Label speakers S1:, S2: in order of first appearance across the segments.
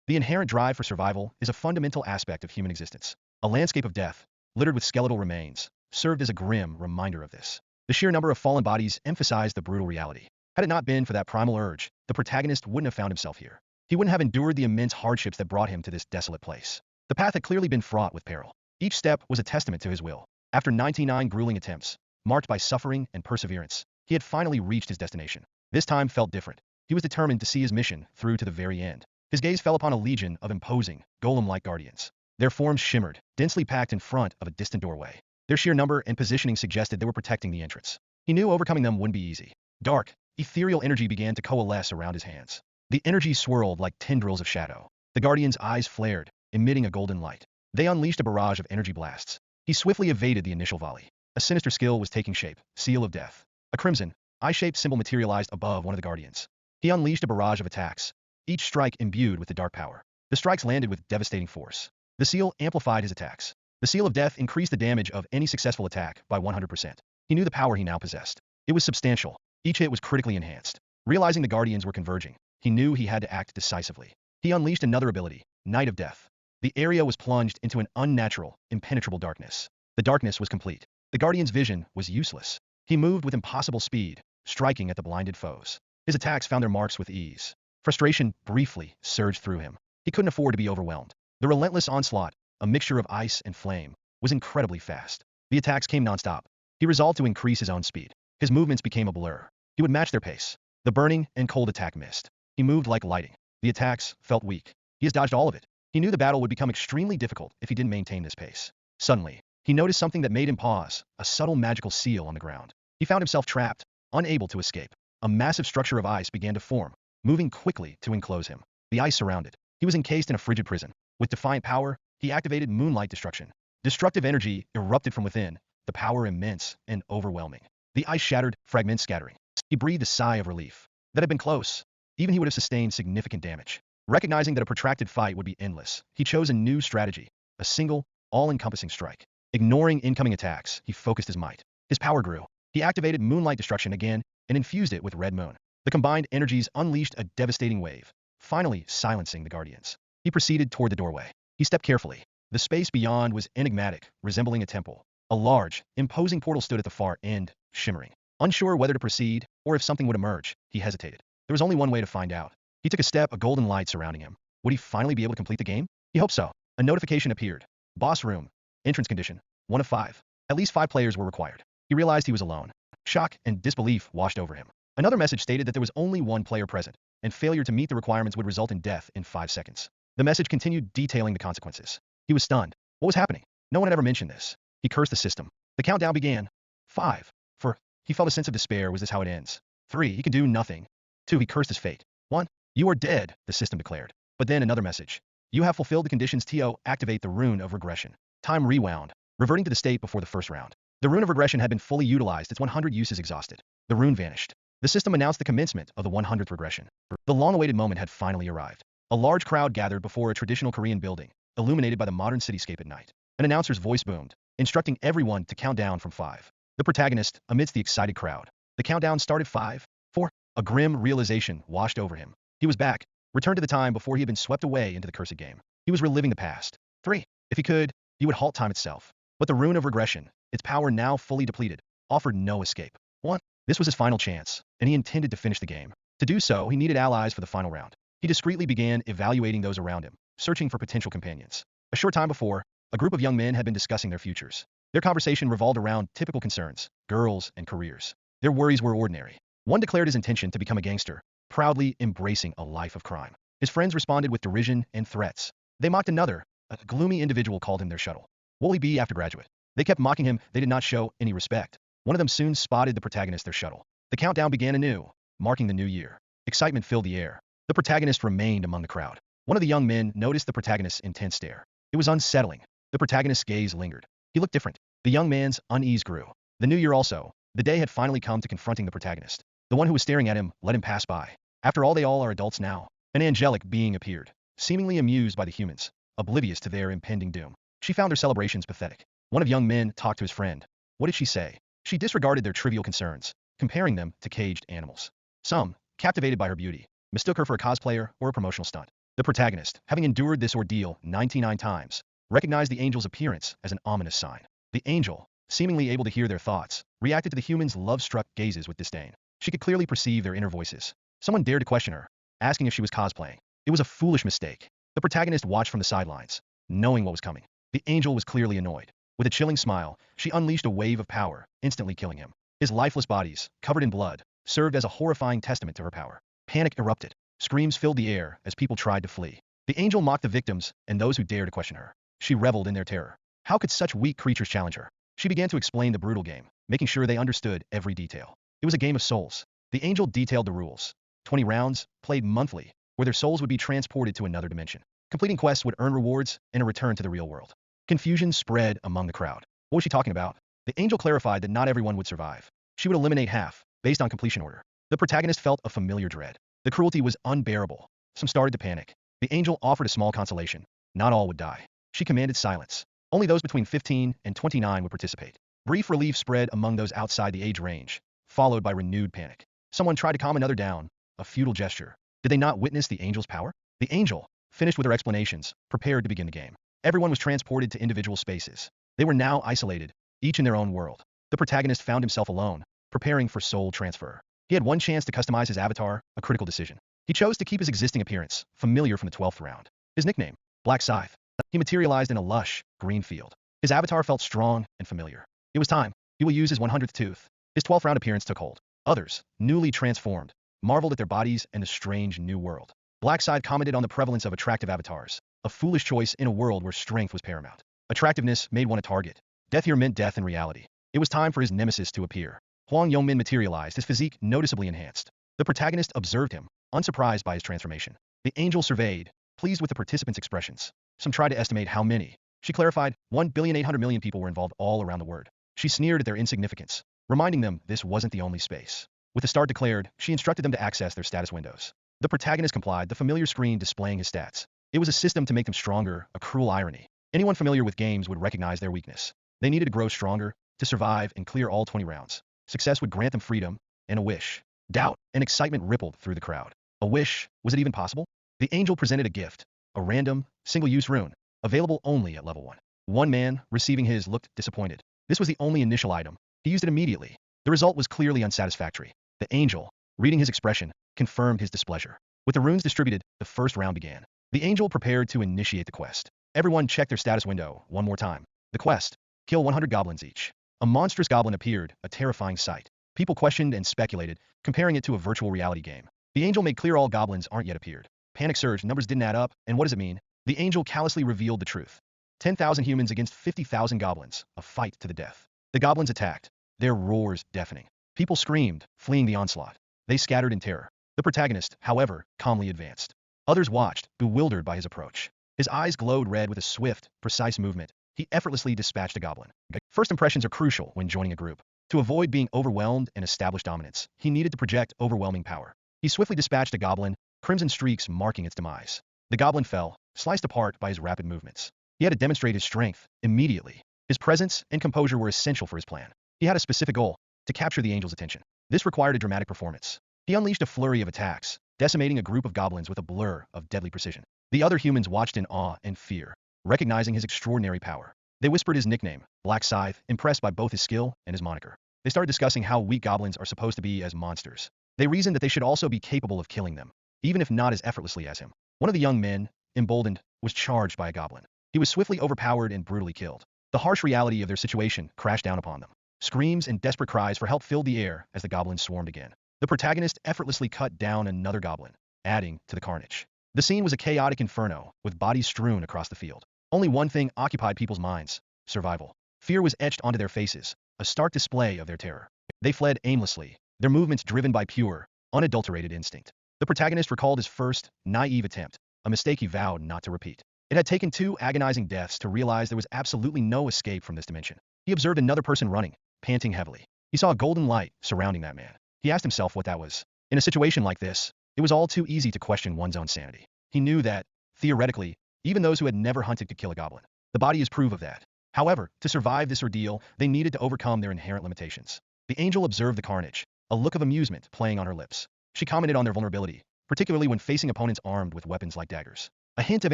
S1: The inherent drive for survival is a fundamental aspect of human existence. A landscape of death, littered with skeletal remains, served as a grim reminder of this. The sheer number of fallen bodies emphasized the brutal reality. Had it not been for that primal urge, the protagonist wouldn't have found himself here. He wouldn't have endured the immense hardships that brought him to this desolate place. The path had clearly been fraught with peril. Each step was a testament to his will. After 99 grueling attempts, marked by suffering and perseverance, he had finally reached his destination. This time felt different. He was determined to see his mission through to the very end. His gaze fell upon a legion of imposing, golem-like guardians. Their forms shimmered, densely packed in front of a distant doorway. Their sheer number and positioning suggested they were protecting the entrance. He knew overcoming them wouldn't be easy. Dark, ethereal energy began to coalesce around his hands. The energy swirled like tendrils of shadow. The guardian's eyes flared, emitting a golden light. They unleashed a barrage of energy blasts. He swiftly evaded the initial volley. A sinister skill was taking shape, Seal of Death. A crimson, eye-shaped symbol materialized above one of the guardians. He unleashed a barrage of attacks, each strike imbued with the dark power. The strikes landed with devastating force. The seal amplified his attacks. The Seal of Death increased the damage of any successful attack by 100%. He knew the power he now possessed. It was substantial. Each hit was critically enhanced. Realizing the guardians were converging, he knew he had to act decisively. He unleashed another ability, Night of Death. The area was plunged into an unnatural, impenetrable darkness. The darkness was complete. The guardian's vision was useless. He moved with impossible speed, striking at the blinded foes. His attacks found their marks with ease. Frustration briefly surged through him. He couldn't afford to be overwhelmed. The relentless onslaught, a mixture of ice and flame, was incredibly fast. The attacks came nonstop. He resolved to increase his own speed. His movements became a blur. He would match their pace. The burning and cold attack missed. He moved like lightning. The attacks felt weak. He has dodged all of it. He knew the battle would become extremely difficult if he didn't maintain this pace. Suddenly, he noticed something that made him pause, a subtle magical seal on the ground. He found himself trapped, unable to escape. A massive structure of ice began to form, moving quickly to enclose him. The ice surrounded. He was encased in a frigid prison. With defiant power, he activated Moonlight Destruction. Destructive energy erupted from within, the power immense and overwhelming. The ice shattered, fragments scattering. He breathed a sigh of relief. That had been close. Even he would have sustained significant damage. Recognizing that a protracted fight would be endless, he chose a new strategy, a single, all-encompassing strike. Ignoring incoming attacks, he focused his might. His power grew. He activated Moonlight Destruction again and infused it with Red Moon. The combined energies unleashed a devastating wave, finally silencing the guardians. He proceeded toward the doorway. He stepped carefully. The space beyond was enigmatic, resembling a temple. A large, imposing portal stood at the far end, shimmering. Unsure whether to proceed or if something would emerge, he hesitated. There was only one way to find out. He took a step, a golden light surrounding him. Would he finally be able to complete the game? He hoped so. A notification appeared. Boss room. Entrance condition. 1 of 5. At least 5 players were required. He realized he was alone. Shock and disbelief washed over him. Another message stated that there was only 1 player present, and failure to meet the requirements would result in death in 5 seconds. The message continued detailing the consequences. He was stunned. What was happening? No one had ever mentioned this. He cursed the system. The countdown began. 5. 4. He felt a sense of despair. Was this how it ends? 3. He could do nothing. 2. He cursed his fate. 1. You are dead, the system declared. But then another message. You have fulfilled the conditions. To activate the rune of regression. Time rewound, reverting to the state before the first round. The rune of regression had been fully utilized. Its 100 uses exhausted. The rune vanished. The system announced the commencement of the 100th regression. The long-awaited moment had finally arrived. A large crowd gathered before a traditional Korean building, illuminated by the modern cityscape at night. An announcer's voice boomed, instructing everyone to count down from 5. The protagonist, amidst the excited crowd. The countdown started. 5, 4. A grim realization washed over him. He was back, returned to the time before he had been swept away into the cursed game. He was reliving the past. 3. If he could, he would halt time itself. But the rune of regression, its power now fully depleted, offered no escape. 1. This was his final chance, and he intended to finish the game. To do so, he needed allies for the final round. He discreetly began evaluating those around him, searching for potential companions. A short time before, a group of young men had been discussing their futures. Their conversation revolved around typical concerns, girls and careers. Their worries were ordinary. One declared his intention to become a gangster, proudly embracing a life of crime. His friends responded with derision and threats. They mocked another. A gloomy individual called him their shuttle. What will he be after graduate? They kept mocking him. They did not show any respect. One of them soon spotted the protagonist their shuttle. The countdown began anew, marking the new year. Excitement filled the air. The protagonist remained among the crowd. One of the young men noticed the protagonist's intense stare. It was unsettling. The protagonist's gaze lingered. He looked different. The young man's unease grew. The new year also. The day had finally come to confronting the protagonist. The one who was staring at him let him pass by. After all, they all are adults now. An angelic being appeared, seemingly amused by the humans, oblivious to their impending doom. She found their celebrations pathetic. One of young men talked to his friend. What did she say? She disregarded their trivial concerns, comparing them to caged animals. Some, captivated by her beauty, mistook her for a cosplayer or a promotional stunt. The protagonist, having endured this ordeal 99 times, recognized the angel's appearance as an ominous sign. The angel, seemingly able to hear their thoughts, reacted to the human's love-struck gazes with disdain. She could clearly perceive their inner voices. Someone dared to question her, asking if she was cosplaying. It was a foolish mistake. The protagonist watched from the sidelines, knowing what was coming. The angel was clearly annoyed. With a chilling smile, she unleashed a wave of power, instantly killing him. His lifeless bodies, covered in blood, served as a horrifying testament to her power. Panic erupted. Screams filled the air as people tried to flee. The angel mocked the victims and those who dared to question her. She reveled in their terror. How could such weak creatures challenge her? She began to explain the brutal game, making sure they understood every detail. It was a game of souls. The angel detailed the rules. 20 rounds, played monthly, where their souls would be transported to another dimension. Completing quests would earn rewards and a return to the real world. Confusion spread among the crowd. What was she talking about? The angel clarified that not everyone would survive. She would eliminate half, based on completion order. The protagonist felt a familiar dread. The cruelty was unbearable. Some started to panic. The angel offered a small consolation. Not all would die. She commanded silence. Only those between 15 and 29 would participate. Brief relief spread among those outside the age range, followed by renewed panic. Someone tried to calm another down, a futile gesture. Did they not witness the angel's power? The angel, finished with her explanations, prepared to begin the game. Everyone was transported to individual spaces. They were now isolated, each in their own world. The protagonist found himself alone, preparing for soul transfer. He had one chance to customize his avatar, a critical decision. He chose to keep his existing appearance, familiar from the 12th round. His nickname, Black Scythe. He materialized in a lush, green field. His avatar felt strong and familiar. It was time. He will use his 100th tooth. His 12th round appearance took hold. Others, newly transformed, marveled at their bodies and the strange new world. Black Scythe commented on the prevalence of attractive avatars, a foolish choice in a world where strength was paramount. Attractiveness made one a target. Death here meant death in reality. It was time for his nemesis to appear. Huang Yongmin materialized, his physique noticeably enhanced. The protagonist observed him, unsurprised by his transformation. The angel surveyed, pleased with the participants' expressions. Some tried to estimate how many. She clarified, 1,800,000,000 people were involved all around the world. She sneered at their insignificance, reminding them this wasn't the only space. With the start declared, she instructed them to access their status windows. The protagonist complied, the familiar screen displaying his stats. It was a system to make them stronger, a cruel irony. Anyone familiar with games would recognize their weakness. They needed to grow stronger, to survive and clear all 20 rounds. Success would grant them freedom, and a wish. Doubt and excitement rippled through the crowd. A wish? Was it even possible? The angel presented a gift, a random, single-use rune, available only at level 1. One man, receiving his, looked disappointed. This was the only initial item. He used it immediately. The result was clearly unsatisfactory. The angel, reading his expression, confirmed his displeasure. With the runes distributed, the first round began. The angel prepared to initiate the quest. Everyone checked their status window one more time. The quest: kill 100 goblins each. A monstrous goblin appeared, a terrifying sight. People questioned and speculated, comparing it to a virtual reality game. The angel made clear all goblins aren't yet appeared. Panic surged, numbers didn't add up, and what does it mean? The angel callously revealed the truth. 10,000 humans against 50,000 goblins, a fight to the death. The goblins attacked, their roars deafening. People screamed, fleeing the onslaught. They scattered in terror. The protagonist, however, calmly advanced. Others watched, bewildered by his approach. His eyes glowed red with a swift, precise movement. He effortlessly dispatched a goblin. First impressions are crucial when joining a group. To avoid being overwhelmed and establish dominance, he needed to project overwhelming power. He swiftly dispatched a goblin, crimson streaks marking its demise. The goblin fell, sliced apart by his rapid movements. He had to demonstrate his strength, immediately. His presence and composure were essential for his plan. He had a specific goal: to capture the angel's attention. This required a dramatic performance. He unleashed a flurry of attacks, decimating a group of goblins with a blur of deadly precision. The other humans watched in awe and fear, recognizing his extraordinary power. They whispered his nickname, Black Scythe, impressed by both his skill and his moniker. They started discussing how weak goblins are supposed to be as monsters. They reasoned that they should also be capable of killing them, even if not as effortlessly as him. One of the young men, emboldened, was charged by a goblin. He was swiftly overpowered and brutally killed. The harsh reality of their situation crashed down upon them. Screams and desperate cries for help filled the air as the goblins swarmed again. The protagonist effortlessly cut down another goblin, adding to the carnage. The scene was a chaotic inferno, with bodies strewn across the field. Only one thing occupied people's minds: survival. Fear was etched onto their faces, a stark display of their terror. They fled aimlessly, their movements driven by pure, unadulterated instinct. The protagonist recalled his first, naive attempt, a mistake he vowed not to repeat. It had taken 2 agonizing deaths to realize there was absolutely no escape from this dimension. He observed another person running, panting heavily. He saw a golden light surrounding that man. He asked himself what that was. In a situation like this, it was all too easy to question one's own sanity. He knew that, theoretically, even those who had never hunted could kill a goblin. The body is proof of that. However, to survive this ordeal, they needed to overcome their inherent limitations. The angel observed the carnage, a look of amusement playing on her lips. She commented on their vulnerability. particularly when facing opponents armed with weapons like daggers. A hint of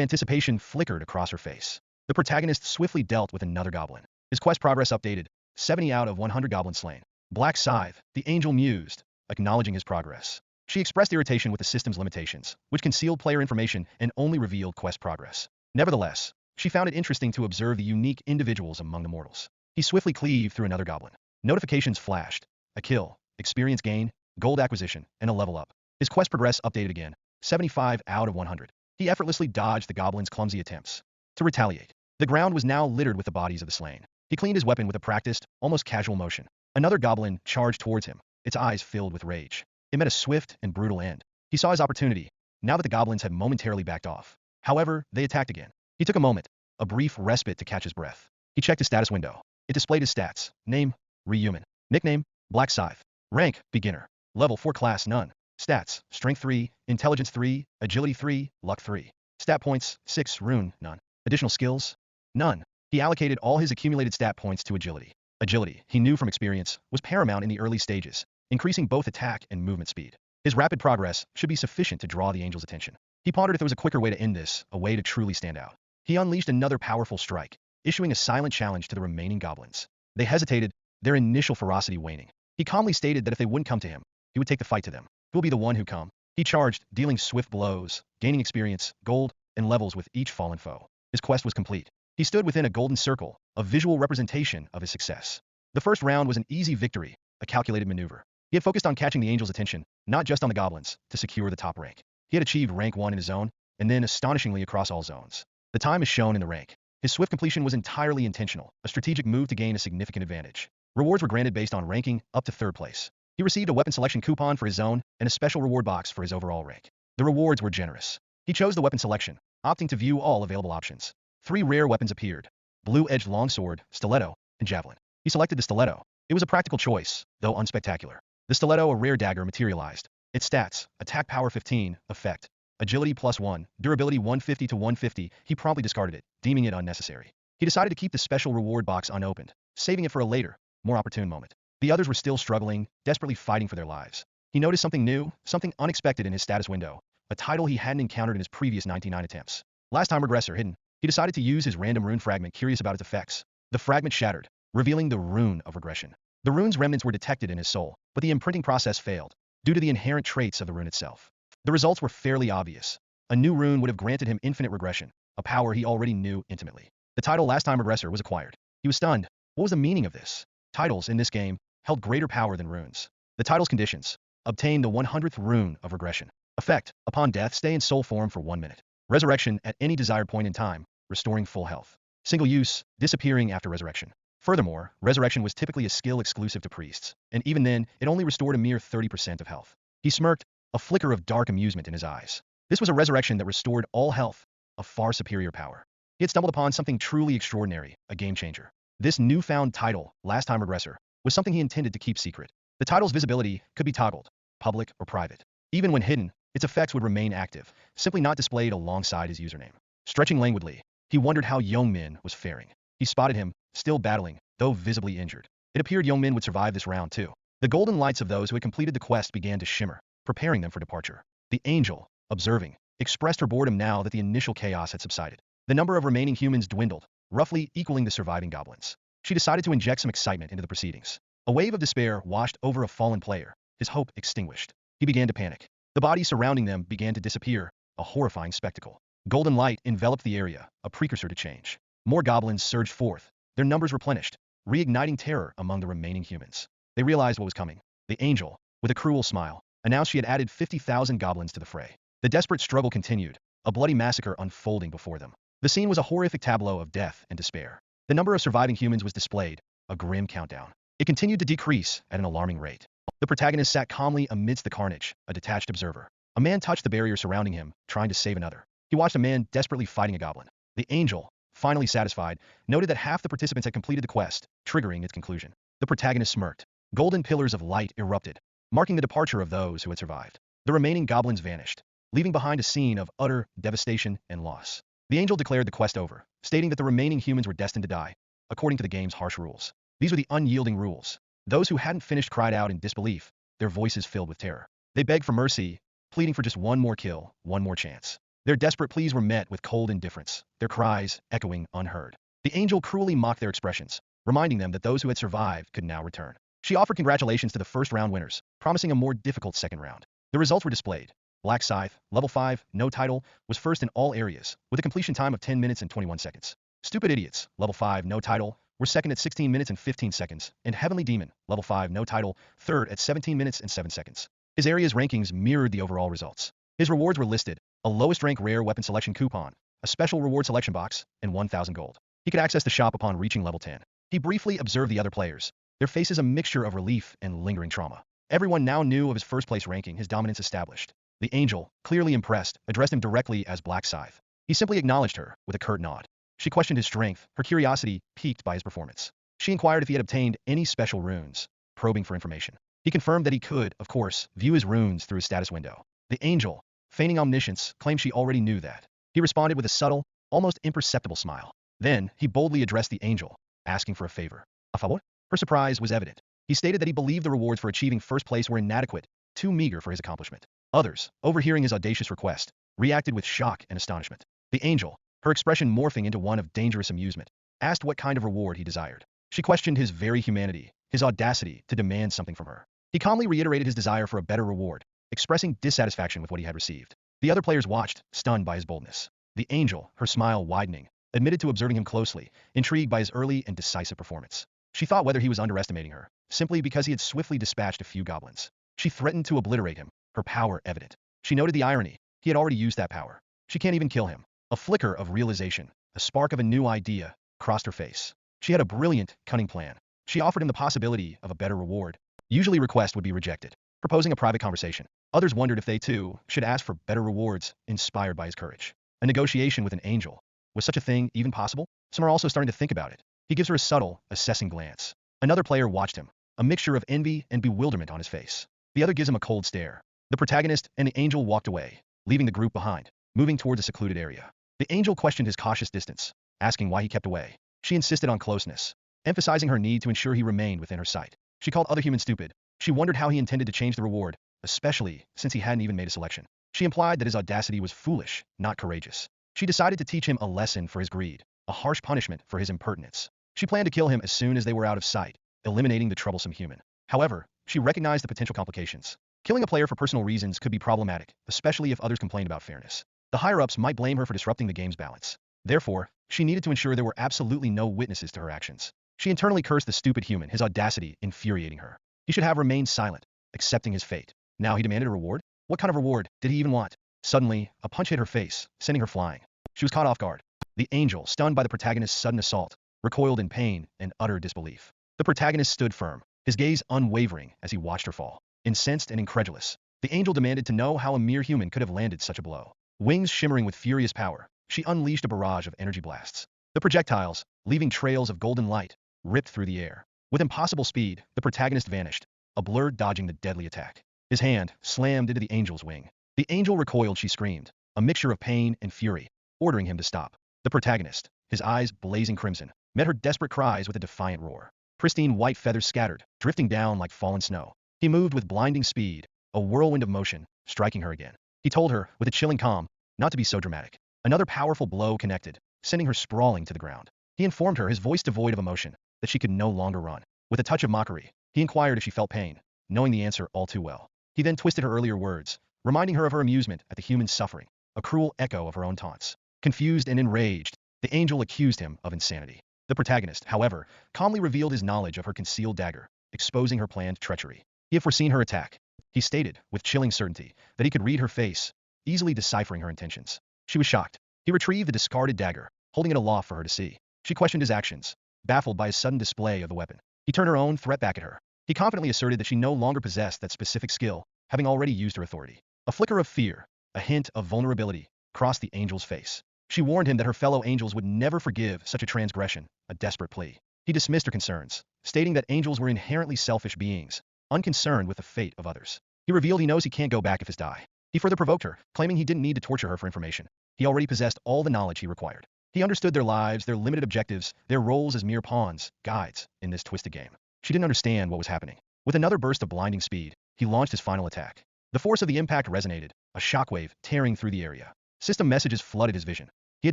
S1: anticipation flickered across her face. The protagonist swiftly dealt with another goblin. His quest progress updated, 70 out of 100 goblins slain. Black Scythe, the angel mused, acknowledging his progress. She expressed irritation with the system's limitations, which concealed player information and only revealed quest progress. Nevertheless, she found it interesting to observe the unique individuals among the mortals. He swiftly cleaved through another goblin. Notifications flashed. A kill, experience gain, gold acquisition, and a level up. His quest progress updated again, 75 out of 100. He effortlessly dodged the goblin's clumsy attempts to retaliate. The ground was now littered with the bodies of the slain. He cleaned his weapon with a practiced, almost casual motion. Another goblin charged towards him, its eyes filled with rage. It met a swift and brutal end. He saw his opportunity, now that the goblins had momentarily backed off. However, they attacked again. He took a moment, a brief respite to catch his breath. He checked his status window. It displayed his stats. Name, Rehuman. Nickname, Black Scythe. Rank, Beginner. Level 4 Class None. Stats, Strength 3, Intelligence 3, Agility 3, Luck 3. Stat points, 6, Rune, none. Additional skills? None. He allocated all his accumulated stat points to agility. Agility, he knew from experience, was paramount in the early stages, increasing both attack and movement speed. His rapid progress should be sufficient to draw the angel's attention. He pondered if there was a quicker way to end this, a way to truly stand out. He unleashed another powerful strike, issuing a silent challenge to the remaining goblins. They hesitated, their initial ferocity waning. He calmly stated that if they wouldn't come to him, he would take the fight to them. Who will be the one who come? He charged, dealing swift blows, gaining experience, gold, and levels with each fallen foe. His quest was complete. He stood within a golden circle, a visual representation of his success. The first round was an easy victory, a calculated maneuver. He had focused on catching the angel's attention, not just on the goblins, to secure the top rank. He had achieved rank 1 in his zone, and then astonishingly across all zones. The time is shown in the rank. His swift completion was entirely intentional, a strategic move to gain a significant advantage. Rewards were granted based on ranking up to 3rd place. He received a weapon selection coupon for his zone and a special reward box for his overall rank. The rewards were generous. He chose the weapon selection, opting to view all available options. 3 rare weapons appeared: blue-edged longsword, stiletto, and javelin. He selected the stiletto. It was a practical choice, though unspectacular. The stiletto, a rare dagger, materialized. Its stats: attack power 15, effect, agility +1, durability 150 to 150. He promptly discarded it, deeming it unnecessary. He decided to keep the special reward box unopened, saving it for a later, more opportune moment. The others were still struggling, desperately fighting for their lives. He noticed something new, something unexpected in his status window, a title he hadn't encountered in his previous 99 attempts. Last time regressor hidden. He decided to use his random rune fragment, curious about its effects. The fragment shattered, revealing the rune of regression. The rune's remnants were detected in his soul, but the imprinting process failed, due to the inherent traits of the rune itself. The results were fairly obvious. A new rune would have granted him infinite regression, a power he already knew intimately. The title Last Time Regressor was acquired. He was stunned. What was the meaning of this? Titles in this game held greater power than runes. The title's conditions: obtain the 100th rune of regression. Effect: upon death, stay in soul form for 1 minute. Resurrection at any desired point in time, restoring full health. Single use, disappearing after resurrection. Furthermore, resurrection was typically a skill exclusive to priests, and even then, it only restored a mere 30% of health. He smirked, a flicker of dark amusement in his eyes. This was a resurrection that restored all health, a far superior power. He had stumbled upon something truly extraordinary, a game changer. This newfound title, Last Time Regressor, was something he intended to keep secret. The title's visibility could be toggled, public or private. Even when hidden, its effects would remain active, simply not displayed alongside his username. Stretching languidly, he wondered how Youngmin was faring. He spotted him, still battling, though visibly injured. It appeared Youngmin would survive this round too. The golden lights of those who had completed the quest began to shimmer, preparing them for departure. The angel, observing, expressed her boredom now that the initial chaos had subsided. The number of remaining humans dwindled, roughly equaling the surviving goblins. She decided to inject some excitement into the proceedings. A wave of despair washed over a fallen player, his hope extinguished. He began to panic. The bodies surrounding them began to disappear, a horrifying spectacle. Golden light enveloped the area, a precursor to change. More goblins surged forth, their numbers replenished, reigniting terror among the remaining humans. They realized what was coming. The angel, with a cruel smile, announced she had added 50,000 goblins to the fray. The desperate struggle continued, a bloody massacre unfolding before them. The scene was a horrific tableau of death and despair. The number of surviving humans was displayed, a grim countdown. It continued to decrease at an alarming rate. The protagonist sat calmly amidst the carnage, a detached observer. A man touched the barrier surrounding him, trying to save another. He watched a man desperately fighting a goblin. The angel, finally satisfied, noted that half the participants had completed the quest, triggering its conclusion. The protagonist smirked. Golden pillars of light erupted, marking the departure of those who had survived. The remaining goblins vanished, leaving behind a scene of utter devastation and loss. The angel declared the quest over, stating that the remaining humans were destined to die, according to the game's harsh rules. These were the unyielding rules. Those who hadn't finished cried out in disbelief, their voices filled with terror. They begged for mercy, pleading for just one more kill, one more chance. Their desperate pleas were met with cold indifference, their cries echoing unheard. The angel cruelly mocked their expressions, reminding them that those who had survived could now return. She offered congratulations to the first round winners, promising a more difficult second round. The results were displayed. Black Scythe, level 5, no title, was first in all areas, with a completion time of 10 minutes and 21 seconds. Stupid Idiots, level 5, no title, were second at 16 minutes and 15 seconds, and Heavenly Demon, level 5, no title, third at 17 minutes and 7 seconds. His area's rankings mirrored the overall results. His rewards were listed: a lowest rank rare weapon selection coupon, a special reward selection box, and 1,000 gold. He could access the shop upon reaching level 10. He briefly observed the other players, their faces a mixture of relief and lingering trauma. Everyone now knew of his first place ranking, his dominance established. The angel, clearly impressed, addressed him directly as Black Scythe. He simply acknowledged her with a curt nod. She questioned his strength, her curiosity piqued by his performance. She inquired if he had obtained any special runes, probing for information. He confirmed that he could, of course, view his runes through his status window. The angel, feigning omniscience, claimed she already knew that. He responded with a subtle, almost imperceptible smile. Then, he boldly addressed the angel, asking for a favor. A favor? Her surprise was evident. He stated that he believed the rewards for achieving first place were inadequate, too meager for his accomplishment. Others, overhearing his audacious request, reacted with shock and astonishment. The angel, her expression morphing into one of dangerous amusement, asked what kind of reward he desired. She questioned his very humanity, his audacity to demand something from her. He calmly reiterated his desire for a better reward, expressing dissatisfaction with what he had received. The other players watched, stunned by his boldness. The angel, her smile widening, admitted to observing him closely, intrigued by his early and decisive performance. She thought whether he was underestimating her, simply because he had swiftly dispatched a few goblins. She threatened to obliterate him, her power evident. She noted the irony. He had already used that power. She can't even kill him. A flicker of realization, a spark of a new idea, crossed her face. She had a brilliant, cunning plan. She offered him the possibility of a better reward. Usually request would be rejected, proposing a private conversation. Others wondered if they, too, should ask for better rewards, inspired by his courage. A negotiation with an angel. Was such a thing even possible? Some are also starting to think about it. He gives her a subtle, assessing glance. Another player watched him, a mixture of envy and bewilderment on his face. The other gives him a cold stare. The protagonist and the angel walked away, leaving the group behind, moving towards a secluded area. The angel questioned his cautious distance, asking why he kept away. She insisted on closeness, emphasizing her need to ensure he remained within her sight. She called other humans stupid. She wondered how he intended to change the reward, especially since he hadn't even made a selection. She implied that his audacity was foolish, not courageous. She decided to teach him a lesson for his greed, a harsh punishment for his impertinence. She planned to kill him as soon as they were out of sight, eliminating the troublesome human. However, she recognized the potential complications. Killing a player for personal reasons could be problematic, especially if others complained about fairness. The higher-ups might blame her for disrupting the game's balance. Therefore, she needed to ensure there were absolutely no witnesses to her actions. She internally cursed the stupid human, his audacity infuriating her. He should have remained silent, accepting his fate. Now he demanded a reward? What kind of reward did he even want? Suddenly, a punch hit her face, sending her flying. She was caught off guard. The angel, stunned by the protagonist's sudden assault, recoiled in pain and utter disbelief. The protagonist stood firm, his gaze unwavering as he watched her fall. Incensed and incredulous, the angel demanded to know how a mere human could have landed such a blow. Wings shimmering with furious power, she unleashed a barrage of energy blasts. The projectiles, leaving trails of golden light, ripped through the air. With impossible speed, the protagonist vanished, a blur dodging the deadly attack. His hand slammed into the angel's wing. The angel recoiled, she screamed, a mixture of pain and fury, ordering him to stop. The protagonist, his eyes blazing crimson, met her desperate cries with a defiant roar. Pristine white feathers scattered, drifting down like fallen snow. He moved with blinding speed, a whirlwind of motion, striking her again. He told her, with a chilling calm, not to be so dramatic. Another powerful blow connected, sending her sprawling to the ground. He informed her, his voice devoid of emotion, that she could no longer run. With a touch of mockery, he inquired if she felt pain, knowing the answer all too well. He then twisted her earlier words, reminding her of her amusement at the human's suffering, a cruel echo of her own taunts. Confused and enraged, the angel accused him of insanity. The protagonist, however, calmly revealed his knowledge of her concealed dagger, exposing her planned treachery. He had foreseen her attack. He stated, with chilling certainty, that he could read her face, easily deciphering her intentions. She was shocked. He retrieved the discarded dagger, holding it aloft for her to see. She questioned his actions, baffled by his sudden display of the weapon. He turned her own threat back at her. He confidently asserted that she no longer possessed that specific skill, having already used her authority. A flicker of fear, a hint of vulnerability, crossed the angel's face. She warned him that her fellow angels would never forgive such a transgression, a desperate plea. He dismissed her concerns, stating that angels were inherently selfish beings, unconcerned with the fate of others. He revealed he knows he can't go back if his die. He further provoked her, claiming he didn't need to torture her for information. He already possessed all the knowledge he required. He understood their lives, their limited objectives, their roles as mere pawns, guides, in this twisted game. She didn't understand what was happening. With another burst of blinding speed, he launched his final attack. The force of the impact resonated, a shockwave tearing through the area. System messages flooded his vision. He had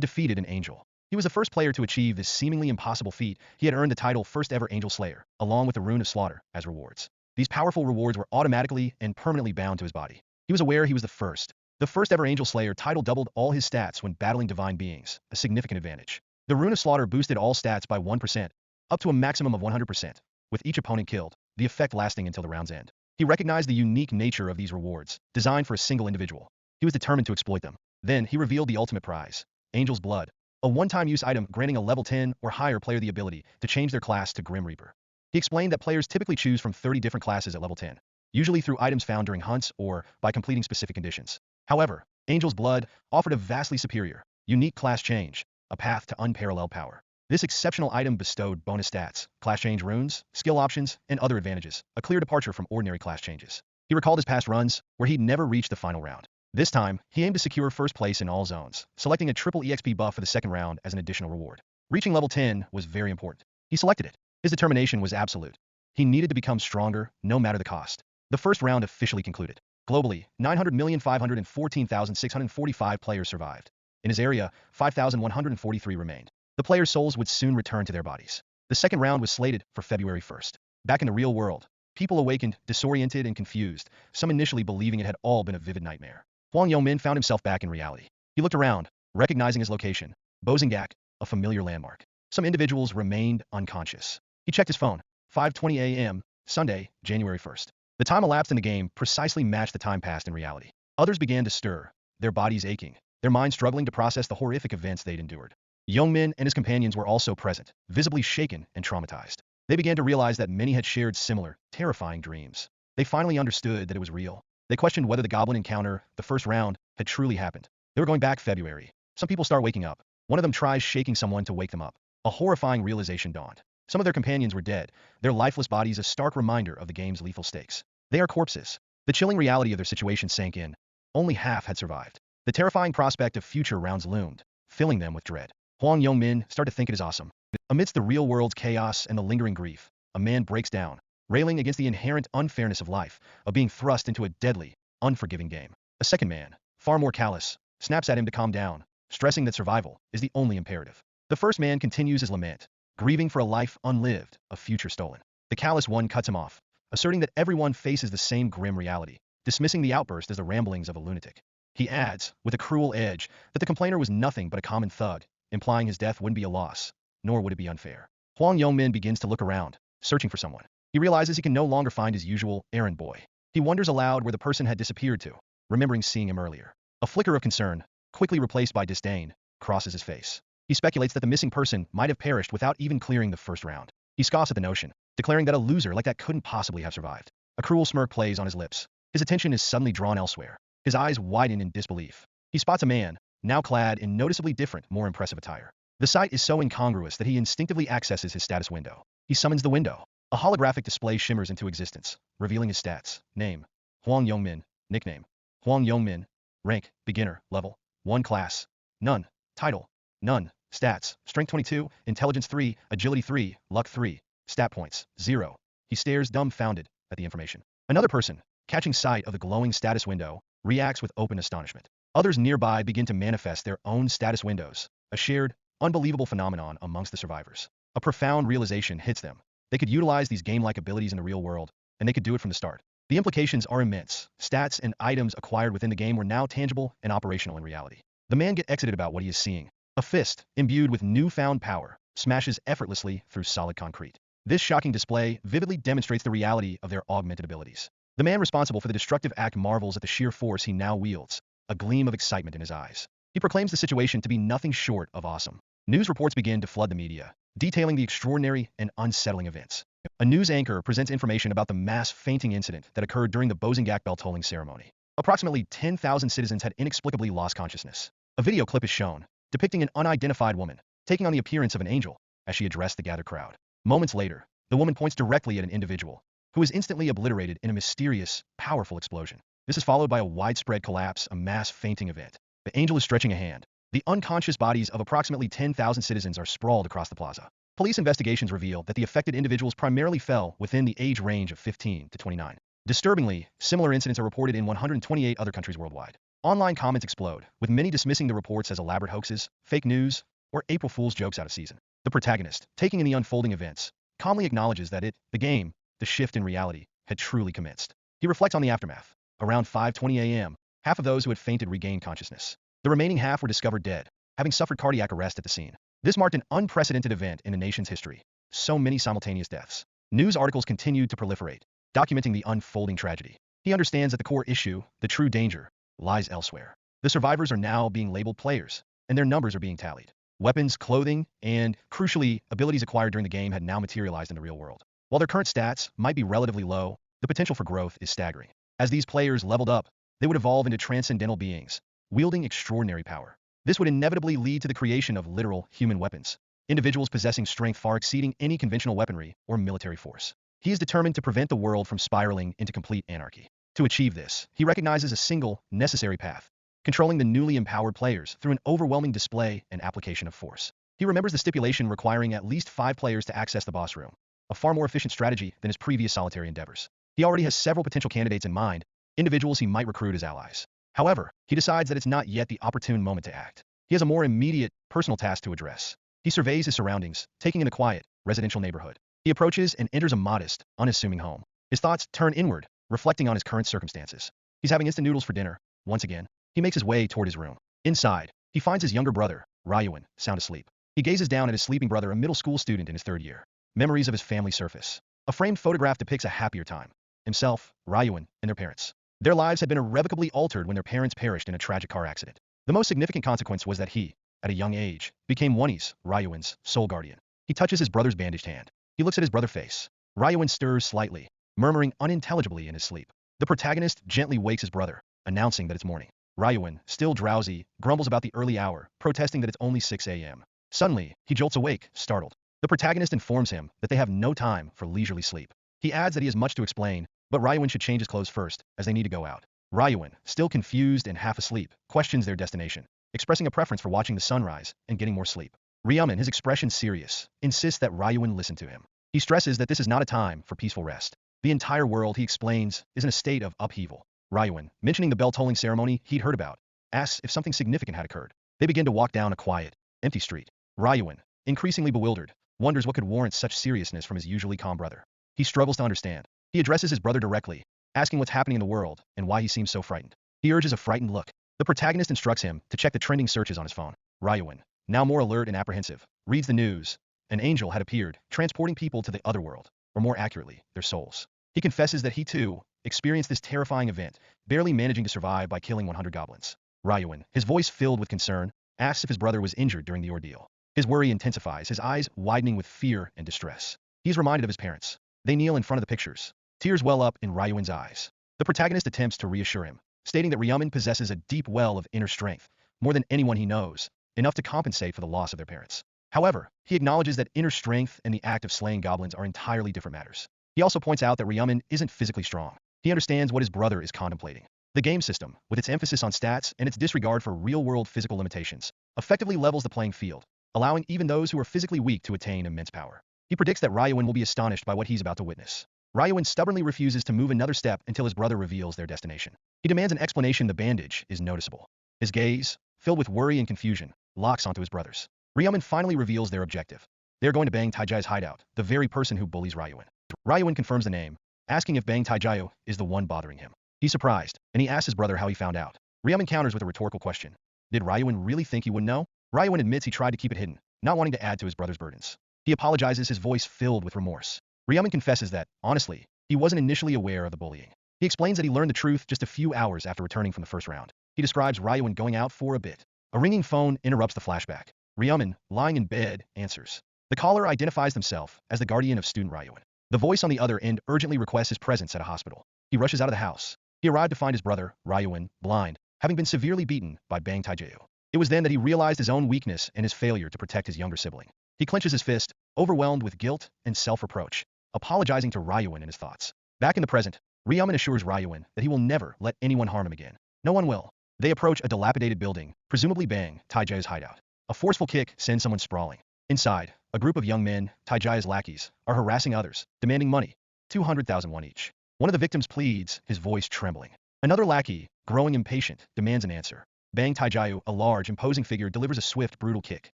S1: defeated an angel. He was the first player to achieve this seemingly impossible feat. He had earned the title First Ever Angel Slayer, along with the Rune of Slaughter, as rewards. These powerful rewards were automatically and permanently bound to his body. He was aware he was the first. The First Ever Angel Slayer title doubled all his stats when battling divine beings, a significant advantage. The Rune of Slaughter boosted all stats by 1%, up to a maximum of 100%, with each opponent killed, the effect lasting until the round's end. He recognized the unique nature of these rewards, designed for a single individual. He was determined to exploit them. Then, he revealed the ultimate prize, Angel's Blood, a one-time use item granting a level 10 or higher player the ability to change their class to Grim Reaper. He explained that players typically choose from 30 different classes at level 10, usually through items found during hunts or by completing specific conditions. However, Angel's Blood offered a vastly superior, unique class change, a path to unparalleled power. This exceptional item bestowed bonus stats, class change runes, skill options, and other advantages, a clear departure from ordinary class changes. He recalled his past runs, where he'd never reached the final round. This time, he aimed to secure first place in all zones, selecting a triple EXP buff for the second round as an additional reward. Reaching level 10 was very important. He selected it. His determination was absolute. He needed to become stronger, no matter the cost. The first round officially concluded. Globally, 900,514,645 players survived. In his area, 5,143 remained. The players' souls would soon return to their bodies. The second round was slated for February 1st. Back in the real world, people awakened, disoriented and confused, some initially believing it had all been a vivid nightmare. Huang Yongmin found himself back in reality. He looked around, recognizing his location, Bozingak, a familiar landmark. Some individuals remained unconscious. He checked his phone. 5:20 a.m., Sunday, January 1st. The time elapsed in the game precisely matched the time passed in reality. Others began to stir, their bodies aching, their minds struggling to process the horrific events they'd endured. Yongmin and his companions were also present, visibly shaken and traumatized. They began to realize that many had shared similar, terrifying dreams. They finally understood that it was real. They questioned whether the goblin encounter, the first round, had truly happened. They were going back February. Some people start waking up. One of them tries shaking someone to wake them up. A horrifying realization dawned. Some of their companions were dead, their lifeless bodies a stark reminder of the game's lethal stakes. They are corpses. The chilling reality of their situation sank in. Only half had survived. The terrifying prospect of future rounds loomed, filling them with dread. Huang Yongmin started to think it is awesome. Amidst the real world's chaos and the lingering grief, a man breaks down, railing against the inherent unfairness of life, of being thrust into a deadly, unforgiving game. A second man, far more callous, snaps at him to calm down, stressing that survival is the only imperative. The first man continues his lament, grieving for a life unlived, a future stolen. The callous one cuts him off, asserting that everyone faces the same grim reality, dismissing the outburst as the ramblings of a lunatic. He adds, with a cruel edge, that the complainer was nothing but a common thug, implying his death wouldn't be a loss, nor would it be unfair. Huang Yongmin begins to look around, searching for someone. He realizes he can no longer find his usual errand boy. He wonders aloud where the person had disappeared to, remembering seeing him earlier. A flicker of concern, quickly replaced by disdain, crosses his face. He speculates that the missing person might have perished without even clearing the first round. He scoffs at the notion, declaring that a loser like that couldn't possibly have survived. A cruel smirk plays on his lips. His attention is suddenly drawn elsewhere. His eyes widen in disbelief. He spots a man, now clad in noticeably different, more impressive attire. The sight is so incongruous that he instinctively accesses his status window. He summons the window. A holographic display shimmers into existence, revealing his stats. Name, Huang Yongmin. Nickname, Huang Yongmin. Rank, beginner. Level, 1 class. None. Title, none. Stats, strength 22, intelligence 3, agility 3, luck 3. Stat points, 0. He stares dumbfounded at the information. Another person, catching sight of the glowing status window, reacts with open astonishment. Others nearby begin to manifest their own status windows, a shared, unbelievable phenomenon amongst the survivors. A profound realization hits them. They could utilize these game-like abilities in the real world, and they could do it from the start. The implications are immense. Stats and items acquired within the game were now tangible and operational in reality. The man gets excited about what he is seeing. A fist, imbued with newfound power, smashes effortlessly through solid concrete. This shocking display vividly demonstrates the reality of their augmented abilities. The man responsible for the destructive act marvels at the sheer force he now wields, a gleam of excitement in his eyes. He proclaims the situation to be nothing short of awesome. News reports begin to flood the media, detailing the extraordinary and unsettling events. A news anchor presents information about the mass fainting incident that occurred during the Bozingak bell tolling ceremony. Approximately 10,000 citizens had inexplicably lost consciousness. A video clip is shown, depicting an unidentified woman, taking on the appearance of an angel, as she addressed the gathered crowd. Moments later, the woman points directly at an individual, who is instantly obliterated in a mysterious, powerful explosion. This is followed by a widespread collapse, a mass fainting event. The angel is stretching a hand. The unconscious bodies of approximately 10,000 citizens are sprawled across the plaza. Police investigations reveal that the affected individuals primarily fell within the age range of 15 to 29. Disturbingly, similar incidents are reported in 128 other countries worldwide. Online comments explode, with many dismissing the reports as elaborate hoaxes, fake news, or April Fool's jokes out of season. The protagonist, taking in the unfolding events, calmly acknowledges that the game, the shift in reality, had truly commenced. He reflects on the aftermath. Around 5:20 a.m., half of those who had fainted regained consciousness. The remaining half were discovered dead, having suffered cardiac arrest at the scene. This marked an unprecedented event in the nation's history. So many simultaneous deaths. News articles continued to proliferate, documenting the unfolding tragedy. He understands that the core issue, the true danger, lies elsewhere. The survivors are now being labeled players, and their numbers are being tallied. Weapons, clothing, and, crucially, abilities acquired during the game had now materialized in the real world. While their current stats might be relatively low, the potential for growth is staggering. As these players leveled up, they would evolve into transcendental beings, wielding extraordinary power. This would inevitably lead to the creation of literal human weapons, individuals possessing strength far exceeding any conventional weaponry or military force. He is determined to prevent the world from spiraling into complete anarchy. To achieve this, he recognizes a single, necessary path: controlling the newly empowered players through an overwhelming display and application of force. He remembers the stipulation requiring at least 5 players to access the boss room, a far more efficient strategy than his previous solitary endeavors. He already has several potential candidates in mind, individuals he might recruit as allies. However, he decides that it's not yet the opportune moment to act. He has a more immediate, personal task to address. He surveys his surroundings, taking in the quiet, residential neighborhood. He approaches and enters a modest, unassuming home. His thoughts turn inward, reflecting on his current circumstances. He's having instant noodles for dinner. Once again, he makes his way toward his room. Inside, he finds his younger brother, Ryuan, sound asleep. He gazes down at his sleeping brother, a middle school student in his 3rd year. Memories of his family surface. A framed photograph depicts a happier time. Himself, Ryuan, and their parents. Their lives had been irrevocably altered when their parents perished in a tragic car accident. The most significant consequence was that he, at a young age, became Ryuan's sole guardian. He touches his brother's bandaged hand. He looks at his brother's face. Ryuan stirs slightly, murmuring unintelligibly in his sleep. The protagonist gently wakes his brother, announcing that it's morning. Ryuan, still drowsy, grumbles about the early hour, protesting that it's only 6 a.m. Suddenly, he jolts awake, startled. The protagonist informs him that they have no time for leisurely sleep. He adds that he has much to explain, but Ryuan should change his clothes first, as they need to go out. Ryuan, still confused and half asleep, questions their destination, expressing a preference for watching the sunrise and getting more sleep. Ryuman, his expression serious, insists that Ryuan listen to him. He stresses that this is not a time for peaceful rest. The entire world, he explains, is in a state of upheaval. Ryuan, mentioning the bell-tolling ceremony he'd heard about, asks if something significant had occurred. They begin to walk down a quiet, empty street. Ryuan, increasingly bewildered, wonders what could warrant such seriousness from his usually calm brother. He struggles to understand. He addresses his brother directly, asking what's happening in the world and why he seems so frightened. He urges a frightened look. The protagonist instructs him to check the trending searches on his phone. Ryuan, now more alert and apprehensive, reads the news. An angel had appeared, transporting people to the other world, or more accurately, their souls. He confesses that he too experienced this terrifying event, barely managing to survive by killing 100 goblins. Ryuan, his voice filled with concern, asks if his brother was injured during the ordeal. His worry intensifies, his eyes widening with fear and distress. He is reminded of his parents. They kneel in front of the pictures. Tears well up in Ryuan's eyes. The protagonist attempts to reassure him, stating that Ryuman possesses a deep well of inner strength, more than anyone he knows, enough to compensate for the loss of their parents. However, he acknowledges that inner strength and the act of slaying goblins are entirely different matters. He also points out that Ryuman isn't physically strong. He understands what his brother is contemplating. The game system, with its emphasis on stats and its disregard for real-world physical limitations, effectively levels the playing field, allowing even those who are physically weak to attain immense power. He predicts that Ryuan will be astonished by what he's about to witness. Ryuan stubbornly refuses to move another step until his brother reveals their destination. He demands an explanation. The bandage is noticeable. His gaze, filled with worry and confusion, locks onto his brother's. Ryuman finally reveals their objective. They're going to Bang Taijai's hideout, the very person who bullies Ryuan. Ryuan confirms the name, asking if Bang Taijai is the one bothering him. He's surprised, and he asks his brother how he found out. Ryuman counters with a rhetorical question. Did Ryuan really think he wouldn't know? Ryuan admits he tried to keep it hidden, not wanting to add to his brother's burdens. He apologizes, his voice filled with remorse. Ryuman confesses that, honestly, he wasn't initially aware of the bullying. He explains that he learned the truth just a few hours after returning from the first round. He describes Ryuan going out for a bit. A ringing phone interrupts the flashback. Ryuman, lying in bed, answers. The caller identifies himself as the guardian of student Ryuan. The voice on the other end urgently requests his presence at a hospital. He rushes out of the house. He arrived to find his brother, Ryuan, blind, having been severely beaten by Bang Taijai. It was then that he realized his own weakness and his failure to protect his younger sibling. He clenches his fist, overwhelmed with guilt and self-reproach, apologizing to Ryuan in his thoughts. Back in the present, Ryuman assures Ryuan that he will never let anyone harm him again. No one will. They approach a dilapidated building, presumably Bang Taijai's hideout. A forceful kick sends someone sprawling. Inside, a group of young men, Taijai's lackeys, are harassing others, demanding money, 200,000 won each. One of the victims pleads, his voice trembling. Another lackey, growing impatient, demands an answer. Bang Taijiao, a large, imposing figure, delivers a swift, brutal kick.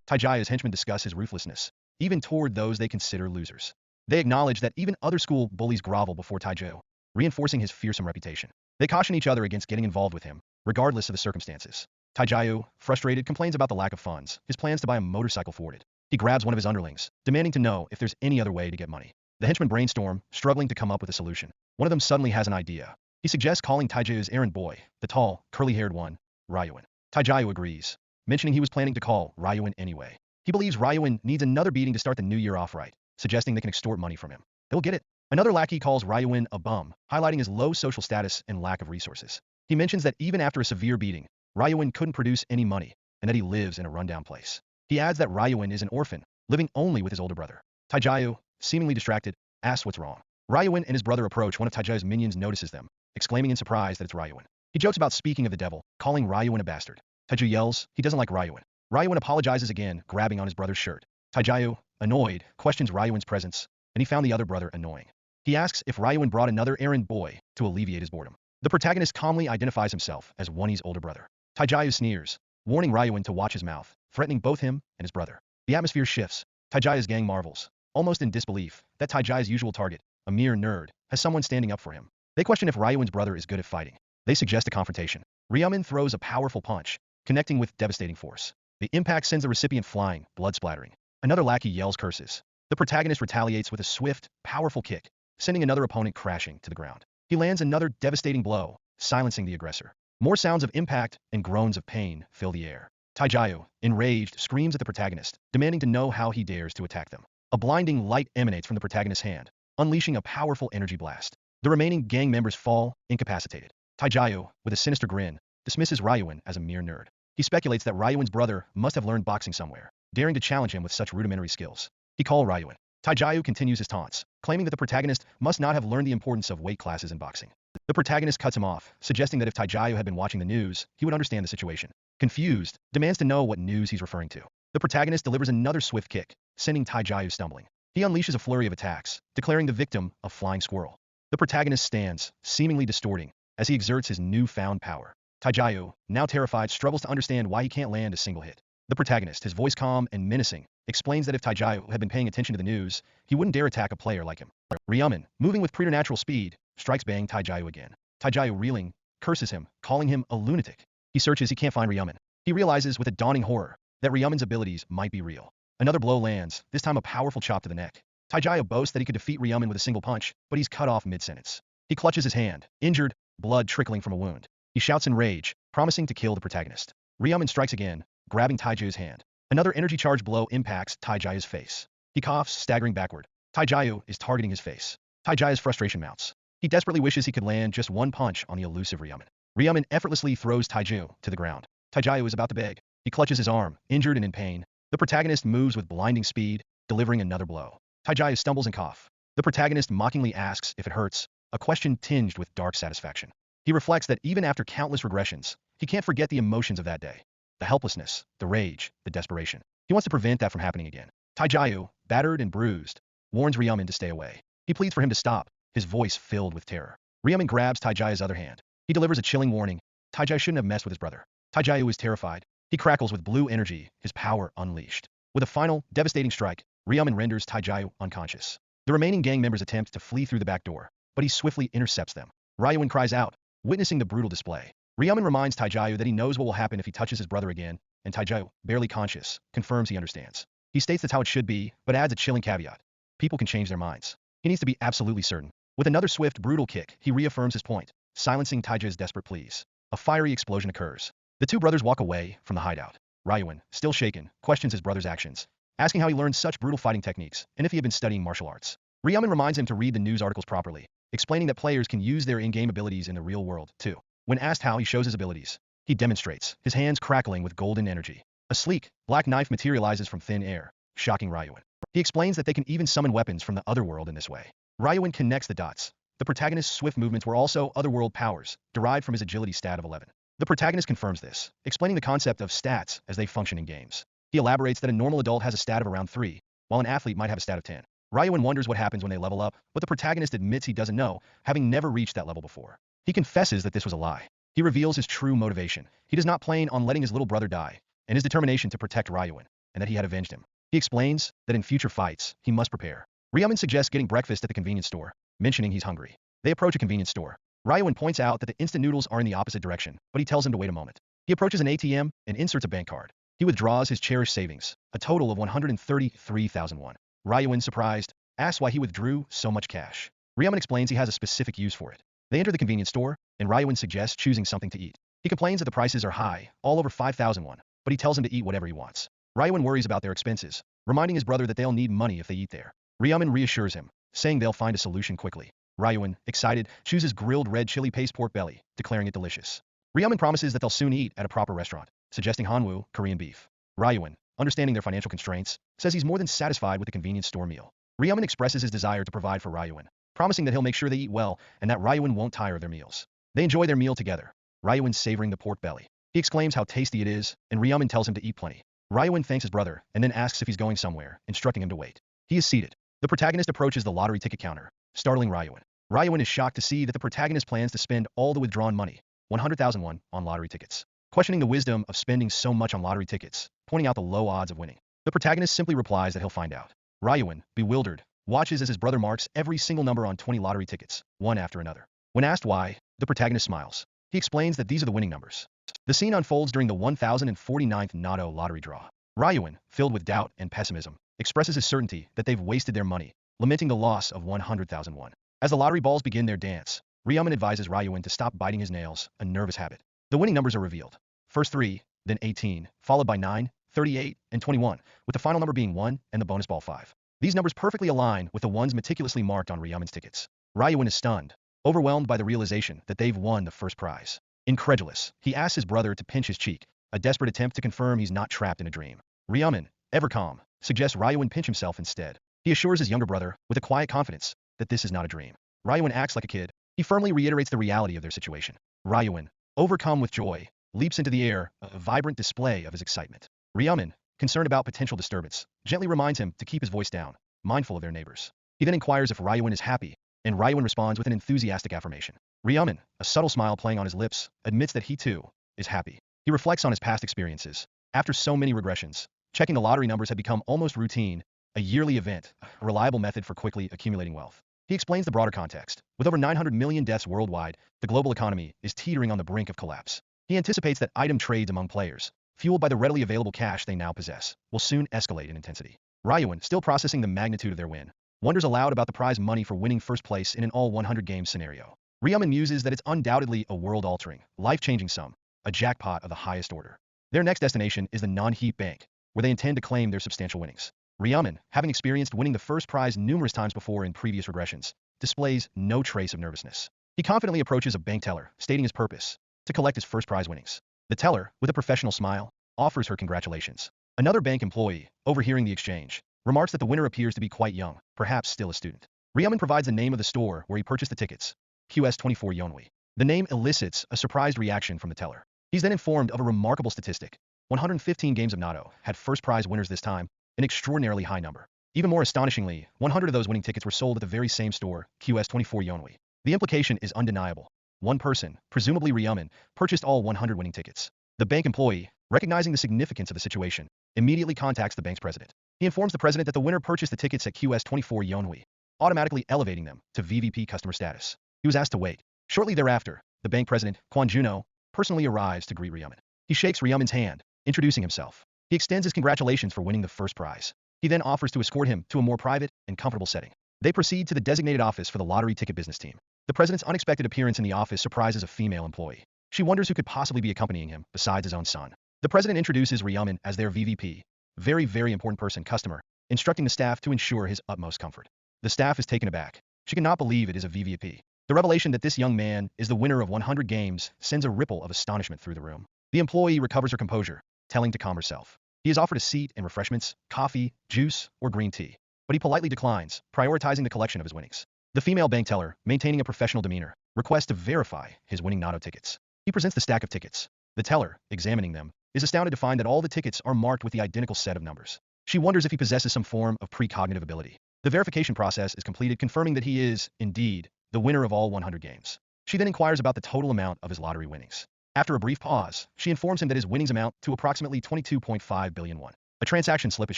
S1: Taijiao's henchmen discuss his ruthlessness, even toward those they consider losers. They acknowledge that even other school bullies grovel before Taijiao, reinforcing his fearsome reputation. They caution each other against getting involved with him, regardless of the circumstances. Taijiao, frustrated, complains about the lack of funds. His plans to buy a motorcycle thwarted. He grabs one of his underlings, demanding to know if there's any other way to get money. The henchmen brainstorm, struggling to come up with a solution. One of them suddenly has an idea. He suggests calling Taijiao's errand boy, the tall, curly-haired one, Ryuan. Taijiao agrees, mentioning he was planning to call Ryuan anyway. He believes Ryuan needs another beating to start the new year off right, suggesting they can extort money from him. They'll get it. Another lackey calls Ryuan a bum, highlighting his low social status and lack of resources. He mentions that even after a severe beating, Ryuan couldn't produce any money, and that he lives in a rundown place. He adds that Ryuan is an orphan, living only with his older brother. Taijiao, seemingly distracted, asks what's wrong. Ryuan and his brother approach. One of Taijiao's minions notices them, exclaiming in surprise that it's Ryuan. He jokes about speaking of the devil, calling Ryuan a bastard. Taijiao yells he doesn't like Ryuan. Ryuan apologizes again, grabbing on his brother's shirt. Taijiao, annoyed, questions Ryuan's presence, and he found the other brother annoying. He asks if Ryuan brought another errand boy to alleviate his boredom. The protagonist calmly identifies himself as Wonnie's older brother. Taijiao sneers, warning Ryuan to watch his mouth, threatening both him and his brother. The atmosphere shifts. Taijiao's gang marvels, almost in disbelief, that Taijiao's usual target, a mere nerd, has someone standing up for him. They question if Ryuan's brother is good at fighting. They suggest a confrontation. Ryuan throws a powerful punch, connecting with devastating force. The impact sends the recipient flying, blood splattering. Another lackey yells curses. The protagonist retaliates with a swift, powerful kick, sending another opponent crashing to the ground. He lands another devastating blow, silencing the aggressor. More sounds of impact and groans of pain fill the air. Taijiao, enraged, screams at the protagonist, demanding to know how he dares to attack them. A blinding light emanates from the protagonist's hand, unleashing a powerful energy blast. The remaining gang members fall, incapacitated. Taijiao, with a sinister grin, dismisses Ryuan as a mere nerd. He speculates that Ryuan's brother must have learned boxing somewhere, daring to challenge him with such rudimentary skills. He calls Ryuan. Taijiao continues his taunts, claiming that the protagonist must not have learned the importance of weight classes in boxing. The protagonist cuts him off, suggesting that if Taijiao had been watching the news, he would understand the situation. Confused, demands to know what news he's referring to. The protagonist delivers another swift kick, sending Taijiao stumbling. He unleashes a flurry of attacks, declaring the victim a flying squirrel. The protagonist stands, seemingly distorting, as he exerts his newfound power. Taijiao, now terrified, struggles to understand why he can't land a single hit. The protagonist, his voice calm and menacing, explains that if Taijiao had been paying attention to the news, he wouldn't dare attack a player like him. Ryuan, moving with preternatural speed, strikes Bang Taijiao again. Taijiao, reeling, curses him, calling him a lunatic. He searches, he can't find Ryuan. He realizes with a dawning horror that Ryuman's abilities might be real. Another blow lands, this time a powerful chop to the neck. Taijiao boasts that he could defeat Ryuman with a single punch, but he's cut off mid-sentence. He clutches his hand, injured, blood trickling from a wound. He shouts in rage, promising to kill the protagonist. Ryuman strikes again, grabbing Taijiao's hand. Another energy-charged blow impacts Taijiao's face. He coughs, staggering backward. Taijiao is targeting his face. Taijiao's frustration mounts. He desperately wishes he could land just one punch on the elusive Ryuman. Ryuman effortlessly throws Taijiao to the ground. Taijiao is about to beg. He clutches his arm, injured and in pain. The protagonist moves with blinding speed, delivering another blow. Taijiao stumbles and coughs. The protagonist mockingly asks if it hurts, a question tinged with dark satisfaction. He reflects that even after countless regressions, he can't forget the emotions of that day. The helplessness, the rage, the desperation. He wants to prevent that from happening again. Taijiao, battered and bruised, warns Ryuman to stay away. He pleads for him to stop, his voice filled with terror. Ryuman grabs Taijiao's other hand. He delivers a chilling warning. Taijiao shouldn't have messed with his brother. Taijiao is terrified. He crackles with blue energy, his power unleashed. With a final, devastating strike, Ryuman renders Taijiao unconscious. The remaining gang members attempt to flee through the back door, but he swiftly intercepts them. Ryuan cries out, witnessing the brutal display. Ryuman reminds Taijiao that he knows what will happen if he touches his brother again, and Taijiao, barely conscious, confirms he understands. He states that's how it should be, but adds a chilling caveat. People can change their minds. He needs to be absolutely certain. With another swift, brutal kick, he reaffirms his point, silencing Taijiao's desperate pleas. A fiery explosion occurs. The two brothers walk away from the hideout. Ryuan, still shaken, questions his brother's actions, asking how he learned such brutal fighting techniques and if he had been studying martial arts. Ryuman reminds him to read the news articles properly, explaining that players can use their in-game abilities in the real world, too. When asked how he shows his abilities, he demonstrates, his hands crackling with golden energy. A sleek, black knife materializes from thin air, shocking Ryuan. He explains that they can even summon weapons from the other world in this way. Ryuan connects the dots. The protagonist's swift movements were also otherworld powers, derived from his agility stat of 11. The protagonist confirms this, explaining the concept of stats as they function in games. He elaborates that a normal adult has a stat of around 3, while an athlete might have a stat of 10. Ryuan wonders what happens when they level up, but the protagonist admits he doesn't know, having never reached that level before. He confesses that this was a lie. He reveals his true motivation. He does not plan on letting his little brother die, and his determination to protect Ryuan, and that he had avenged him. He explains that in future fights, he must prepare. Ryuan suggests getting breakfast at the convenience store, mentioning he's hungry. They approach a convenience store. Ryuan points out that the instant noodles are in the opposite direction, but he tells him to wait a moment. He approaches an ATM and inserts a bank card. He withdraws his cherished savings, a total of 133,001. Ryuan, surprised, asks why he withdrew so much cash. Ryuan explains he has a specific use for it. They enter the convenience store, and Ryuan suggests choosing something to eat. He complains that the prices are high, all over 5,001, but he tells him to eat whatever he wants. Ryuan worries about their expenses, reminding his brother that they'll need money if they eat there. Ryuan reassures him, saying they'll find a solution quickly. Ryuan, excited, chooses grilled red chili paste pork belly, declaring it delicious. Ryuan promises that they'll soon eat at a proper restaurant, suggesting Hanwoo, Korean beef. Ryuan, understanding their financial constraints, says he's more than satisfied with the convenience store meal. Ryuan expresses his desire to provide for Ryuan, promising that he'll make sure they eat well and that Ryuan won't tire of their meals. They enjoy their meal together, Ryuan savoring the pork belly. He exclaims how tasty it is, and Ryuan tells him to eat plenty. Ryuan thanks his brother and then asks if he's going somewhere, instructing him to wait. He is seated. The protagonist approaches the lottery ticket counter, startling Ryuan. Ryuan is shocked to see that the protagonist plans to spend all the withdrawn money, 100,001, on lottery tickets. Questioning the wisdom of spending so much on lottery tickets, pointing out the low odds of winning. The protagonist simply replies that he'll find out. Ryuan, bewildered, watches as his brother marks every single number on 20 lottery tickets, one after another. When asked why, the protagonist smiles. He explains that these are the winning numbers. The scene unfolds during the 1049th Natto lottery draw. Ryuan, filled with doubt and pessimism, expresses his certainty that they've wasted their money, lamenting the loss of 100,001. As the lottery balls begin their dance, Ryuan advises Ryuan to stop biting his nails, a nervous habit. The winning numbers are revealed. First 3, then 18, followed by 9, 38, and 21, with the final number being 1 and the bonus ball 5. These numbers perfectly align with the ones meticulously marked on Ryuan's tickets. Ryuan is stunned, overwhelmed by the realization that they've won the first prize. Incredulous, he asks his brother to pinch his cheek, a desperate attempt to confirm he's not trapped in a dream. Ryuan, ever calm, suggests Ryuan pinch himself instead. He assures his younger brother, with a quiet confidence, that this is not a dream. Ryuan acts like a kid. He firmly reiterates the reality of their situation. Ryuan, overcome with joy, leaps into the air, a vibrant display of his excitement. Ryuan, concerned about potential disturbance, gently reminds him to keep his voice down, mindful of their neighbors. He then inquires if Ryuan is happy, and Ryuan responds with an enthusiastic affirmation. Ryuan, a subtle smile playing on his lips, admits that he too is happy. He reflects on his past experiences. After so many regressions, checking the lottery numbers had become almost routine, a yearly event, a reliable method for quickly accumulating wealth. He explains the broader context. With over 900 million deaths worldwide, the global economy is teetering on the brink of collapse. He anticipates that item trades among players, fueled by the readily available cash they now possess, will soon escalate in intensity. Ryuan, still processing the magnitude of their win, wonders aloud about the prize money for winning first place in an all-100-game scenario. Ryuan muses that it's undoubtedly a world-altering, life-changing sum, a jackpot of the highest order. Their next destination is the non-heap bank, where they intend to claim their substantial winnings. Ryuan, having experienced winning the first prize numerous times before in previous regressions, displays no trace of nervousness. He confidently approaches a bank teller, stating his purpose, to collect his first prize winnings. The teller, with a professional smile, offers her congratulations. Another bank employee, overhearing the exchange, remarks that the winner appears to be quite young, perhaps still a student. Ryuan provides the name of the store where he purchased the tickets, QS24 Yonwi. The name elicits a surprised reaction from the teller. He's then informed of a remarkable statistic. 115 games of Natto had first prize winners this time, an extraordinarily high number. Even more astonishingly, 100 of those winning tickets were sold at the very same store, QS24 Yonwi. The implication is undeniable. One person, presumably Ryuan, purchased all 100 winning tickets. The bank employee, recognizing the significance of the situation, immediately contacts the bank's president. He informs the president that the winner purchased the tickets at QS24 Yonwi, automatically elevating them to VVP customer status. He was asked to wait. Shortly thereafter, the bank president, Kwon Juno, personally arrives to greet Ryuan. He shakes Ryuan's hand, introducing himself. He extends his congratulations for winning the first prize. He then offers to escort him to a more private and comfortable setting. They proceed to the designated office for the lottery ticket business team. The president's unexpected appearance in the office surprises a female employee. She wonders who could possibly be accompanying him besides his own son. The president introduces Ryuan as their VVP, very important person customer, instructing the staff to ensure his utmost comfort. The staff is taken aback. She cannot believe it is a VVP. The revelation that this young man is the winner of 100 games sends a ripple of astonishment through the room. The employee recovers her composure, telling to calm herself. He is offered a seat and refreshments, coffee, juice, or green tea, but he politely declines, prioritizing the collection of his winnings. The female bank teller, maintaining a professional demeanor, requests to verify his winning Natto tickets. He presents the stack of tickets. The teller, examining them, is astounded to find that all the tickets are marked with the identical set of numbers. She wonders if he possesses some form of precognitive ability. The verification process is completed, confirming that he is, indeed, the winner of all 100 games. She then inquires about the total amount of his lottery winnings. After a brief pause, she informs him that his winnings amount to approximately 22.5 billion won. A transaction slip is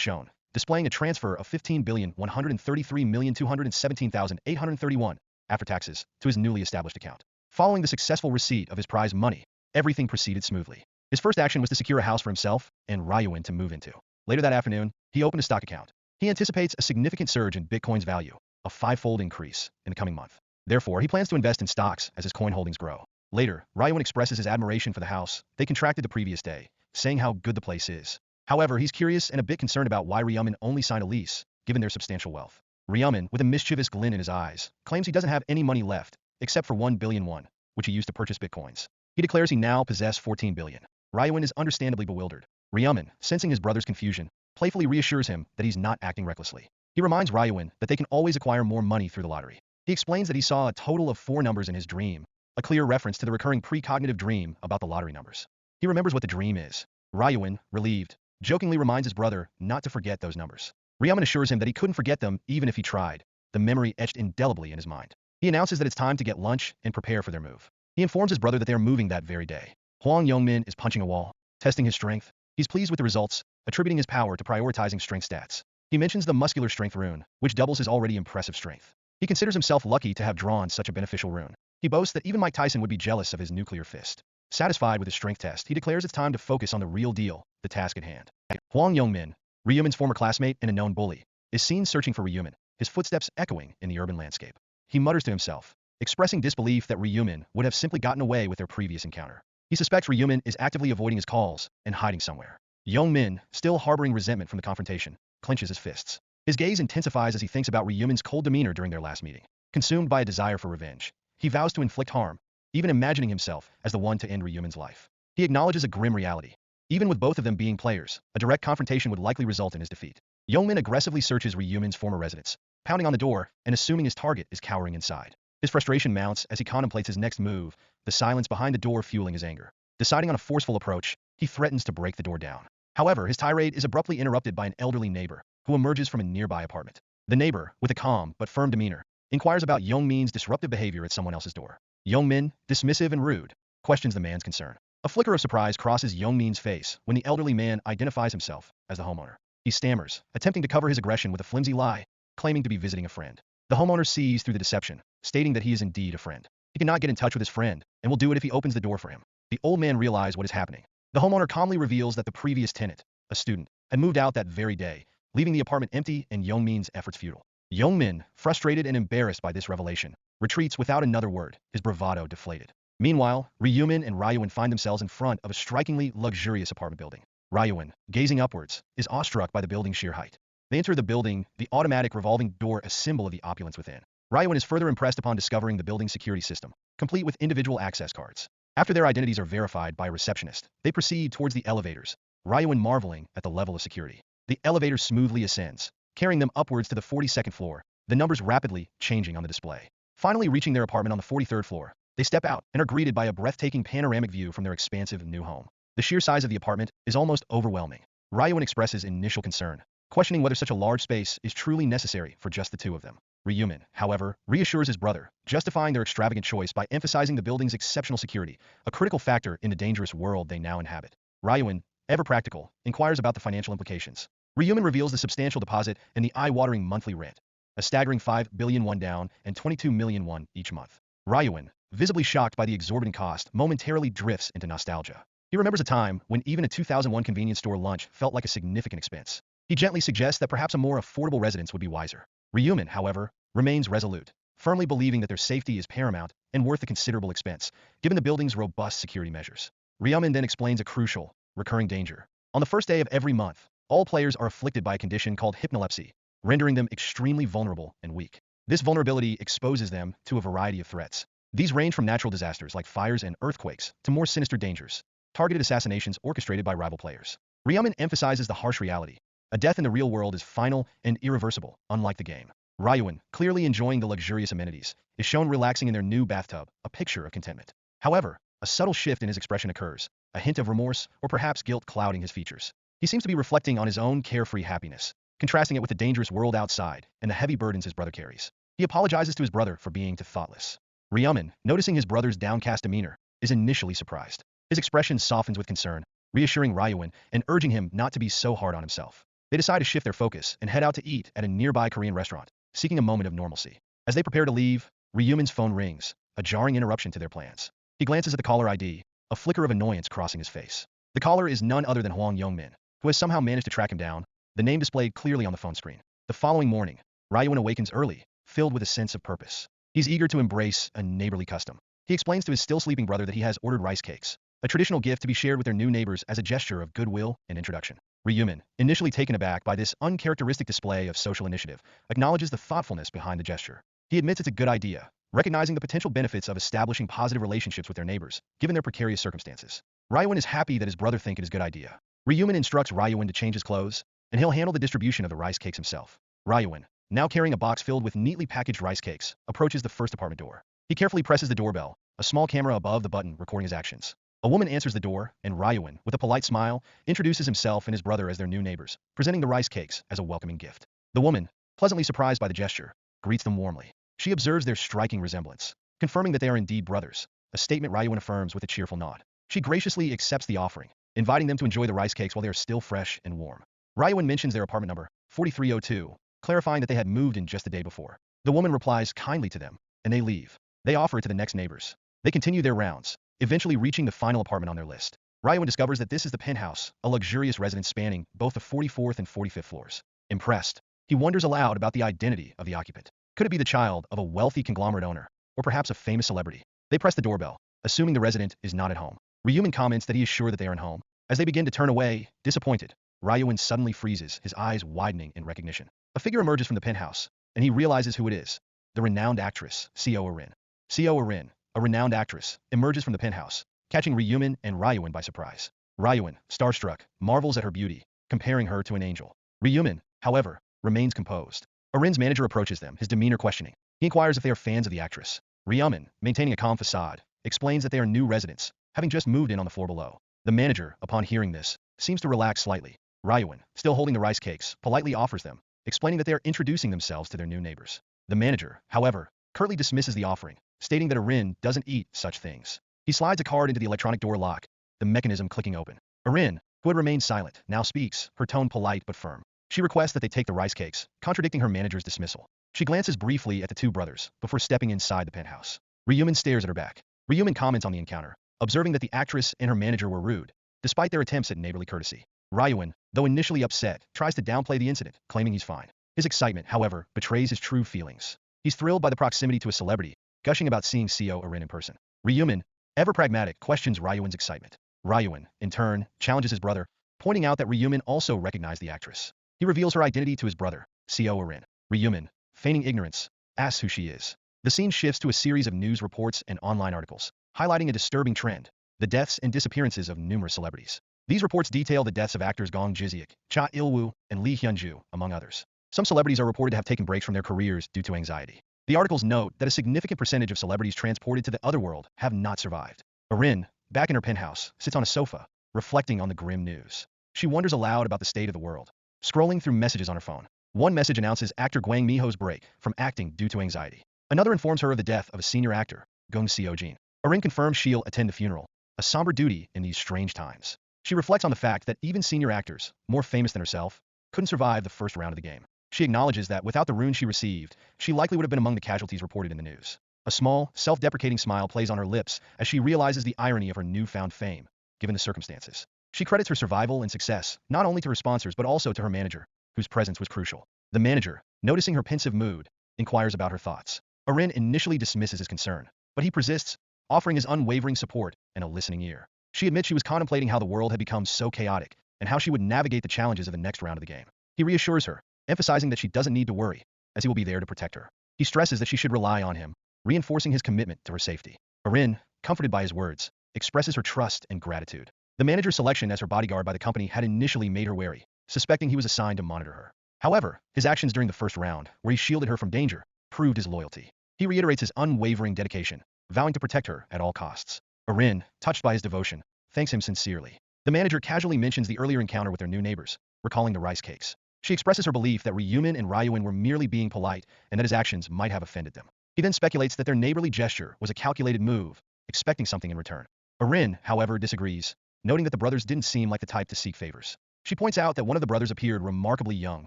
S1: shown, displaying a transfer of 15,133,217,831 after taxes to his newly established account. Following the successful receipt of his prize money, everything proceeded smoothly. His first action was to secure a house for himself and Ryuin to move into. Later that afternoon, he opened a stock account. He anticipates a significant surge in Bitcoin's value, a five-fold increase in the coming month. Therefore, he plans to invest in stocks as his coin holdings grow. Later, Ryuin expresses his admiration for the house they contracted the previous day, saying how good the place is. However, he's curious and a bit concerned about why Ryumin only signed a lease, given their substantial wealth. Ryumin, with a mischievous glint in his eyes, claims he doesn't have any money left, except for 1 billion won, which he used to purchase bitcoins. He declares he now possesses 14 billion. Ryuin is understandably bewildered. Ryumin, sensing his brother's confusion, playfully reassures him that he's not acting recklessly. He reminds Ryuin that they can always acquire more money through the lottery. He explains that he saw a total of 4 numbers in his dream, a clear reference to the recurring precognitive dream about the lottery numbers. He remembers what the dream is. Ryuin, relieved, jokingly reminds his brother not to forget those numbers. Ryumin assures him that he couldn't forget them even if he tried, the memory etched indelibly in his mind. He announces that it's time to get lunch and prepare for their move. He informs his brother that they are moving that very day. Hwang Yongmin is punching a wall, testing his strength. He's pleased with the results, attributing his power to prioritizing strength stats. He mentions the muscular strength rune, which doubles his already impressive strength. He considers himself lucky to have drawn such a beneficial rune. He boasts that even Mike Tyson would be jealous of his nuclear fist. Satisfied with his strength test, he declares it's time to focus on the real deal, the task at hand. Hwang Yongmin, Ryumin's former classmate and a known bully, is seen searching for Ryumin, his footsteps echoing in the urban landscape. He mutters to himself, expressing disbelief that Ryumin would have simply gotten away with their previous encounter. He suspects Ryumin is actively avoiding his calls and hiding somewhere. Yongmin, still harboring resentment from the confrontation, clenches his fists. His gaze intensifies as he thinks about Ryumin's cold demeanor during their last meeting. Consumed by a desire for revenge, he vows to inflict harm, even imagining himself as the one to end Ryumin's life. He acknowledges a grim reality. Even with both of them being players, a direct confrontation would likely result in his defeat. Yongmin aggressively searches Ryumin's former residence, pounding on the door and assuming his target is cowering inside. His frustration mounts as he contemplates his next move, the silence behind the door fueling his anger. Deciding on a forceful approach, he threatens to break the door down. However, his tirade is abruptly interrupted by an elderly neighbor, who emerges from a nearby apartment. The neighbor, with a calm but firm demeanor, inquires about Yongmin's disruptive behavior at someone else's door. Yongmin, dismissive and rude, questions the man's concern. A flicker of surprise crosses Yongmin's face when the elderly man identifies himself as the homeowner. He stammers, attempting to cover his aggression with a flimsy lie, claiming to be visiting a friend. The homeowner sees through the deception, stating that he is indeed a friend. He cannot get in touch with his friend, and will do it if he opens the door for him. The old man realizes what is happening. The homeowner calmly reveals that the previous tenant, a student, had moved out that very day, leaving the apartment empty and Yongmin's efforts futile. Yongmin, frustrated and embarrassed by this revelation, retreats without another word, his bravado deflated. Meanwhile, Ryumin and Ryuin find themselves in front of a strikingly luxurious apartment building. Ryuin, gazing upwards, is awestruck by the building's sheer height. They enter the building, the automatic revolving door a symbol of the opulence within. Ryuin is further impressed upon discovering the building's security system, complete with individual access cards. After their identities are verified by a receptionist, they proceed towards the elevators, Ryuin marveling at the level of security. The elevator smoothly ascends, carrying them upwards to the 42nd floor, the numbers rapidly changing on the display. Finally reaching their apartment on the 43rd floor, they step out and are greeted by a breathtaking panoramic view from their expansive new home. The sheer size of the apartment is almost overwhelming. Ryuin expresses initial concern, questioning whether such a large space is truly necessary for just the two of them. Ryumin, however, reassures his brother, justifying their extravagant choice by emphasizing the building's exceptional security, a critical factor in the dangerous world they now inhabit. Ryuin, ever practical, inquires about the financial implications. Ryumin reveals the substantial deposit and the eye-watering monthly rent, a staggering 5 billion won down and 22 million won each month. Ryuin, visibly shocked by the exorbitant cost, momentarily drifts into nostalgia. He remembers a time when even a 2001 convenience store lunch felt like a significant expense. He gently suggests that perhaps a more affordable residence would be wiser. Ryumin, however, remains resolute, firmly believing that their safety is paramount and worth the considerable expense, given the building's robust security measures. Ryumin then explains a crucial, recurring danger. On the first day of every month, all players are afflicted by a condition called hypnolepsy, rendering them extremely vulnerable and weak. This vulnerability exposes them to a variety of threats. These range from natural disasters like fires and earthquakes to more sinister dangers, targeted assassinations orchestrated by rival players. Ryumin emphasizes the harsh reality. A death in the real world is final and irreversible, unlike the game. Ryuin, clearly enjoying the luxurious amenities, is shown relaxing in their new bathtub, a picture of contentment. However, a subtle shift in his expression occurs, a hint of remorse or perhaps guilt clouding his features. He seems to be reflecting on his own carefree happiness, contrasting it with the dangerous world outside and the heavy burdens his brother carries. He apologizes to his brother for being too thoughtless. Ryumin, noticing his brother's downcast demeanor, is initially surprised. His expression softens with concern, reassuring Ryuin and urging him not to be so hard on himself. They decide to shift their focus and head out to eat at a nearby Korean restaurant, seeking a moment of normalcy. As they prepare to leave, Ryumin's phone rings, a jarring interruption to their plans. He glances at the caller ID, a flicker of annoyance crossing his face. The caller is none other than Hwang Yongmin, who has somehow managed to track him down, the name displayed clearly on the phone screen. The following morning, Ryuin awakens early, filled with a sense of purpose. He's eager to embrace a neighborly custom. He explains to his still sleeping brother that he has ordered rice cakes, a traditional gift to be shared with their new neighbors as a gesture of goodwill and introduction. Ryumin, initially taken aback by this uncharacteristic display of social initiative, acknowledges the thoughtfulness behind the gesture. He admits it's a good idea, recognizing the potential benefits of establishing positive relationships with their neighbors, given their precarious circumstances. Ryuin is happy that his brother thinks it is a good idea. Ryumin instructs Ryuin to change his clothes, and he'll handle the distribution of the rice cakes himself. Ryuin, now carrying a box filled with neatly packaged rice cakes, approaches the first apartment door. He carefully presses the doorbell, a small camera above the button recording his actions. A woman answers the door, and Ryuin, with a polite smile, introduces himself and his brother as their new neighbors, presenting the rice cakes as a welcoming gift. The woman, pleasantly surprised by the gesture, greets them warmly. She observes their striking resemblance, confirming that they are indeed brothers, a statement Ryuin affirms with a cheerful nod. She graciously accepts the offering, inviting them to enjoy the rice cakes while they are still fresh and warm. Ryuin mentions their apartment number, 4302, clarifying that they had moved in just the day before. The woman replies kindly to them, and they leave. They offer it to the next neighbors. They continue their rounds, eventually reaching the final apartment on their list. Ryuin discovers that this is the penthouse, a luxurious residence spanning both the 44th and 45th floors. Impressed, he wonders aloud about the identity of the occupant. Could it be the child of a wealthy conglomerate owner, or perhaps a famous celebrity? They press the doorbell, assuming the resident is not at home. Ryumin comments that he is sure that they are at home. As they begin to turn away, disappointed, Ryuin suddenly freezes, his eyes widening in recognition. A figure emerges from the penthouse, and he realizes who it is. The renowned actress, Seo Arin. Seo Arin, a renowned actress, emerges from the penthouse, catching Ryumin and Ryuin by surprise. Ryuin, starstruck, marvels at her beauty, comparing her to an angel. Ryumin, however, remains composed. Arin's manager approaches them, his demeanor questioning. He inquires if they are fans of the actress. Ryumin, maintaining a calm facade, explains that they are new residents, having just moved in on the floor below. The manager, upon hearing this, seems to relax slightly. Ryuin, still holding the rice cakes, politely offers them, explaining that they are introducing themselves to their new neighbors. The manager, however, curtly dismisses the offering, stating that Arin doesn't eat such things. He slides a card into the electronic door lock, the mechanism clicking open. Arin, who had remained silent, now speaks, her tone polite but firm. She requests that they take the rice cakes, contradicting her manager's dismissal. She glances briefly at the two brothers before stepping inside the penthouse. Ryumin stares at her back. Ryumin comments on the encounter, observing that the actress and her manager were rude, despite their attempts at neighborly courtesy. Ryuin, though initially upset, tries to downplay the incident, claiming he's fine. His excitement, however, betrays his true feelings. He's thrilled by the proximity to a celebrity, gushing about seeing Seo Arin in person. Ryumin, ever pragmatic, questions Ryuin's excitement. Ryuin, in turn, challenges his brother, pointing out that Ryumin also recognized the actress. He reveals her identity to his brother, Seo Arin. Ryumin, feigning ignorance, asks who she is. The scene shifts to a series of news reports and online articles, highlighting a disturbing trend: the deaths and disappearances of numerous celebrities. These reports detail the deaths of actors Gong Jiseok, Cha Il-woo, and Lee Hyun-ju, among others. Some celebrities are reported to have taken breaks from their careers due to anxiety. The articles note that a significant percentage of celebrities transported to the other world have not survived. Arin, back in her penthouse, sits on a sofa, reflecting on the grim news. She wonders aloud about the state of the world. Scrolling through messages on her phone, one message announces actor Gwang Mi-ho's break from acting due to anxiety. Another informs her of the death of a senior actor, Gong Seo-jin. Arin confirms she'll attend the funeral, a somber duty in these strange times. She reflects on the fact that even senior actors, more famous than herself, couldn't survive the first round of the game. She acknowledges that without the runes she received, she likely would have been among the casualties reported in the news. A small, self-deprecating smile plays on her lips as she realizes the irony of her newfound fame, given the circumstances. She credits her survival and success not only to her sponsors but also to her manager, whose presence was crucial. The manager, noticing her pensive mood, inquires about her thoughts. Arin initially dismisses his concern, but he persists, offering his unwavering support and a listening ear. She admits she was contemplating how the world had become so chaotic and how she would navigate the challenges of the next round of the game. He reassures her, emphasizing that she doesn't need to worry, as he will be there to protect her. He stresses that she should rely on him, reinforcing his commitment to her safety. Arin, comforted by his words, expresses her trust and gratitude. The manager's selection as her bodyguard by the company had initially made her wary, suspecting he was assigned to monitor her. However, his actions during the first round, where he shielded her from danger, proved his loyalty. He reiterates his unwavering dedication, vowing to protect her at all costs. Arin, touched by his devotion, thanks him sincerely. The manager casually mentions the earlier encounter with their new neighbors, recalling the rice cakes. She expresses her belief that Ryumin and Ryuin were merely being polite and that his actions might have offended them. He then speculates that their neighborly gesture was a calculated move, expecting something in return. Arin, however, disagrees, noting that the brothers didn't seem like the type to seek favors. She points out that one of the brothers appeared remarkably young,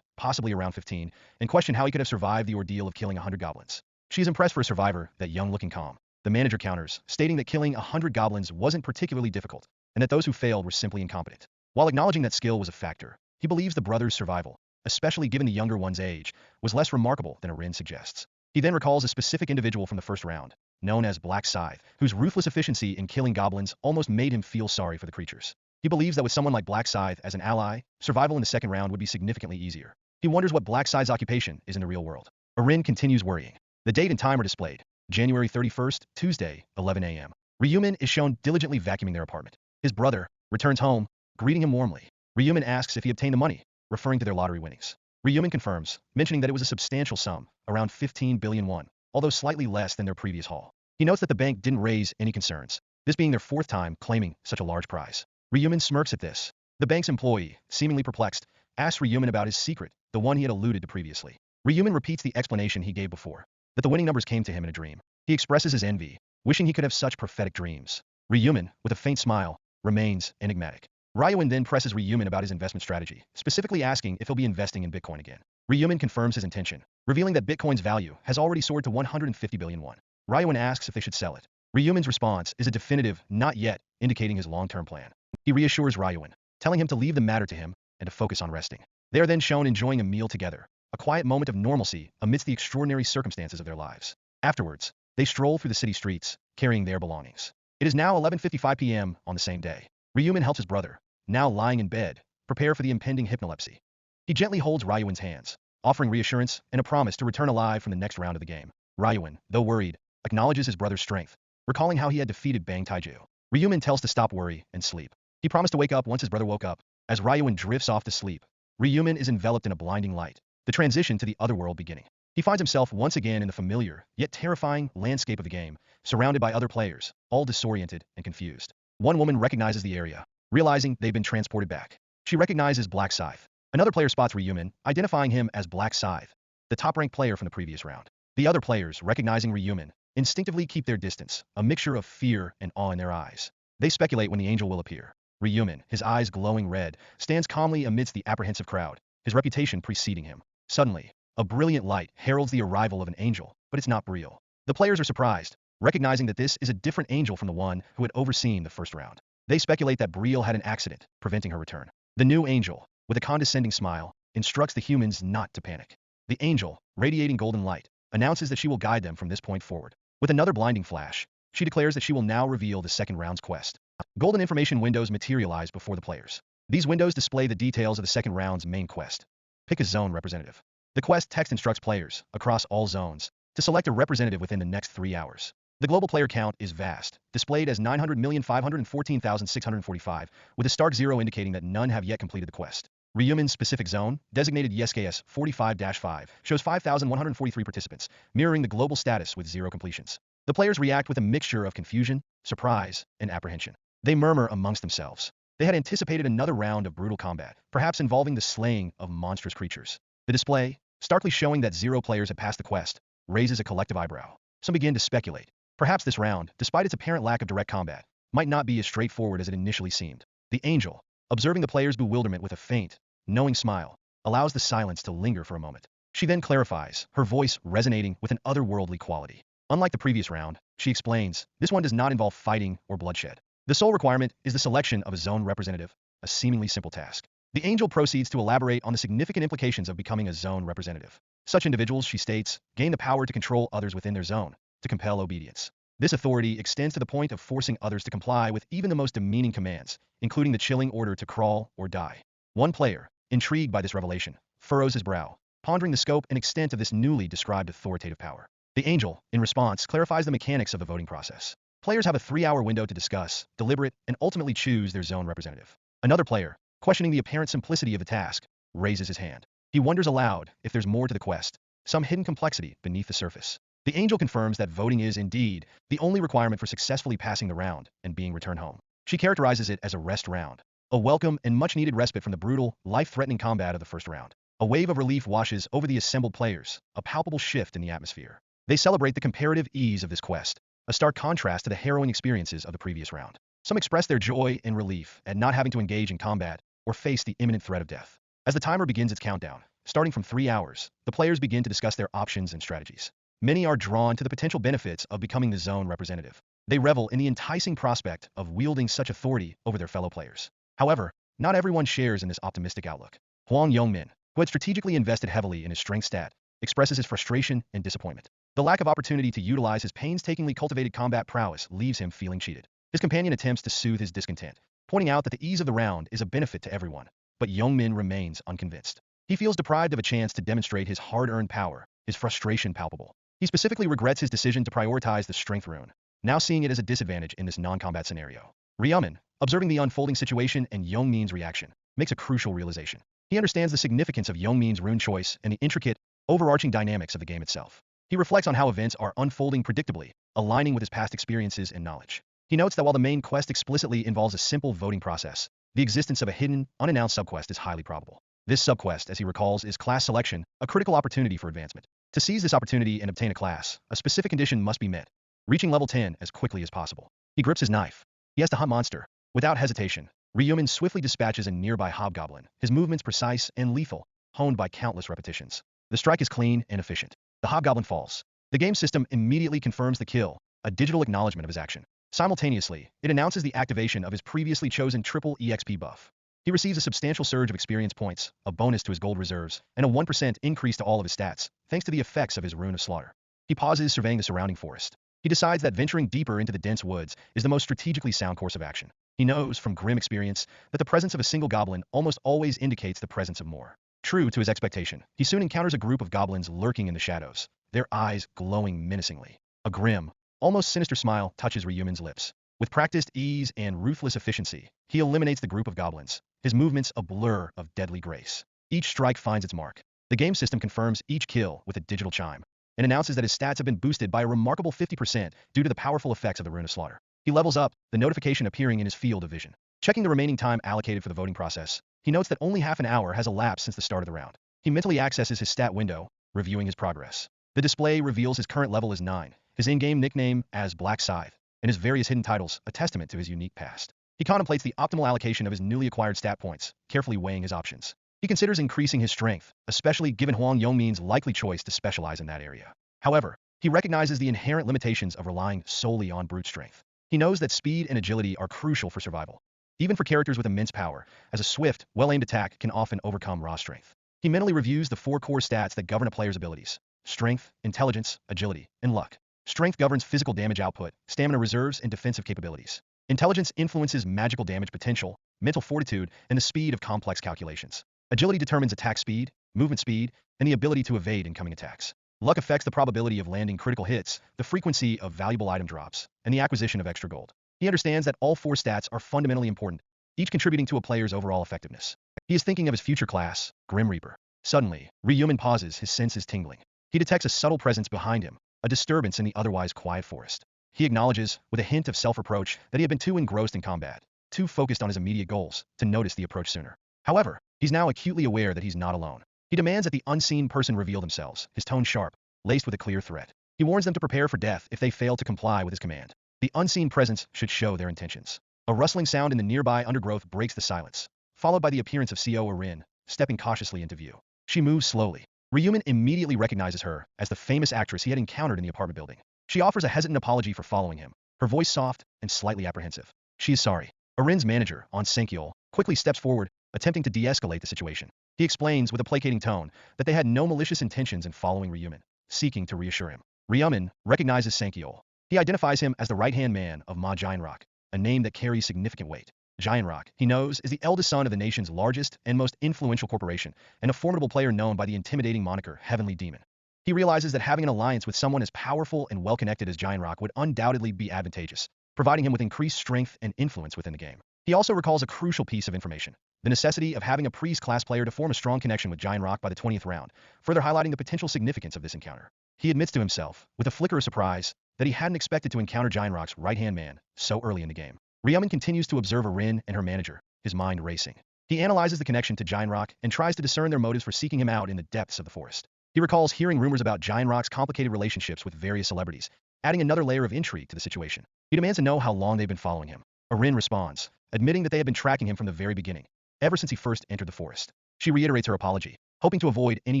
S1: possibly around 15, and questioned how he could have survived the ordeal of killing 100 goblins. She is impressed for a survivor, that young looking calm. The manager counters, stating that killing 100 goblins wasn't particularly difficult, and that those who failed were simply incompetent. While acknowledging that skill was a factor, he believes the brothers' survival, especially given the younger one's age, was less remarkable than Arin suggests. He then recalls a specific individual from the first round, known as Black Scythe, whose ruthless efficiency in killing goblins almost made him feel sorry for the creatures. He believes that with someone like Black Scythe as an ally, survival in the second round would be significantly easier. He wonders what Black Scythe's occupation is in the real world. Arin continues worrying. The date and time are displayed. January 31st, Tuesday, 11 a.m. Ryumin is shown diligently vacuuming their apartment. His brother returns home, greeting him warmly. Ryumin asks if he obtained the money, referring to their lottery winnings. Ryumin confirms, mentioning that it was a substantial sum, around 15 billion won, although slightly less than their previous haul. He notes that the bank didn't raise any concerns, this being their fourth time claiming such a large prize. Ryumin smirks at this. The bank's employee, seemingly perplexed, asks Ryumin about his secret, the one he had alluded to previously. Ryumin repeats the explanation he gave before, that the winning numbers came to him in a dream. He expresses his envy, wishing he could have such prophetic dreams. Ryumin, with a faint smile, remains enigmatic. Ryuin then presses Ryumin about his investment strategy, specifically asking if he'll be investing in Bitcoin again. Ryumin confirms his intention, revealing that Bitcoin's value has already soared to 150 billion won. Ryuin asks if they should sell it. Ryumin's response is a definitive, not yet, indicating his long-term plan. He reassures Ryuin, telling him to leave the matter to him and to focus on resting. They are then shown enjoying a meal together, a quiet moment of normalcy amidst the extraordinary circumstances of their lives. Afterwards, they stroll through the city streets, carrying their belongings. It is now 11:55 p.m. on the same day. Ryumin helps his brother, now lying in bed, prepare for the impending hypnolepsy. He gently holds Ryuin's hands, offering reassurance and a promise to return alive from the next round of the game. Ryuin, though worried, acknowledges his brother's strength, recalling how he had defeated Bang Taiju. Ryumin tells to stop worry and sleep. He promised to wake up once his brother woke up. As Ryuin drifts off to sleep, Ryumin is enveloped in a blinding light, the transition to the other world beginning. He finds himself once again in the familiar, yet terrifying, landscape of the game, surrounded by other players, all disoriented and confused. One woman recognizes the area, realizing they've been transported back. She recognizes Black Scythe. Another player spots Ryumin, identifying him as Black Scythe, the top-ranked player from the previous round. The other players, recognizing Ryumin, instinctively keep their distance, a mixture of fear and awe in their eyes. They speculate when the angel will appear. Ryumin, his eyes glowing red, stands calmly amidst the apprehensive crowd, his reputation preceding him. Suddenly, a brilliant light heralds the arrival of an angel, but it's not Brielle. The players are surprised, recognizing that this is a different angel from the one who had overseen the first round. They speculate that Brielle had an accident, preventing her return. The new angel, with a condescending smile, instructs the humans not to panic. The angel, radiating golden light, announces that she will guide them from this point forward. With another blinding flash, she declares that she will now reveal the second round's quest. Golden information windows materialize before the players. These windows display the details of the second round's main quest. Pick a zone representative. The quest text instructs players, across all zones, to select a representative within the next 3 hours. The global player count is vast, displayed as 900,514,645, with a stark zero indicating that none have yet completed the quest. Ryumin's specific zone, designated YesKS 45-5, shows 5,143 participants, mirroring the global status with 0 completions. The players react with a mixture of confusion, surprise, and apprehension. They murmur amongst themselves. They had anticipated another round of brutal combat, perhaps involving the slaying of monstrous creatures. The display, starkly showing that 0 players had passed the quest, raises a collective eyebrow. Some begin to speculate. Perhaps this round, despite its apparent lack of direct combat, might not be as straightforward as it initially seemed. The angel, observing the players' bewilderment with a faint, knowing smile, allows the silence to linger for a moment. She then clarifies, her voice resonating with an otherworldly quality. Unlike the previous round, she explains, this one does not involve fighting or bloodshed. The sole requirement is the selection of a zone representative, a seemingly simple task. The angel proceeds to elaborate on the significant implications of becoming a zone representative. Such individuals, she states, gain the power to control others within their zone, to compel obedience. This authority extends to the point of forcing others to comply with even the most demeaning commands, including the chilling order to crawl or die. One player, intrigued by this revelation, furrows his brow, pondering the scope and extent of this newly described authoritative power. The angel, in response, clarifies the mechanics of the voting process. Players have a 3-hour window to discuss, deliberate, and ultimately choose their zone representative. Another player, questioning the apparent simplicity of the task, raises his hand. He wonders aloud if there's more to the quest, some hidden complexity beneath the surface. The angel confirms that voting is, indeed, the only requirement for successfully passing the round and being returned home. She characterizes it as a rest round, a welcome and much-needed respite from the brutal, life-threatening combat of the first round. A wave of relief washes over the assembled players, a palpable shift in the atmosphere. They celebrate the comparative ease of this quest, a stark contrast to the harrowing experiences of the previous round. Some express their joy and relief at not having to engage in combat or face the imminent threat of death. As the timer begins its countdown, starting from 3 hours, the players begin to discuss their options and strategies. Many are drawn to the potential benefits of becoming the zone representative. They revel in the enticing prospect of wielding such authority over their fellow players. However, not everyone shares in this optimistic outlook. Huang Yongmin, who had strategically invested heavily in his strength stat, expresses his frustration and disappointment. The lack of opportunity to utilize his painstakingly cultivated combat prowess leaves him feeling cheated. His companion attempts to soothe his discontent, pointing out that the ease of the round is a benefit to everyone, but Yongmin remains unconvinced. He feels deprived of a chance to demonstrate his hard-earned power, his frustration palpable. He specifically regrets his decision to prioritize the strength rune, now seeing it as a disadvantage in this non-combat scenario. Ryumin, observing the unfolding situation and Yongmin's reaction, makes a crucial realization. He understands the significance of Yongmin's rune choice and the intricate, overarching dynamics of the game itself. He reflects on how events are unfolding predictably, aligning with his past experiences and knowledge. He notes that while the main quest explicitly involves a simple voting process, the existence of a hidden, unannounced subquest is highly probable. This subquest, as he recalls, is class selection, a critical opportunity for advancement. To seize this opportunity and obtain a class, a specific condition must be met, reaching level 10 as quickly as possible. He grips his knife. He has to hunt monster. Without hesitation, Ryumin swiftly dispatches a nearby hobgoblin, his movements precise and lethal, honed by countless repetitions. The strike is clean and efficient. The hobgoblin falls. The game system immediately confirms the kill, a digital acknowledgement of his action. Simultaneously, it announces the activation of his previously chosen triple EXP buff. He receives a substantial surge of experience points, a bonus to his gold reserves, and a 1% increase to all of his stats, thanks to the effects of his Rune of Slaughter. He pauses, surveying the surrounding forest. He decides that venturing deeper into the dense woods is the most strategically sound course of action. He knows, from grim experience, that the presence of a single goblin almost always indicates the presence of more. True to his expectation, he soon encounters a group of goblins lurking in the shadows, their eyes glowing menacingly. A grim, almost sinister smile touches Ryumin's lips. With practiced ease and ruthless efficiency, he eliminates the group of goblins, his movements a blur of deadly grace. Each strike finds its mark. The game system confirms each kill with a digital chime, and announces that his stats have been boosted by a remarkable 50% due to the powerful effects of the Rune of Slaughter. He levels up, the notification appearing in his field of vision. Checking the remaining time allocated for the voting process, he notes that only half an hour has elapsed since the start of the round. He mentally accesses his stat window, reviewing his progress. The display reveals his current level is 9, his in-game nickname as Black Scythe, and his various hidden titles, a testament to his unique past. He contemplates the optimal allocation of his newly acquired stat points, carefully weighing his options. He considers increasing his strength, especially given Huang Yongmin's likely choice to specialize in that area. However, he recognizes the inherent limitations of relying solely on brute strength. He knows that speed and agility are crucial for survival, even for characters with immense power, as a swift, well-aimed attack can often overcome raw strength. He mentally reviews the 4 core stats that govern a player's abilities: strength, intelligence, agility, and luck. Strength governs physical damage output, stamina reserves, and defensive capabilities. Intelligence influences magical damage potential, mental fortitude, and the speed of complex calculations. Agility determines attack speed, movement speed, and the ability to evade incoming attacks. Luck affects the probability of landing critical hits, the frequency of valuable item drops, and the acquisition of extra gold. He understands that all 4 stats are fundamentally important, each contributing to a player's overall effectiveness. He is thinking of his future class, Grim Reaper. Suddenly, Ryumin pauses, his senses tingling. He detects a subtle presence behind him, a disturbance in the otherwise quiet forest. He acknowledges, with a hint of self-reproach, that he had been too engrossed in combat, too focused on his immediate goals, to notice the approach sooner. However, he's now acutely aware that he's not alone. He demands that the unseen person reveal themselves, his tone sharp, laced with a clear threat. He warns them to prepare for death if they fail to comply with his command. The unseen presence should show their intentions. A rustling sound in the nearby undergrowth breaks the silence, followed by the appearance of Co. Rin, stepping cautiously into view. She moves slowly. Ryumin immediately recognizes her as the famous actress he had encountered in the apartment building. She offers a hesitant apology for following him, her voice soft and slightly apprehensive. She is sorry. Arin's manager, On Senkyol, quickly steps forward, attempting to de-escalate the situation. He explains with a placating tone that they had no malicious intentions in following Ryumin, seeking to reassure him. Ryumin recognizes Senkyol. He identifies him as the right-hand man of Ma Giantrock, a name that carries significant weight. Giantrock, he knows, is the eldest son of the nation's largest and most influential corporation, and a formidable player known by the intimidating moniker Heavenly Demon. He realizes that having an alliance with someone as powerful and well-connected as Giantrock would undoubtedly be advantageous, providing him with increased strength and influence within the game. He also recalls a crucial piece of information: the necessity of having a priest-class player to form a strong connection with Giantrock by the 20th round, further highlighting the potential significance of this encounter. He admits to himself, with a flicker of surprise, that he hadn't expected to encounter Giantrock's right-hand man so early in the game. Ryumin continues to observe Arin and her manager, his mind racing. He analyzes the connection to Giant Rock and tries to discern their motives for seeking him out in the depths of the forest. He recalls hearing rumors about Giant Rock's complicated relationships with various celebrities, adding another layer of intrigue to the situation. He demands to know how long they've been following him. Arin responds, admitting that they have been tracking him from the very beginning, ever since he first entered the forest. She reiterates her apology, hoping to avoid any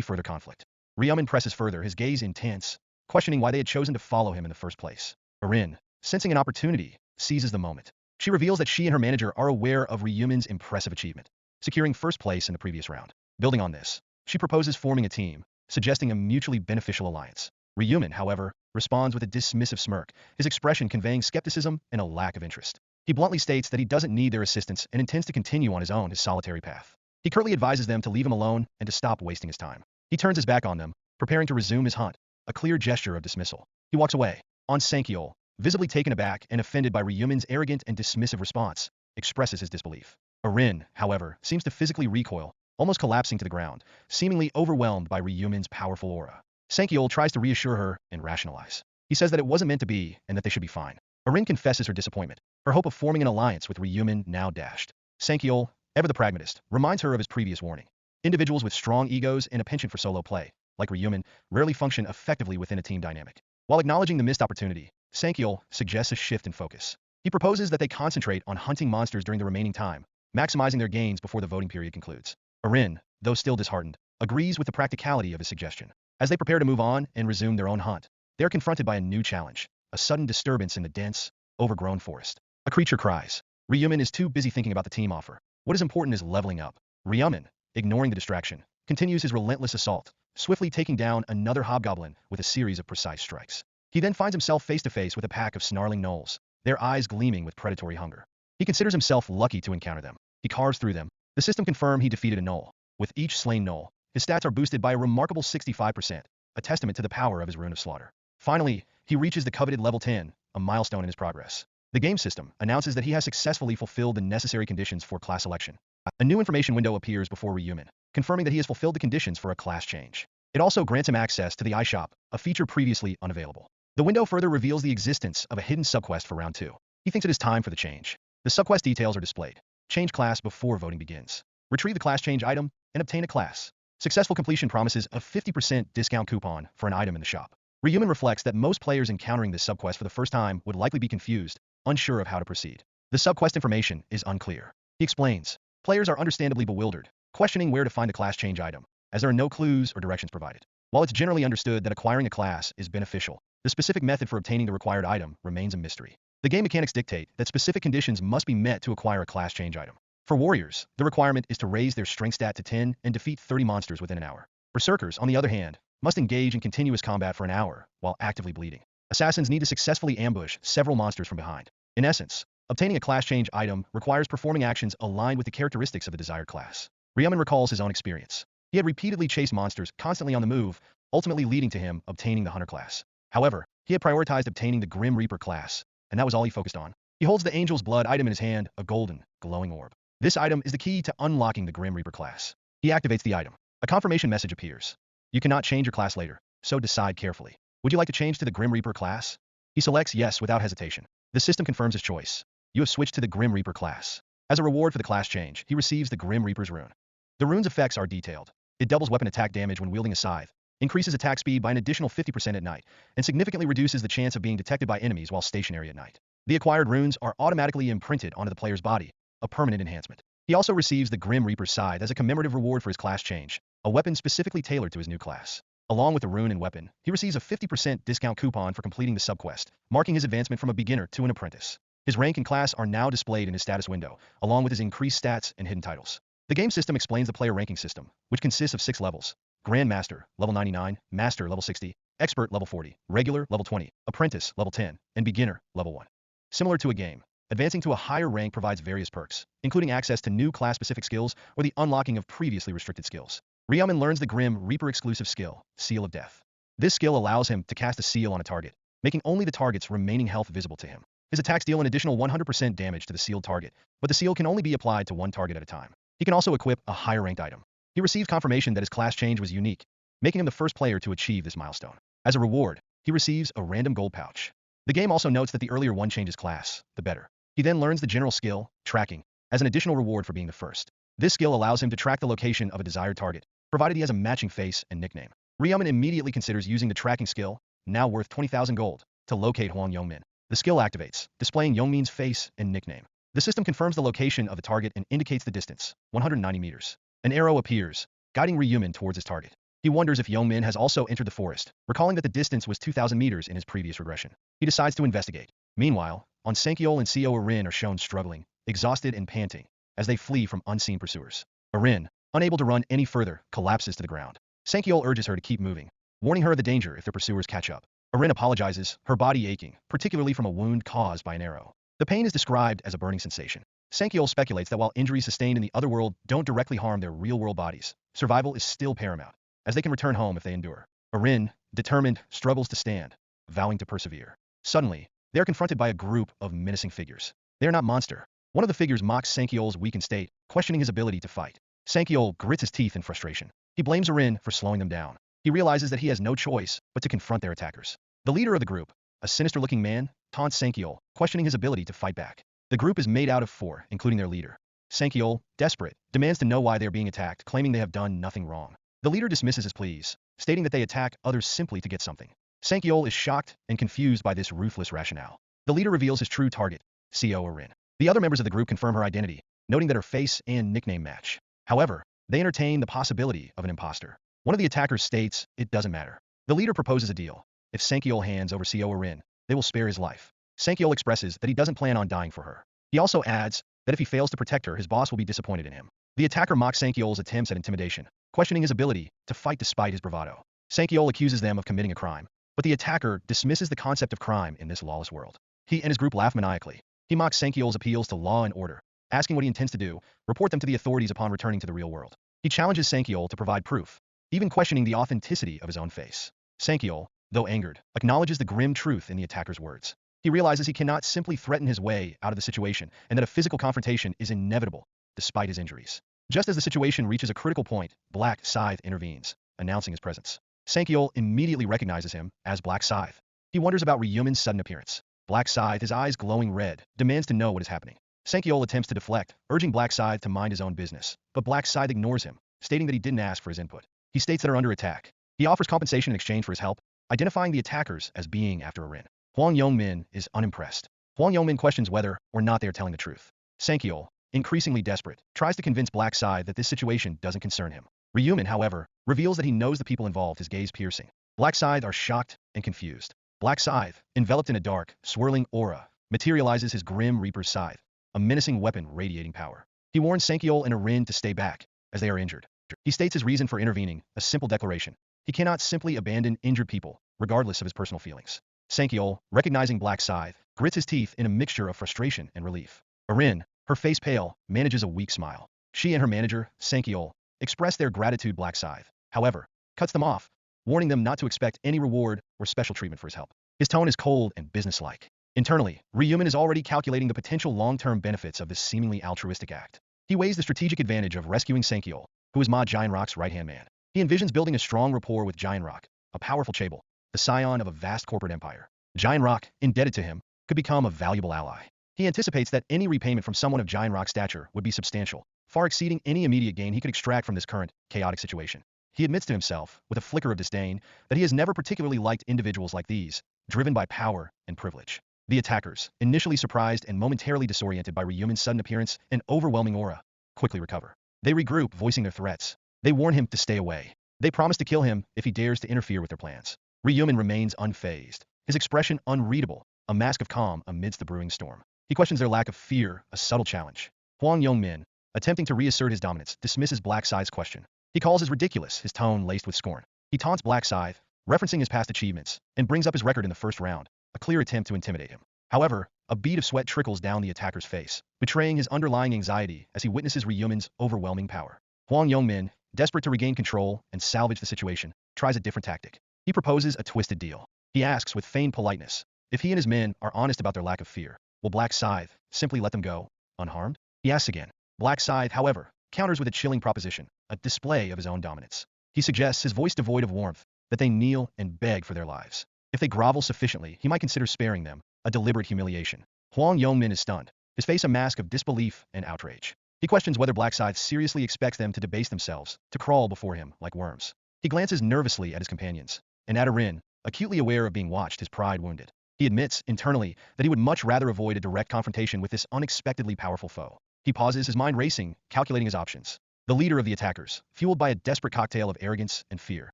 S1: further conflict. Ryumin presses further, his gaze intense, questioning why they had chosen to follow him in the first place. Arin, sensing an opportunity, seizes the moment. She reveals that she and her manager are aware of Ryumin's impressive achievement, securing first place in the previous round. Building on this, she proposes forming a team, suggesting a mutually beneficial alliance. Ryumin, however, responds with a dismissive smirk, his expression conveying skepticism and a lack of interest. He bluntly states that he doesn't need their assistance and intends to continue on his own, his solitary path. He curtly advises them to leave him alone and to stop wasting his time. He turns his back on them, preparing to resume his hunt, a clear gesture of dismissal. He walks away. On Sankyol, visibly taken aback and offended by Ryumin's arrogant and dismissive response, expresses his disbelief. Arin, however, seems to physically recoil, almost collapsing to the ground, seemingly overwhelmed by Ryumin's powerful aura. Sankyol tries to reassure her and rationalize. He says that it wasn't meant to be and that they should be fine. Arin confesses her disappointment, her hope of forming an alliance with Ryumin now dashed. Sankyol, ever the pragmatist, reminds her of his previous warning. Individuals with strong egos and a penchant for solo play, like Ryumin, rarely function effectively within a team dynamic. While acknowledging the missed opportunity, Sankyol suggests a shift in focus. He proposes that they concentrate on hunting monsters during the remaining time, maximizing their gains before the voting period concludes. Arin, though still disheartened, agrees with the practicality of his suggestion. As they prepare to move on and resume their own hunt, they are confronted by a new challenge, a sudden disturbance in the dense, overgrown forest. A creature cries. Ryumin is too busy thinking about the team offer. What is important is leveling up. Ryumin, ignoring the distraction, continues his relentless assault, swiftly taking down another hobgoblin with a series of precise strikes. He then finds himself face to face with a pack of snarling gnolls, their eyes gleaming with predatory hunger. He considers himself lucky to encounter them. He carves through them. The system confirms he defeated a gnoll. With each slain gnoll, his stats are boosted by a remarkable 65%, a testament to the power of his rune of slaughter. Finally, he reaches the coveted level 10, a milestone in his progress. The game system announces that he has successfully fulfilled the necessary conditions for class selection. A new information window appears before Ryumin, confirming that he has fulfilled the conditions for a class change. It also grants him access to the iShop, a feature previously unavailable. The window further reveals the existence of a hidden subquest for round 2. He thinks it is time for the change. The subquest details are displayed. Change class before voting begins. Retrieve the class change item and obtain a class. Successful completion promises a 50% discount coupon for an item in the shop. Ryumin reflects that most players encountering this subquest for the first time would likely be confused, unsure of how to proceed. The subquest information is unclear. He explains. Players are understandably bewildered, questioning where to find the class change item, as there are no clues or directions provided. While it's generally understood that acquiring a class is beneficial, the specific method for obtaining the required item remains a mystery. The game mechanics dictate that specific conditions must be met to acquire a class change item. For warriors, the requirement is to raise their strength stat to 10 and defeat 30 monsters within an hour. Berserkers, on the other hand, must engage in continuous combat for an hour while actively bleeding. Assassins need to successfully ambush several monsters from behind. In essence, obtaining a class change item requires performing actions aligned with the characteristics of the desired class. Ryumin recalls his own experience. He had repeatedly chased monsters constantly on the move, ultimately leading to him obtaining the Hunter class. However, he had prioritized obtaining the Grim Reaper class, and that was all he focused on. He holds the Angel's Blood item in his hand, a golden, glowing orb. This item is the key to unlocking the Grim Reaper class. He activates the item. A confirmation message appears. You cannot change your class later, so decide carefully. Would you like to change to the Grim Reaper class? He selects yes without hesitation. The system confirms his choice. You have switched to the Grim Reaper class. As a reward for the class change, he receives the Grim Reaper's rune. The rune's effects are detailed. It doubles weapon attack damage when wielding a scythe, increases attack speed by an additional 50% at night, and significantly reduces the chance of being detected by enemies while stationary at night. The acquired runes are automatically imprinted onto the player's body, a permanent enhancement. He also receives the Grim Reaper scythe as a commemorative reward for his class change, a weapon specifically tailored to his new class. Along with the rune and weapon, he receives a 50% discount coupon for completing the subquest, marking his advancement from a beginner to an apprentice. His rank and class are now displayed in his status window, along with his increased stats and hidden titles. The game system explains the player ranking system, which consists of 6 levels. Grandmaster, level 99, Master, level 60, Expert, level 40, Regular, level 20, Apprentice, level 10, and Beginner, level 1. Similar to a game, advancing to a higher rank provides various perks, including access to new class-specific skills or the unlocking of previously restricted skills. Ryumin learns the Grim Reaper exclusive skill, Seal of Death. This skill allows him to cast a seal on a target, making only the target's remaining health visible to him. His attacks deal an additional 100% damage to the sealed target, but the seal can only be applied to one target at a time. He can also equip a higher ranked item. He received confirmation that his class change was unique, making him the first player to achieve this milestone. As a reward, he receives a random gold pouch. The game also notes that the earlier one changes class, the better. He then learns the general skill, Tracking, as an additional reward for being the first. This skill allows him to track the location of a desired target, provided he has a matching face and nickname. Ryumin immediately considers using the tracking skill, now worth 20,000 gold, to locate Huang Yongmin. The skill activates, displaying Yongmin's face and nickname. The system confirms the location of the target and indicates the distance, 190 meters. An arrow appears, guiding Ryumin towards his target. He wonders if Yongmin has also entered the forest, recalling that the distance was 2,000 meters in his previous regression. He decides to investigate. Meanwhile, on Sankiol and Seo Arin are shown struggling, exhausted and panting, as they flee from unseen pursuers. Arin, unable to run any further, collapses to the ground. Sankiol urges her to keep moving, warning her of the danger if their pursuers catch up. Arin apologizes, her body aching, particularly from a wound caused by an arrow. The pain is described as a burning sensation. Sankiol speculates that while injuries sustained in the other world don't directly harm their real-world bodies, survival is still paramount, as they can return home if they endure. Arin, determined, struggles to stand, vowing to persevere. Suddenly, they are confronted by a group of menacing figures. They are not monster. One of the figures mocks Sankiol's weakened state, questioning his ability to fight. Sankiol grits his teeth in frustration. He blames Arin for slowing them down. He realizes that he has no choice but to confront their attackers. The leader of the group, a sinister-looking man, taunts Sankiol, questioning his ability to fight back. The group is made out of 4, including their leader. Sankiol, desperate, demands to know why they are being attacked, claiming they have done nothing wrong. The leader dismisses his pleas, stating that they attack others simply to get something. Sankiol is shocked and confused by this ruthless rationale. The leader reveals his true target, Seo Arin. The other members of the group confirm her identity, noting that her face and nickname match. However, they entertain the possibility of an imposter. One of the attackers states it doesn't matter. The leader proposes a deal. If Sankiol hands over Seo Arin, they will spare his life. Sankiol expresses that he doesn't plan on dying for her. He also adds that if he fails to protect her, his boss will be disappointed in him. The attacker mocks Sankiol's attempts at intimidation, questioning his ability to fight despite his bravado. Sankiol accuses them of committing a crime, but the attacker dismisses the concept of crime in this lawless world. He and his group laugh maniacally. He mocks Sankiol's appeals to law and order, asking what he intends to do, report them to the authorities upon returning to the real world. He challenges Sankiol to provide proof, even questioning the authenticity of his own face. Sankiol, though angered, acknowledges the grim truth in the attacker's words. He realizes he cannot simply threaten his way out of the situation and that a physical confrontation is inevitable, despite his injuries. Just as the situation reaches a critical point, Black Scythe intervenes, announcing his presence. Sankiol immediately recognizes him as Black Scythe. He wonders about Ryumin's sudden appearance. Black Scythe, his eyes glowing red, demands to know what is happening. Sankiol attempts to deflect, urging Black Scythe to mind his own business, but Black Scythe ignores him, stating that he didn't ask for his input. He states that are under attack. He offers compensation in exchange for his help, identifying the attackers as being after Arin. Huang Yongmin is unimpressed. Huang Yongmin questions whether or not they are telling the truth. Sankiol, increasingly desperate, tries to convince Black Scythe that this situation doesn't concern him. Ryumin, however, reveals that he knows the people involved, his gaze piercing. Black Scythe are shocked and confused. Black Scythe, enveloped in a dark, swirling aura, materializes his Grim Reaper's scythe, a menacing weapon radiating power. He warns Sankiol and Arin to stay back, as they are injured. He states his reason for intervening, a simple declaration. He cannot simply abandon injured people, regardless of his personal feelings. Sankiol, recognizing Black Scythe, grits his teeth in a mixture of frustration and relief. Arin, her face pale, manages a weak smile. She and her manager, Sankiol, express their gratitude. Black Scythe, however, cuts them off, warning them not to expect any reward or special treatment for his help. His tone is cold and businesslike. Internally, Ryumin is already calculating the potential long-term benefits of this seemingly altruistic act. He weighs the strategic advantage of rescuing Sankiol, who is Ma Giant Rock's right-hand man. He envisions building a strong rapport with Giant Rock, a powerful chaebol, the scion of a vast corporate empire. Giant Rock, indebted to him, could become a valuable ally. He anticipates that any repayment from someone of Giant Rock's stature would be substantial, far exceeding any immediate gain he could extract from this current, chaotic situation. He admits to himself, with a flicker of disdain, that he has never particularly liked individuals like these, driven by power and privilege. The attackers, initially surprised and momentarily disoriented by Ryumin's sudden appearance and overwhelming aura, quickly recover. They regroup, voicing their threats. They warn him to stay away. They promise to kill him if he dares to interfere with their plans. Ryumin remains unfazed, his expression unreadable, a mask of calm amidst the brewing storm. He questions their lack of fear, a subtle challenge. Huang Yongmin, attempting to reassert his dominance, dismisses Black Scythe's question. He calls it ridiculous, his tone laced with scorn. He taunts Black Scythe, referencing his past achievements, and brings up his record in the first round, a clear attempt to intimidate him. However, a bead of sweat trickles down the attacker's face, betraying his underlying anxiety as he witnesses Ryumin's overwhelming power. Huang Yongmin, desperate to regain control and salvage the situation, tries a different tactic. He proposes a twisted deal. He asks with feigned politeness, if he and his men are honest about their lack of fear, will Black Scythe simply let them go, unharmed? He asks again. Black Scythe, however, counters with a chilling proposition, a display of his own dominance. He suggests, his voice devoid of warmth, that they kneel and beg for their lives. If they grovel sufficiently, he might consider sparing them, a deliberate humiliation. Huang Yongmin is stunned, his face a mask of disbelief and outrage. He questions whether Black Scythe seriously expects them to debase themselves, to crawl before him like worms. He glances nervously at his companions, and at Arin, acutely aware of being watched, his pride wounded. He admits, internally, that he would much rather avoid a direct confrontation with this unexpectedly powerful foe. He pauses, his mind racing, calculating his options. The leader of the attackers, fueled by a desperate cocktail of arrogance and fear,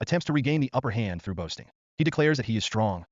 S1: attempts to regain the upper hand through boasting. He declares that he is strong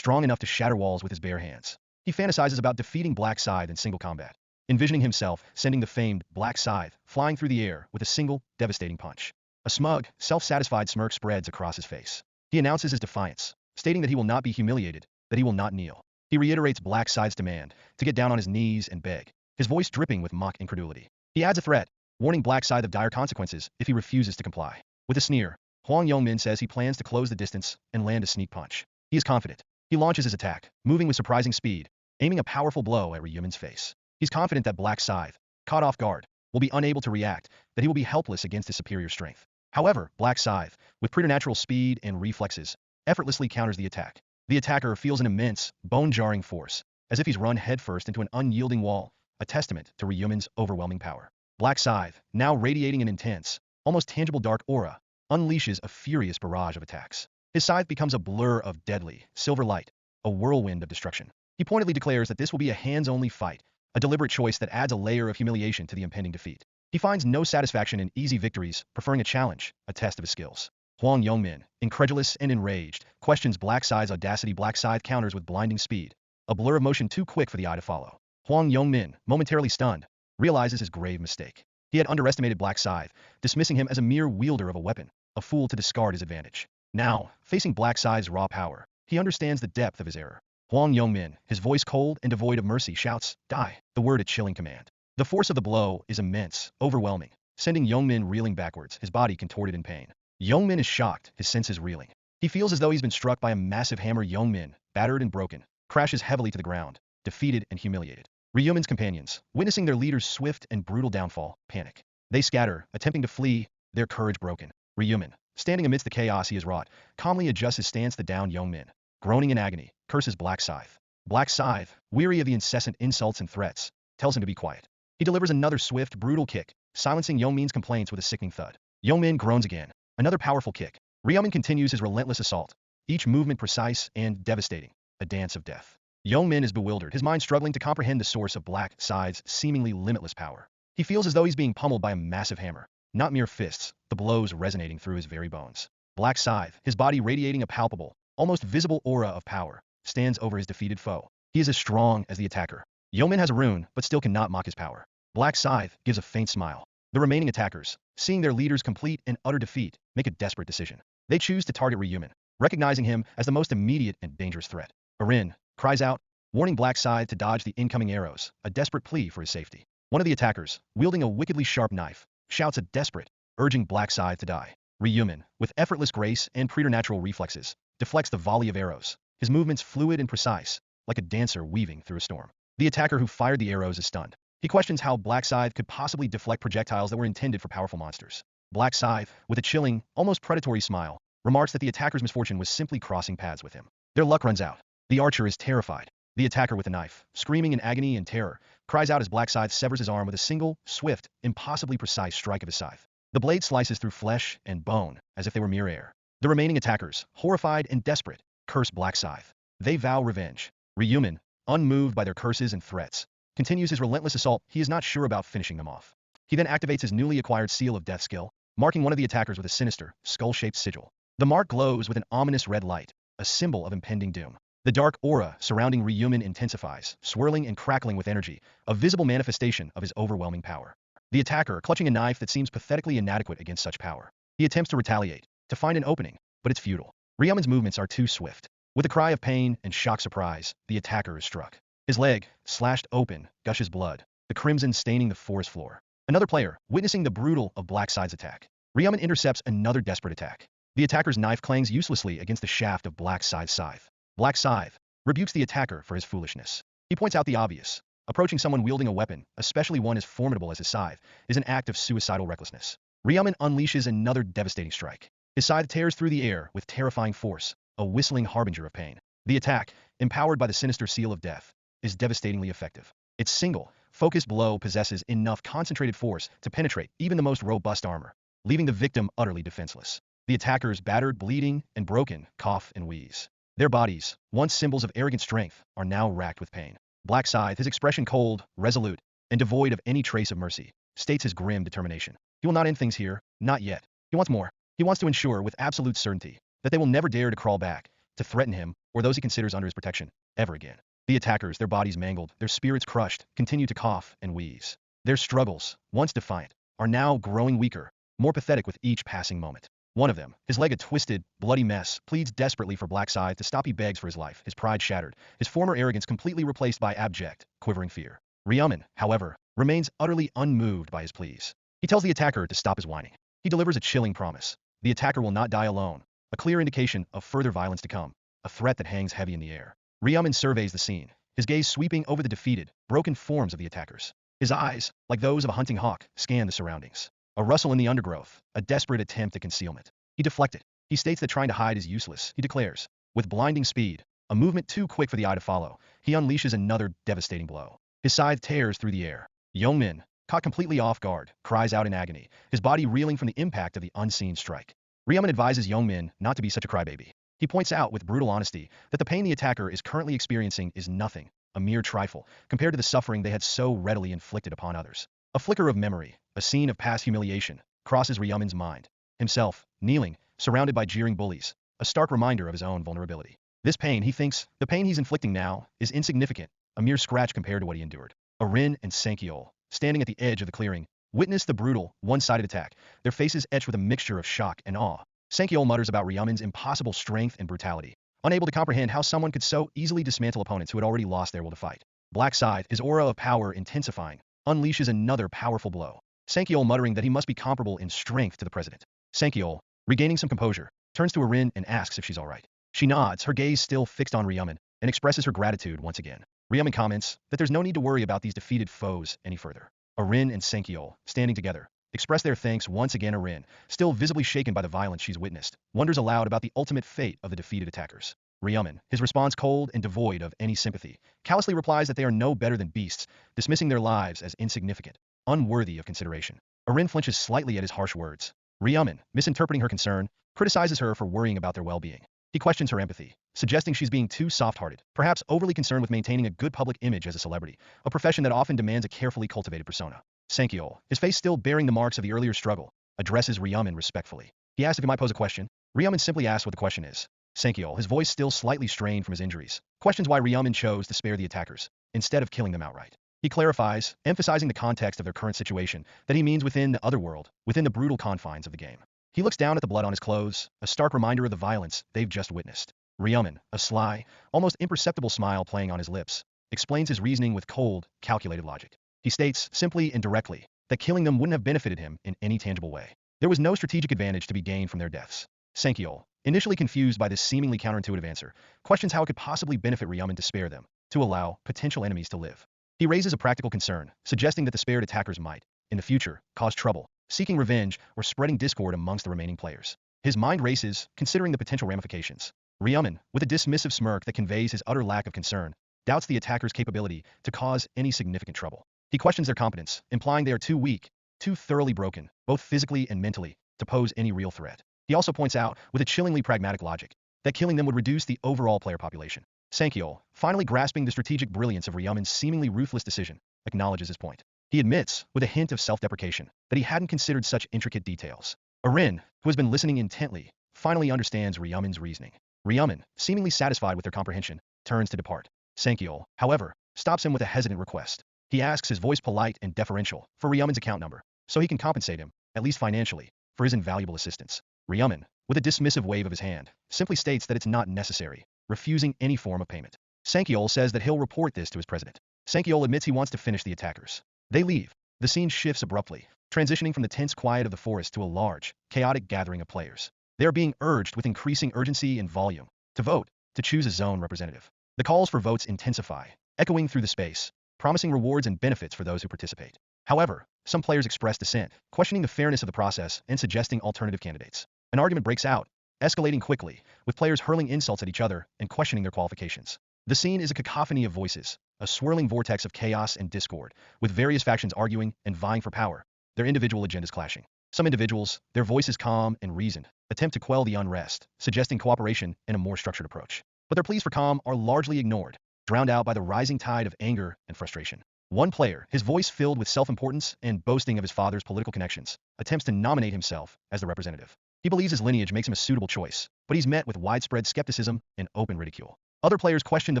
S1: enough to shatter walls with his bare hands. He fantasizes about defeating Black Scythe in single combat, envisioning himself sending the famed Black Scythe flying through the air with a single, devastating punch. A smug, self-satisfied smirk spreads across his face. He announces his defiance, stating that he will not be humiliated, that he will not kneel. He reiterates Black Scythe's demand to get down on his knees and beg, his voice dripping with mock incredulity. He adds a threat, warning Black Scythe of dire consequences if he refuses to comply. With a sneer, Huang Yongmin says he plans to close the distance and land a sneak punch. He is confident. He launches his attack, moving with surprising speed, aiming a powerful blow at Ryumen's face. He's confident that Black Scythe, caught off guard, will be unable to react, that he will be helpless against his superior strength. However, Black Scythe, with preternatural speed and reflexes, effortlessly counters the attack. The attacker feels an immense, bone-jarring force, as if he's run headfirst into an unyielding wall, a testament to Ryumen's overwhelming power. Black Scythe, now radiating an intense, almost tangible dark aura, unleashes a furious barrage of attacks. His scythe becomes a blur of deadly, silver light, a whirlwind of destruction. He pointedly declares that this will be a hands-only fight, a deliberate choice that adds a layer of humiliation to the impending defeat. He finds no satisfaction in easy victories, preferring a challenge, a test of his skills. Huang Yongmin, incredulous and enraged, questions Black Scythe's audacity. Black Scythe counters with blinding speed, a blur of motion too quick for the eye to follow. Huang Yongmin, momentarily stunned, realizes his grave mistake. He had underestimated Black Scythe, dismissing him as a mere wielder of a weapon, a fool to discard his advantage. Now, facing Black Scythe's raw power, he understands the depth of his error. Huang Yongmin, his voice cold and devoid of mercy, shouts, "Die!" the word a chilling command. The force of the blow is immense, overwhelming, sending Yongmin reeling backwards, his body contorted in pain. Yongmin is shocked, his senses reeling. He feels as though he's been struck by a massive hammer. Yongmin, battered and broken, crashes heavily to the ground, defeated and humiliated. Ryumen's companions, witnessing their leader's swift and brutal downfall, panic. They scatter, attempting to flee, their courage broken. Ryumen, standing amidst the chaos he has wrought, calmly adjusts his stance. The downed Yongmin, groaning in agony, curses Black Scythe. Black Scythe, weary of the incessant insults and threats, tells him to be quiet. He delivers another swift, brutal kick, silencing Yongmin's complaints with a sickening thud. Yongmin groans again. Another powerful kick. Ryumen continues his relentless assault, each movement precise and devastating, a dance of death. Yongmin is bewildered, his mind struggling to comprehend the source of Black Scythe's seemingly limitless power. He feels as though he's being pummeled by a massive hammer, not mere fists, the blows resonating through his very bones. Black Scythe, his body radiating a palpable, almost visible aura of power, stands over his defeated foe. He is as strong as the attacker. Yongmin has a rune, but still cannot mock his power. Black Scythe gives a faint smile. The remaining attackers, seeing their leader's complete and utter defeat, make a desperate decision. They choose to target Ryumen, recognizing him as the most immediate and dangerous threat. Arin cries out, warning Black Scythe to dodge the incoming arrows, a desperate plea for his safety. One of the attackers, wielding a wickedly sharp knife, shouts a desperate, urging Black Scythe to die. Ryumen, with effortless grace and preternatural reflexes, deflects the volley of arrows, his movements fluid and precise, like a dancer weaving through a storm. The attacker who fired the arrows is stunned. He questions how Black Scythe could possibly deflect projectiles that were intended for powerful monsters. Black Scythe, with a chilling, almost predatory smile, remarks that the attacker's misfortune was simply crossing paths with him. Their luck runs out. The archer is terrified. The attacker with the knife, screaming in agony and terror, cries out as Black Scythe severs his arm with a single, swift, impossibly precise strike of his scythe. The blade slices through flesh and bone, as if they were mere air. The remaining attackers, horrified and desperate, curse Black Scythe. They vow revenge. Ryumen, unmoved by their curses and threats, continues his relentless assault. He is not sure about finishing them off. He then activates his newly acquired Seal of Death skill, marking one of the attackers with a sinister, skull-shaped sigil. The mark glows with an ominous red light, a symbol of impending doom. The dark aura surrounding Ryumen intensifies, swirling and crackling with energy, a visible manifestation of his overwhelming power. The attacker, clutching a knife that seems pathetically inadequate against such power. He attempts to retaliate, to find an opening, but it's futile. Ryumen's movements are too swift. With a cry of pain and shocked surprise, the attacker is struck. His leg, slashed open, gushes blood, the crimson staining the forest floor. Another player, witnessing the brutal of Black Scythe's attack. Ryumen intercepts another desperate attack. The attacker's knife clangs uselessly against the shaft of Black Scythe's scythe. Black Scythe rebukes the attacker for his foolishness. He points out the obvious. Approaching someone wielding a weapon, especially one as formidable as his scythe, is an act of suicidal recklessness. Ryumen unleashes another devastating strike. His scythe tears through the air with terrifying force, a whistling harbinger of pain. The attack, empowered by the sinister Seal of Death, is devastatingly effective. Its single, focused blow possesses enough concentrated force to penetrate even the most robust armor, leaving the victim utterly defenseless. The attackers, battered, bleeding, and broken, cough and wheeze. Their bodies, once symbols of arrogant strength, are now racked with pain. Black Scythe, his expression cold, resolute, and devoid of any trace of mercy, states his grim determination. He will not end things here, not yet. He wants more. He wants to ensure with absolute certainty that they will never dare to crawl back, to threaten him or those he considers under his protection, ever again. The attackers, their bodies mangled, their spirits crushed, continue to cough and wheeze. Their struggles, once defiant, are now growing weaker, more pathetic with each passing moment. One of them, his leg a twisted, bloody mess, pleads desperately for Black Scythe to stop. He begs for his life, his pride shattered, his former arrogance completely replaced by abject, quivering fear. Ryumen, however, remains utterly unmoved by his pleas. He tells the attacker to stop his whining. He delivers a chilling promise. The attacker will not die alone, a clear indication of further violence to come, a threat that hangs heavy in the air. Ryumen surveys the scene, his gaze sweeping over the defeated, broken forms of the attackers. His eyes, like those of a hunting hawk, scan the surroundings. A rustle in the undergrowth, a desperate attempt at concealment. He deflected. He states that trying to hide is useless, he declares. With blinding speed, a movement too quick for the eye to follow, he unleashes another devastating blow. His scythe tears through the air. Youngmin, caught completely off guard, cries out in agony, his body reeling from the impact of the unseen strike. Ryumen advises Youngmin not to be such a crybaby. He points out with brutal honesty that the pain the attacker is currently experiencing is nothing, a mere trifle, compared to the suffering they had so readily inflicted upon others. A flicker of memory, a scene of past humiliation, crosses Ryumen's mind. Himself, kneeling, surrounded by jeering bullies, a stark reminder of his own vulnerability. This pain, he thinks, the pain he's inflicting now, is insignificant, a mere scratch compared to what he endured. Arin and Sankiol, standing at the edge of the clearing, witness the brutal, one-sided attack, their faces etched with a mixture of shock and awe. Sankiol mutters about Ryumen's impossible strength and brutality, unable to comprehend how someone could so easily dismantle opponents who had already lost their will to fight. Black Scythe, his aura of power intensifying, unleashes another powerful blow. Sankiol muttering that he must be comparable in strength to the president. Sankiol, regaining some composure, turns to Arin and asks if she's all right. She nods, her gaze still fixed on Ryumen, and expresses her gratitude once again. Ryumen comments that there's no need to worry about these defeated foes any further. Arin and Sankiol, standing together, express their thanks once again. Arin, still visibly shaken by the violence she's witnessed, wonders aloud about the ultimate fate of the defeated attackers. Ryumen, his response cold and devoid of any sympathy, callously replies that they are no better than beasts, dismissing their lives as insignificant, unworthy of consideration. Arin flinches slightly at his harsh words. Ryumen, misinterpreting her concern, criticizes her for worrying about their well-being. He questions her empathy, suggesting she's being too soft-hearted, perhaps overly concerned with maintaining a good public image as a celebrity, a profession that often demands a carefully cultivated persona. Sankiol, his face still bearing the marks of the earlier struggle, addresses Ryumen respectfully. He asks if he might pose a question. Ryumen simply asks what the question is. Sankiol, his voice still slightly strained from his injuries, questions why Ryumen chose to spare the attackers, instead of killing them outright. He clarifies, emphasizing the context of their current situation, that he means within the other world, within the brutal confines of the game. He looks down at the blood on his clothes, a stark reminder of the violence they've just witnessed. Ryumen, a sly, almost imperceptible smile playing on his lips, explains his reasoning with cold, calculated logic. He states, simply and directly, that killing them wouldn't have benefited him in any tangible way. There was no strategic advantage to be gained from their deaths. Sankiol, initially confused by this seemingly counterintuitive answer, questions how it could possibly benefit Ryumen to spare them, to allow potential enemies to live. He raises a practical concern, suggesting that the spared attackers might, in the future, cause trouble, seeking revenge or spreading discord amongst the remaining players. His mind races, considering the potential ramifications. Ryumen, with a dismissive smirk that conveys his utter lack of concern, doubts the attackers' capability to cause any significant trouble. He questions their competence, implying they are too weak, too thoroughly broken, both physically and mentally, to pose any real threat. He also points out, with a chillingly pragmatic logic, that killing them would reduce the overall player population. Sankiol, finally grasping the strategic brilliance of Ryumen's seemingly ruthless decision, acknowledges his point. He admits, with a hint of self-deprecation, that he hadn't considered such intricate details. Arin, who has been listening intently, finally understands Ryumen's reasoning. Ryumen, seemingly satisfied with their comprehension, turns to depart. Sankiol, however, stops him with a hesitant request. He asks, his voice polite and deferential, for Ryumen's account number, so he can compensate him, at least financially, for his invaluable assistance. Ryumen, with a dismissive wave of his hand, simply states that it's not necessary, refusing any form of payment. Sankiol says that he'll report this to his president. Sankiol admits he wants to finish the attackers. They leave. The scene shifts abruptly, transitioning from the tense quiet of the forest to a large, chaotic gathering of players. They are being urged with increasing urgency and volume to vote, to choose a zone representative. The calls for votes intensify, echoing through the space, promising rewards and benefits for those who participate. However, some players express dissent, questioning the fairness of the process and suggesting alternative candidates. An argument breaks out, escalating quickly, with players hurling insults at each other and questioning their qualifications. The scene is a cacophony of voices, a swirling vortex of chaos and discord, with various factions arguing and vying for power, their individual agendas clashing. Some individuals, their voices calm and reasoned, attempt to quell the unrest, suggesting cooperation and a more structured approach. But their pleas for calm are largely ignored, drowned out by the rising tide of anger and frustration. One player, his voice filled with self-importance and boasting of his father's political connections, attempts to nominate himself as the representative. He believes his lineage makes him a suitable choice, but he's met with widespread skepticism and open ridicule. Other players question the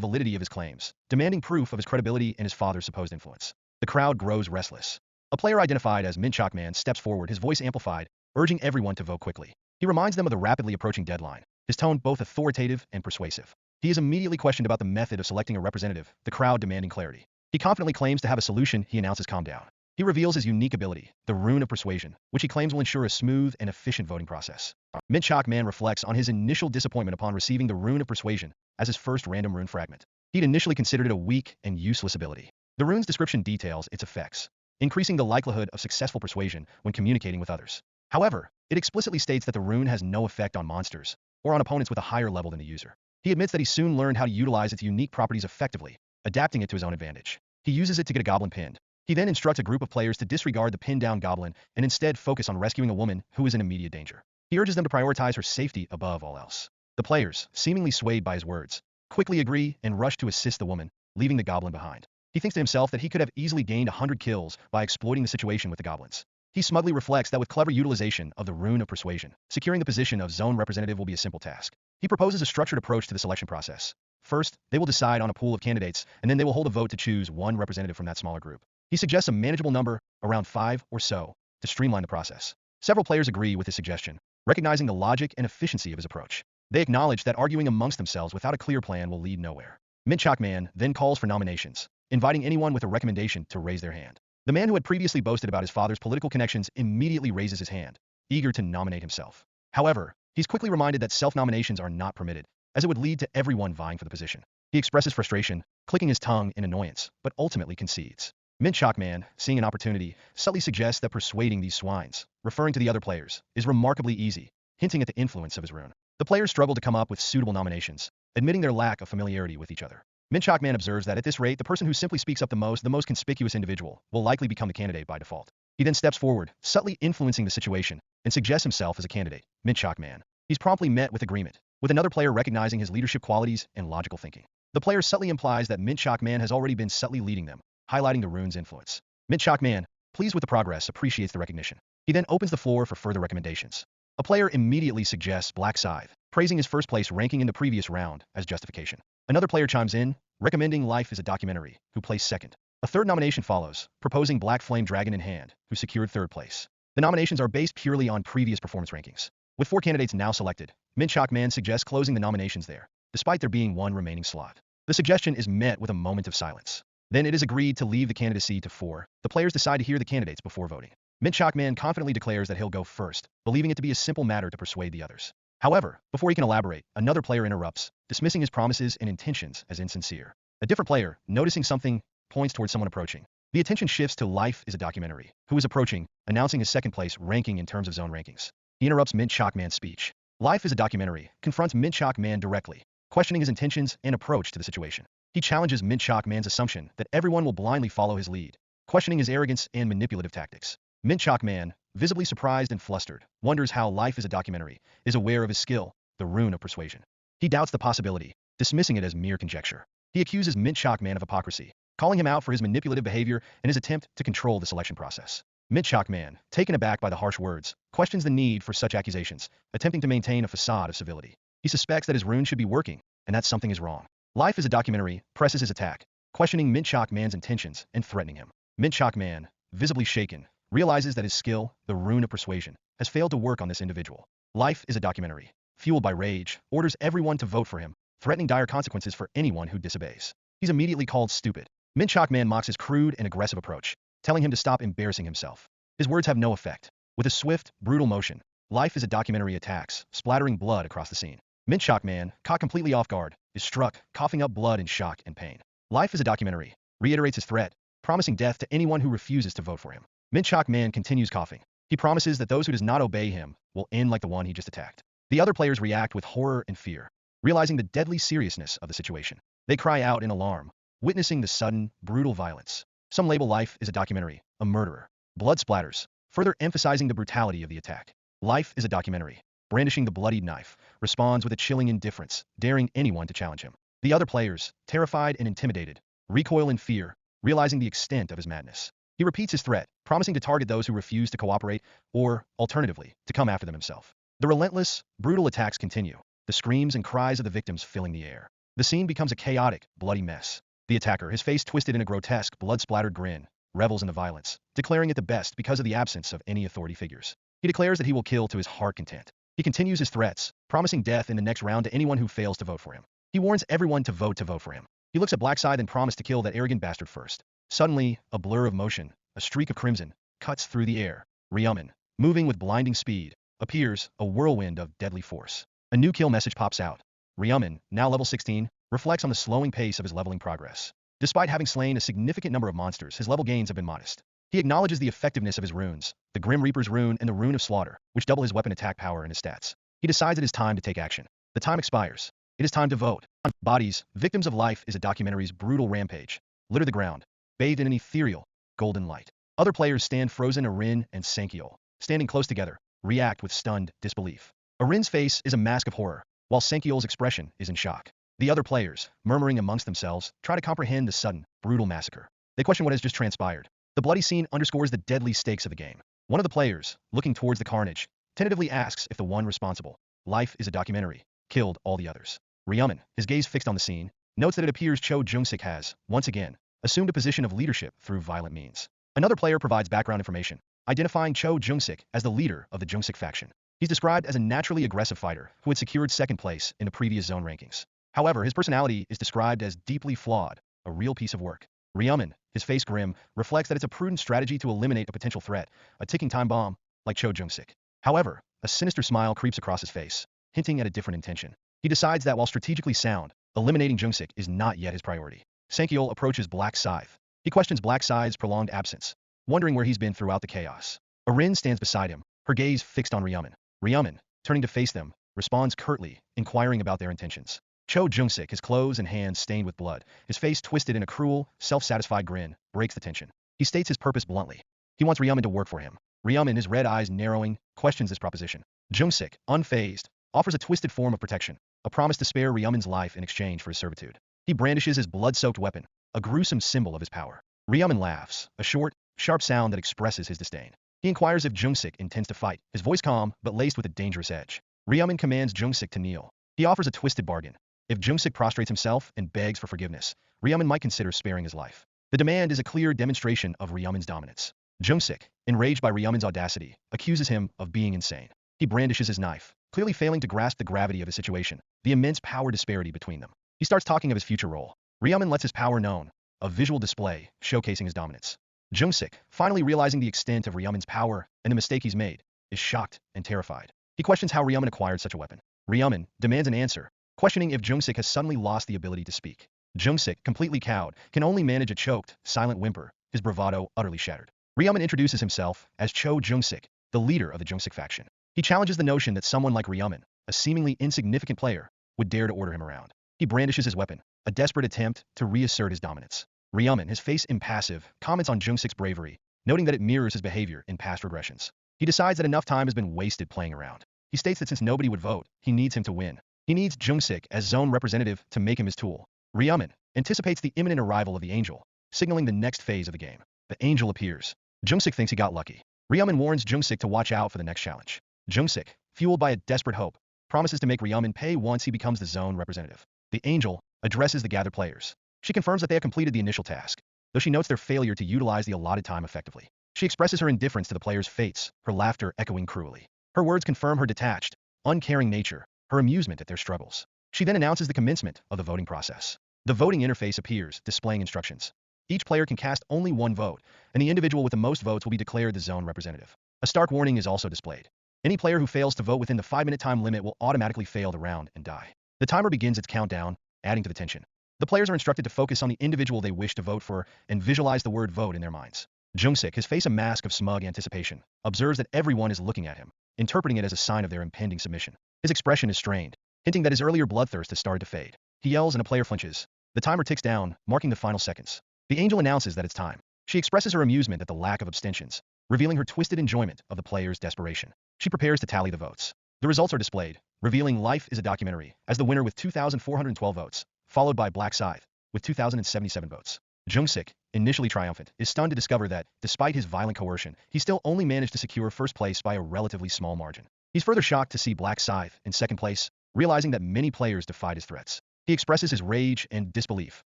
S1: validity of his claims, demanding proof of his credibility and his father's supposed influence. The crowd grows restless. A player identified as ManhwaCapped steps forward, his voice amplified, urging everyone to vote quickly. He reminds them of the rapidly approaching deadline, his tone both authoritative and persuasive. He is immediately questioned about the method of selecting a representative, the crowd demanding clarity. He confidently claims to have a solution. He announces calm down. He reveals his unique ability, the Rune of Persuasion, which he claims will ensure a smooth and efficient voting process. ManhwaCapped reflects on his initial disappointment upon receiving the Rune of Persuasion as his first random rune fragment. He'd initially considered it a weak and useless ability. The rune's description details its effects, increasing the likelihood of successful persuasion when communicating with others. However, it explicitly states that the rune has no effect on monsters or on opponents with a higher level than the user. He admits that he soon learned how to utilize its unique properties effectively, adapting it to his own advantage. He uses it to get a goblin pinned. He then instructs a group of players to disregard the pinned down goblin and instead focus on rescuing a woman who is in immediate danger. He urges them to prioritize her safety above all else. The players, seemingly swayed by his words, quickly agree and rush to assist the woman, leaving the goblin behind. He thinks to himself that he could have easily gained 100 kills by exploiting the situation with the goblins. He smugly reflects that with clever utilization of the Rune of Persuasion, securing the position of zone representative will be a simple task. He proposes a structured approach to the selection process. First, they will decide on a pool of candidates, and then they will hold a vote to choose one representative from that smaller group. He suggests a manageable number, around 5 or so, to streamline the process. Several players agree with his suggestion, recognizing the logic and efficiency of his approach. They acknowledge that arguing amongst themselves without a clear plan will lead nowhere. ManhwaCapped then calls for nominations, inviting anyone with a recommendation to raise their hand. The man who had previously boasted about his father's political connections immediately raises his hand, eager to nominate himself. However, he's quickly reminded that self-nominations are not permitted, as it would lead to everyone vying for the position. He expresses frustration, clicking his tongue in annoyance, but ultimately concedes. ManhwaCapped, seeing an opportunity, subtly suggests that persuading these swines, referring to the other players, is remarkably easy, hinting at the influence of his rune. The players struggle to come up with suitable nominations, admitting their lack of familiarity with each other. ManhwaCapped observes that at this rate, the person who simply speaks up the most conspicuous individual, will likely become the candidate by default. He then steps forward, subtly influencing the situation, and suggests himself as a candidate. ManhwaCapped. He's promptly met with agreement, with another player recognizing his leadership qualities and logical thinking. The player subtly implies that ManhwaCapped has already been subtly leading them, highlighting the rune's influence. ManhwaCapped, pleased with the progress, appreciates the recognition. He then opens the floor for further recommendations. A player immediately suggests Black Scythe, praising his first place ranking in the previous round as justification. Another player chimes in, recommending Life is a Documentary, who placed second. A third nomination follows, proposing Black Flame Dragon in Hand, who secured third place. The nominations are based purely on previous performance rankings. With 4 candidates now selected, ManhwaCapped suggests closing the nominations there, despite there being one remaining slot. The suggestion is met with a moment of silence. Then it is agreed to leave the candidacy to 4. The players decide to hear the candidates before voting. ManhwaCapped confidently declares that he'll go first, believing it to be a simple matter to persuade the others. However, before he can elaborate, another player interrupts, dismissing his promises and intentions as insincere. A different player, noticing something, points towards someone approaching. The attention shifts to Life is a Documentary, who is approaching, announcing his second place ranking in terms of zone rankings. He interrupts ManhwaCapped's speech. Life is a Documentary confronts ManhwaCapped directly, questioning his intentions and approach to the situation. He challenges ManhwaCapped's assumption that everyone will blindly follow his lead, questioning his arrogance and manipulative tactics. ManhwaCapped, visibly surprised and flustered, wonders how Life is a Documentary is aware of his skill, the Rune of Persuasion. He doubts the possibility, dismissing it as mere conjecture. He accuses ManhwaCapped of hypocrisy, calling him out for his manipulative behavior and his attempt to control the selection process. ManhwaCapped, taken aback by the harsh words, questions the need for such accusations, attempting to maintain a facade of civility. He suspects that his rune should be working, and that something is wrong. Life is a Documentary presses his attack, questioning ManhwaCapped's intentions and threatening him. ManhwaCapped, visibly shaken, realizes that his skill, the Rune of Persuasion, has failed to work on this individual. Life is a Documentary, fueled by rage, orders everyone to vote for him, threatening dire consequences for anyone who disobeys. He's immediately called stupid. ManhwaCapped mocks his crude and aggressive approach, telling him to stop embarrassing himself. His words have no effect. With a swift, brutal motion, Life is a Documentary attacks, splattering blood across the scene. ManhwaCapped, caught completely off guard, is struck, coughing up blood in shock and pain. Life is a Documentary reiterates his threat, promising death to anyone who refuses to vote for him. ManhwaCapped continues coughing. He promises that those who does not obey him will end like the one he just attacked. The other players react with horror and fear, realizing the deadly seriousness of the situation. They cry out in alarm, witnessing the sudden, brutal violence. Some label life is a documentary, a murderer. Blood splatters, further emphasizing the brutality of the attack. Life is a documentary. Brandishing the bloodied knife, responds with a chilling indifference, daring anyone to challenge him. The other players, terrified and intimidated, recoil in fear, realizing the extent of his madness. He repeats his threat, promising to target those who refuse to cooperate, or, alternatively, to come after them himself. The relentless, brutal attacks continue, the screams and cries of the victims filling the air. The scene becomes a chaotic, bloody mess. The attacker, his face twisted in a grotesque, blood-splattered grin, revels in the violence, declaring it the best because of the absence of any authority figures. He declares that he will kill to his heart content. He continues his threats, promising death in the next round to anyone who fails to vote for him. He warns everyone to vote for him. He looks at Blackside and promises to kill that arrogant bastard first. Suddenly, a blur of motion, a streak of crimson, cuts through the air. Ryuman, moving with blinding speed, appears, a whirlwind of deadly force. A new kill message pops out. Ryuman, now level 16, reflects on the slowing pace of his leveling progress. Despite having slain a significant number of monsters, his level gains have been modest. He acknowledges the effectiveness of his runes, the Grim Reaper's rune and the Rune of Slaughter, which double his weapon attack power and his stats. He decides it is time to take action. The time expires. It is time to vote. Bodies, victims of life is a documentary's brutal rampage. Litter the ground, bathed in an ethereal, golden light. Other players stand frozen. Arin and Sankiol, standing close together, react with stunned disbelief. Arin's face is a mask of horror, while Sankiol's expression is in shock. The other players, murmuring amongst themselves, try to comprehend the sudden, brutal massacre. They question what has just transpired. The bloody scene underscores the deadly stakes of the game. One of the players, looking towards the carnage, tentatively asks if the one responsible, life is a documentary, killed all the others. Ryuman, his gaze fixed on the scene, notes that it appears Cho Jung-sik has, once again, assumed a position of leadership through violent means. Another player provides background information, identifying Cho Jung-sik as the leader of the Jung-sik faction. He's described as a naturally aggressive fighter who had secured second place in the previous zone rankings. However, his personality is described as deeply flawed, a real piece of work. Ryuman, his face grim, reflects that it's a prudent strategy to eliminate a potential threat, a ticking time bomb, like Cho Jung-sik. However, a sinister smile creeps across his face, hinting at a different intention. He decides that while strategically sound, eliminating Jung-sik is not yet his priority. Sankiol approaches Black Scythe. He questions Black Scythe's prolonged absence, wondering where he's been throughout the chaos. Arin stands beside him, her gaze fixed on Ryuman. Ryuman, turning to face them, responds curtly, inquiring about their intentions. Cho Jung-sik, his clothes and hands stained with blood, his face twisted in a cruel, self-satisfied grin, breaks the tension. He states his purpose bluntly. He wants Ryuman to work for him. Ryuman, his red eyes narrowing, questions this proposition. Jung-sik, unfazed, offers a twisted form of protection, a promise to spare Ryuman's life in exchange for his servitude. He brandishes his blood-soaked weapon, a gruesome symbol of his power. Ryuman laughs, a short, sharp sound that expresses his disdain. He inquires if Jung-sik intends to fight, his voice calm, but laced with a dangerous edge. Ryuman commands Jung-sik to kneel. He offers a twisted bargain. If Jung-sik prostrates himself and begs for forgiveness, Ryuman might consider sparing his life. The demand is a clear demonstration of Ryuman's dominance. Jung-sik, enraged by Ryuman's audacity, accuses him of being insane. He brandishes his knife, clearly failing to grasp the gravity of his situation, the immense power disparity between them. He starts talking of his future role. Ryuman lets his power known, a visual display showcasing his dominance. Jung-sik, finally realizing the extent of Ryuman's power and the mistake he's made, is shocked and terrified. He questions how Ryuman acquired such a weapon. Ryuman demands an answer, questioning if Jung-sik has suddenly lost the ability to speak. Jung-sik, completely cowed, can only manage a choked, silent whimper, his bravado utterly shattered. Ryuman introduces himself as Cho Jung-sik, the leader of the Jung-sik faction. He challenges the notion that someone like Ryuman, a seemingly insignificant player, would dare to order him around. He brandishes his weapon, a desperate attempt to reassert his dominance. Ryuman, his face impassive, comments on Jung-sik's bravery, noting that it mirrors his behavior in past regressions. He decides that enough time has been wasted playing around. He states that since nobody would vote, he needs him to win. He needs Jung-sik as zone representative to make him his tool. Ryuman anticipates the imminent arrival of the Angel, signaling the next phase of the game. The Angel appears. Jung-sik thinks he got lucky. Ryuman warns Jung-sik to watch out for the next challenge. Jung-sik, fueled by a desperate hope, promises to make Ryuman pay once he becomes the zone representative. The Angel addresses the gathered players. She confirms that they have completed the initial task, though she notes their failure to utilize the allotted time effectively. She expresses her indifference to the players' fates, her laughter echoing cruelly. Her words confirm her detached, uncaring nature, her amusement at their struggles. She then announces the commencement of the voting process. The voting interface appears, displaying instructions. Each player can cast only one vote, and the individual with the most votes will be declared the zone representative. A stark warning is also displayed. Any player who fails to vote within the 5-minute time limit will automatically fail the round and die. The timer begins its countdown, adding to the tension. The players are instructed to focus on the individual they wish to vote for and visualize the word vote in their minds. Jung-sik, his face a mask of smug anticipation, observes that everyone is looking at him, interpreting it as a sign of their impending submission. His expression is strained, hinting that his earlier bloodthirst has started to fade. He yells and a player flinches, The timer ticks down, marking the final seconds. The angel announces that it's time. She expresses her amusement at the lack of abstentions, revealing her twisted enjoyment of the players' desperation. She prepares to tally the votes. The results are displayed, revealing Life is a Documentary as the winner with 2,412 votes, followed by Black Scythe with 2,077 votes. Jungsik, initially triumphant, is stunned to discover that, despite his violent coercion, he still only managed to secure first place by a relatively small margin. He's further shocked to see Black Scythe in second place, realizing that many players defied his threats. He expresses his rage and disbelief.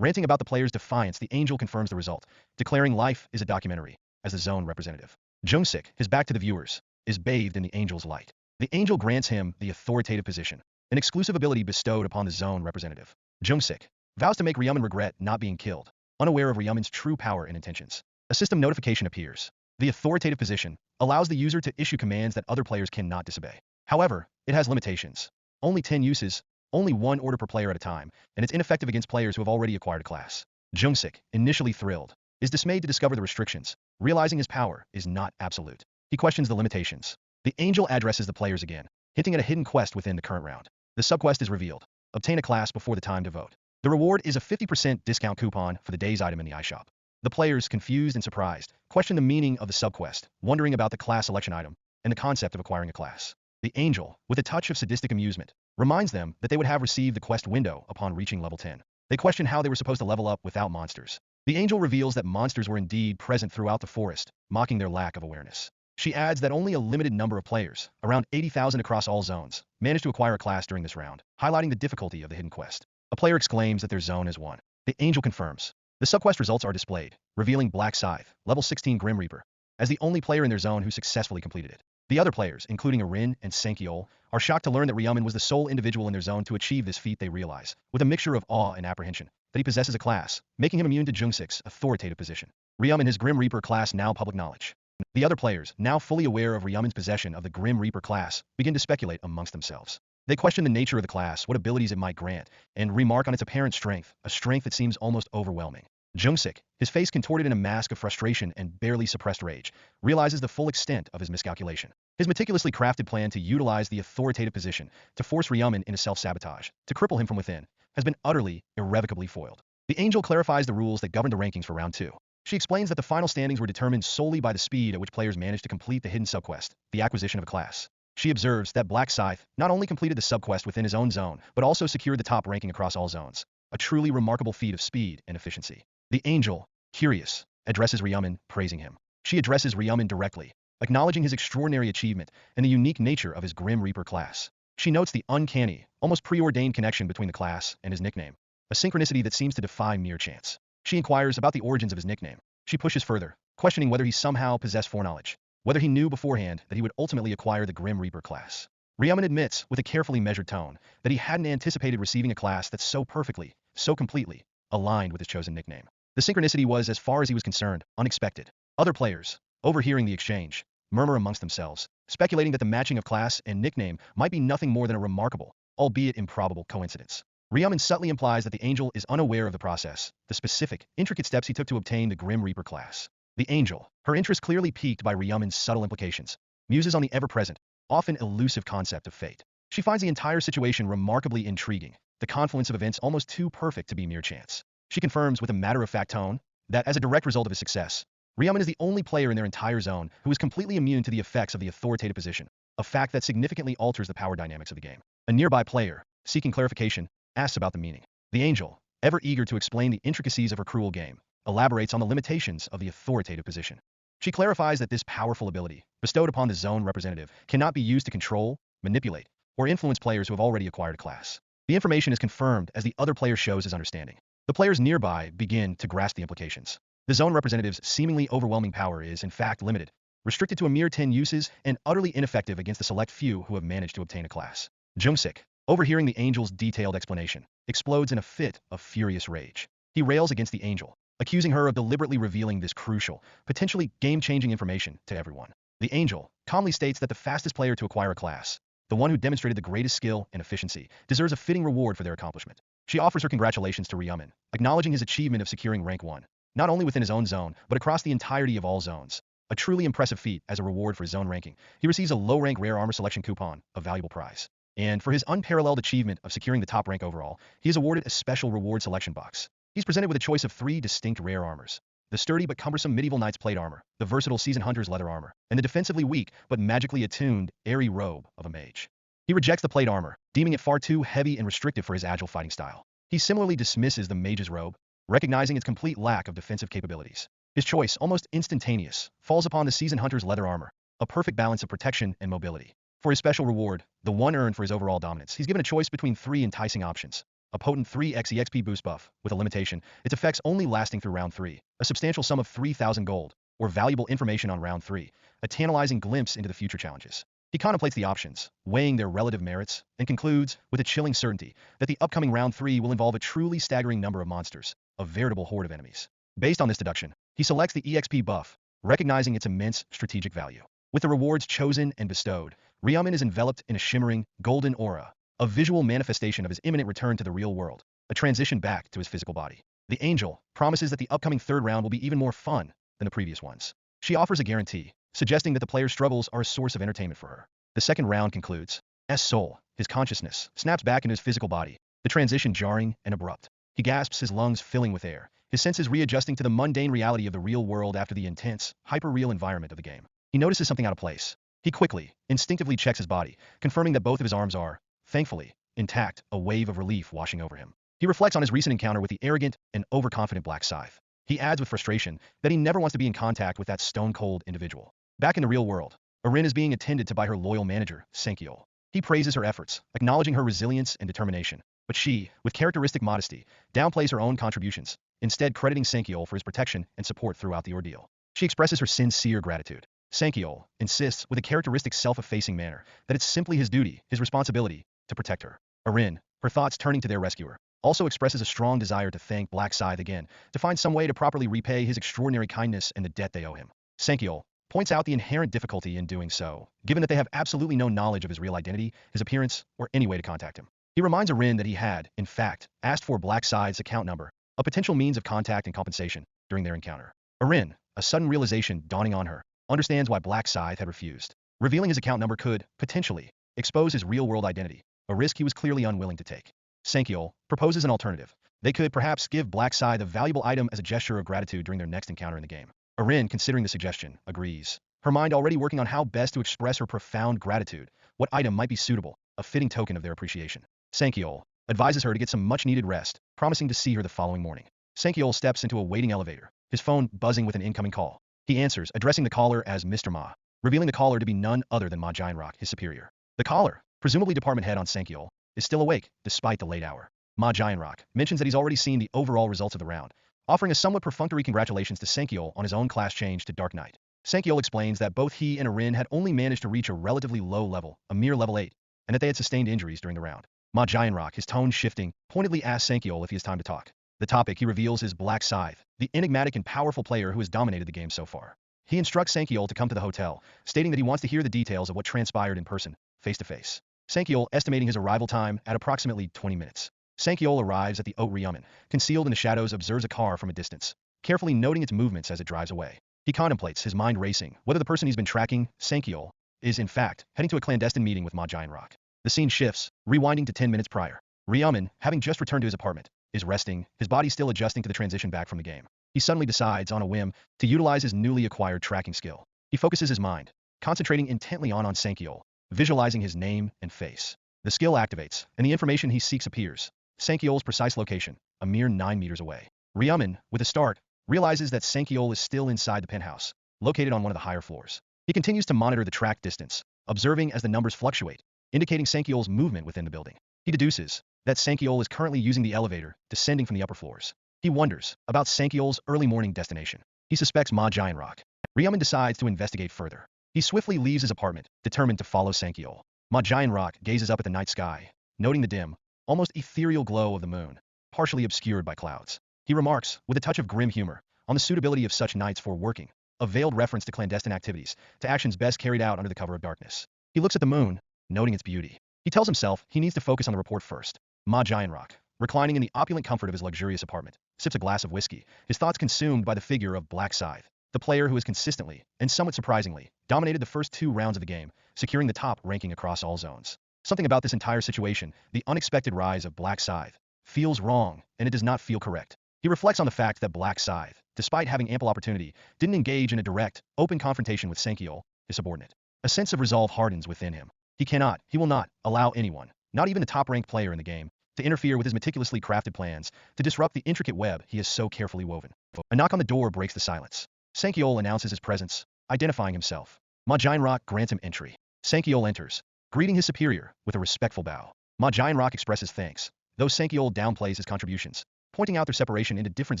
S1: Ranting about the players' defiance, the angel confirms the result, declaring Life is a Documentary as the zone representative. Jungsik, his back to the viewers, is bathed in the angel's light. The angel grants him the authoritative position, an exclusive ability bestowed upon the zone representative. Jungsik vows to make Ryumin regret not being killed, unaware of Ryumin's true power and intentions. A system notification appears. The authoritative position allows the user to issue commands that other players cannot disobey. However, it has limitations. Only 10 uses, only one order per player at a time, and it's ineffective against players who have already acquired a class. Jungsik, initially thrilled, is dismayed to discover the restrictions, realizing his power is not absolute. He questions the limitations. The angel addresses the players again, hinting at a hidden quest within the current round. The subquest is revealed. Obtain a class before the time to vote. The reward is a 50% discount coupon for the day's item in the iShop. The players, confused and surprised, question the meaning of the subquest, wondering about the class selection item and the concept of acquiring a class. The angel, with a touch of sadistic amusement, reminds them that they would have received the quest window upon reaching level 10. They question how they were supposed to level up without monsters. The angel reveals that monsters were indeed present throughout the forest, mocking their lack of awareness. She adds that only a limited number of players, around 80,000 across all zones, managed to acquire a class during this round, highlighting the difficulty of the hidden quest. A player exclaims that their zone is won. The angel confirms. The subquest results are displayed, revealing Black Scythe, level 16 Grim Reaper, as the only player in their zone who successfully completed it. The other players, including Arin and Sankiol, are shocked to learn that Ryumin was the sole individual in their zone to achieve this feat. They realize, with a mixture of awe and apprehension, that he possesses a class, making him immune to Jungsik's authoritative position. Ryumin, his Grim Reaper class now public knowledge. The other players, now fully aware of Ryumin's possession of the Grim Reaper class, begin to speculate amongst themselves. They question the nature of the class, what abilities it might grant, and remark on its apparent strength, a strength that seems almost overwhelming. Jungsik, his face contorted in a mask of frustration and barely suppressed rage, realizes the full extent of his miscalculation. His meticulously crafted plan to utilize the authoritative position to force Ryumin into self-sabotage, to cripple him from within, has been utterly, irrevocably foiled. The angel clarifies the rules that govern the rankings for round 2. She explains that the final standings were determined solely by the speed at which players managed to complete the hidden subquest, the acquisition of a class. She observes that Black Scythe not only completed the subquest within his own zone, but also secured the top ranking across all zones, a truly remarkable feat of speed and efficiency. The angel, curious, addresses Ryumin, praising him. She addresses Ryumin directly, acknowledging his extraordinary achievement and the unique nature of his Grim Reaper class. She notes the uncanny, almost preordained connection between the class and his nickname, a synchronicity that seems to defy mere chance. She inquires about the origins of his nickname. She pushes further, questioning whether he somehow possessed foreknowledge, whether he knew beforehand that he would ultimately acquire the Grim Reaper class. Ryumin admits, with a carefully measured tone, that he hadn't anticipated receiving a class that so perfectly, so completely, aligned with his chosen nickname. The synchronicity was, as far as he was concerned, unexpected. Other players, overhearing the exchange, murmur amongst themselves, speculating that the matching of class and nickname might be nothing more than a remarkable, albeit improbable, coincidence. Ryumin subtly implies that the angel is unaware of the process, the specific, intricate steps he took to obtain the Grim Reaper class. The angel, her interest clearly piqued by Ryumin's subtle implications, muses on the ever-present, often elusive concept of fate. She finds the entire situation remarkably intriguing, the confluence of events almost too perfect to be mere chance. She confirms with a matter-of-fact tone that, as a direct result of his success, Ryumin is the only player in their entire zone who is completely immune to the effects of the authoritative position, a fact that significantly alters the power dynamics of the game. A nearby player, seeking clarification, asks about the meaning. The angel, ever eager to explain the intricacies of her cruel game, elaborates on the limitations of the authoritative position. She clarifies that this powerful ability, bestowed upon the zone representative, cannot be used to control, manipulate, or influence players who have already acquired a class. The information is confirmed as the other player shows his understanding. The players nearby begin to grasp the implications. The zone representative's seemingly overwhelming power is, in fact, limited, restricted to a mere 10 uses, and utterly ineffective against the select few who have managed to obtain a class. Jungsik, overhearing the angel's detailed explanation, explodes in a fit of furious rage. He rails against the angel, accusing her of deliberately revealing this crucial, potentially game-changing information to everyone. The angel calmly states that the fastest player to acquire a class, the one who demonstrated the greatest skill and efficiency, deserves a fitting reward for their accomplishment. She offers her congratulations to Ryumin, acknowledging his achievement of securing rank 1, not only within his own zone, but across the entirety of all zones. A truly impressive feat. As a reward for his zone ranking, he receives a low-rank rare armor selection coupon, a valuable prize. And for his unparalleled achievement of securing the top rank overall, he is awarded a special reward selection box. He's presented with a choice of 3 distinct rare armors: the sturdy but cumbersome medieval knight's plate armor, the versatile seasoned hunter's leather armor, and the defensively weak but magically attuned airy robe of a mage. He rejects the plate armor, deeming it far too heavy and restrictive for his agile fighting style. He similarly dismisses the mage's robe, recognizing its complete lack of defensive capabilities. His choice, almost instantaneous, falls upon the seasoned hunter's leather armor, a perfect balance of protection and mobility. For his special reward, the one earned for his overall dominance, he's given a choice between 3 enticing options: a potent 3x EXP boost buff, with a limitation, its effects only lasting through round 3, a substantial sum of 3,000 gold, or valuable information on round 3, a tantalizing glimpse into the future challenges. He contemplates the options, weighing their relative merits, and concludes, with a chilling certainty, that the upcoming round 3 will involve a truly staggering number of monsters, a veritable horde of enemies. Based on this deduction, he selects the EXP buff, recognizing its immense strategic value. With the rewards chosen and bestowed, Ryaman is enveloped in a shimmering, golden aura, a visual manifestation of his imminent return to the real world, a transition back to his physical body. The angel promises that the upcoming third round will be even more fun than the previous ones. She offers a guarantee, suggesting that the player's struggles are a source of entertainment for her. The second round concludes. Soul, his consciousness, snaps back into his physical body, the transition jarring and abrupt. He gasps, his lungs filling with air, his senses readjusting to the mundane reality of the real world after the intense, hyper-real environment of the game. He notices something out of place. He quickly, instinctively checks his body, confirming that both of his arms are, thankfully, intact, a wave of relief washing over him. He reflects on his recent encounter with the arrogant and overconfident Black Scythe. He adds with frustration that he never wants to be in contact with that stone-cold individual. Back in the real world, Arin is being attended to by her loyal manager, Senkiol. He praises her efforts, acknowledging her resilience and determination. But she, with characteristic modesty, downplays her own contributions, instead crediting Senkiol for his protection and support throughout the ordeal. She expresses her sincere gratitude. Senkiol insists, with a characteristic self-effacing manner, that it's simply his duty, his responsibility, to protect her. Arin, her thoughts turning to their rescuer, also expresses a strong desire to thank Black Scythe again, to find some way to properly repay his extraordinary kindness and the debt they owe him. Senkiol points out the inherent difficulty in doing so, given that they have absolutely no knowledge of his real identity, his appearance, or any way to contact him. He reminds Arin that he had, in fact, asked for Black Scythe's account number, a potential means of contact and compensation, during their encounter. Arin, a sudden realization dawning on her, understands why Black Scythe had refused. Revealing his account number could, potentially, expose his real-world identity, a risk he was clearly unwilling to take. Senkiol proposes an alternative. They could perhaps give Black Scythe a valuable item as a gesture of gratitude during their next encounter in the game. Arin, considering the suggestion, agrees. Her mind already working on how best to express her profound gratitude, what item might be suitable, a fitting token of their appreciation. Senkiol advises her to get some much-needed rest, promising to see her the following morning. Senkiol steps into a waiting elevator, his phone buzzing with an incoming call. He answers, addressing the caller as Mr. Ma, revealing the caller to be none other than Ma Jianrock, his superior. The caller, presumably department head on Senkiol, is still awake, despite the late hour. Ma Jianrock mentions that he's already seen the overall results of the round, offering a somewhat perfunctory congratulations to Senkiol on his own class change to Dark Knight. Senkiol explains that both he and Arin had only managed to reach a relatively low level, a mere level 8, and that they had sustained injuries during the round. Ma Jianrock, his tone shifting, pointedly asks Senkiol if he has time to talk. The topic he reveals is Black Scythe, the enigmatic and powerful player who has dominated the game so far. He instructs Senkiol to come to the hotel, stating that he wants to hear the details of what transpired in person, face-to-face. Senkiol estimating his arrival time at approximately 20 minutes. Senkiol arrives at the Haute Ryaman, concealed in the shadows, observes a car from a distance, carefully noting its movements as it drives away. He contemplates, his mind racing, whether the person he's been tracking, Senkiol, is in fact heading to a clandestine meeting with Ma Jianrock. The scene shifts, rewinding to 10 minutes prior. Ryaman, having just returned to his apartment, is resting, his body still adjusting to the transition back from the game. He suddenly decides, on a whim, to utilize his newly acquired tracking skill. He focuses his mind, concentrating intently on Senkiol, visualizing his name and face. The skill activates, and the information he seeks appears. Senkiol's precise location, a mere 9 meters away. Ryaman, with a start, realizes that Senkiol is still inside the penthouse, located on one of the higher floors. He continues to monitor the track distance, observing as the numbers fluctuate, indicating Senkiol's movement within the building. He deduces that Senkiol is currently using the elevator, descending from the upper floors. He wonders about Senkiol's early morning destination. He suspects Ma Jianrock. Ryaman decides to investigate further. He swiftly leaves his apartment, determined to follow Senkiol. Ma Jianrock gazes up at the night sky, noting the dim, almost ethereal glow of the moon, partially obscured by clouds. He remarks, with a touch of grim humor, on the suitability of such nights for working, a veiled reference to clandestine activities, to actions best carried out under the cover of darkness. He looks at the moon, noting its beauty. He tells himself he needs to focus on the report first. Ma Jianrock, reclining in the opulent comfort of his luxurious apartment, sips a glass of whiskey, his thoughts consumed by the figure of Black Scythe, the player who has consistently, and somewhat surprisingly, dominated the first 2 rounds of the game, securing the top ranking across all zones. Something about this entire situation, the unexpected rise of Black Scythe, feels wrong, and it does not feel correct. He reflects on the fact that Black Scythe, despite having ample opportunity, didn't engage in a direct, open confrontation with Sankiol, his subordinate. A sense of resolve hardens within him. He will not, allow anyone, not even the top-ranked player in the game, to interfere with his meticulously crafted plans, to disrupt the intricate web he has so carefully woven. A knock on the door breaks the silence. Sankiol announces his presence, identifying himself. Ma Jianrock grants him entry. Sankiol enters, greeting his superior with a respectful bow. Ma Jianrock expresses thanks, though Sankiol downplays his contributions, pointing out their separation into different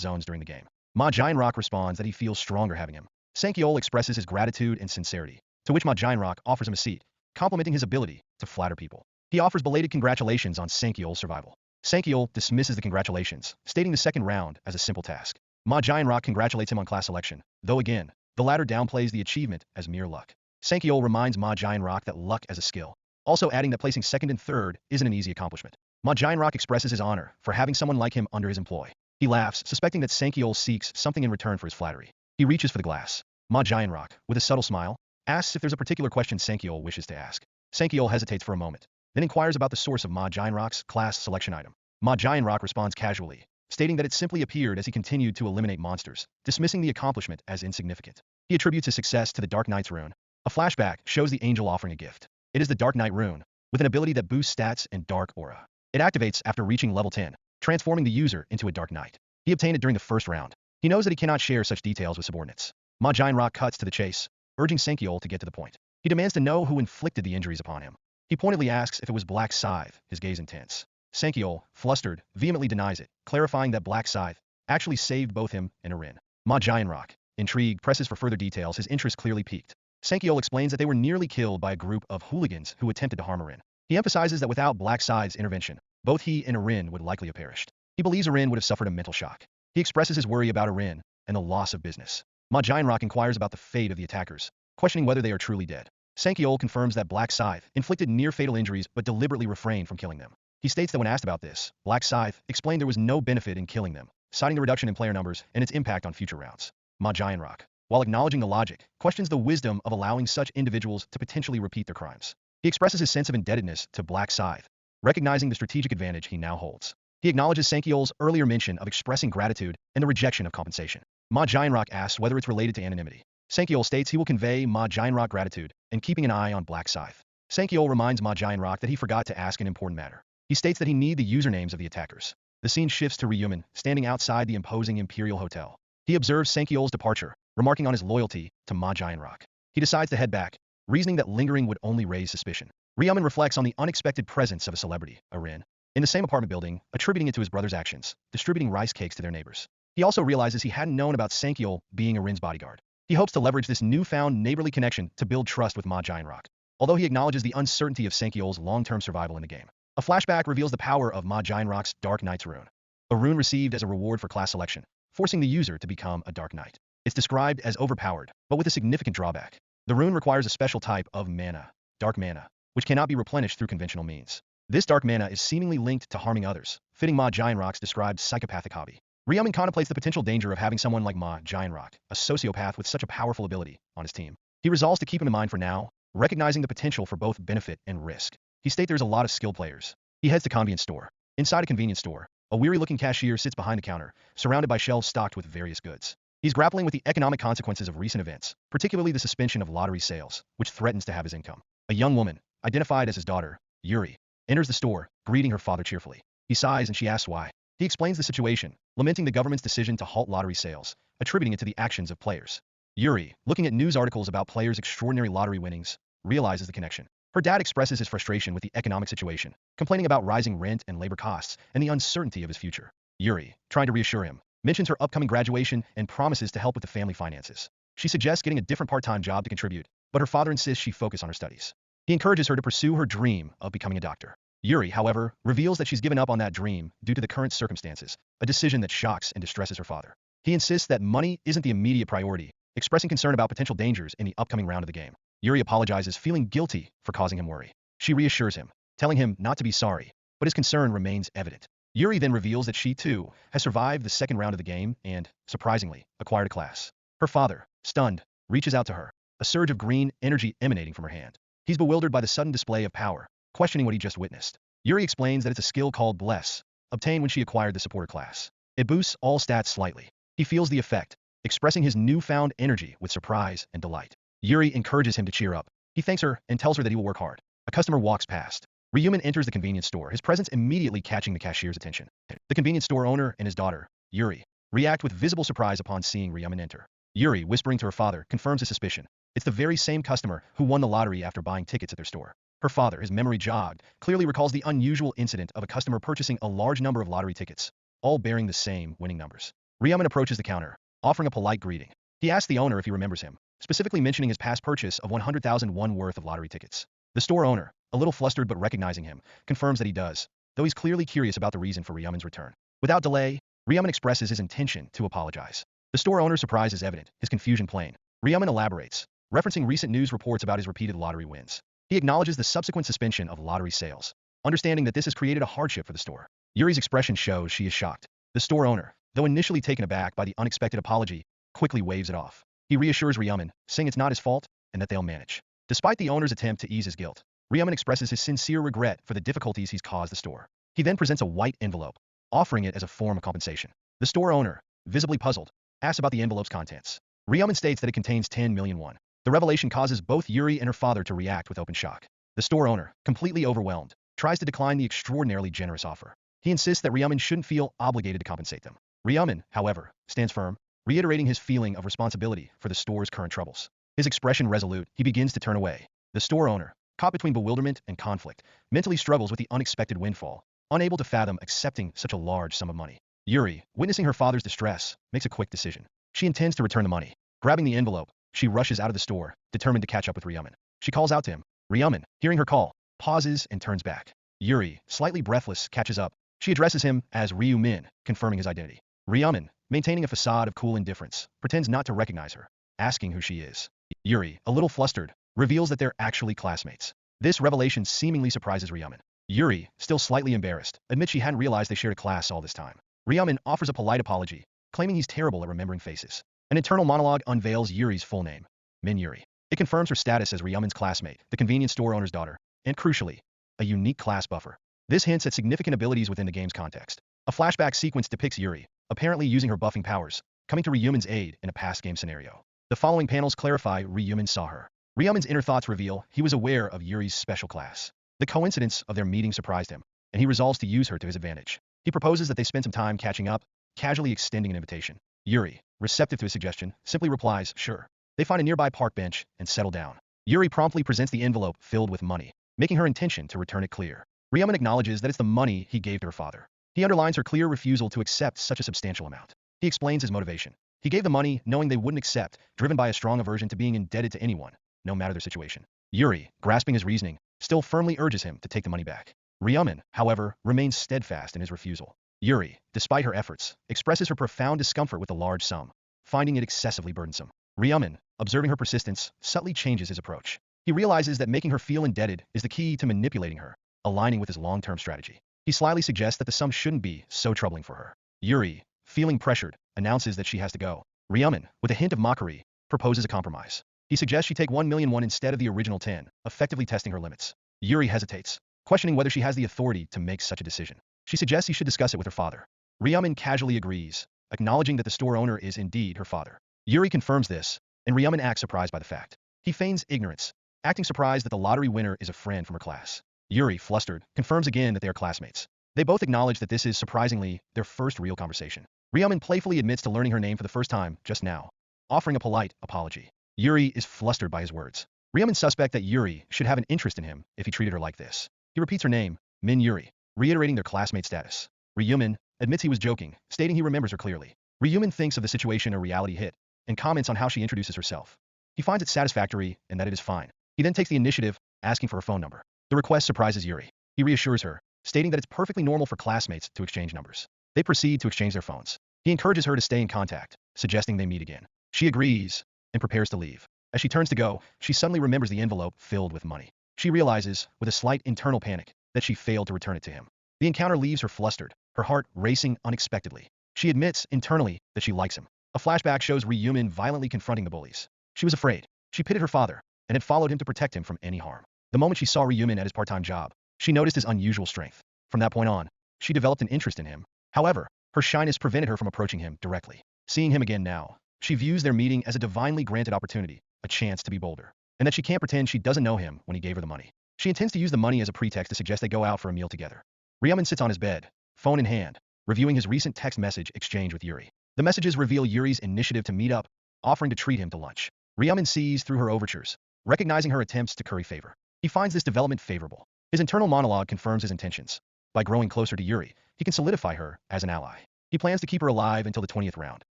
S1: zones during the game. Ma Jianrock responds that he feels stronger having him. Sankiol expresses his gratitude and sincerity, to which Ma Jianrock offers him a seat, complimenting his ability to flatter people. He offers belated congratulations on Sankiol's survival. Sankiol dismisses the congratulations, stating the second round as a simple task. Ma Jianrock congratulates him on class selection, though again, the latter downplays the achievement as mere luck. Sankiol reminds Ma Jianrock that luck as a skill, also adding that placing second and third isn't an easy accomplishment. Ma Jianrock expresses his honor for having someone like him under his employ. He laughs, suspecting that Sankiol seeks something in return for his flattery. He reaches for the glass. Ma Jianrock, with a subtle smile, asks if there's a particular question Sankiol wishes to ask. Sankiol hesitates for a moment, then inquires about the source of Ma Jianrock's class selection item. Ma Jianrock responds casually, stating that it simply appeared as he continued to eliminate monsters, dismissing the accomplishment as insignificant. He attributes his success to the Dark Knight's rune. A flashback shows the angel offering a gift. It is the Dark Knight rune, with an ability that boosts stats and dark aura. It activates after reaching level 10, transforming the user into a Dark Knight. He obtained it during the first round. He knows that he cannot share such details with subordinates. Ma Jianrock cuts to the chase, urging Sankiol to get to the point. He demands to know who inflicted the injuries upon him. He pointedly asks if it was Black Scythe, his gaze intense. Sankiol, flustered, vehemently denies it, clarifying that Black Scythe actually saved both him and Arin. Ma Jianrock, intrigued, presses for further details, his interest clearly piqued. Sankiol explains that they were nearly killed by a group of hooligans who attempted to harm Arin. He emphasizes that without Black Scythe's intervention, both he and Arin would likely have perished. He believes Arin would have suffered a mental shock. He expresses his worry about Arin and the loss of business. Ma Jianrock inquires about the fate of the attackers, questioning whether they are truly dead. Sankiol confirms that Black Scythe inflicted near-fatal injuries but deliberately refrained from killing them. He states that when asked about this, Black Scythe explained there was no benefit in killing them, citing the reduction in player numbers and its impact on future rounds. Ma Jianrock, while acknowledging the logic, questions the wisdom of allowing such individuals to potentially repeat their crimes. He expresses his sense of indebtedness to Black Scythe, recognizing the strategic advantage he now holds. He acknowledges Sankiol's earlier mention of expressing gratitude and the rejection of compensation. Ma Jianrock asks whether it's related to anonymity. Sankiol states he will convey Ma Jianrock gratitude and keeping an eye on Black Scythe. Sankiol reminds Ma Jianrock that he forgot to ask an important matter. He states that he needs the usernames of the attackers. The scene shifts to Ryuman, standing outside the imposing Imperial Hotel. He observes Sankiol's departure, remarking on his loyalty to Ma Jianrock. He decides to head back, reasoning that lingering would only raise suspicion. Ryuman reflects on the unexpected presence of a celebrity, Arin, in the same apartment building, attributing it to his brother's actions, distributing rice cakes to their neighbors. He also realizes he hadn't known about Sankiol being Arin's bodyguard. He hopes to leverage this newfound neighborly connection to build trust with Ma Jianrock, although he acknowledges the uncertainty of Sankiol's long-term survival in the game. A flashback reveals the power of Ma Jianrock's Dark Knight's rune, a rune received as a reward for class selection, forcing the user to become a Dark Knight. It's described as overpowered, but with a significant drawback. The rune requires a special type of mana, dark mana, which cannot be replenished through conventional means. This dark mana is seemingly linked to harming others, fitting Ma Jianrock's described psychopathic hobby. Ryuman contemplates the potential danger of having someone like Ma Jianrock, a sociopath with such a powerful ability, on his team. He resolves to keep him in mind for now, recognizing the potential for both benefit and risk. He states there's a lot of skilled players. He heads to convenience store. Inside a convenience store, a weary-looking cashier sits behind the counter, surrounded by shelves stocked with various goods. He's grappling with the economic consequences of recent events, particularly the suspension of lottery sales, which threatens to have his income. A young woman, identified as his daughter, Yuri, enters the store, greeting her father cheerfully. He sighs and she asks why. He explains the situation, lamenting the government's decision to halt lottery sales, attributing it to the actions of players. Yuri, looking at news articles about players' extraordinary lottery winnings, realizes the connection. Her dad expresses his frustration with the economic situation, complaining about rising rent and labor costs and the uncertainty of his future. Yuri, trying to reassure him, mentions her upcoming graduation and promises to help with the family finances. She suggests getting a different part-time job to contribute, but her father insists she focus on her studies. He encourages her to pursue her dream of becoming a doctor. Yuri, however, reveals that she's given up on that dream due to the current circumstances, a decision that shocks and distresses her father. He insists that money isn't the immediate priority, expressing concern about potential dangers in the upcoming round of the game. Yuri apologizes, feeling guilty for causing him worry. She reassures him, telling him not to be sorry, but his concern remains evident. Yuri then reveals that she, too, has survived the second round of the game and, surprisingly, acquired a class. Her father, stunned, reaches out to her, a surge of green energy emanating from her hand. He's bewildered by the sudden display of power, questioning what he just witnessed. Yuri explains that it's a skill called Bless, obtained when she acquired the supporter class. It boosts all stats slightly. He feels the effect, expressing his newfound energy with surprise and delight. Yuri encourages him to cheer up. He thanks her and tells her that he will work hard. A customer walks past. Ryuman enters the convenience store, his presence immediately catching the cashier's attention. The convenience store owner and his daughter, Yuri, react with visible surprise upon seeing Ryuman enter. Yuri, whispering to her father, confirms his suspicion. It's the very same customer who won the lottery after buying tickets at their store. Her father, his memory jogged, clearly recalls the unusual incident of a customer purchasing a large number of lottery tickets, all bearing the same winning numbers. Ryuman approaches the counter, offering a polite greeting. He asks the owner if he remembers him, specifically mentioning his past purchase of 100,000 won worth of lottery tickets. The store owner, a little flustered but recognizing him, confirms that he does, though he's clearly curious about the reason for Ryuman's return. Without delay, Ryuman expresses his intention to apologize. The store owner's surprise is evident, his confusion plain. Ryuman elaborates, referencing recent news reports about his repeated lottery wins. He acknowledges the subsequent suspension of lottery sales, understanding that this has created a hardship for the store. Yuri's expression shows she is shocked. The store owner, though initially taken aback by the unexpected apology, quickly waves it off. He reassures Ryuman, saying it's not his fault and that they'll manage. Despite the owner's attempt to ease his guilt, Ryuman expresses his sincere regret for the difficulties he's caused the store. He then presents a white envelope, offering it as a form of compensation. The store owner, visibly puzzled, asks about the envelope's contents. Ryuman states that it contains 10 million won. The revelation causes both Yuri and her father to react with open shock. The store owner, completely overwhelmed, tries to decline the extraordinarily generous offer. He insists that Ryuman shouldn't feel obligated to compensate them. Ryuman, however, stands firm, reiterating his feeling of responsibility for the store's current troubles. His expression resolute, he begins to turn away. The store owner, caught between bewilderment and conflict, mentally struggles with the unexpected windfall, unable to fathom accepting such a large sum of money. Yuri, witnessing her father's distress, makes a quick decision. She intends to return the money. Grabbing the envelope, she rushes out of the store, determined to catch up with Ryuman. She calls out to him. Ryuman, hearing her call, pauses and turns back. Yuri, slightly breathless, catches up. She addresses him as Ryu-min, confirming his identity. Ryuman, maintaining a facade of cool indifference, pretends not to recognize her, asking who she is. Yuri, a little flustered, reveals that they're actually classmates. This revelation seemingly surprises Ryuman. Yuri, still slightly embarrassed, admits she hadn't realized they shared a class all this time. Ryuman offers a polite apology, claiming he's terrible at remembering faces. An internal monologue unveils Yuri's full name, Min Yuri. It confirms her status as Ryuman's classmate, the convenience store owner's daughter, and crucially, a unique class buffer. This hints at significant abilities within the game's context. A flashback sequence depicts Yuri, apparently using her buffing powers, coming to Ryuman's aid in a past game scenario. The following panels clarify Ryuman saw her. Ryuman's inner thoughts reveal he was aware of Yuri's special class. The coincidence of their meeting surprised him, and he resolves to use her to his advantage. He proposes that they spend some time catching up, casually extending an invitation. Yuri, receptive to his suggestion, simply replies, sure. They find a nearby park bench and settle down. Yuri promptly presents the envelope filled with money, making her intention to return it clear. Ryuman acknowledges that it's the money he gave to her father. He underlines her clear refusal to accept such a substantial amount. He explains his motivation. He gave the money knowing they wouldn't accept, driven by a strong aversion to being indebted to anyone, no matter their situation. Yuri, grasping his reasoning, still firmly urges him to take the money back. Ryuman, however, remains steadfast in his refusal. Yuri, despite her efforts, expresses her profound discomfort with the large sum, finding it excessively burdensome. Ryuman, observing her persistence, subtly changes his approach. He realizes that making her feel indebted is the key to manipulating her, aligning with his long-term strategy. He slyly suggests that the sum shouldn't be so troubling for her. Yuri, feeling pressured, announces that she has to go. Ryuman, with a hint of mockery, proposes a compromise. He suggests she take 1 million won instead of the original 10, effectively testing her limits. Yuri hesitates, questioning whether she has the authority to make such a decision. She suggests he should discuss it with her father. Ryuman casually agrees, acknowledging that the store owner is indeed her father. Yuri confirms this, and Ryuman acts surprised by the fact. He feigns ignorance, acting surprised that the lottery winner is a friend from her class. Yuri, flustered, confirms again that they are classmates. They both acknowledge that this is, surprisingly, their first real conversation. Ryuman playfully admits to learning her name for the first time, just now, offering a polite apology. Yuri is flustered by his words. Ryuman suspects that Yuri should have an interest in him if he treated her like this. He repeats her name, Min Yuri, reiterating their classmate status. Ryuman admits he was joking, stating he remembers her clearly. Ryuman thinks of the situation a reality hit, and comments on how she introduces herself. He finds it satisfactory and that it is fine. He then takes the initiative, asking for her phone number. The request surprises Yuri. He reassures her, stating that it's perfectly normal for classmates to exchange numbers. They proceed to exchange their phones. He encourages her to stay in contact, suggesting they meet again. She agrees and prepares to leave. As she turns to go, she suddenly remembers the envelope filled with money. She realizes, with a slight internal panic, that she failed to return it to him. The encounter leaves her flustered, her heart racing unexpectedly. She admits, internally, that she likes him. A flashback shows Ryuman violently confronting the bullies. She was afraid. She pitied her father, and had followed him to protect him from any harm. The moment she saw Ryuman at his part-time job, She noticed his unusual strength. From that point on, she developed an interest in him. However, her shyness prevented her from approaching him directly. Seeing him again now, she views their meeting as a divinely granted opportunity, a chance to be bolder, and that she can't pretend she doesn't know him when he gave her the money. She intends to use the money as a pretext to suggest they go out for a meal together. Ryaman sits on his bed, phone in hand, reviewing his recent text message exchange with Yuri. The messages reveal Yuri's initiative to meet up, offering to treat him to lunch. Ryaman sees through her overtures, recognizing her attempts to curry favor. He finds this development favorable. His internal monologue confirms his intentions. By growing closer to Yuri, he can solidify her as an ally. He plans to keep her alive until the 20th round.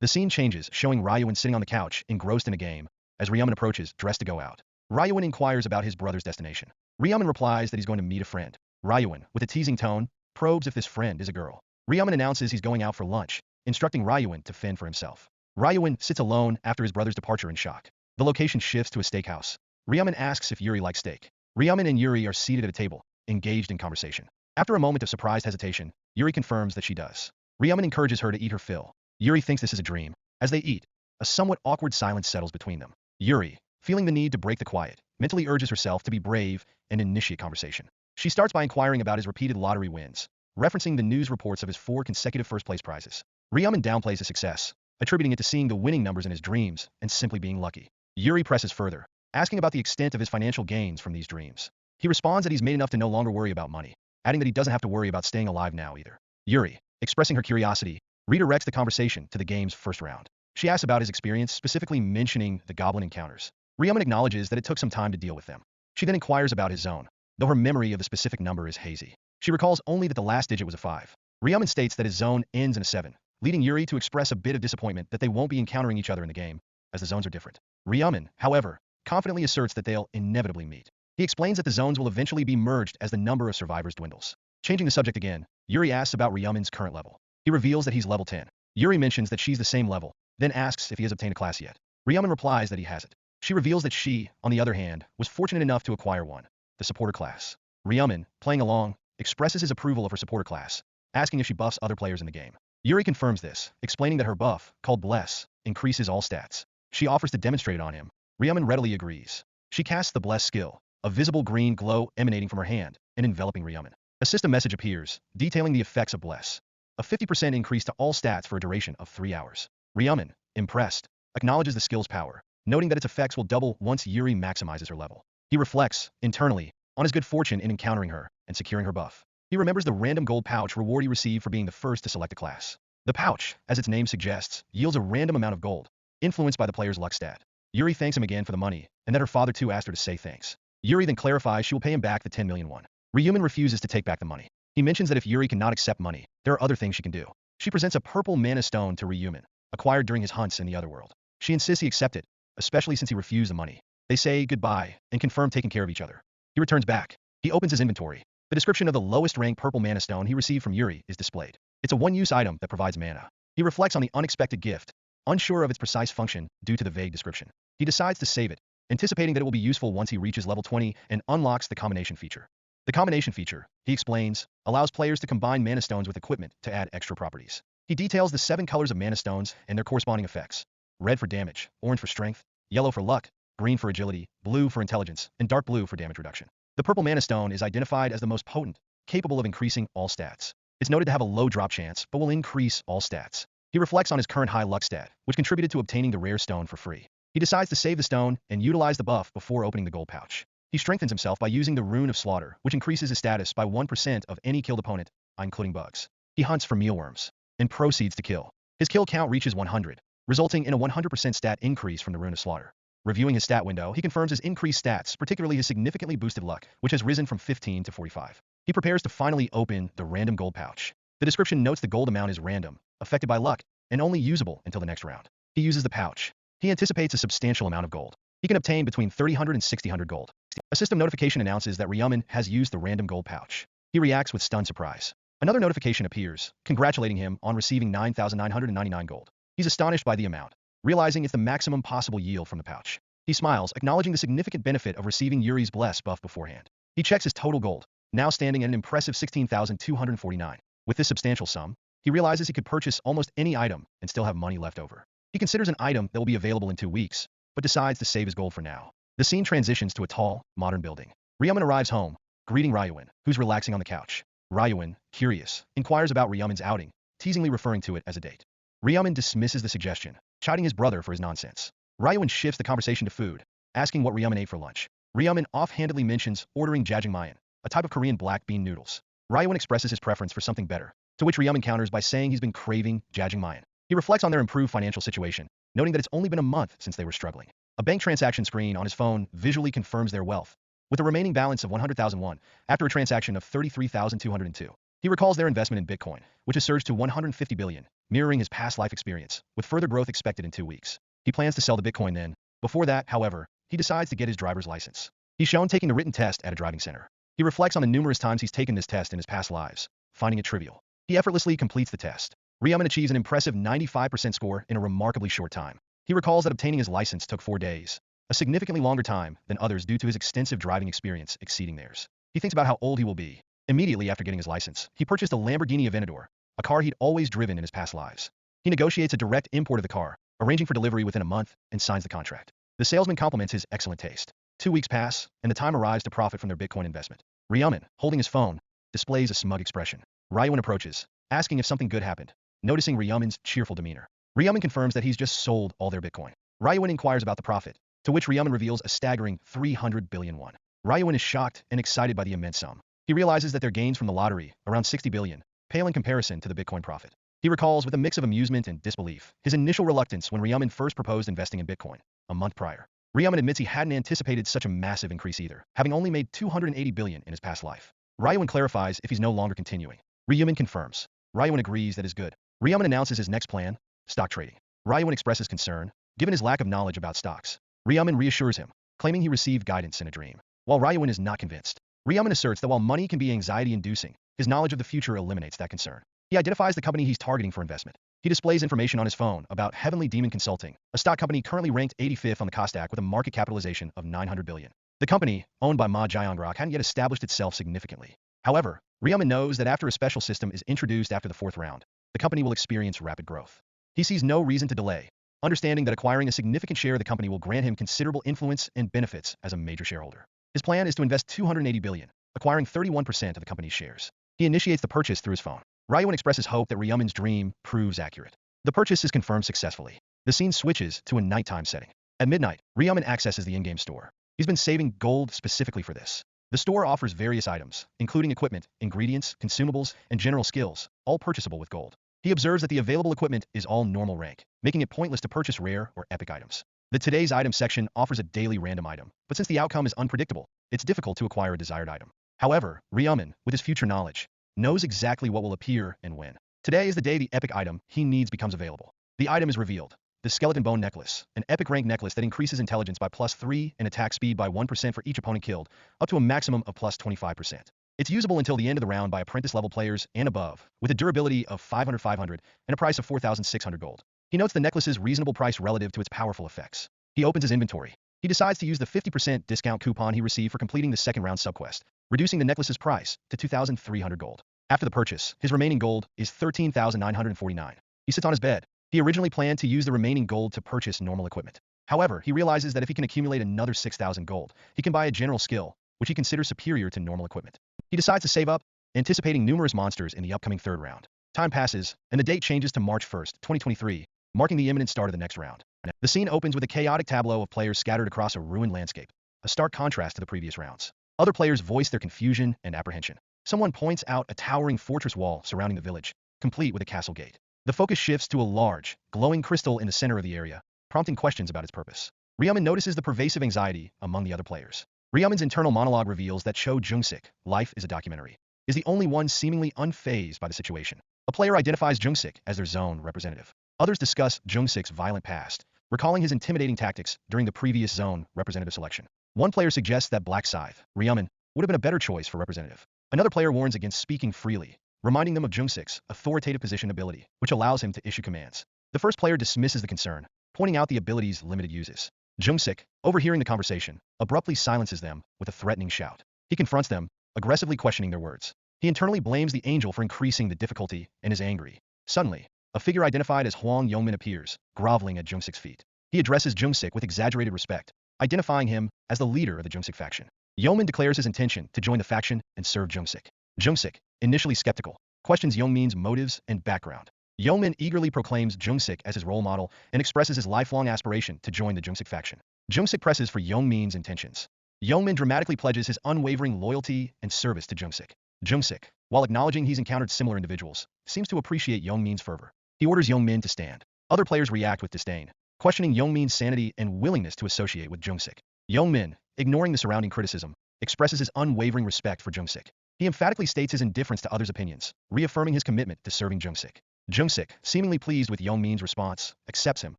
S1: The scene changes, showing Ryuan sitting on the couch, engrossed in a game, as Ryaman approaches, dressed to go out. Ryuan inquires about his brother's destination. Ryaman replies that he's going to meet a friend. Ryuan, with a teasing tone, probes if this friend is a girl. Ryaman announces he's going out for lunch, instructing Ryuan to fend for himself. Ryuan sits alone after his brother's departure in shock. The location shifts to a steakhouse. Ryaman asks if Yuri likes steak. Ryaman and Yuri are seated at a table, engaged in conversation. After a moment of surprised hesitation, Yuri confirms that she does. Ryaman encourages her to eat her fill. Yuri thinks this is a dream. As they eat, a somewhat awkward silence settles between them. Yuri, feeling the need to break the quiet, mentally urges herself to be brave and initiate conversation. She starts by inquiring about his repeated lottery wins, referencing the news reports of his 4 consecutive first-place prizes. Ryaman downplays his success, attributing it to seeing the winning numbers in his dreams and simply being lucky. Yuri presses further, asking about the extent of his financial gains from these dreams. He responds that he's made enough to no longer worry about money, adding that he doesn't have to worry about staying alive now either. Yuri, expressing her curiosity, redirects the conversation to the game's first round. She asks about his experience, specifically mentioning the goblin encounters. Ryaman acknowledges that it took some time to deal with them. She then inquires about his zone, though her memory of the specific number is hazy. She recalls only that the last digit was a 5. Ryaman states that his zone ends in a 7, leading Yuri to express a bit of disappointment that they won't be encountering each other in the game, as the zones are different. Ryaman, however, confidently asserts that they'll inevitably meet. He explains that the zones will eventually be merged as the number of survivors dwindles. Changing the subject again, Yuri asks about Ryaman's current level. He reveals that he's level 10. Yuri mentions that she's the same level, then asks if he has obtained a class yet. Ryaman replies that he hasn't. She reveals that she, on the other hand, was fortunate enough to acquire one, the supporter class. Ryaman, playing along, expresses his approval of her supporter class, asking if she buffs other players in the game. Yuri confirms this, explaining that her buff, called Bless, increases all stats. She offers to demonstrate it on him. Ryaman readily agrees. She casts the Bless skill, a visible green glow emanating from her hand and enveloping Ryaman. A system message appears, detailing the effects of Bless. A 50% increase to all stats for a duration of 3 hours. Ryaman, impressed, acknowledges the skill's power, noting that its effects will double once Yuri maximizes her level. He reflects, internally, on his good fortune in encountering her and securing her buff. He remembers the random gold pouch reward he received for being the first to select a class. The pouch, as its name suggests, yields a random amount of gold, influenced by the player's luck stat. Yuri thanks him again for the money, and that her father too asked her to say thanks. Yuri then clarifies she will pay him back the 10 million won. Ryaman refuses to take back the money. He mentions that if Yuri cannot accept money, there are other things she can do. She presents a purple mana stone to Ryaman, acquired during his hunts in the other world. She insists he accept it, especially since he refused the money. They say goodbye and confirm taking care of each other. He returns back. He opens his inventory. The description of the lowest rank purple mana stone he received from Yuri is displayed. It's a one-use item that provides mana. He reflects on the unexpected gift, unsure of its precise function due to the vague description. He decides to save it, anticipating that it will be useful once he reaches level 20 and unlocks the combination feature. The combination feature, he explains, allows players to combine mana stones with equipment to add extra properties. He details the 7 colors of mana stones and their corresponding effects. Red for damage, orange for strength, yellow for luck, green for agility, blue for intelligence, and dark blue for damage reduction. The purple mana stone is identified as the most potent, capable of increasing all stats. It's noted to have a low drop chance, but will increase all stats. He reflects on his current high luck stat, which contributed to obtaining the rare stone for free. He decides to save the stone and utilize the buff before opening the gold pouch. He strengthens himself by using the Rune of Slaughter, which increases his status by 1% of any killed opponent, including bugs. He hunts for mealworms and proceeds to kill. His kill count reaches 100, resulting in a 100% stat increase from the Rune of Slaughter. Reviewing his stat window, he confirms his increased stats, particularly his significantly boosted luck, which has risen from 15 to 45. He prepares to finally open the random gold pouch. The description notes the gold amount is random, affected by luck, and only usable until the next round. He uses the pouch. He anticipates a substantial amount of gold. He can obtain between 300 and 600 gold. A system notification announces that Ryaman has used the random gold pouch. He reacts with stunned surprise. Another notification appears, congratulating him on receiving 9,999 gold. He's astonished by the amount, realizing it's the maximum possible yield from the pouch. He smiles, acknowledging the significant benefit of receiving Yuri's Bless buff beforehand. He checks his total gold, now standing at an impressive 16,249. With this substantial sum, he realizes he could purchase almost any item and still have money left over. He considers an item that will be available in 2 weeks, but decides to save his gold for now. The scene transitions to a tall, modern building. Ryaman arrives home, greeting Ryuin, who's relaxing on the couch. Ryuin, curious, inquires about Ryumin's outing, teasingly referring to it as a date. Ryumin dismisses the suggestion, chiding his brother for his nonsense. Ryuin shifts the conversation to food, asking what Ryumin ate for lunch. Ryumin offhandedly mentions ordering jjajangmyeon, a type of Korean black bean noodles. Ryuin expresses his preference for something better, to which Ryumin counters by saying he's been craving jjajangmyeon. He reflects on their improved financial situation, noting that it's only been a month since they were struggling. A bank transaction screen on his phone visually confirms their wealth, with a remaining balance of 100,000 won after a transaction of 33,202. He recalls their investment in Bitcoin, which has surged to 150 billion, mirroring his past life experience, with further growth expected in 2 weeks. He plans to sell the Bitcoin then. Before that, however, he decides to get his driver's license. He's shown taking a written test at a driving center. He reflects on the numerous times he's taken this test in his past lives, finding it trivial. He effortlessly completes the test. Ryumin achieves an impressive 95% score in a remarkably short time. He recalls that obtaining his license took 4 days, a significantly longer time than others due to his extensive driving experience exceeding theirs. He thinks about how old he will be. Immediately after getting his license, he purchased a Lamborghini Aventador, a car he'd always driven in his past lives. He negotiates a direct import of the car, arranging for delivery within a month, and signs the contract. The salesman compliments his excellent taste. 2 weeks pass, and the time arrives to profit from their Bitcoin investment. Ryumin, holding his phone, displays a smug expression. Ryuin approaches, asking if something good happened, noticing Ryumin's cheerful demeanor. Ryumin confirms that he's just sold all their Bitcoin. Ryuin inquires about the profit, to which Ryumin reveals a staggering 300 billion won. Ryuin is shocked and excited by the immense sum. He realizes that their gains from the lottery, around 60 billion, pale in comparison to the Bitcoin profit. He recalls with a mix of amusement and disbelief his initial reluctance when Ryumin first proposed investing in Bitcoin, a month prior. Ryumin admits he hadn't anticipated such a massive increase either, having only made 280 billion in his past life. Ryuin clarifies if he's no longer continuing. Ryumin confirms. Ryuin agrees that is good. Ryumin announces his next plan, stock trading. Ryuin expresses concern, given his lack of knowledge about stocks. Ryumin reassures him, claiming he received guidance in a dream. While Ryuin is not convinced, Ryumin asserts that while money can be anxiety-inducing, his knowledge of the future eliminates that concern. He identifies the company he's targeting for investment. He displays information on his phone about Heavenly Demon Consulting, a stock company currently ranked 85th on the Kosdaq with a market capitalization of 900 billion. The company, owned by Ma Jiangrok, hadn't yet established itself significantly. However, Ryumin knows that after a special system is introduced after the 4th round, the company will experience rapid growth. He sees no reason to delay, understanding that acquiring a significant share of the company will grant him considerable influence and benefits as a major shareholder. His plan is to invest 280 billion, acquiring 31% of the company's shares. He initiates the purchase through his phone. Ryuin expresses hope that Ryumin's dream proves accurate. The purchase is confirmed successfully. The scene switches to a nighttime setting. At midnight, Ryumin accesses the in-game store. He's been saving gold specifically for this. The store offers various items, including equipment, ingredients, consumables, and general skills, all purchasable with gold. He observes that the available equipment is all normal rank, making it pointless to purchase rare or epic items. The Today's Item section offers a daily random item, but since the outcome is unpredictable, it's difficult to acquire a desired item. However, Ryumin, with his future knowledge, knows exactly what will appear and when. Today is the day the epic item he needs becomes available. The item is revealed. The Skeleton Bone Necklace, an epic rank necklace that increases intelligence by +3 and attack speed by 1% for each opponent killed, up to a maximum of +25%. It's usable until the end of the round by apprentice-level players and above, with a durability of 500 and a price of 4,600 gold. He notes the necklace's reasonable price relative to its powerful effects. He opens his inventory. He decides to use the 50% discount coupon he received for completing the 2nd round subquest, reducing the necklace's price to 2,300 gold. After the purchase, his remaining gold is 13,949. He sits on his bed. He originally planned to use the remaining gold to purchase normal equipment. However, he realizes that if he can accumulate another 6,000 gold, he can buy a general skill, which he considers superior to normal equipment. He decides to save up, anticipating numerous monsters in the upcoming 3rd round. Time passes, and the date changes to March 1st, 2023, marking the imminent start of the next round. The scene opens with a chaotic tableau of players scattered across a ruined landscape, a stark contrast to the previous rounds. Other players voice their confusion and apprehension. Someone points out a towering fortress wall surrounding the village, complete with a castle gate. The focus shifts to a large, glowing crystal in the center of the area, prompting questions about its purpose. Ryumin notices the pervasive anxiety among the other players. Ryumin's internal monologue reveals that Cho Jung-sik, Life is a Documentary, is the only one seemingly unfazed by the situation. A player identifies Jung-sik as their zone representative. Others discuss Jung-sik's violent past, recalling his intimidating tactics during the previous zone representative selection. One player suggests that Black Scythe, Ryumin, would have been a better choice for representative. Another player warns against speaking freely, reminding them of Jung-sik's authoritative position ability, which allows him to issue commands. The first player dismisses the concern, pointing out the ability's limited uses. Jung-sik, overhearing the conversation, abruptly silences them with a threatening shout. He confronts them, aggressively questioning their words. He internally blames the angel for increasing the difficulty and is angry. Suddenly, a figure identified as Hwang Yongmin appears, groveling at Jung-sik's feet. He addresses Jung-sik with exaggerated respect, identifying him as the leader of the Jung-sik faction. Yeoman declares his intention to join the faction and serve Jungsik. Jungsik, initially skeptical, questions Yeoman's motives and background. Yeoman eagerly proclaims Jungsik as his role model and expresses his lifelong aspiration to join the Jungsik faction. Jungsik presses for Yeoman's intentions. Yeoman dramatically pledges his unwavering loyalty and service to Jungsik. Jungsik, while acknowledging he's encountered similar individuals, seems to appreciate Yeoman's fervor. He orders Yeoman to stand. Other players react with disdain, questioning Yeoman's sanity and willingness to associate with Jungsik. Yeoman, ignoring the surrounding criticism, expresses his unwavering respect for Jungsik. He emphatically states his indifference to others' opinions, reaffirming his commitment to serving Jungsik. Jungsik, seemingly pleased with Yeoman's response, accepts him,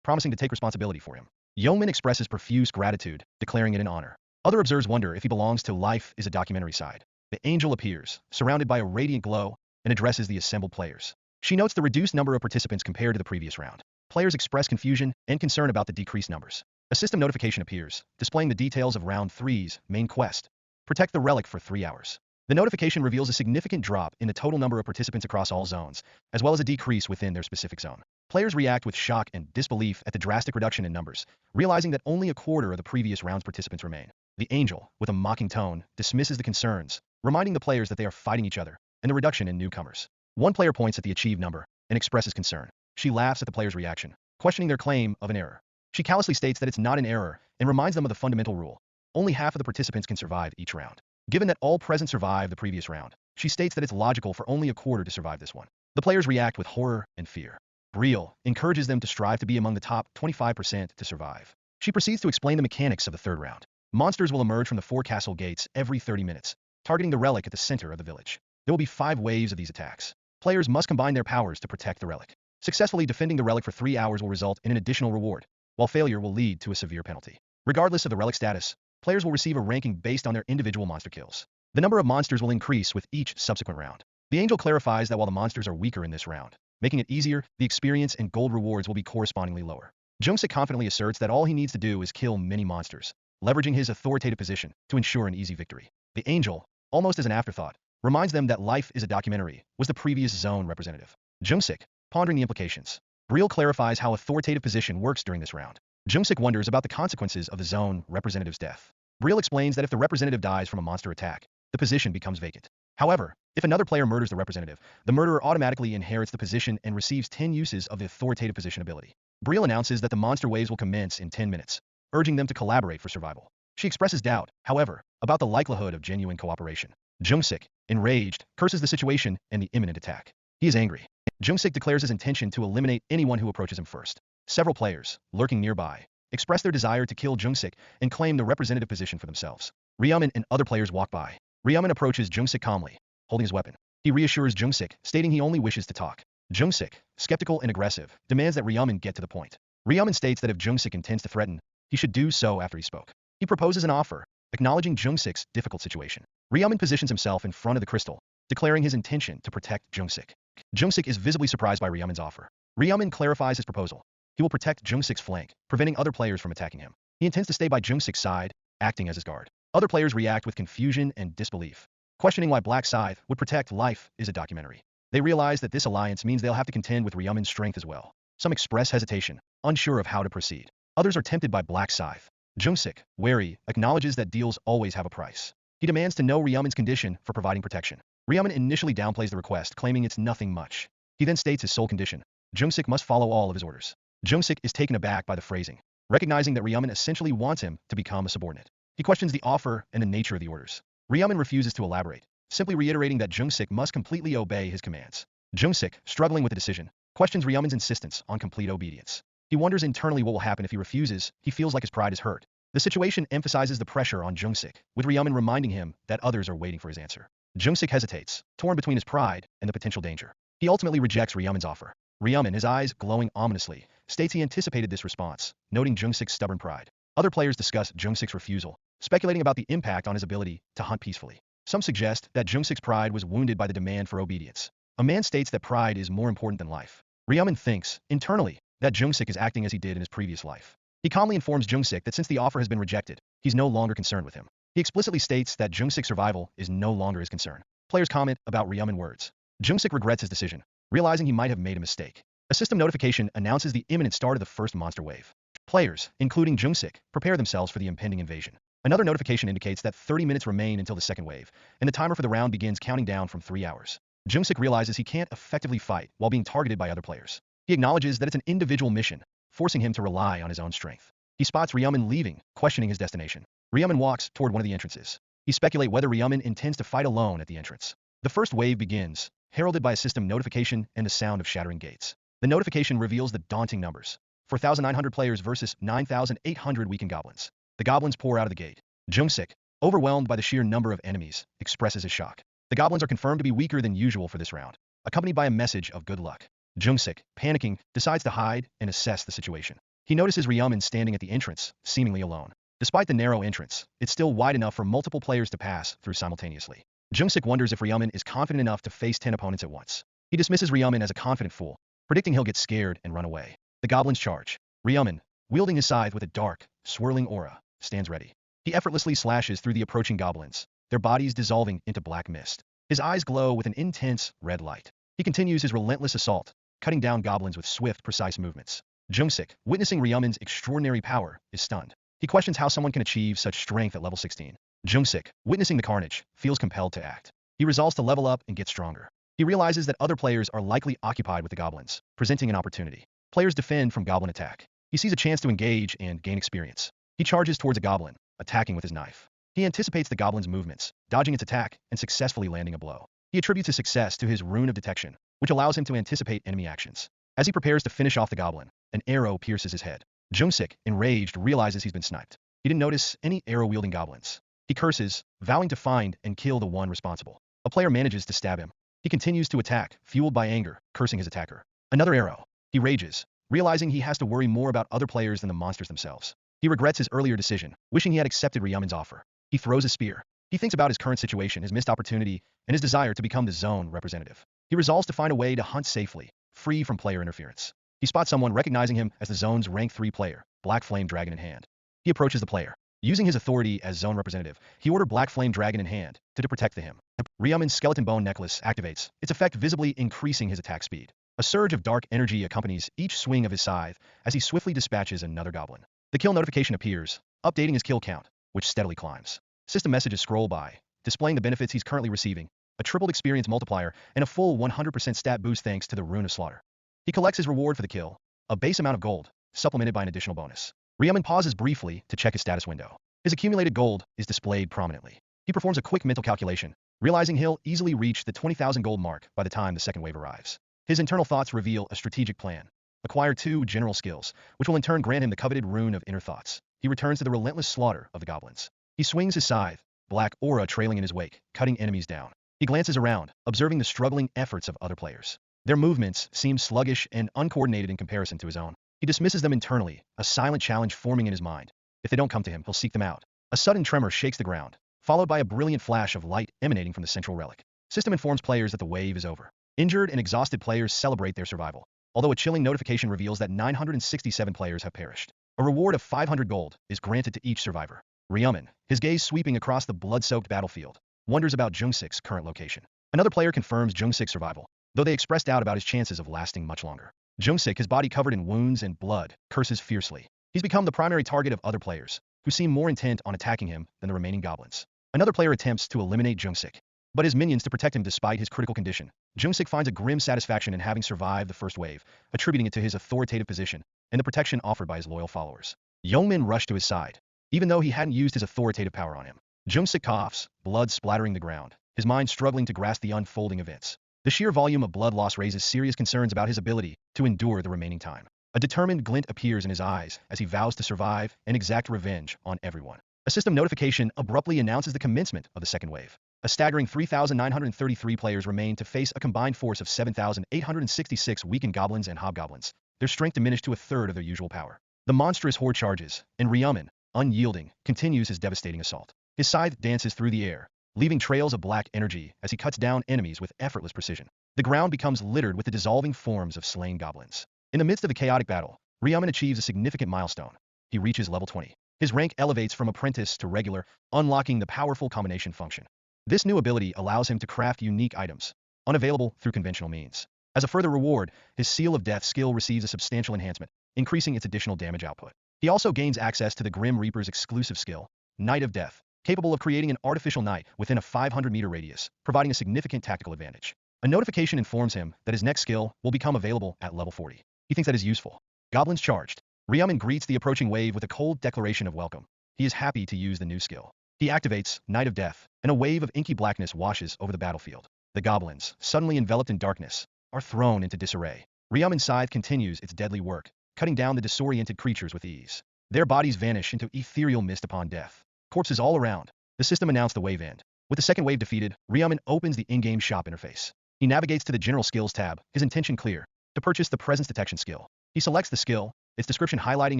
S1: promising to take responsibility for him. Yeoman expresses profuse gratitude, declaring it an honor. Other observers wonder if he belongs to Life is a Documentary side. The angel appears, surrounded by a radiant glow, and addresses the assembled players. She notes the reduced number of participants compared to the previous round. Players express confusion and concern about the decreased numbers. A system notification appears, displaying the details of Round 3's main quest. Protect the relic for 3 hours. The notification reveals a significant drop in the total number of participants across all zones, as well as a decrease within their specific zone. Players react with shock and disbelief at the drastic reduction in numbers, realizing that only a quarter of the previous round's participants remain. The angel, with a mocking tone, dismisses the concerns, reminding the players that they are fighting each other, and the reduction in newcomers. One player points at the achieved number and expresses concern. She laughs at the player's reaction, questioning their claim of an error. She callously states that it's not an error and reminds them of the fundamental rule. Only half of the participants can survive each round. Given that all present survived the previous round, she states that it's logical for only a quarter to survive this one. The players react with horror and fear. Brielle encourages them to strive to be among the top 25% to survive. She proceeds to explain the mechanics of the third round. Monsters will emerge from the 4 castle gates every 30 minutes, targeting the relic at the center of the village. There will be 5 waves of these attacks. Players must combine their powers to protect the relic. Successfully defending the relic for 3 hours will result in an additional reward, while failure will lead to a severe penalty. Regardless of the relic status, players will receive a ranking based on their individual monster kills. The number of monsters will increase with each subsequent round. The angel clarifies that while the monsters are weaker in this round, making it easier, the experience and gold rewards will be correspondingly lower. Jungsik confidently asserts that all he needs to do is kill many monsters, leveraging his authoritative position to ensure an easy victory. The angel, almost as an afterthought, reminds them that Life is a Documentary was the previous zone representative. Jungsik, pondering the implications. Brielle clarifies how authoritative position works during this round. Jungsik wonders about the consequences of the zone representative's death. Brielle explains that if the representative dies from a monster attack, the position becomes vacant. However, if another player murders the representative, the murderer automatically inherits the position and receives 10 uses of the authoritative position ability. Brielle announces that the monster waves will commence in 10 minutes, urging them to collaborate for survival. She expresses doubt, however, about the likelihood of genuine cooperation. Jungsik, enraged, curses the situation and the imminent attack. He is angry. Jungsik declares his intention to eliminate anyone who approaches him first. Several players, lurking nearby, express their desire to kill Jungsik and claim the representative position for themselves. Yeoman and other players walk by. Yeoman approaches Jungsik calmly, holding his weapon. He reassures Jungsik, stating he only wishes to talk. Jungsik, skeptical and aggressive, demands that Yeoman get to the point. Yeoman states that if Jungsik intends to threaten, he should do so after he spoke. He proposes an offer, acknowledging Jungsik's difficult situation. Yeoman positions himself in front of the crystal, declaring his intention to protect Jungsik. Jungsik is visibly surprised by Yeoman's offer. Yeoman clarifies his proposal. He will protect Jungsik's flank, preventing other players from attacking him. He intends to stay by Jungsik's side, acting as his guard. Other players react with confusion and disbelief, questioning why Black Scythe would protect Life is a Documentary. They realize that this alliance means they'll have to contend with Yeoman's strength as well. Some express hesitation, unsure of how to proceed. Others are tempted by Black Scythe. Jungsik, wary, acknowledges that deals always have a price. He demands to know Yeoman's condition for providing protection. Yeoman initially downplays the request, claiming it's nothing much. He then states his sole condition. Jungsik must follow all of his orders. Jungsik is taken aback by the phrasing, recognizing that Yeoman essentially wants him to become a subordinate. He questions the offer and the nature of the orders. Yeoman refuses to elaborate, simply reiterating that Jungsik must completely obey his commands. Jungsik, struggling with the decision, questions Yeoman's insistence on complete obedience. He wonders internally what will happen if he refuses. He feels like his pride is hurt. The situation emphasizes the pressure on Jungsik, with Yeoman reminding him that others are waiting for his answer. Jungsik hesitates, torn between his pride and the potential danger. He ultimately rejects Yeoman's offer. Yeoman, his eyes glowing ominously, states he anticipated this response, noting Jungsik's stubborn pride. Other players discuss Jungsik's refusal, speculating about the impact on his ability to hunt peacefully. Some suggest that Jungsik's pride was wounded by the demand for obedience. A man states that pride is more important than life. Yeoman thinks, internally, that Jungsik is acting as he did in his previous life. He calmly informs Jungsik that since the offer has been rejected, he's no longer concerned with him. He explicitly states that Jungsik's survival is no longer his concern. Players comment about Yeoman words. Jungsik regrets his decision, realizing he might have made a mistake. A system notification announces the imminent start of the first monster wave. Players, including Jungsik, prepare themselves for the impending invasion. Another notification indicates that 30 minutes remain until the second wave, and the timer for the round begins counting down from 3 hours. Jungsik realizes he can't effectively fight while being targeted by other players. He acknowledges that it's an individual mission, forcing him to rely on his own strength. He spots Ryumin leaving, questioning his destination. Ryumin walks toward one of the entrances. He speculates whether Ryumin intends to fight alone at the entrance. The first wave begins, heralded by a system notification and the sound of shattering gates. The notification reveals the daunting numbers: 4,900 players versus 9,800 weakened goblins. The goblins pour out of the gate. Jungsik, overwhelmed by the sheer number of enemies, expresses his shock. The goblins are confirmed to be weaker than usual for this round, accompanied by a message of good luck. Jungsik, panicking, decides to hide and assess the situation. He notices Ryumin standing at the entrance, seemingly alone. Despite the narrow entrance, it's still wide enough for multiple players to pass through simultaneously. Jungsik wonders if Ryumin is confident enough to face 10 opponents at once. He dismisses Ryumin as a confident fool, predicting he'll get scared and run away. The goblins charge. Ryumin, wielding his scythe with a dark, swirling aura, stands ready. He effortlessly slashes through the approaching goblins, their bodies dissolving into black mist. His eyes glow with an intense, red light. He continues his relentless assault, cutting down goblins with swift, precise movements. Jungsik, witnessing Ryumin's extraordinary power, is stunned. He questions how someone can achieve such strength at level 16. Jungsik, witnessing the carnage, feels compelled to act. He resolves to level up and get stronger. He realizes that other players are likely occupied with the goblins, presenting an opportunity. Players defend from goblin attack. He sees a chance to engage and gain experience. He charges towards a goblin, attacking with his knife. He anticipates the goblin's movements, dodging its attack and successfully landing a blow. He attributes his success to his rune of detection, which allows him to anticipate enemy actions. As he prepares to finish off the goblin, an arrow pierces his head. Jungsik, enraged, realizes he's been sniped. He didn't notice any arrow-wielding goblins. He curses, vowing to find and kill the one responsible. A player manages to stab him. He continues to attack, fueled by anger, cursing his attacker. Another arrow. He rages, realizing he has to worry more about other players than the monsters themselves. He regrets his earlier decision, wishing he had accepted Ryumin's offer. He throws a spear. He thinks about his current situation, his missed opportunity, and his desire to become the zone representative. He resolves to find a way to hunt safely, free from player interference. He spots someone, recognizing him as the zone's rank 3 player, Black Flame Dragon in hand. He approaches the player. Using his authority as zone representative, he ordered Black Flame Dragon in hand to protect him. Ryumin's skeleton bone necklace activates, its effect visibly increasing his attack speed. A surge of dark energy accompanies each swing of his scythe as he swiftly dispatches another goblin. The kill notification appears, updating his kill count, which steadily climbs. System messages scroll by, displaying the benefits he's currently receiving: a tripled experience multiplier and a full 100% stat boost thanks to the Rune of Slaughter. He collects his reward for the kill, a base amount of gold, supplemented by an additional bonus. Ryumin pauses briefly to check his status window. His accumulated gold is displayed prominently. He performs a quick mental calculation, realizing he'll easily reach the 20,000 gold mark by the time the second wave arrives. His internal thoughts reveal a strategic plan. Acquire 2 general skills, which will in turn grant him the coveted Rune of Inner Thoughts. He returns to the relentless slaughter of the goblins. He swings his scythe, black aura trailing in his wake, cutting enemies down. He glances around, observing the struggling efforts of other players. Their movements seem sluggish and uncoordinated in comparison to his own. He dismisses them internally, a silent challenge forming in his mind. If they don't come to him, he'll seek them out. A sudden tremor shakes the ground, followed by a brilliant flash of light emanating from the central relic. System informs players that the wave is over. Injured and exhausted players celebrate their survival, although a chilling notification reveals that 967 players have perished. A reward of 500 gold is granted to each survivor. Ryumin, his gaze sweeping across the blood-soaked battlefield, wonders about Jungsik's current location. Another player confirms Jungsik's survival, though they express doubt about his chances of lasting much longer. Jungsik, his body covered in wounds and blood, curses fiercely. He's become the primary target of other players, who seem more intent on attacking him than the remaining goblins. Another player attempts to eliminate Jungsik, but his minions to protect him despite his critical condition. Jungsik finds a grim satisfaction in having survived the first wave, attributing it to his authoritative position and the protection offered by his loyal followers. Yeongmin rushed to his side, even though he hadn't used his authoritative power on him. Jungsik coughs, blood splattering the ground, his mind struggling to grasp the unfolding events. The sheer volume of blood loss raises serious concerns about his ability to endure the remaining time. A determined glint appears in his eyes as he vows to survive and exact revenge on everyone. A system notification abruptly announces the commencement of the second wave. A staggering 3,933 players remain to face a combined force of 7,866 weakened goblins and hobgoblins, their strength diminished to a third of their usual power. The monstrous horde charges, and Ryumin, unyielding, continues his devastating assault. His scythe dances through the air, leaving trails of black energy as he cuts down enemies with effortless precision. The ground becomes littered with the dissolving forms of slain goblins. In the midst of the chaotic battle, Ryumin achieves a significant milestone. He reaches level 20. His rank elevates from apprentice to regular, unlocking the powerful combination function. This new ability allows him to craft unique items, unavailable through conventional means. As a further reward, his Seal of Death skill receives a substantial enhancement, increasing its additional damage output. He also gains access to the Grim Reaper's exclusive skill, Knight of Death, capable of creating an artificial knight within a 500-meter radius, providing a significant tactical advantage. A notification informs him that his next skill will become available at level 40. He thinks that is useful. Goblins charged. Ryaman greets the approaching wave with a cold declaration of welcome. He is happy to use the new skill. He activates Knight of Death, and a wave of inky blackness washes over the battlefield. The goblins, suddenly enveloped in darkness, are thrown into disarray. Ryaman's scythe continues its deadly work, cutting down the disoriented creatures with ease. Their bodies vanish into ethereal mist upon death. Corpses all around. The system announced the wave end. With the second wave defeated, Ryaman opens the in-game shop interface. He navigates to the General Skills tab, his intention clear, to purchase the Presence Detection skill. He selects the skill, its description highlighting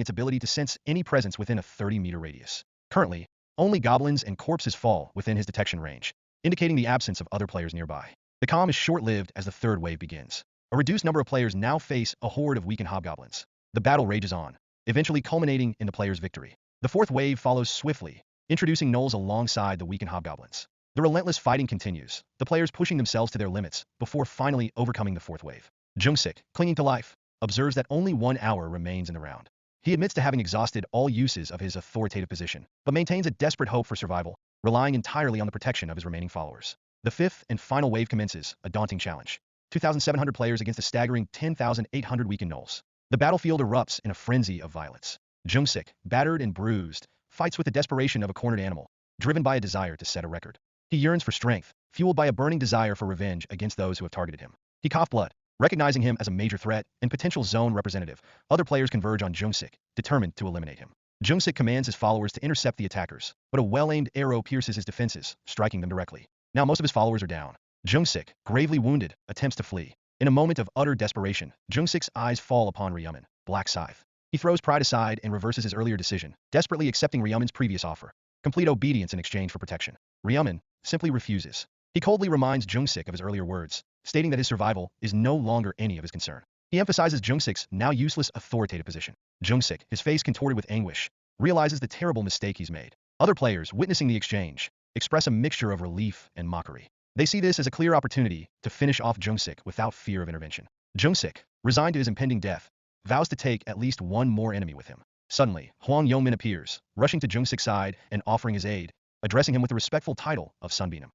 S1: its ability to sense any presence within a 30-meter radius. Currently, only goblins and corpses fall within his detection range, indicating the absence of other players nearby. The calm is short-lived as the third wave begins. A reduced number of players now face a horde of weakened hobgoblins. The battle rages on, eventually culminating in the player's victory. The fourth wave follows swiftly, introducing gnolls alongside the weakened hobgoblins. The relentless fighting continues, the players pushing themselves to their limits before finally overcoming the fourth wave. Jungsik, clinging to life, observes that only 1 hour remains in the round. He admits to having exhausted all uses of his authoritative position, but maintains a desperate hope for survival, relying entirely on the protection of his remaining followers. The fifth and final wave commences, a daunting challenge. 2,700 players against a staggering 10,800 weakened gnolls. The battlefield erupts in a frenzy of violence. Jungsik, battered and bruised, fights with the desperation of a cornered animal, driven by a desire to set a record. He yearns for strength, fueled by a burning desire for revenge against those who have targeted him. He coughs blood. Recognizing him as a major threat and potential zone representative, other players converge on Jungsik, determined to eliminate him. Jungsik commands his followers to intercept the attackers, but a well-aimed arrow pierces his defenses, striking them directly. Now most of his followers are down. Jungsik, gravely wounded, attempts to flee. In a moment of utter desperation, Jungsik's eyes fall upon Ryaman, Black Scythe. He throws pride aside and reverses his earlier decision, desperately accepting Ryaman's previous offer. Complete obedience in exchange for protection. Ryaman simply refuses. He coldly reminds Jungsik of his earlier words, stating that his survival is no longer any of his concern. He emphasizes Jungsik's now useless authoritative position. Jungsik, his face contorted with anguish, realizes the terrible mistake he's made. Other players, witnessing the exchange, express a mixture of relief and mockery. They see this as a clear opportunity to finish off Jungsik without fear of intervention. Jungsik, resigned to his impending death, vows to take at least one more enemy with him. Suddenly, Hwang Yongmin appears, rushing to Jungsik's side and offering his aid, addressing him with the respectful title of Sunbeam.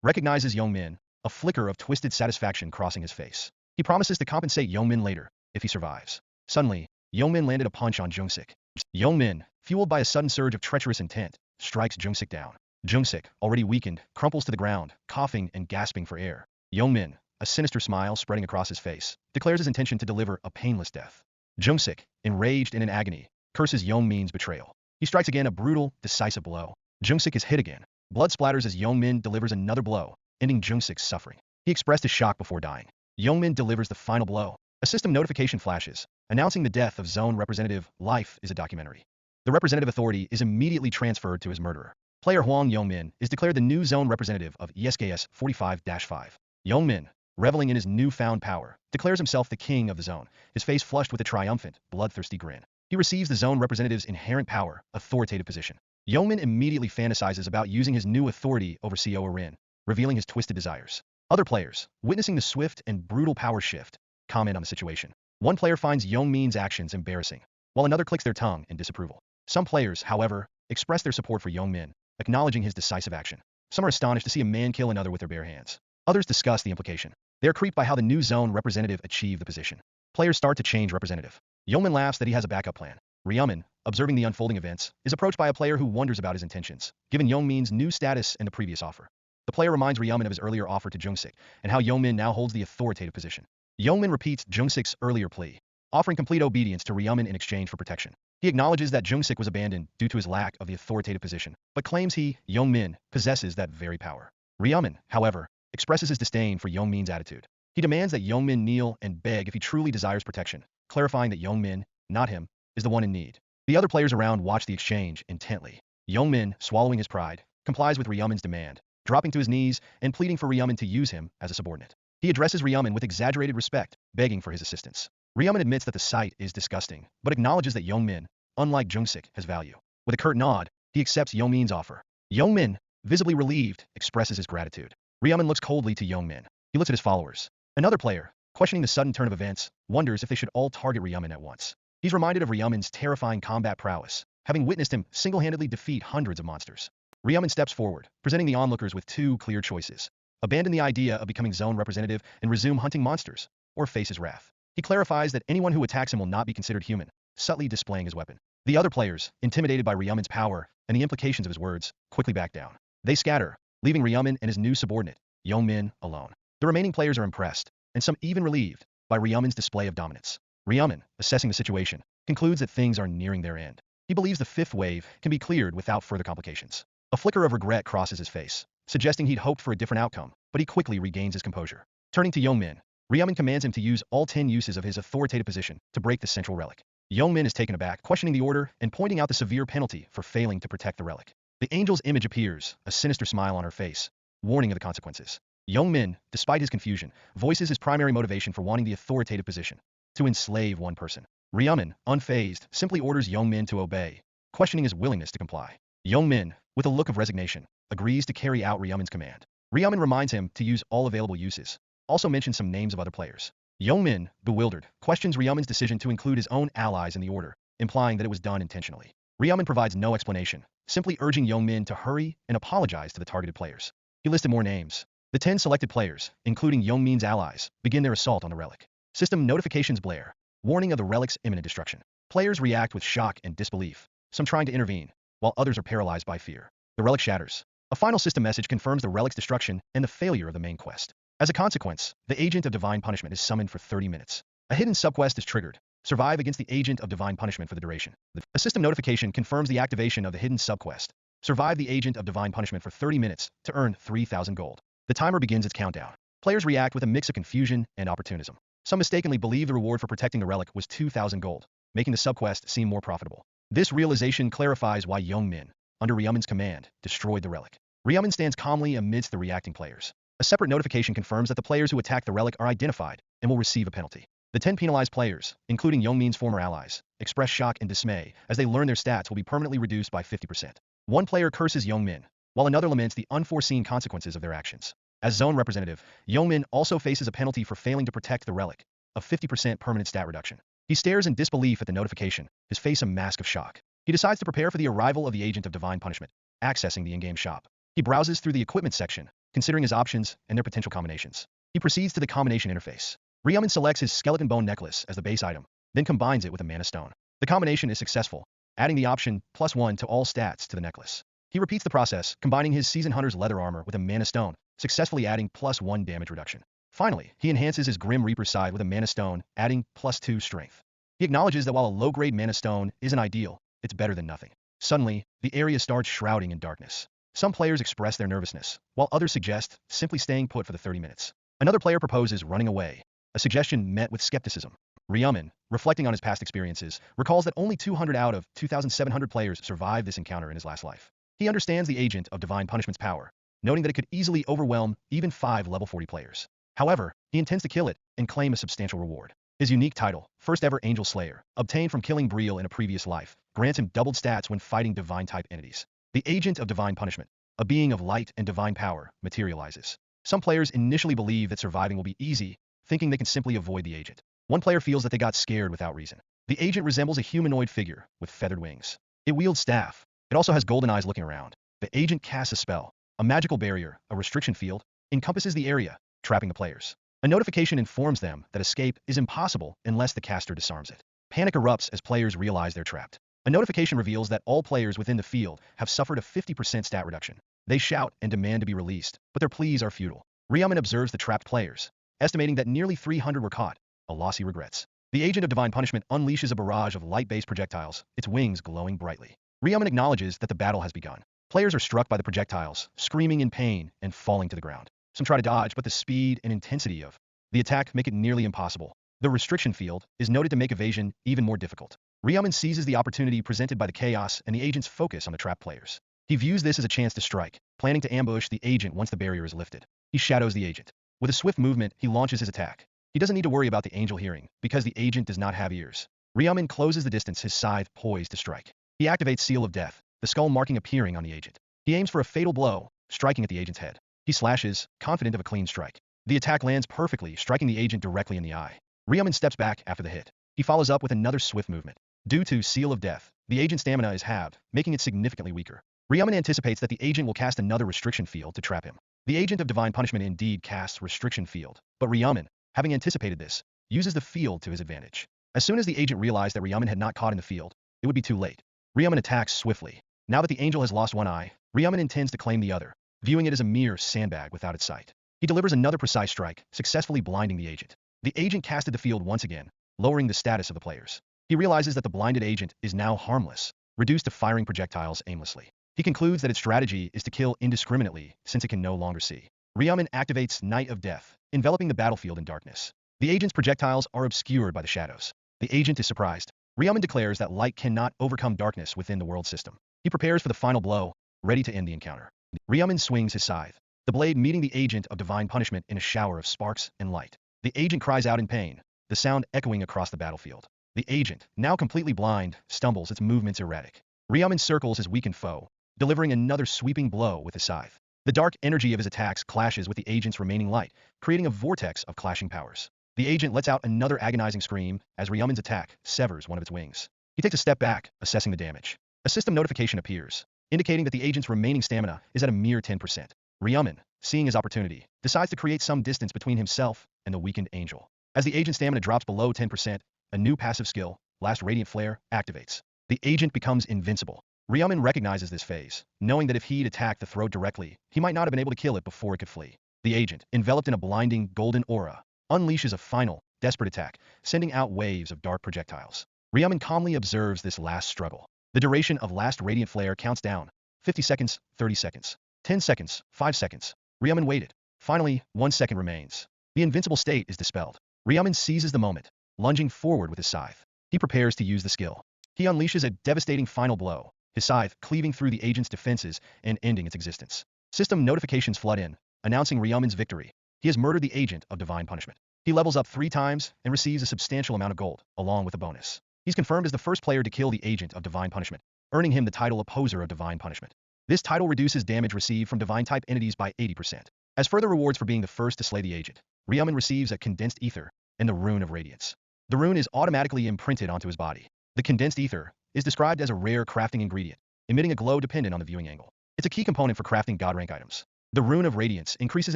S1: Recognizes Yongmin, a flicker of twisted satisfaction crossing his face. He promises to compensate Yongmin later, if he survives. Suddenly, Yongmin landed a punch on Jungsik. Yongmin, fueled by a sudden surge of treacherous intent, strikes Jungsik down. Jungsik, already weakened, crumples to the ground, coughing and gasping for air. Yongmin, a sinister smile spreading across his face, declares his intention to deliver a painless death. Jungsik, enraged and in agony, curses Yongmin's betrayal. He strikes again a brutal, decisive blow. Jungsik is hit again. Blood splatters as Yongmin delivers another blow, ending Jungsik's suffering. He expressed his shock before dying. Yongmin delivers the final blow. A system notification flashes, announcing the death of Zone Representative. Life is a documentary. The representative authority is immediately transferred to his murderer. Player Hwang Yongmin is declared the new zone representative of ESKS 45-5. Yongmin, reveling in his newfound power, declares himself the king of the zone, his face flushed with a triumphant, bloodthirsty grin. He receives the zone representative's inherent power, authoritative position. Yongmin immediately fantasizes about using his new authority over Co Rin, revealing his twisted desires. Other players, witnessing the swift and brutal power shift, comment on the situation. One player finds Yongmin's actions embarrassing, while another clicks their tongue in disapproval. Some players, however, express their support for Yongmin, acknowledging his decisive action. Some are astonished to see a man kill another with their bare hands. Others discuss the implication. They are creeped by how the new zone representative achieved the position. Players start to change representative. Yongmin laughs that he has a backup plan. Ryaman, observing the unfolding events, is approached by a player who wonders about his intentions, given Yongmin's new status and the previous offer. The player reminds Ryaman of his earlier offer to Jungsik, and how Yongmin now holds the authoritative position. Yongmin repeats Jungsik's earlier plea, offering complete obedience to Ryaman in exchange for protection. He acknowledges that Jungsik was abandoned due to his lack of the authoritative position, but claims he, Yongmin, possesses that very power. Ryaman, however, expresses his disdain for Yongmin's attitude. He demands that Yongmin kneel and beg if he truly desires protection, clarifying that Yongmin, not him, is the one in need. The other players around watch the exchange intently. Yongmin, swallowing his pride, complies with Ryaman's demand, dropping to his knees and pleading for Ryaman to use him as a subordinate. He addresses Ryaman with exaggerated respect, begging for his assistance. Ryaman admits that the sight is disgusting, but acknowledges that Yongmin, unlike Jungsik, has value. With a curt nod, he accepts Yongmin's offer. Yongmin, visibly relieved, expresses his gratitude. Ryaman looks coldly to Yongmin. He looks at his followers. Another player, questioning the sudden turn of events, wonders if they should all target Ryaman at once. He's reminded of Ryaman's terrifying combat prowess, having witnessed him single-handedly defeat hundreds of monsters. Ryomen steps forward, presenting the onlookers with two clear choices. Abandon the idea of becoming zone representative and resume hunting monsters, or face his wrath. He clarifies that anyone who attacks him will not be considered human, subtly displaying his weapon. The other players, intimidated by Ryomen's power and the implications of his words, quickly back down. They scatter, leaving Ryomen and his new subordinate, Youngmin, alone. The remaining players are impressed, and some even relieved, by Ryomen's display of dominance. Ryomen, assessing the situation, concludes that things are nearing their end. He believes the fifth wave can be cleared without further complications. A flicker of regret crosses his face, suggesting he'd hoped for a different outcome, but he quickly regains his composure. Turning to Youngmin, Ryomen commands him to use all 10 uses of his authoritative position to break the central relic. Youngmin is taken aback, questioning the order and pointing out the severe penalty for failing to protect the relic. The angel's image appears, a sinister smile on her face, warning of the consequences. Youngmin, despite his confusion, voices his primary motivation for wanting the authoritative position: to enslave one person. Ryomen, unfazed, simply orders Youngmin to obey, questioning his willingness to comply. Youngmin, with a look of resignation, agrees to carry out Ryomen's command. Ryomen reminds him to use all available uses, also mentions some names of other players. Youngmin, bewildered, questions Ryomen's decision to include his own allies in the order, implying that it was done intentionally. Ryomen provides no explanation, simply urging Youngmin to hurry and apologize to the targeted players. He listed more names. The 10 selected players, including Youngmin's allies, begin their assault on the relic. System notifications blare, warning of the relic's imminent destruction. Players react with shock and disbelief, some trying to intervene, while others are paralyzed by fear. The relic shatters. A final system message confirms the relic's destruction and the failure of the main quest. As a consequence, the Agent of Divine Punishment is summoned for 30 minutes. A hidden subquest is triggered. Survive against the Agent of Divine Punishment for the duration. A system notification confirms the activation of the hidden subquest. Survive the Agent of Divine Punishment for 30 minutes to earn 3,000 gold. The timer begins its countdown. Players react with a mix of confusion and opportunism. Some mistakenly believe the reward for protecting the relic was 2,000 gold, making the subquest seem more profitable. This realization clarifies why Youngmin, under Ryomen's command, destroyed the relic. Ryomen stands calmly amidst the reacting players. A separate notification confirms that the players who attack the relic are identified and will receive a penalty. The 10 penalized players, including Youngmin's former allies, express shock and dismay as they learn their stats will be permanently reduced by 50%. One player curses Youngmin, while another laments the unforeseen consequences of their actions. As zone representative, Youngmin also faces a penalty for failing to protect the relic, a 50% permanent stat reduction. He stares in disbelief at the notification, his face a mask of shock. He decides to prepare for the arrival of the Agent of Divine Punishment, accessing the in-game shop. He browses through the equipment section, considering his options and their potential combinations. He proceeds to the combination interface. Ryomen selects his skeleton bone necklace as the base item, then combines it with a mana stone. The combination is successful, adding the option +1 to all stats to the necklace. He repeats the process, combining his Seasoned Hunter's leather armor with a mana stone, successfully adding +1 damage reduction. Finally, he enhances his Grim Reaper's side with a mana stone, adding +2 strength. He acknowledges that while a low-grade mana stone isn't ideal, it's better than nothing. Suddenly, the area starts shrouding in darkness. Some players express their nervousness, while others suggest simply staying put for the 30 minutes. Another player proposes running away, a suggestion met with skepticism. Ryomen, reflecting on his past experiences, recalls that only 200 out of 2,700 players survived this encounter in his last life. He understands the Agent of Divine Punishment's power, noting that it could easily overwhelm even 5 level 40 players. However, he intends to kill it and claim a substantial reward. His unique title, First Ever Angel Slayer, obtained from killing Brielle in a previous life, grants him doubled stats when fighting divine-type entities. The Agent of Divine Punishment, a being of light and divine power, materializes. Some players initially believe that surviving will be easy, thinking they can simply avoid the agent. One player feels that they got scared without reason. The agent resembles a humanoid figure with feathered wings. It wields staff. It also has golden eyes looking around. The agent casts a spell. A magical barrier, a restriction field, encompasses the area, trapping the players. A notification informs them that escape is impossible unless the caster disarms it. Panic erupts as players realize they're trapped. A notification reveals that all players within the field have suffered a 50% stat reduction. They shout and demand to be released, but their pleas are futile. Ryomen observes the trapped players, estimating that nearly 300 were caught, a loss he regrets. The Agent of Divine Punishment unleashes a barrage of light-based projectiles, its wings glowing brightly. Ryomen acknowledges that the battle has begun. Players are struck by the projectiles, screaming in pain and falling to the ground. Some try to dodge, but the speed and intensity of the attack make it nearly impossible. The restriction field is noted to make evasion even more difficult. Ryomen seizes the opportunity presented by the chaos and the agent's focus on the trapped players. He views this as a chance to strike, planning to ambush the agent once the barrier is lifted. He shadows the agent. With a swift movement, he launches his attack. He doesn't need to worry about the angel hearing, because the agent does not have ears. Ryomen closes the distance, his scythe poised to strike. He activates Seal of Death, the skull marking appearing on the agent. He aims for a fatal blow, striking at the agent's head. He slashes, confident of a clean strike. The attack lands perfectly, striking the agent directly in the eye. Ryomen steps back after the hit. He follows up with another swift movement. Due to Seal of Death, The agent's stamina is halved, making it significantly weaker. Ryaman anticipates that the agent will cast another restriction field to trap him. The agent of divine punishment indeed casts restriction field, but Ryaman, having anticipated this, uses the field to his advantage. As soon as the agent realized that Ryaman had not caught in the field, it would be too late. Ryaman attacks swiftly. Now that the angel has lost one eye, Ryaman intends to claim the other, viewing it as a mere sandbag without its sight. He delivers another precise strike, successfully blinding the agent. The agent casted the field once again, lowering the status of the players. He realizes that the blinded agent is now harmless, reduced to firing projectiles aimlessly. He concludes that its strategy is to kill indiscriminately since it can no longer see. Ryaman activates Night of Death, enveloping the battlefield in darkness. The agent's projectiles are obscured by the shadows. The agent is surprised. Ryaman declares that light cannot overcome darkness within the world system. He prepares for the final blow, ready to end the encounter. Ryaman swings his scythe, the blade meeting the agent of divine punishment in a shower of sparks and light. The agent cries out in pain, the sound echoing across the battlefield. The agent, now completely blind, stumbles, its movements erratic. Ryaman circles his weakened foe, delivering another sweeping blow with his scythe. The dark energy of his attacks clashes with the agent's remaining light, creating a vortex of clashing powers. The agent lets out another agonizing scream as Ryaman's attack severs one of its wings. He takes a step back, assessing the damage. A system notification appears, indicating that the agent's remaining stamina is at a mere 10%. Ryaman, seeing his opportunity, decides to create some distance between himself and the weakened angel. As the agent's stamina drops below 10%, a new passive skill, Last Radiant Flare, activates. The agent becomes invincible. Ryaman recognizes this phase, knowing that if he'd attacked the throat directly, he might not have been able to kill it before it could flee. The agent, enveloped in a blinding golden aura, unleashes a final, desperate attack, sending out waves of dark projectiles. Ryaman calmly observes this last struggle. The duration of Last Radiant Flare counts down. 50 seconds, 30 seconds, 10 seconds, 5 seconds. Ryaman waited. Finally, 1 second remains. The invincible state is dispelled. Ryaman seizes the moment, lunging forward with his scythe. He prepares to use the skill. He unleashes a devastating final blow, his scythe cleaving through the agent's defenses and ending its existence. System notifications flood in, announcing Ryaman's victory. He has murdered the agent of divine punishment. He levels up 3 times and receives a substantial amount of gold, along with a bonus. He's confirmed as the first player to kill the agent of divine punishment, earning him the title Opposer of Divine Punishment. This title reduces damage received from divine-type entities by 80%. As further rewards for being the first to slay the agent, Ryaman receives a condensed ether and the Rune of Radiance. The rune is automatically imprinted onto his body. The condensed ether is described as a rare crafting ingredient, emitting a glow dependent on the viewing angle. It's a key component for crafting god rank items. The Rune of Radiance increases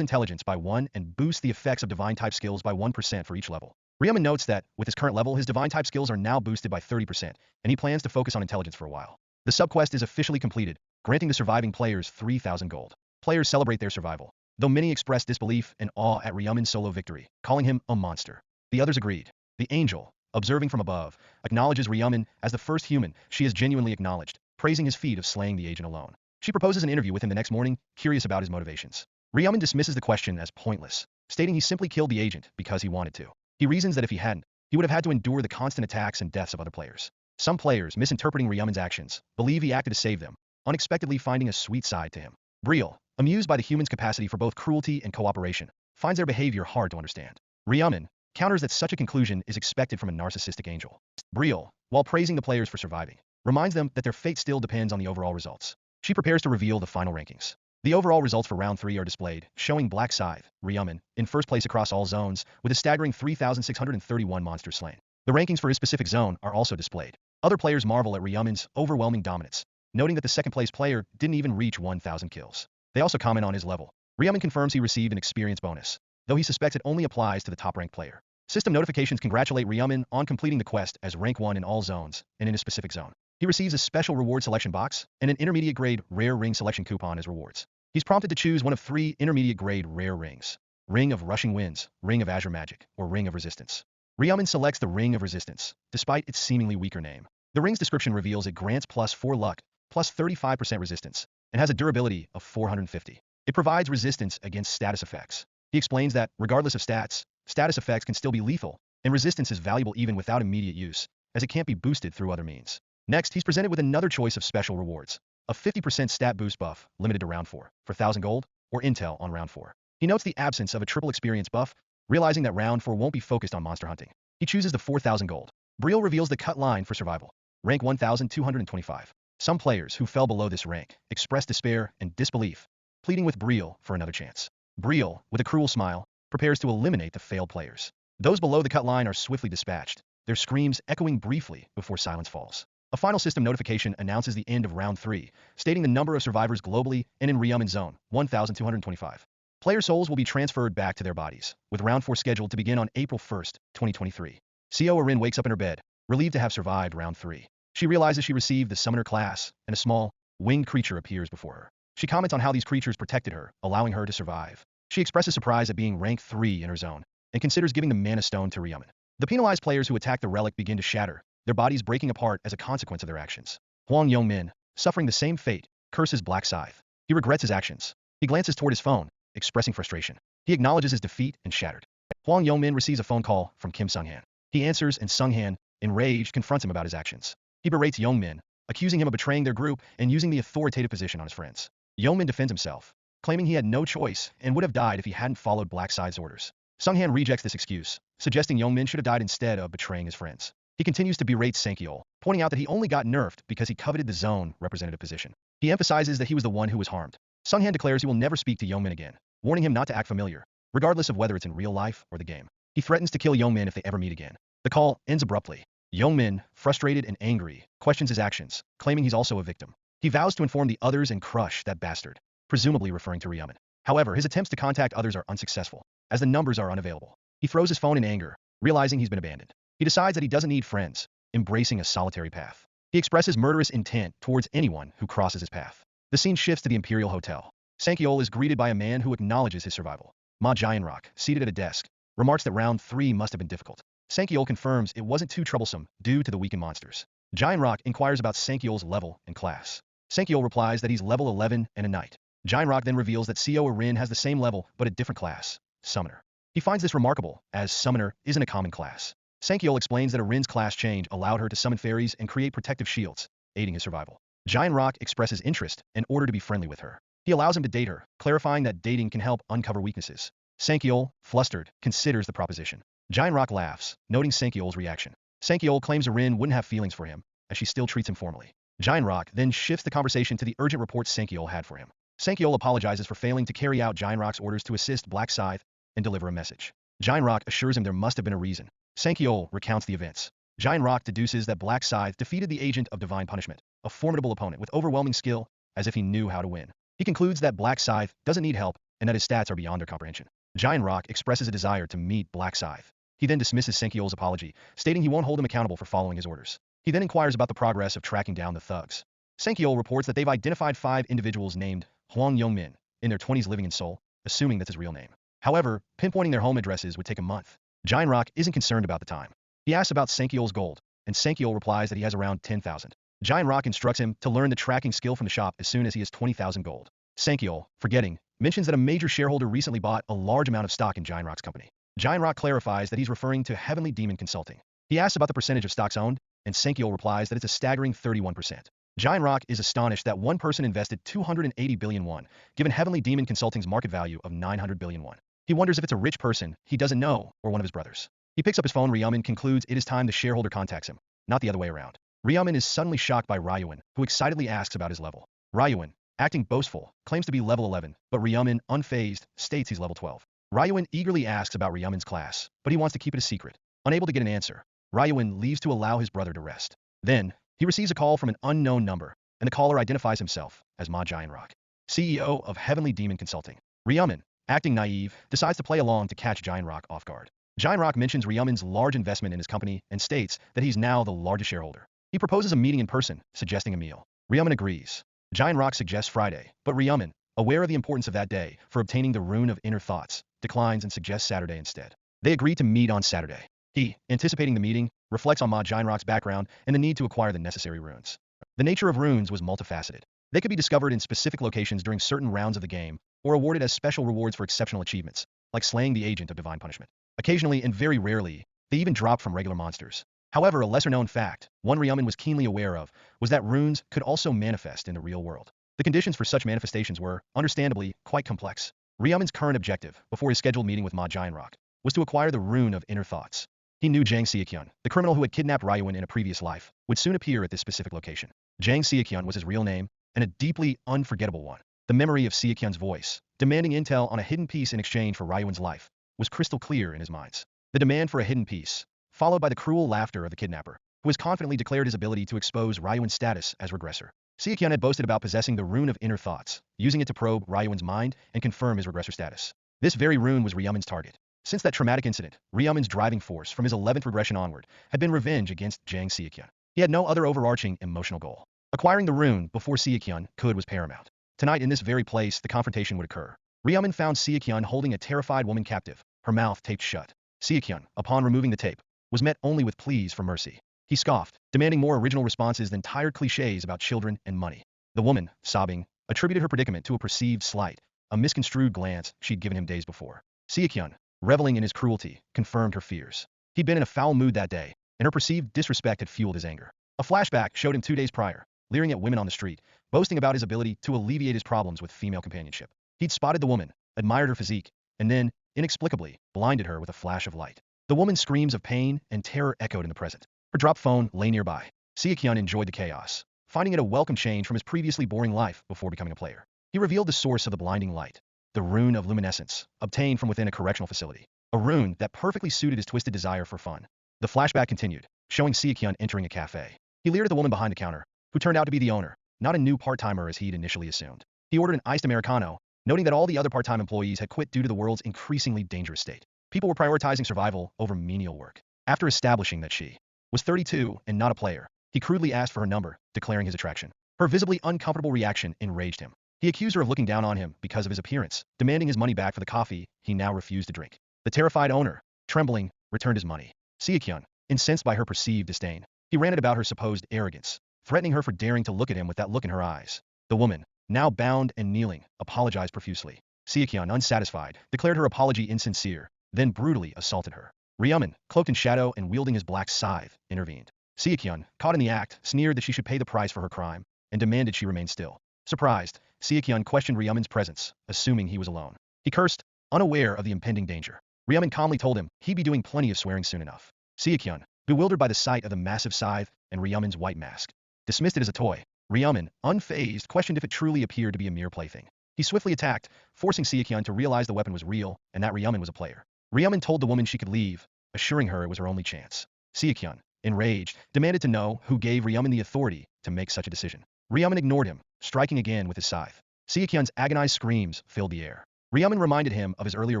S1: intelligence by 1 and boosts the effects of divine-type skills by 1% for each level. Ryaman notes that, with his current level, his divine-type skills are now boosted by 30%, and he plans to focus on intelligence for a while. The subquest is officially completed, granting the surviving players 3,000 gold. Players celebrate their survival, though many express disbelief and awe at Ryaman's solo victory, calling him a monster. The others agreed. The angel, observing from above, acknowledges Ryaman as the first human she has genuinely acknowledged, praising his feat of slaying the agent alone. She proposes an interview with him the next morning, curious about his motivations. Ryaman dismisses the question as pointless, stating he simply killed the agent because he wanted to. He reasons that if he hadn't, he would have had to endure the constant attacks and deaths of other players. Some players, misinterpreting Ryaman's actions, believe he acted to save them, unexpectedly finding a sweet side to him. Briel, amused by the human's capacity for both cruelty and cooperation, finds their behavior hard to understand. Ryaman counters that such a conclusion is expected from a narcissistic angel. Briel, while praising the players for surviving, reminds them that their fate still depends on the overall results. She prepares to reveal the final rankings. The overall results for Round 3 are displayed, showing Black Scythe, Ryaman, in first place across all zones, with a staggering 3,631 monsters slain. The rankings for his specific zone are also displayed. Other players marvel at Ryaman's overwhelming dominance, noting that the second-place player didn't even reach 1,000 kills. They also comment on his level. Ryaman confirms he received an experience bonus, though he suspects it only applies to the top-ranked player. System notifications congratulate Ryaman on completing the quest as rank 1 in all zones and in a specific zone. He receives a special reward selection box and an intermediate-grade rare ring selection coupon as rewards. He's prompted to choose one of 3 intermediate-grade rare rings: Ring of Rushing Winds, Ring of Azure Magic, or Ring of Resistance. Ryaman selects the Ring of Resistance, despite its seemingly weaker name. The ring's description reveals it grants plus 4 luck, plus 35% resistance, and has a durability of 450. It provides resistance against status effects. He explains that, regardless of stats, status effects can still be lethal, and resistance is valuable even without immediate use, as it can't be boosted through other means. Next, he's presented with another choice of special rewards: a 50% stat boost buff, limited to round 4, for 1,000 gold, or intel on round 4. He notes the absence of a triple experience buff, realizing that round 4 won't be focused on monster hunting. He chooses the 4,000 gold. Briel reveals the cut line for survival: rank 1,225. Some players who fell below this rank express despair and disbelief, pleading with Briel for another chance. Briel, with a cruel smile, prepares to eliminate the failed players. Those below the cut line are swiftly dispatched, their screams echoing briefly before silence falls. A final system notification announces the end of Round 3, stating the number of survivors globally and in Ryumen Zone, 1,225. Player souls will be transferred back to their bodies, with Round 4 scheduled to begin on April 1st, 2023. Seo Arin wakes up in her bed, relieved to have survived Round 3. She realizes she received the Summoner class, and a small, winged creature appears before her. She comments on how these creatures protected her, allowing her to survive. She expresses surprise at being rank 3 in her zone, and considers giving the Mana Stone to Ryumen. The penalized players who attack the relic begin to shatter, their bodies breaking apart as a consequence of their actions. Huang Yongmin, suffering the same fate, curses Black Scythe. He regrets his actions. He glances toward his phone, expressing frustration. He acknowledges his defeat and shattered. Huang Yongmin receives a phone call from Kim Sunghan. He answers and Sunghan, enraged, confronts him about his actions. He berates Yongmin, accusing him of betraying their group and using the authoritative position on his friends. Yongmin defends himself, claiming he had no choice and would have died if he hadn't followed Black Scythe's orders. Sunghan rejects this excuse, suggesting Yongmin should have died instead of betraying his friends. He continues to berate Sankyol, pointing out that he only got nerfed because he coveted the zone representative position. He emphasizes that he was the one who was harmed. Sunghan declares he will never speak to Yongmin again, warning him not to act familiar, regardless of whether it's in real life or the game. He threatens to kill Yongmin if they ever meet again. The call ends abruptly. Yongmin, frustrated and angry, questions his actions, claiming he's also a victim. He vows to inform the others and crush that bastard, presumably referring to Ryumen. However, his attempts to contact others are unsuccessful, as the numbers are unavailable. He throws his phone in anger, realizing he's been abandoned. He decides that he doesn't need friends, embracing a solitary path. He expresses murderous intent towards anyone who crosses his path. The scene shifts to the Imperial Hotel. Sankyol is greeted by a man who acknowledges his survival. Ma Jianrock, seated at a desk, remarks that round 3 must have been difficult. Sankyol confirms it wasn't too troublesome due to the weakened monsters. Jianrock inquires about Sankyol's level and class. Sankyol replies that he's level 11 and a knight. Jianrock then reveals that Seo Arin has the same level but a different class, Summoner. He finds this remarkable, as Summoner isn't a common class. Sankyol explains that Arin's class change allowed her to summon fairies and create protective shields, aiding his survival. Jianrock expresses interest in order to be friendly with her. He allows him to date her, clarifying that dating can help uncover weaknesses. Sankyol, flustered, considers the proposition. Jianrock laughs, noting Sankyol's reaction. Sankyol claims Arin wouldn't have feelings for him, as she still treats him formally. Jianrock then shifts the conversation to the urgent reports Sankyol had for him. Sankyol apologizes for failing to carry out Jianrock's orders to assist Black Scythe and deliver a message. Jianrock assures him there must have been a reason. Sankyol recounts the events. Jianrock deduces that Black Scythe defeated the Agent of Divine Punishment, a formidable opponent with overwhelming skill, as if he knew how to win. He concludes that Black Scythe doesn't need help and that his stats are beyond their comprehension. Jianrock expresses a desire to meet Black Scythe. He then dismisses Sankyol's apology, stating he won't hold him accountable for following his orders. He then inquires about the progress of tracking down the thugs. Sankyol reports that they've identified 5 individuals named Huang Yongmin, in their 20s living in Seoul, assuming that's his real name. However, pinpointing their home addresses would take a month. Jianrock isn't concerned about the time. He asks about Sankyol's gold, and Sankyol replies that he has around 10,000. Jianrock instructs him to learn the tracking skill from the shop as soon as he has 20,000 gold. Sankyol, forgetting, mentions that a major shareholder recently bought a large amount of stock in Jianrock's company. Jianrock clarifies that he's referring to Heavenly Demon Consulting. He asks about the percentage of stocks owned, and Sankyol replies that it's a staggering 31%. Jianrock is astonished that one person invested 280 billion won, given Heavenly Demon Consulting's market value of 900 billion won. He wonders if it's a rich person he doesn't know or one of his brothers. He picks up his phone. Ryumen concludes it is time the shareholder contacts him, not the other way around. Ryumen is suddenly shocked by Ryuan, who excitedly asks about his level. Ryuan, acting boastful, claims to be level 11, but Ryumen, unfazed, states he's level 12. Ryuan eagerly asks about Ryumen's class, but he wants to keep it a secret. Unable to get an answer, Ryuan leaves to allow his brother to rest. Then, he receives a call from an unknown number, and the caller identifies himself as Ma Jianrock, CEO of Heavenly Demon Consulting. Ryumen, acting naive, decides to play along to catch Jianrock off guard. Jianrock mentions Ryumen's large investment in his company and states that he's now the largest shareholder. He proposes a meeting in person, suggesting a meal. Ryumen agrees. Jianrock suggests Friday, but Ryumen, aware of the importance of that day for obtaining the rune of inner thoughts, declines and suggests Saturday instead. They agree to meet on Saturday. He, anticipating the meeting, reflects on Ma Jianrock's background and the need to acquire the necessary runes. The nature of runes was multifaceted. They could be discovered in specific locations during certain rounds of the game, or awarded as special rewards for exceptional achievements, like slaying the Agent of Divine Punishment. Occasionally, and very rarely, they even dropped from regular monsters. However, a lesser-known fact, one Ryumen was keenly aware of, was that runes could also manifest in the real world. The conditions for such manifestations were, understandably, quite complex. Ryumen's current objective, before his scheduled meeting with Ma Jianrock, was to acquire the rune of inner thoughts. He knew Jang Seokyun, the criminal who had kidnapped Ryuan in a previous life, would soon appear at this specific location. Jang Seokyun was his real name, and a deeply unforgettable one. The memory of Seokyun's voice, demanding intel on a hidden piece in exchange for Ryuan's life, was crystal clear in his mind. The demand for a hidden piece, followed by the cruel laughter of the kidnapper, who has confidently declared his ability to expose Ryuan's status as regressor. Seokyun had boasted about possessing the rune of inner thoughts, using it to probe Ryuan's mind and confirm his regressor status. This very rune was Ryuman's target. Since that traumatic incident, Ryuman's driving force from his 11th regression onward had been revenge against Jang Seokyun. He had no other overarching emotional goal. Acquiring the rune before Seokyun could was paramount. Tonight in this very place the confrontation would occur. Ryuman found Seokyun holding a terrified woman captive, her mouth taped shut. Seokyun, upon removing the tape, was met only with pleas for mercy. He scoffed, demanding more original responses than tired cliches about children and money. The woman, sobbing, attributed her predicament to a perceived slight, a misconstrued glance she'd given him days before. Seokyun, reveling in his cruelty, confirmed her fears. He'd been in a foul mood that day, and her perceived disrespect had fueled his anger. A flashback showed him 2 days prior, leering at women on the street, boasting about his ability to alleviate his problems with female companionship. He'd spotted the woman, admired her physique, and then, inexplicably, blinded her with a flash of light. The woman's screams of pain and terror echoed in the present. Her drop phone lay nearby. Seokyun enjoyed the chaos, finding it a welcome change from his previously boring life before becoming a player. He revealed the source of the blinding light, the rune of luminescence, obtained from within a correctional facility. A rune that perfectly suited his twisted desire for fun. The flashback continued, showing Seokyun entering a cafe. He leered at the woman behind the counter, who turned out to be the owner, not a new part-timer as he'd initially assumed. He ordered an iced Americano, noting that all the other part-time employees had quit due to the world's increasingly dangerous state. People were prioritizing survival over menial work. After establishing that she was 32 and not a player, he crudely asked for her number, declaring his attraction. Her visibly uncomfortable reaction enraged him. He accused her of looking down on him because of his appearance, demanding his money back for the coffee he now refused to drink. The terrified owner, trembling, returned his money. Seokyun, incensed by her perceived disdain, he ranted about her supposed arrogance, threatening her for daring to look at him with that look in her eyes. The woman, now bound and kneeling, apologized profusely. Seokyun, unsatisfied, declared her apology insincere, then brutally assaulted her. Ryuman, cloaked in shadow and wielding his black scythe, intervened. Seokyun, caught in the act, sneered that she should pay the price for her crime, and demanded she remain still. Surprised, Seokyun questioned Ryuman's presence, assuming he was alone. He cursed, unaware of the impending danger. Ryuman calmly told him he'd be doing plenty of swearing soon enough. Seokyun, bewildered by the sight of the massive scythe and Ryuman's white mask, dismissed it as a toy. Ryuman, unfazed, questioned if it truly appeared to be a mere plaything. He swiftly attacked, forcing Seokyun to realize the weapon was real and that Ryuman was a player. Ryuman told the woman she could leave, assuring her it was her only chance. Seokyun, enraged, demanded to know who gave Ryuman the authority to make such a decision. Ryuman ignored him, striking again with his scythe. Seokyun's agonized screams filled the air. Ryuman reminded him of his earlier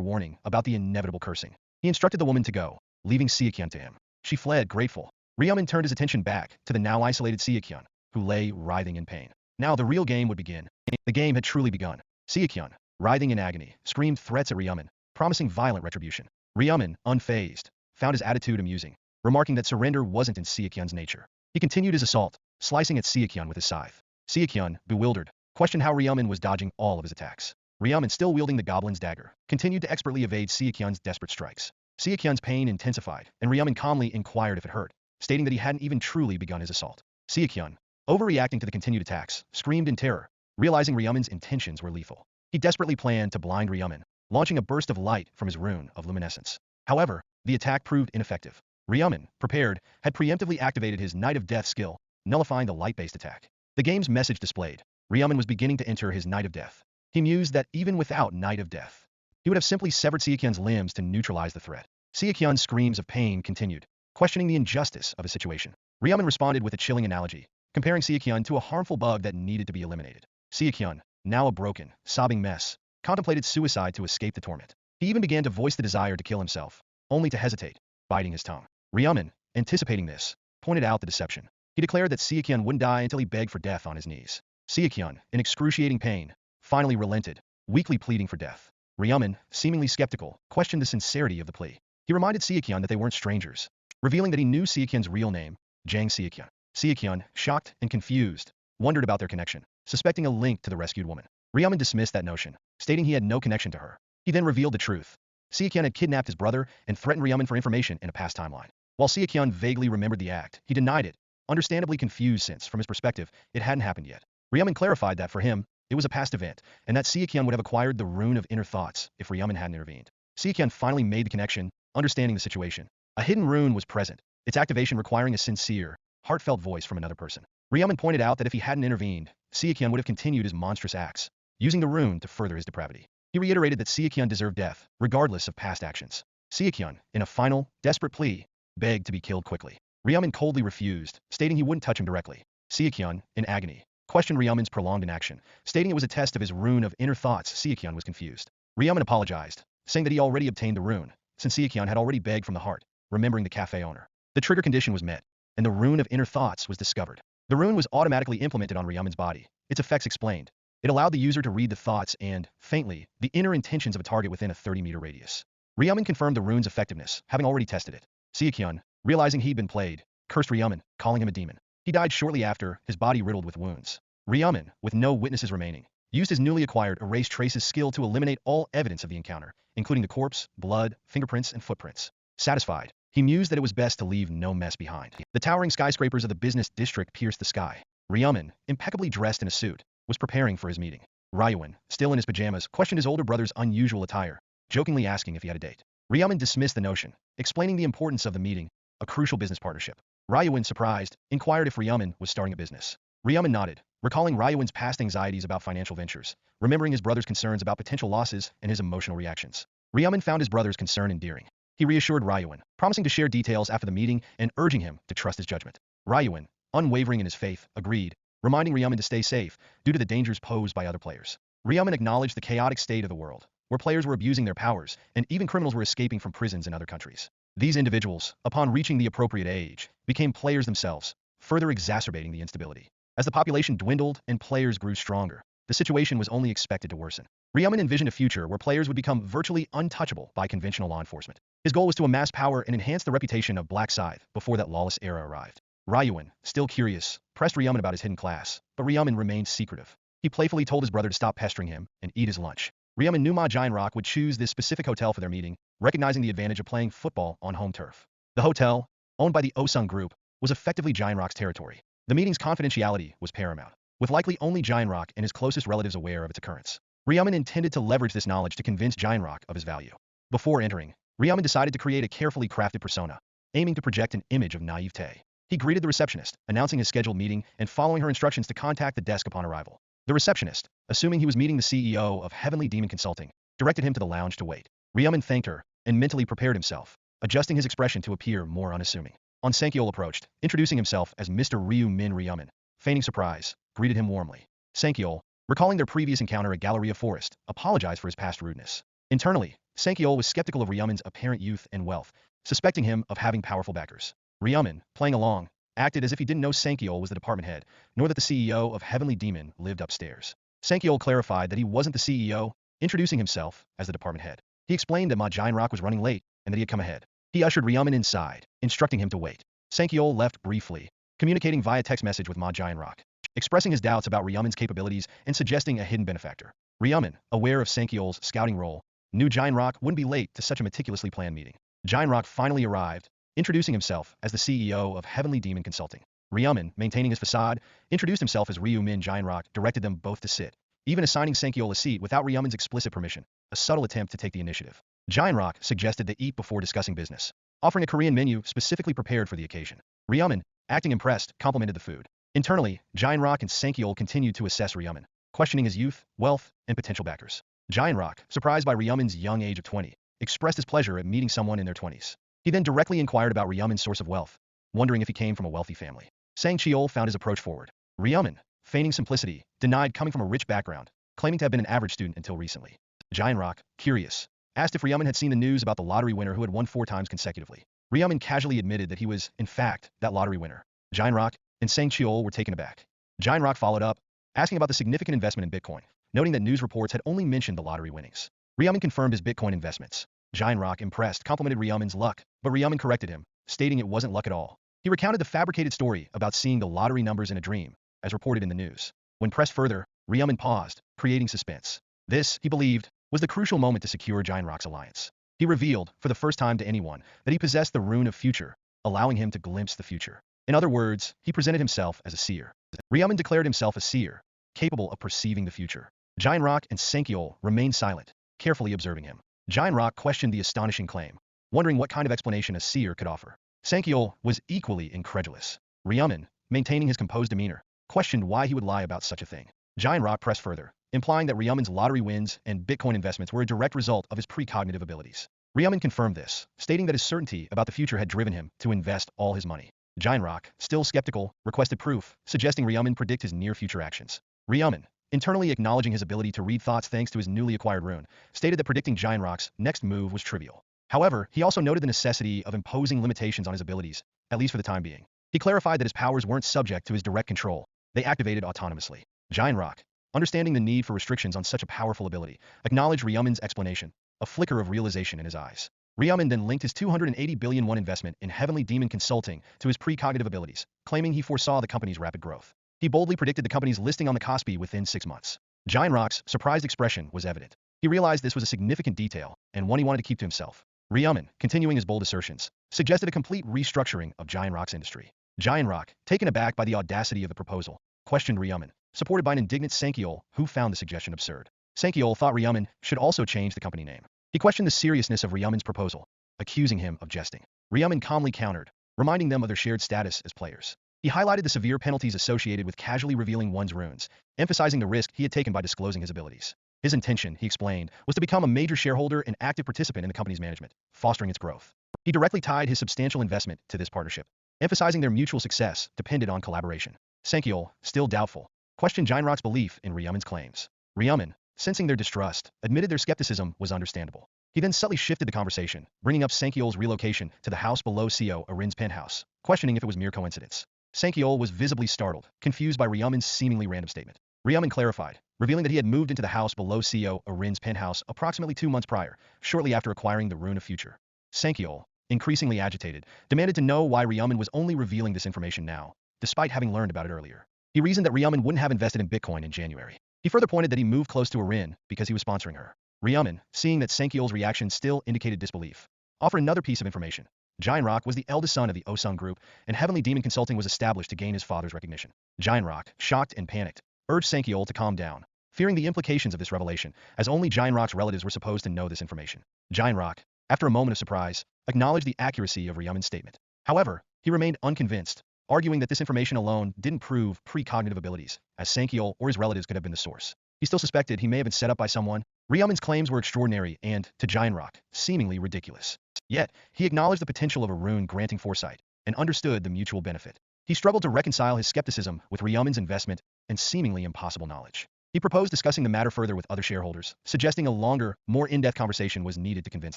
S1: warning about the inevitable cursing. He instructed the woman to go, leaving Seokyun to him. She fled, grateful. Ryuman turned his attention back to the now isolated Seokyun, who lay writhing in pain. Now the real game would begin. The game had truly begun. Seokyun, writhing in agony, screamed threats at Ryuman, promising violent retribution. Ryuman, unfazed, found his attitude amusing, remarking that surrender wasn't in Seokyun's nature. He continued his assault, slicing at Seokyun with his scythe. Seokyun, bewildered, questioned how Ryuman was dodging all of his attacks. Ryuman, still wielding the goblin's dagger, continued to expertly evade Seokyun's desperate strikes. Seokyun's pain intensified, and Ryuman calmly inquired if it hurt, stating that he hadn't even truly begun his assault. Seokyun, overreacting to the continued attacks, screamed in terror, realizing Ryuman's intentions were lethal. He desperately planned to blind Ryuman, launching a burst of light from his rune of luminescence. However, the attack proved ineffective. Ryuman, prepared, had preemptively activated his Night of Death skill, nullifying the light-based attack. The game's message displayed. Ryuman was beginning to enter his Night of Death. He mused that even without Night of Death, he would have simply severed Seokyun's limbs to neutralize the threat. Seokyun's screams of pain continued, questioning the injustice of his situation. Ryuman responded with a chilling analogy, comparing Seokyun to a harmful bug that needed to be eliminated. Seokyun, now a broken, sobbing mess, contemplated suicide to escape the torment. He even began to voice the desire to kill himself, only to hesitate, biting his tongue. Ryuman, anticipating this, pointed out the deception. He declared that Seokyun wouldn't die until he begged for death on his knees. Seokyun, in excruciating pain, finally relented, weakly pleading for death. Ryuman, seemingly skeptical, questioned the sincerity of the plea. He reminded Seokyun that they weren't strangers, revealing that he knew Seokyun's real name, Jang Seokyun. Seokyun, shocked and confused, wondered about their connection, suspecting a link to the rescued woman. Ryuman dismissed that notion, stating he had no connection to her. He then revealed the truth. Seokyun had kidnapped his brother and threatened Ryuman for information in a past timeline. While Seokyun vaguely remembered the act, he denied it, understandably confused since, from his perspective, it hadn't happened yet. Ryuman clarified that for him, it was a past event, and that Seokyun would have acquired the rune of inner thoughts if Ryuman hadn't intervened. Seokyun finally made the connection, understanding the situation. A hidden rune was present, its activation requiring a sincere, heartfelt voice from another person. Ryuman pointed out that if he hadn't intervened, Seokyun would have continued his monstrous acts, using the rune to further his depravity. He reiterated that Seokyun deserved death, regardless of past actions. Seokyun, in a final, desperate plea, begged to be killed quickly. Ryomen coldly refused, stating he wouldn't touch him directly. Seokyun, in agony, questioned Ryomen's prolonged inaction, stating it was a test of his rune of inner thoughts. Seokyun was confused. Ryomen apologized, saying that he already obtained the rune, since Seokyun had already begged from the heart, remembering the cafe owner. The trigger condition was met, and the rune of inner thoughts was discovered. The rune was automatically implemented on Ryomen's body. Its effects explained. It allowed the user to read the thoughts and, faintly, the inner intentions of a target within a 30-meter radius. Ryomen confirmed the rune's effectiveness, having already tested it. Seokyun, realizing he'd been played, cursed Ryomen, calling him a demon. He died shortly after, his body riddled with wounds. Ryomen, with no witnesses remaining, used his newly acquired Erase Traces skill to eliminate all evidence of the encounter, including the corpse, blood, fingerprints, and footprints. Satisfied, he mused that it was best to leave no mess behind. The towering skyscrapers of the business district pierced the sky. Ryomen, impeccably dressed in a suit, was preparing for his meeting. Ryuin, still in his pajamas, questioned his older brother's unusual attire, jokingly asking if he had a date. Ryomen dismissed the notion, explaining the importance of the meeting, a crucial business partnership. Ryuin, surprised, inquired if Ryomen was starting a business. Ryomen nodded, recalling Ryuin's past anxieties about financial ventures, remembering his brother's concerns about potential losses and his emotional reactions. Ryomen found his brother's concern endearing. He reassured Ryuin, promising to share details after the meeting and urging him to trust his judgment. Ryuin, unwavering in his faith, agreed, reminding Ryomen to stay safe due to the dangers posed by other players. Ryomen acknowledged the chaotic state of the world, where players were abusing their powers and even criminals were escaping from prisons in other countries. These individuals, upon reaching the appropriate age, became players themselves, further exacerbating the instability. As the population dwindled and players grew stronger, the situation was only expected to worsen. Ryomen envisioned a future where players would become virtually untouchable by conventional law enforcement. His goal was to amass power and enhance the reputation of Black Scythe before that lawless era arrived. Ryuin, still curious, pressed Ryomen about his hidden class, but Ryomen remained secretive. He playfully told his brother to stop pestering him and eat his lunch. Ryomen knew Ma Giant Rock would choose this specific hotel for their meeting, recognizing the advantage of playing football on home turf. The hotel, owned by the Osung Group, was effectively Giant Rock's territory. The meeting's confidentiality was paramount, with likely only Giant Rock and his closest relatives aware of its occurrence. Ryomen intended to leverage this knowledge to convince Giant Rock of his value. Before entering, Ryomen decided to create a carefully crafted persona, aiming to project an image of naivete. He greeted the receptionist, announcing his scheduled meeting and following her instructions to contact the desk upon arrival. The receptionist, assuming he was meeting the CEO of Heavenly Demon Consulting, directed him to the lounge to wait. Ryomen thanked her and mentally prepared himself, adjusting his expression to appear more unassuming. On Sankyol approached, introducing himself as Mr. Ryu Min Ryomen, feigning surprise, greeted him warmly. Sankyol, recalling their previous encounter at Galleria Forest, apologized for his past rudeness. Internally, Sankyol was skeptical of Ryomen's apparent youth and wealth, suspecting him of having powerful backers. Ryomen, playing along, acted as if he didn't know Sankyol was the department head, nor that the CEO of Heavenly Demon lived upstairs. Sankyol clarified that he wasn't the CEO, introducing himself as the department head. He explained that Ma Giant Rock was running late and that he had come ahead. He ushered Ryomen inside, instructing him to wait. Sankyol left briefly, communicating via text message with Ma Giant Rock, expressing his doubts about Ryomen's capabilities and suggesting a hidden benefactor. Ryomen, aware of Sankyol's scouting role, knew Giant Rock wouldn't be late to such a meticulously planned meeting. Giant Rock finally arrived, introducing himself as the CEO of Heavenly Demon Consulting. Ryomen, maintaining his facade, introduced himself as Ryu Min. Giant Rock directed them both to sit, even assigning Sankyol a seat without Ryomen's explicit permission, a subtle attempt to take the initiative. Giant Rock suggested they eat before discussing business, offering a Korean menu specifically prepared for the occasion. Ryomen, acting impressed, complimented the food. Internally, Giant Rock and Sankyol continued to assess Ryomen, questioning his youth, wealth, and potential backers. Giant Rock, surprised by Ryomen's young age of 20, expressed his pleasure at meeting someone in their 20s. He then directly inquired about Ryomen's source of wealth, wondering if he came from a wealthy family. Sang Cheol found his approach forward. Ryomen, feigning simplicity, denied coming from a rich background, claiming to have been an average student until recently. Giant Rock, curious, asked if Ryomen had seen the news about the lottery winner who had won 4 times consecutively. Ryomen casually admitted that he was, in fact, that lottery winner. Giant Rock and Sang Cheol were taken aback. Giant Rock followed up, asking about the significant investment in Bitcoin, noting that news reports had only mentioned the lottery winnings. Ryomen confirmed his Bitcoin investments. Giant Rock, impressed, complimented Ryomen's luck, but Ryomen corrected him, stating it wasn't luck at all. He recounted the fabricated story about seeing the lottery numbers in a dream, as reported in the news. When pressed further, Ryomen paused, creating suspense. This, he believed, was the crucial moment to secure Giant Rock's alliance. He revealed, for the first time to anyone, that he possessed the rune of future, allowing him to glimpse the future. In other words, he presented himself as a seer. Ryomen declared himself a seer, capable of perceiving the future. Giant Rock and Sankyol remained silent, carefully observing him. Giant Rock questioned the astonishing claim, wondering what kind of explanation a seer could offer. Sankyol was equally incredulous. Ryomen, maintaining his composed demeanor, questioned why he would lie about such a thing. Giant Rock pressed further, implying that Ryomen's lottery wins and Bitcoin investments were a direct result of his precognitive abilities. Ryomen confirmed this, stating that his certainty about the future had driven him to invest all his money. Rock, still skeptical, requested proof, suggesting Ryumin predict his near-future actions. Ryumin, internally acknowledging his ability to read thoughts thanks to his newly acquired rune, stated that predicting Rock's next move was trivial. However, he also noted the necessity of imposing limitations on his abilities, at least for the time being. He clarified that his powers weren't subject to his direct control. They activated autonomously. Rock, understanding the need for restrictions on such a powerful ability, acknowledged Ryumin's explanation, a flicker of realization in his eyes. Ryumin then linked his 280 billion won investment in Heavenly Demon Consulting to his precognitive abilities, claiming he foresaw the company's rapid growth. He boldly predicted the company's listing on the Kospi within 6 months. Rock's surprised expression was evident. He realized this was a significant detail, and one he wanted to keep to himself. Ryumin, continuing his bold assertions, suggested a complete restructuring of Rock's industry. Rock, taken aback by the audacity of the proposal, questioned Ryumin, supported by an indignant Sankyol, who found the suggestion absurd. Sankyol thought Ryumin should also change the company name. He questioned the seriousness of Ryumin's proposal, accusing him of jesting. Ryumin calmly countered, reminding them of their shared status as players. He highlighted the severe penalties associated with casually revealing one's runes, emphasizing the risk he had taken by disclosing his abilities. His intention, he explained, was to become a major shareholder and active participant in the company's management, fostering its growth. He directly tied his substantial investment to this partnership, emphasizing their mutual success depended on collaboration. Sankyol, still doubtful, questioned Rock's belief in Ryumin's claims. Ryumin, sensing their distrust, admitted their skepticism was understandable. He then subtly shifted the conversation, bringing up Sankyol's relocation to the house below Co. Arin's penthouse, questioning if it was mere coincidence. Sankyol was visibly startled, confused by Ryumin's seemingly random statement. Ryumin clarified, revealing that he had moved into the house below Co. Arin's penthouse approximately 2 months prior, shortly after acquiring the Rune of Future. Sankyol, increasingly agitated, demanded to know why Ryumin was only revealing this information now, despite having learned about it earlier. He reasoned that Ryumin wouldn't have invested in Bitcoin in January. He further pointed that he moved close to Arin because he was sponsoring her. Ryumin, seeing that Sankyol's reaction still indicated disbelief, offered another piece of information. Rock was the eldest son of the Osung Group, and Heavenly Demon Consulting was established to gain his father's recognition. Rock, shocked and panicked, urged Sankyol to calm down, fearing the implications of this revelation, as only Rock's relatives were supposed to know this information. Rock, after a moment of surprise, acknowledged the accuracy of Ryumin's statement. However, he remained unconvinced, arguing that this information alone didn't prove precognitive abilities, as Sankyol or his relatives could have been the source. He still suspected he may have been set up by someone. Ryumin's claims were extraordinary and, to Rock, seemingly ridiculous. Yet, he acknowledged the potential of a rune granting foresight, and understood the mutual benefit. He struggled to reconcile his skepticism with Ryumin's investment and seemingly impossible knowledge. He proposed discussing the matter further with other shareholders, suggesting a longer, more in-depth conversation was needed to convince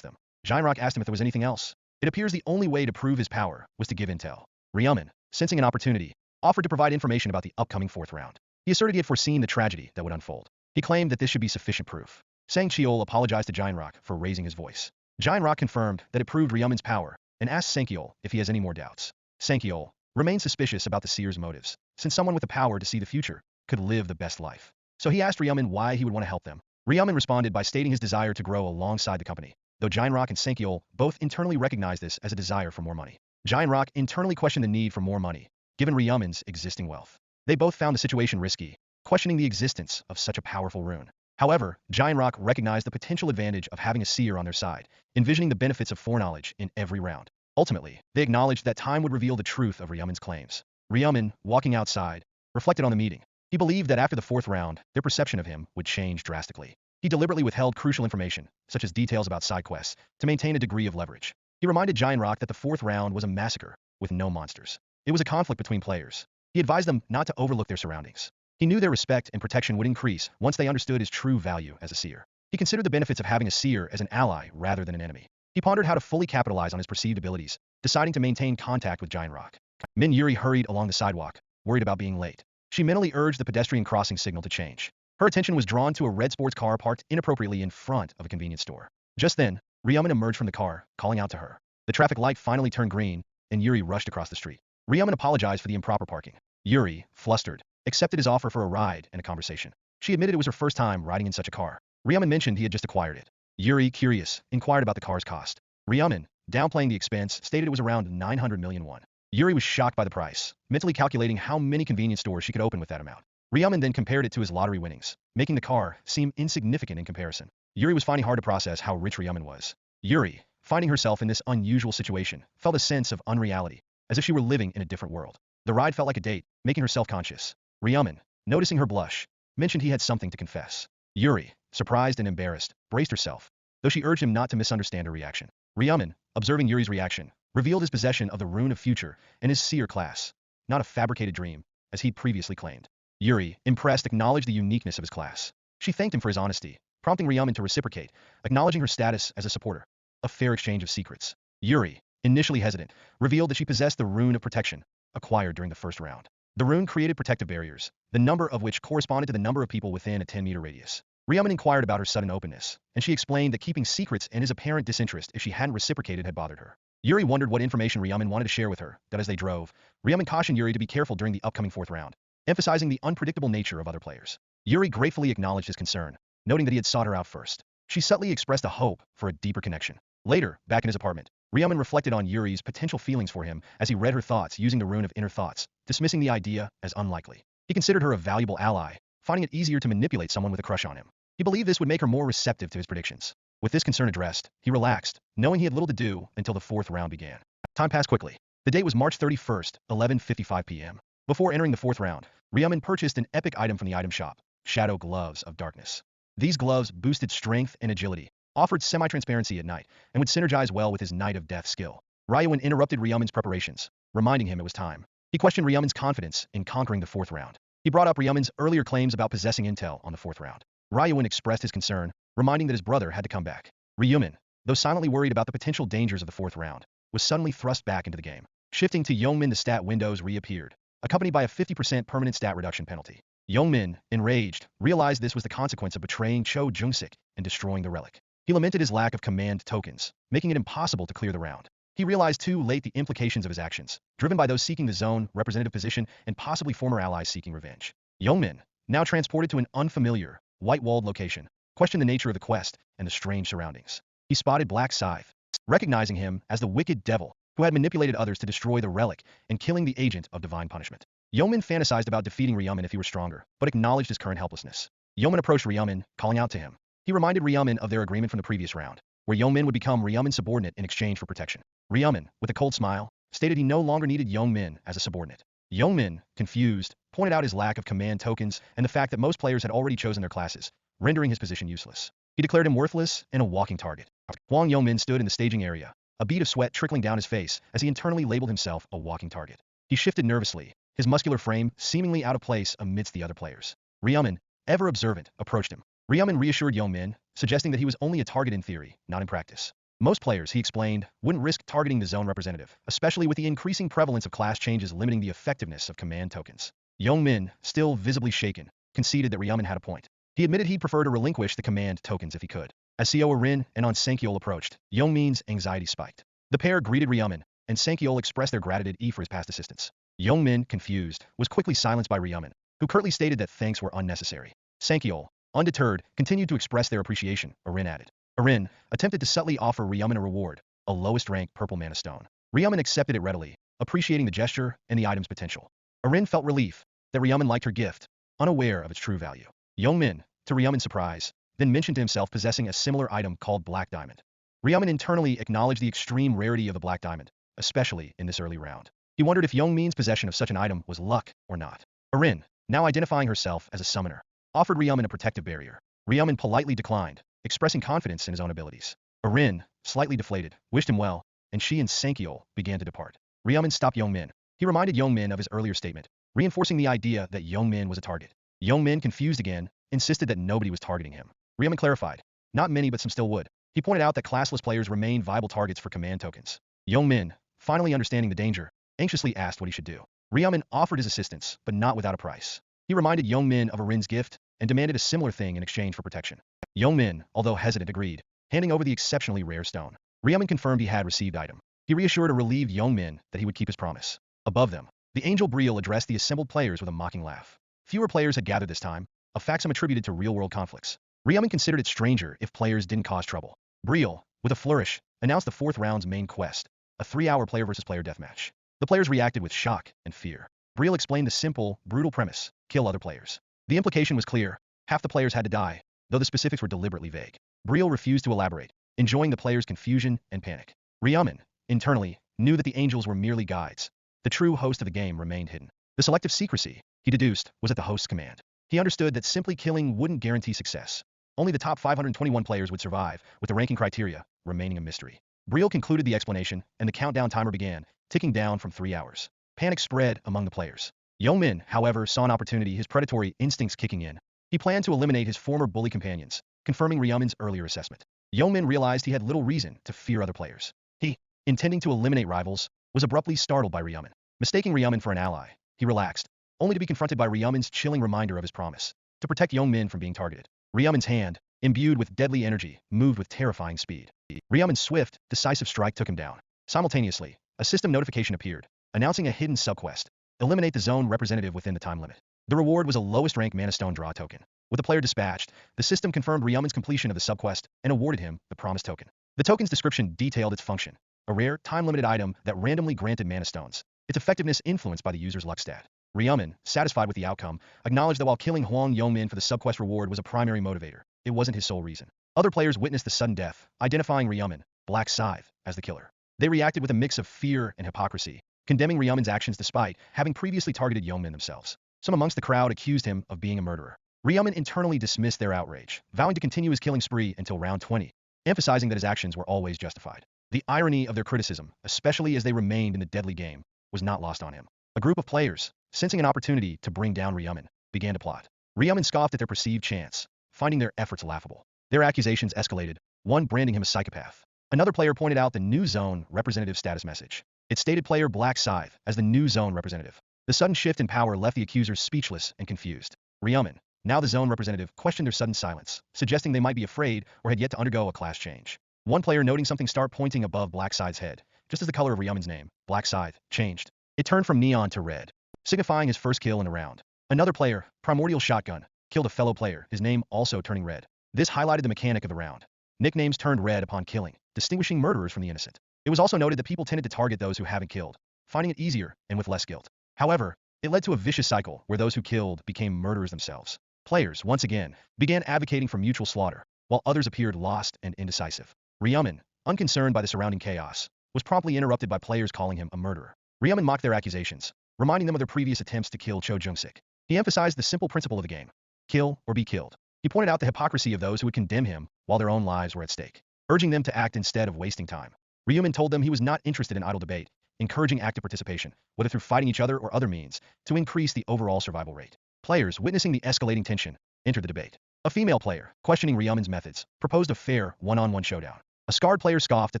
S1: them. Rock asked him if there was anything else. It appears the only way to prove his power was to give intel. Ryumin, sensing an opportunity, offered to provide information about the upcoming 4th round. He asserted he had foreseen the tragedy that would unfold. He claimed that this should be sufficient proof. Sankyol apologized to Rock for raising his voice. Rock confirmed that it proved Ryumin's power, and asked Sankyol if he has any more doubts. Sankyol remained suspicious about the seer's motives, since someone with the power to see the future could live the best life. So he asked Ryumin why he would want to help them. Ryumin responded by stating his desire to grow alongside the company, though Rock and Sankyol both internally recognized this as a desire for more money. Rock internally questioned the need for more money, given Ryumin's existing wealth. They both found the situation risky, questioning the existence of such a powerful rune. However, Rock recognized the potential advantage of having a seer on their side, envisioning the benefits of foreknowledge in every round. Ultimately, they acknowledged that time would reveal the truth of Ryumin's claims. Ryumin, walking outside, reflected on the meeting. He believed that after the 4th round, their perception of him would change drastically. He deliberately withheld crucial information, such as details about side quests, to maintain a degree of leverage. He reminded Rock that the 4th round was a massacre, with no monsters. It was a conflict between players. He advised them not to overlook their surroundings. He knew their respect and protection would increase once they understood his true value as a seer. He considered the benefits of having a seer as an ally rather than an enemy. He pondered how to fully capitalize on his perceived abilities, deciding to maintain contact with Rock. Min Yuri hurried along the sidewalk, worried about being late. She mentally urged the pedestrian crossing signal to change. Her attention was drawn to a red sports car parked inappropriately in front of a convenience store. Just then, Ryumin emerged from the car, calling out to her. The traffic light finally turned green, and Yuri rushed across the street. Ryumin apologized for the improper parking. Yuri, flustered, accepted his offer for a ride and a conversation. She admitted it was her first time riding in such a car. Ryumin mentioned he had just acquired it. Yuri, curious, inquired about the car's cost. Ryumin, downplaying the expense, stated it was around 900 million won. Yuri was shocked by the price, mentally calculating how many convenience stores she could open with that amount. Ryumin then compared it to his lottery winnings, making the car seem insignificant in comparison. Yuri was finding hard to process how rich Ryumin was. Yuri, finding herself in this unusual situation, felt a sense of unreality, as if she were living in a different world. The ride felt like a date, making her self-conscious. Ryumin, noticing her blush, mentioned he had something to confess. Yuri, surprised and embarrassed, braced herself, though she urged him not to misunderstand her reaction. Ryumin, observing Yuri's reaction, revealed his possession of the Rune of Future and his seer class, not a fabricated dream, as he'd previously claimed. Yuri, impressed, acknowledged the uniqueness of his class. She thanked him for his honesty, prompting Ryaman to reciprocate, acknowledging her status as a supporter. A fair exchange of secrets. Yuri, initially hesitant, revealed that she possessed the Rune of Protection, acquired during the first round. The rune created protective barriers, the number of which corresponded to the number of people within a 10-meter radius. Ryaman inquired about her sudden openness, and she explained that keeping secrets and his apparent disinterest if she hadn't reciprocated had bothered her. Yuri wondered what information Ryaman wanted to share with her, that as they drove, Ryaman cautioned Yuri to be careful during the upcoming fourth round, emphasizing the unpredictable nature of other players. Yuri gratefully acknowledged his concern, noting that he had sought her out first. She subtly expressed a hope for a deeper connection. Later, back in his apartment, Ryaman reflected on Yuri's potential feelings for him as he read her thoughts using the rune of inner thoughts, dismissing the idea as unlikely. He considered her a valuable ally, finding it easier to manipulate someone with a crush on him. He believed this would make her more receptive to his predictions. With this concern addressed, he relaxed, knowing he had little to do until the fourth round began. Time passed quickly. The date was March 31st, 11:55 p.m. Before entering the fourth round, Ryaman purchased an epic item from the item shop, Shadow Gloves of Darkness. These gloves boosted strength and agility, offered semi-transparency at night, and would synergize well with his Night of Death skill. Ryaman interrupted Ryaman's preparations, reminding him it was time. He questioned Ryaman's confidence in conquering the fourth round. He brought up Ryaman's earlier claims about possessing intel on the fourth round. Ryaman expressed his concern, reminding that his brother had to come back. Ryaman, though silently worried about the potential dangers of the fourth round, was suddenly thrust back into the game. Shifting to Youngmin, the stat windows reappeared, accompanied by a 50% permanent stat reduction penalty. Youngmin, enraged, realized this was the consequence of betraying Cho Jungsik and destroying the relic. He lamented his lack of command tokens, making it impossible to clear the round. He realized too late the implications of his actions, driven by those seeking the zone representative position and possibly former allies seeking revenge. Youngmin, now transported to an unfamiliar, white-walled location, questioned the nature of the quest and the strange surroundings. He spotted Black Scythe, recognizing him as the wicked devil who had manipulated others to destroy the relic and killing the agent of divine punishment. Youngmin fantasized about defeating Ryaman if he were stronger, but acknowledged his current helplessness. Youngmin approached Ryaman, calling out to him. He reminded Ryaman of their agreement from the previous round, where Youngmin would become Ryaman's subordinate in exchange for protection. Ryaman, with a cold smile, stated he no longer needed Youngmin as a subordinate. Youngmin, confused, pointed out his lack of command tokens and the fact that most players had already chosen their classes, rendering his position useless. He declared him worthless and a walking target. Huang Youngmin stood in the staging area, a bead of sweat trickling down his face as he internally labeled himself a walking target. He shifted nervously, his muscular frame seemingly out of place amidst the other players. Ryaman, ever observant, approached him. Ryaman reassured Youngmin, suggesting that he was only a target in theory, not in practice. Most players, he explained, wouldn't risk targeting the zone representative, especially with the increasing prevalence of class changes limiting the effectiveness of command tokens. Youngmin, still visibly shaken, conceded that Ryaman had a point. He admitted he'd prefer to relinquish the command tokens if he could. As Seo Rin and On Sankyol approached, Youngmin's anxiety spiked. The pair greeted Ryaman, and Sankyol expressed their gratitude for his past assistance. Youngmin, confused, was quickly silenced by Ryaman, who curtly stated that thanks were unnecessary. Sankyol, undeterred, continued to express their appreciation, Arin added. Arin attempted to subtly offer Ryaman a reward, a lowest-ranked purple mana stone. Ryaman accepted it readily, appreciating the gesture and the item's potential. Arin felt relief that Ryaman liked her gift, unaware of its true value. Youngmin, to Ryaman's surprise, then mentioned to himself possessing a similar item called Black Diamond. Ryaman internally acknowledged the extreme rarity of the Black Diamond, especially in this early round. He wondered if Youngmin's possession of such an item was luck or not. Arin, now identifying herself as a summoner, offered Ryaman a protective barrier. Ryaman politely declined, expressing confidence in his own abilities. Arin, slightly deflated, wished him well, and she and Sankyol began to depart. Ryaman stopped Youngmin. He reminded Youngmin of his earlier statement, reinforcing the idea that Youngmin was a target. Youngmin, confused again, insisted that nobody was targeting him. Ryaman clarified, not many but some still would. He pointed out that classless players remain viable targets for command tokens. Youngmin, finally understanding the danger, anxiously asked what he should do. Ryaman offered his assistance, but not without a price. He reminded Youngmin of Arin's gift and demanded a similar thing in exchange for protection. Youngmin, although hesitant, agreed, handing over the exceptionally rare stone. Ryaman confirmed he had received item. He reassured a relieved Youngmin that he would keep his promise. Above them, the Angel Briel addressed the assembled players with a mocking laugh. Fewer players had gathered this time, a fact some attributed to real-world conflicts. Ryaman considered it stranger if players didn't cause trouble. Briel, with a flourish, announced the fourth round's main quest, a 3-hour player-versus-player deathmatch. The players reacted with shock and fear. Briel explained the simple, brutal premise, kill other players. The implication was clear, half the players had to die, though the specifics were deliberately vague. Briel refused to elaborate, enjoying the players' confusion and panic. Ryaman, internally, knew that the angels were merely guides. The true host of the game remained hidden. The selective secrecy, he deduced, was at the host's command. He understood that simply killing wouldn't guarantee success. Only the top 521 players would survive, with the ranking criteria remaining a mystery. Brielle concluded the explanation, and the countdown timer began, ticking down from 3 hours. Panic spread among the players. Yeomin, however, saw an opportunity, his predatory instincts kicking in. He planned to eliminate his former bully companions, confirming Ryomen's earlier assessment. Yeomin realized he had little reason to fear other players. He, intending to eliminate rivals, was abruptly startled by Ryomen. Mistaking Ryomen for an ally, he relaxed, only to be confronted by Ryomen's chilling reminder of his promise to protect Yeomin from being targeted. Ryomen's hand, imbued with deadly energy, moved with terrifying speed. Ryomen's swift, decisive strike took him down. Simultaneously, a system notification appeared, announcing a hidden subquest. Eliminate the zone representative within the time limit. The reward was a lowest rank mana stone draw token. With the player dispatched, the system confirmed Ryomen's completion of the subquest and awarded him the promised token. The token's description detailed its function, a rare, time-limited item that randomly granted mana stones, its effectiveness influenced by the user's luck stat. Ryomen, satisfied with the outcome, acknowledged that while killing Huang Yeomin for the subquest reward was a primary motivator, it wasn't his sole reason. Other players witnessed the sudden death, identifying Ryomen, Black Scythe, as the killer. They reacted with a mix of fear and hypocrisy, condemning Ryomen's actions despite having previously targeted Yeomin themselves. Some amongst the crowd accused him of being a murderer. Ryomen internally dismissed their outrage, vowing to continue his killing spree until round 20, emphasizing that his actions were always justified. The irony of their criticism, especially as they remained in the deadly game, was not lost on him. A group of players, sensing an opportunity to bring down Ryomen, began to plot. Ryomen scoffed at their perceived chance, finding their efforts laughable. Their accusations escalated, one branding him a psychopath. Another player pointed out the new zone representative status message. It stated player Black Scythe as the new zone representative. The sudden shift in power left the accusers speechless and confused. Ryomen, now the zone representative, questioned their sudden silence, suggesting they might be afraid or had yet to undergo a class change. One player noting something start pointing above Black Scythe's head, just as the color of Ryomen's name, Black Scythe, changed. It turned from neon to red, signifying his first kill in a round. Another player, Primordial Shotgun, killed a fellow player, his name also turning red. This highlighted the mechanic of the round. Nicknames turned red upon killing, distinguishing murderers from the innocent. It was also noted that people tended to target those who haven't killed, finding it easier and with less guilt. However, it led to a vicious cycle where those who killed became murderers themselves. Players, once again, began advocating for mutual slaughter, while others appeared lost and indecisive. Ryomen, unconcerned by the surrounding chaos, was promptly interrupted by players calling him a murderer. Ryomen mocked their accusations, reminding them of their previous attempts to kill Cho Jung-sik. He emphasized the simple principle of the game: kill or be killed. He pointed out the hypocrisy of those who would condemn him while their own lives were at stake, urging them to act instead of wasting time. Ryomen told them he was not interested in idle debate, encouraging active participation, whether through fighting each other or other means, to increase the overall survival rate. Players, witnessing the escalating tension, entered the debate. A female player, questioning Ryomen's methods, proposed a fair one-on-one showdown. A scarred player scoffed at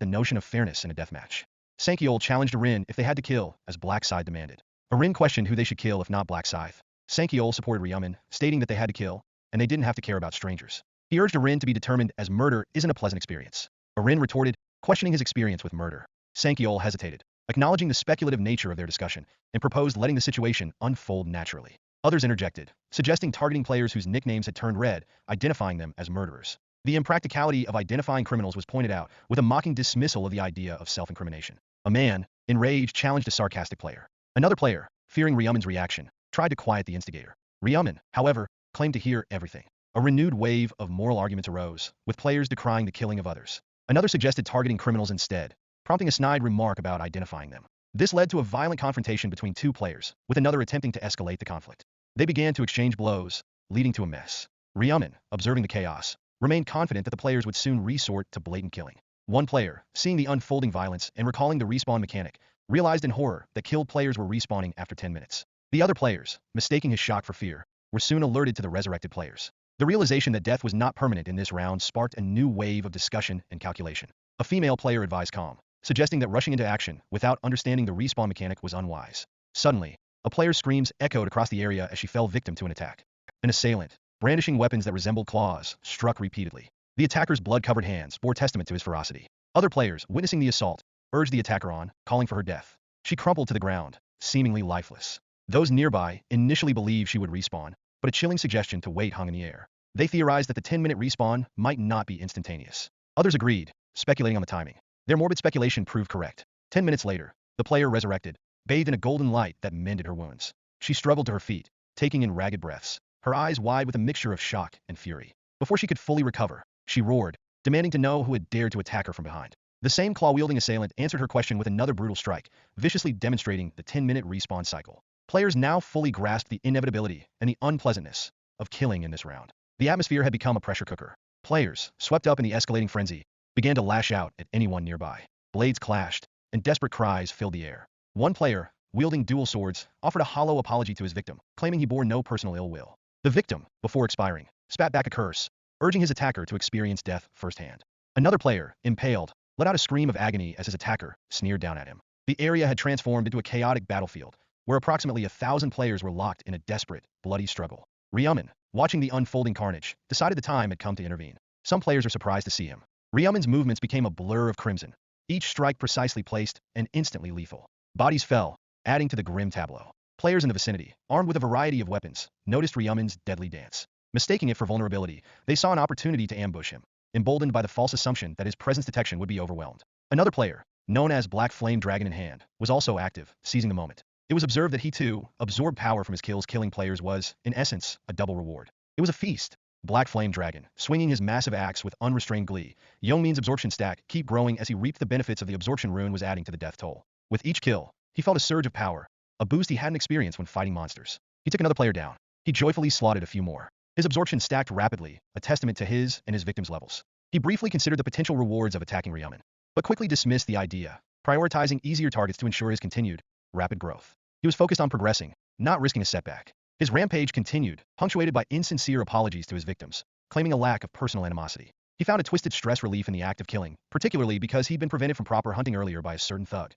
S1: the notion of fairness in a deathmatch. Sankiol challenged Arin if they had to kill, as Black Scythe demanded. Arin questioned who they should kill if not Black Scythe. Sankiol supported Ryomen, stating that they had to kill, and they didn't have to care about strangers. He urged Arin to be determined as murder isn't a pleasant experience. Arin retorted, questioning his experience with murder. Sankiol hesitated, acknowledging the speculative nature of their discussion, and proposed letting the situation unfold naturally. Others interjected, suggesting targeting players whose nicknames had turned red, identifying them as murderers. The impracticality of identifying criminals was pointed out, with a mocking dismissal of the idea of self-incrimination. A man, enraged, challenged a sarcastic player. Another player, fearing Ryomen's reaction, tried to quiet the instigator. Ryomen, however, claimed to hear everything. A renewed wave of moral arguments arose, with players decrying the killing of others. Another suggested targeting criminals instead, prompting a snide remark about identifying them. This led to a violent confrontation between two players, with another attempting to escalate the conflict. They began to exchange blows, leading to a mess. Ryomen, observing the chaos, remained confident that the players would soon resort to blatant killing. One player, seeing the unfolding violence and recalling the respawn mechanic, realized in horror that killed players were respawning after 10 minutes. The other players, mistaking his shock for fear, were soon alerted to the resurrected players. The realization that death was not permanent in this round sparked a new wave of discussion and calculation. A female player advised calm, suggesting that rushing into action without understanding the respawn mechanic was unwise. Suddenly, a player's screams echoed across the area as she fell victim to an attack. An assailant, brandishing weapons that resembled claws, struck repeatedly. The attacker's blood-covered hands bore testament to his ferocity. Other players, witnessing the assault, urged the attacker on, calling for her death. She crumpled to the ground, seemingly lifeless. Those nearby initially believed she would respawn, but a chilling suggestion to wait hung in the air. They theorized that the 10-minute respawn might not be instantaneous. Others agreed, speculating on the timing. Their morbid speculation proved correct. 10 minutes later, the player resurrected, bathed in a golden light that mended her wounds. She struggled to her feet, taking in ragged breaths, her eyes wide with a mixture of shock and fury. Before she could fully recover, she roared, demanding to know who had dared to attack her from behind. The same claw-wielding assailant answered her question with another brutal strike, viciously demonstrating the 10-minute respawn cycle. Players now fully grasped the inevitability and the unpleasantness of killing in this round. The atmosphere had become a pressure cooker. Players, swept up in the escalating frenzy, began to lash out at anyone nearby. Blades clashed, and desperate cries filled the air. One player, wielding dual swords, offered a hollow apology to his victim, claiming he bore no personal ill will. The victim, before expiring, spat back a curse, urging his attacker to experience death firsthand. Another player, impaled, let out a scream of agony as his attacker sneered down at him. The area had transformed into a chaotic battlefield, where approximately 1,000 players were locked in a desperate, bloody struggle. Ryumin, watching the unfolding carnage, decided the time had come to intervene. Some players are surprised to see him. Ryumin's movements became a blur of crimson, each strike precisely placed and instantly lethal. Bodies fell, adding to the grim tableau. Players in the vicinity, armed with a variety of weapons, noticed Ryumin's deadly dance. Mistaking it for vulnerability, they saw an opportunity to ambush him, emboldened by the false assumption that his presence detection would be overwhelmed. Another player, known as Black Flame Dragon in Hand, was also active, seizing the moment. It was observed that he too absorbed power from his kills. Killing players was, in essence, a double reward. It was a feast. Black Flame Dragon, swinging his massive axe with unrestrained glee, Youngmin's absorption stack kept growing as he reaped the benefits of the absorption rune was adding to the death toll. With each kill, he felt a surge of power, a boost he hadn't experienced when fighting monsters. He took another player down. He joyfully slaughtered a few more. His absorption stacked rapidly, a testament to his and his victim's levels. He briefly considered the potential rewards of attacking Ryumin, but quickly dismissed the idea, prioritizing easier targets to ensure his continued, rapid growth. He was focused on progressing, not risking a setback. His rampage continued, punctuated by insincere apologies to his victims, claiming a lack of personal animosity. He found a twisted stress relief in the act of killing, particularly because he'd been prevented from proper hunting earlier by a certain thug.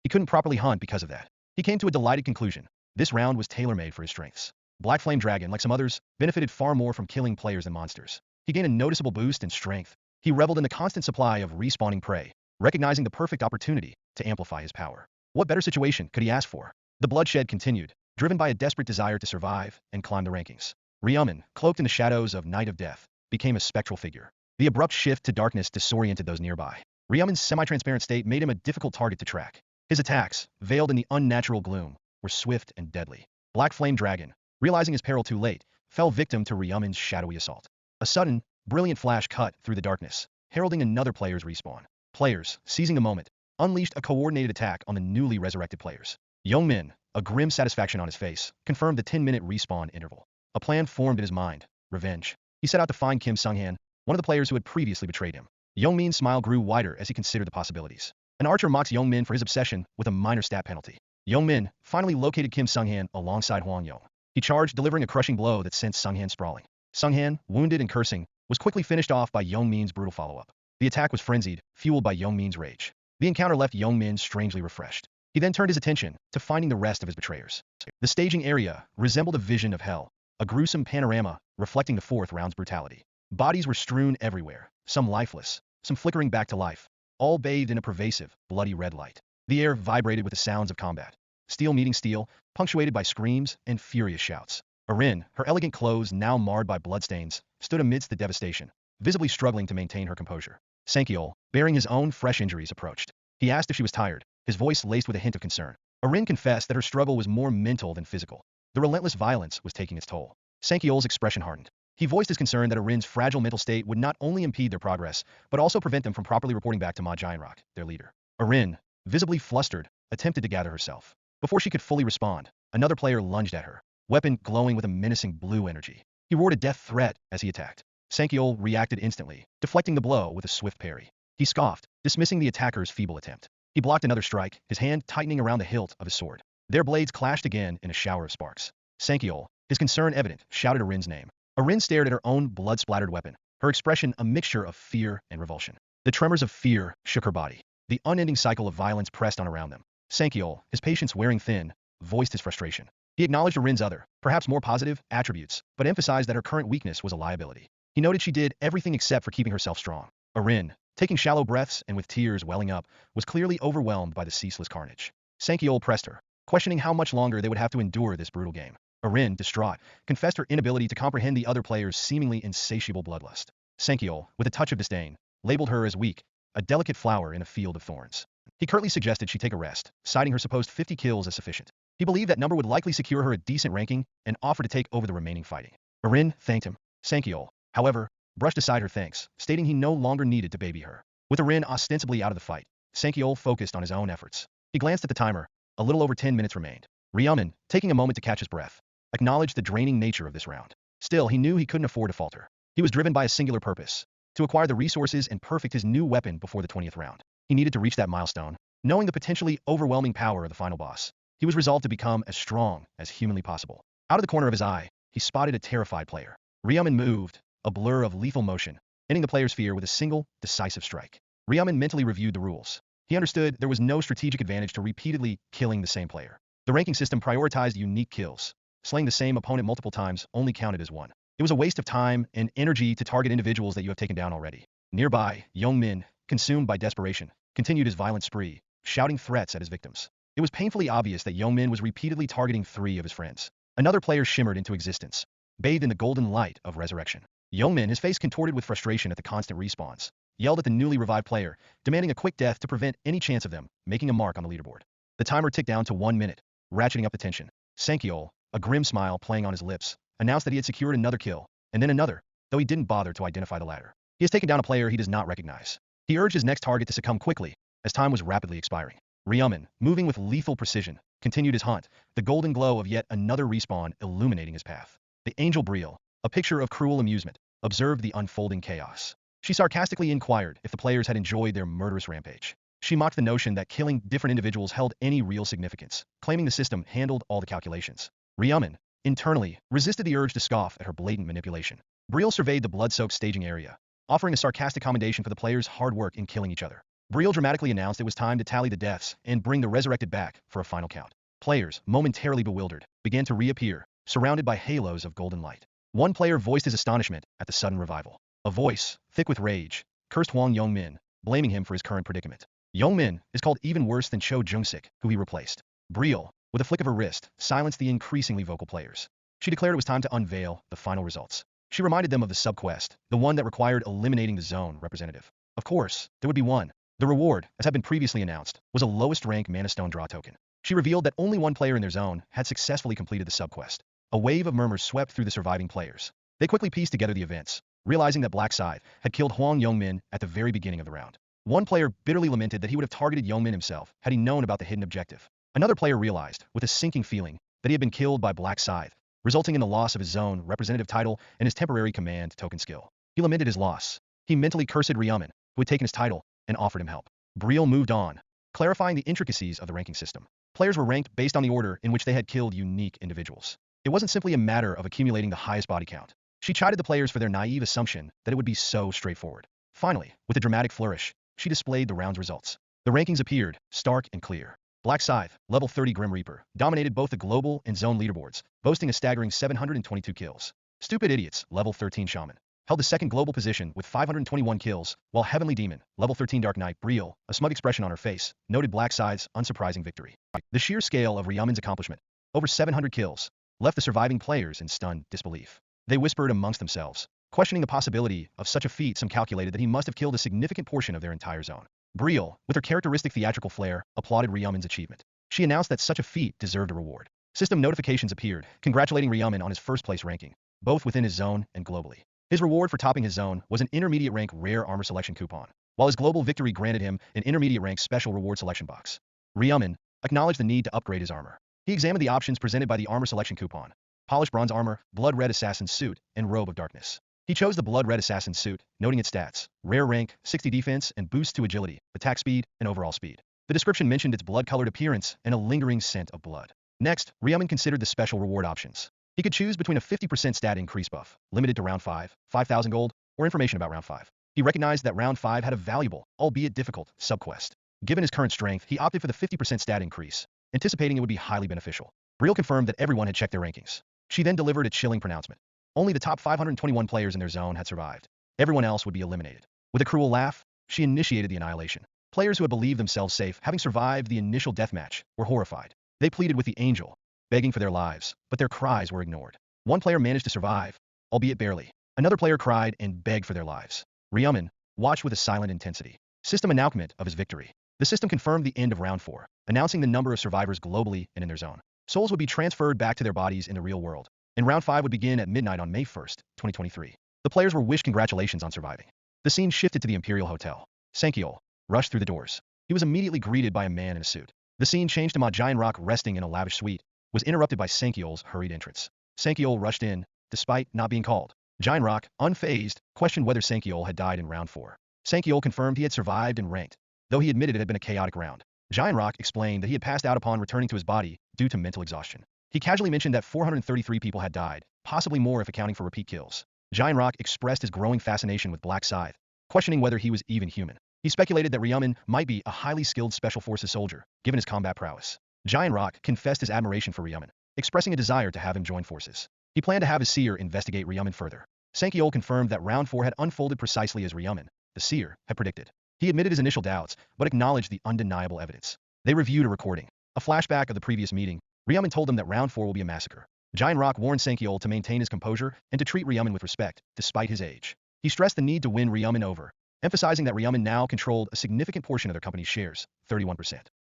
S1: He couldn't properly hunt because of that. He came to a delighted conclusion. This round was tailor-made for his strengths. Black Flame Dragon, like some others, benefited far more from killing players than monsters. He gained a noticeable boost in strength. He reveled in the constant supply of respawning prey, recognizing the perfect opportunity to amplify his power. What better situation could he ask for? The bloodshed continued, driven by a desperate desire to survive and climb the rankings. Ryumin, cloaked in the shadows of Night of Death, became a spectral figure. The abrupt shift to darkness disoriented those nearby. Ryumin's semi-transparent state made him a difficult target to track. His attacks, veiled in the unnatural gloom, were swift and deadly. Black Flame Dragon, realizing his peril too late, fell victim to Ryumin's shadowy assault. A sudden, brilliant flash cut through the darkness, heralding another player's respawn. Players, seizing the moment, unleashed a coordinated attack on the newly resurrected players. Youngmin, a grim satisfaction on his face, confirmed the 10-minute respawn interval. A plan formed in his mind: revenge. He set out to find Kim Sunghan, one of the players who had previously betrayed him. Youngmin's smile grew wider as he considered the possibilities. An archer mocks Youngmin for his obsession with a minor stat penalty. Youngmin finally located Kim Sunghan alongside Huang Yong. He charged, delivering a crushing blow that sent Sunghan sprawling. Sunghan, wounded and cursing, was quickly finished off by Youngmin's brutal follow-up. The attack was frenzied, fueled by Youngmin's rage. The encounter left Youngmin strangely refreshed. He then turned his attention to finding the rest of his betrayers. The staging area resembled a vision of hell, a gruesome panorama reflecting the fourth round's brutality. Bodies were strewn everywhere, some lifeless, some flickering back to life, all bathed in a pervasive, bloody red light. The air vibrated with the sounds of combat. Steel meeting steel, punctuated by screams and furious shouts. Erin, her elegant clothes now marred by bloodstains, stood amidst the devastation, visibly struggling to maintain her composure. Sankiol, bearing his own fresh injuries, approached. He asked if she was tired, his voice laced with a hint of concern. Erin confessed that her struggle was more mental than physical. The relentless violence was taking its toll. Sankiol's expression hardened. He voiced his concern that Erin's fragile mental state would not only impede their progress, but also prevent them from properly reporting back to Ma Gianrock, their leader. Erin, visibly flustered, attempted to gather herself. Before she could fully respond, another player lunged at her, weapon glowing with a menacing blue energy. He roared a death threat as he attacked. Sankiol reacted instantly, deflecting the blow with a swift parry. He scoffed, dismissing the attacker's feeble attempt. He blocked another strike, his hand tightening around the hilt of his sword. Their blades clashed again in a shower of sparks. Sankiol, his concern evident, shouted Erin's name. Erin stared at her own blood-splattered weapon, her expression a mixture of fear and revulsion. The tremors of fear shook her body. The unending cycle of violence pressed on around them. Sankiol, his patience wearing thin, voiced his frustration. He acknowledged Erin's other, perhaps more positive, attributes, but emphasized that her current weakness was a liability. He noted she did everything except for keeping herself strong. Erin, taking shallow breaths and with tears welling up, was clearly overwhelmed by the ceaseless carnage. Sankiol pressed her, questioning how much longer they would have to endure this brutal game. Erin, distraught, confessed her inability to comprehend the other player's seemingly insatiable bloodlust. Sankiol, with a touch of disdain, labeled her as weak, a delicate flower in a field of thorns. He curtly suggested she take a rest, citing her supposed 50 kills as sufficient. He believed that number would likely secure her a decent ranking and offered to take over the remaining fighting. Erin thanked him. Sankiol, however, brushed aside her thanks, stating he no longer needed to baby her. With Erin ostensibly out of the fight, Sankiol focused on his own efforts. He glanced at the timer. A little over 10 minutes remained. Ryumin, taking a moment to catch his breath, acknowledged the draining nature of this round. Still, he knew he couldn't afford to falter. He was driven by a singular purpose: to acquire the resources and perfect his new weapon before the 20th round. He needed to reach that milestone, knowing the potentially overwhelming power of the final boss. He was resolved to become as strong as humanly possible. Out of the corner of his eye, he spotted a terrified player. Ryaman moved, a blur of lethal motion, ending the player's fear with a single, decisive strike. Ryaman mentally reviewed the rules. He understood there was no strategic advantage to repeatedly killing the same player. The ranking system prioritized unique kills. Slaying the same opponent multiple times only counted as one. It was a waste of time and energy to target individuals that you have taken down already. Nearby, Young-min, consumed by desperation, continued his violent spree, shouting threats at his victims. It was painfully obvious that Young-min was repeatedly targeting 3 of his friends. Another player shimmered into existence, bathed in the golden light of resurrection. Young-min, his face contorted with frustration at the constant respawns, yelled at the newly revived player, demanding a quick death to prevent any chance of them making a mark on the leaderboard. The timer ticked down to 1 minute, ratcheting up the tension. Sankiol, a grim smile playing on his lips, announced that he had secured another kill, and then another, though he didn't bother to identify the latter. He has taken down a player he does not recognize. He urged his next target to succumb quickly, as time was rapidly expiring. Ryaman, moving with lethal precision, continued his hunt, the golden glow of yet another respawn illuminating his path. The angel Brielle, a picture of cruel amusement, observed the unfolding chaos. She sarcastically inquired if the players had enjoyed their murderous rampage. She mocked the notion that killing different individuals held any real significance, claiming the system handled all the calculations. Ryaman, internally, resisted the urge to scoff at her blatant manipulation. Brielle surveyed the blood-soaked staging area, offering a sarcastic commendation for the players' hard work in killing each other. Brielle dramatically announced it was time to tally the deaths and bring the resurrected back for a final count. Players, momentarily bewildered, began to reappear, surrounded by halos of golden light. One player voiced his astonishment at the sudden revival. A voice, thick with rage, cursed Hwang Young-min, blaming him for his current predicament. Young-min is called even worse than Cho Jung-sik, who he replaced. Brielle, with a flick of her wrist, silenced the increasingly vocal players. She declared it was time to unveil the final results. She reminded them of the sub-quest, the one that required eliminating the zone representative. Of course, there would be one. The reward, as had been previously announced, was a lowest rank Mana Stone draw token. She revealed that only one player in their zone had successfully completed the sub-quest. A wave of murmurs swept through the surviving players. They quickly pieced together the events, realizing that Black Scythe had killed Hwang Young-min at the very beginning of the round. One player bitterly lamented that he would have targeted Young-min himself had he known about the hidden objective. Another player realized, with a sinking feeling, that he had been killed by Black Scythe, resulting in the loss of his zone representative title and his temporary command token skill. He lamented his loss. He mentally cursed Ryaman, who had taken his title, and offered him help. Brielle moved on, clarifying the intricacies of the ranking system. Players were ranked based on the order in which they had killed unique individuals. It wasn't simply a matter of accumulating the highest body count. She chided the players for their naive assumption that it would be so straightforward. Finally, with a dramatic flourish, she displayed the round's results. The rankings appeared, stark and clear. Black Scythe, level 30 Grim Reaper, dominated both the global and zone leaderboards, boasting a staggering 722 kills. Stupid Idiots, level 13 Shaman, held the second global position with 521 kills, while Heavenly Demon, level 13 Dark Knight Brielle, a smug expression on her face, noted Black Scythe's unsurprising victory. The sheer scale of Ryaman's accomplishment, over 700 kills, left the surviving players in stunned disbelief. They whispered amongst themselves, questioning the possibility of such a feat. Some calculated that he must have killed a significant portion of their entire zone. Brielle, with her characteristic theatrical flair, applauded Ryaman's achievement. She announced that such a feat deserved a reward. System notifications appeared, congratulating Ryaman on his first-place ranking, both within his zone and globally. His reward for topping his zone was an intermediate rank rare armor selection coupon, while his global victory granted him an intermediate rank special reward selection box. Ryaman acknowledged the need to upgrade his armor. He examined the options presented by the armor selection coupon: polished bronze armor, blood red assassin suit, and robe of darkness. He chose the blood red assassin suit, noting its stats: rare rank, 60 defense, and boosts to agility, attack speed, and overall speed. The description mentioned its blood-colored appearance and a lingering scent of blood. Next, Ryaman considered the special reward options. He could choose between a 50% stat increase buff, limited to round 5, 5,000 gold, or information about round 5. He recognized that round 5 had a valuable, albeit difficult, sub-quest. Given his current strength, he opted for the 50% stat increase, anticipating it would be highly beneficial. Brielle confirmed that everyone had checked their rankings. She then delivered a chilling pronouncement. Only the top 521 players in their zone had survived. Everyone else would be eliminated. With a cruel laugh, she initiated the annihilation. Players who had believed themselves safe, having survived the initial deathmatch, were horrified. They pleaded with the angel, begging for their lives, but their cries were ignored. One player managed to survive, albeit barely. Another player cried and begged for their lives. Ryaman watched with a silent intensity. System announcement of his victory. The system confirmed the end of round 4, announcing the number of survivors globally and in their zone. Souls would be transferred back to their bodies in the real world, and round 5 would begin at midnight on May 1st, 2023. The players were wished congratulations on surviving. The scene shifted to the Imperial Hotel. Sankiol rushed through the doors. He was immediately greeted by a man in a suit. The scene changed to Ma Giant Rock resting in a lavish suite, was interrupted by Sankiol's hurried entrance. Sankiol rushed in, despite not being called. Giant Rock, unfazed, questioned whether Sankiol had died in round 4. Sankiol confirmed he had survived and ranked. though he admitted it had been a chaotic round. Giant Rock explained that he had passed out upon returning to his body due to mental exhaustion. He casually mentioned that 433 people had died, possibly more if accounting for repeat kills. Giant Rock expressed his growing fascination with Black Scythe, questioning whether he was even human. He speculated that Ryumin might be a highly skilled Special Forces soldier, given his combat prowess. Giant Rock confessed his admiration for Ryumin, expressing a desire to have him join forces. He planned to have his seer investigate Ryumin further. Sankiol confirmed that round 4 had unfolded precisely as Ryumin, the seer, had predicted. He admitted his initial doubts, but acknowledged the undeniable evidence. They reviewed a recording. A flashback of the previous meeting, Ryumin told them that round 4 will be a massacre. Giant Rock warned Sankiol to maintain his composure and to treat Ryumin with respect, despite his age. He stressed the need to win Ryumin over, emphasizing that Ryumin now controlled a significant portion of their company's shares, 31%.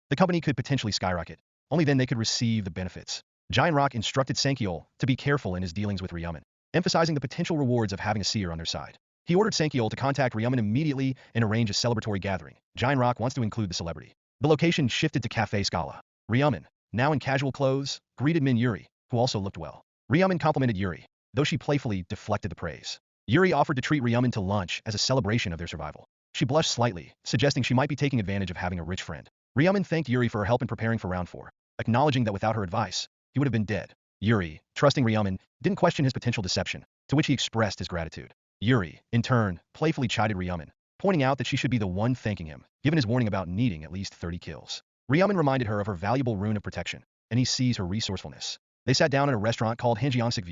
S1: The company could potentially skyrocket. Only then they could receive the benefits. Giant Rock instructed Sankiol to be careful in his dealings with Ryumin, emphasizing the potential rewards of having a seer on their side. He ordered Sankiol to contact Ryumin immediately and arrange a celebratory gathering. Giant Rock wants to include the celebrity. The location shifted to Café Scala. Ryumin, now in casual clothes, greeted Min Yuri, who also looked well. Ryumin complimented Yuri, though she playfully deflected the praise. Yuri offered to treat Ryumin to lunch as a celebration of their survival. She blushed slightly, suggesting she might be taking advantage of having a rich friend. Ryumin thanked Yuri for her help in preparing for round 4, acknowledging that without her advice, he would have been dead. Yuri, trusting Ryumin, didn't question his potential deception, to which he expressed his gratitude. Yuri, in turn, playfully chided Ryumin, pointing out that she should be the one thanking him, given his warning about needing at least 30 kills. Ryumin reminded her of her valuable rune of protection, and he sees her resourcefulness. They sat down at a restaurant called Hanjiansik.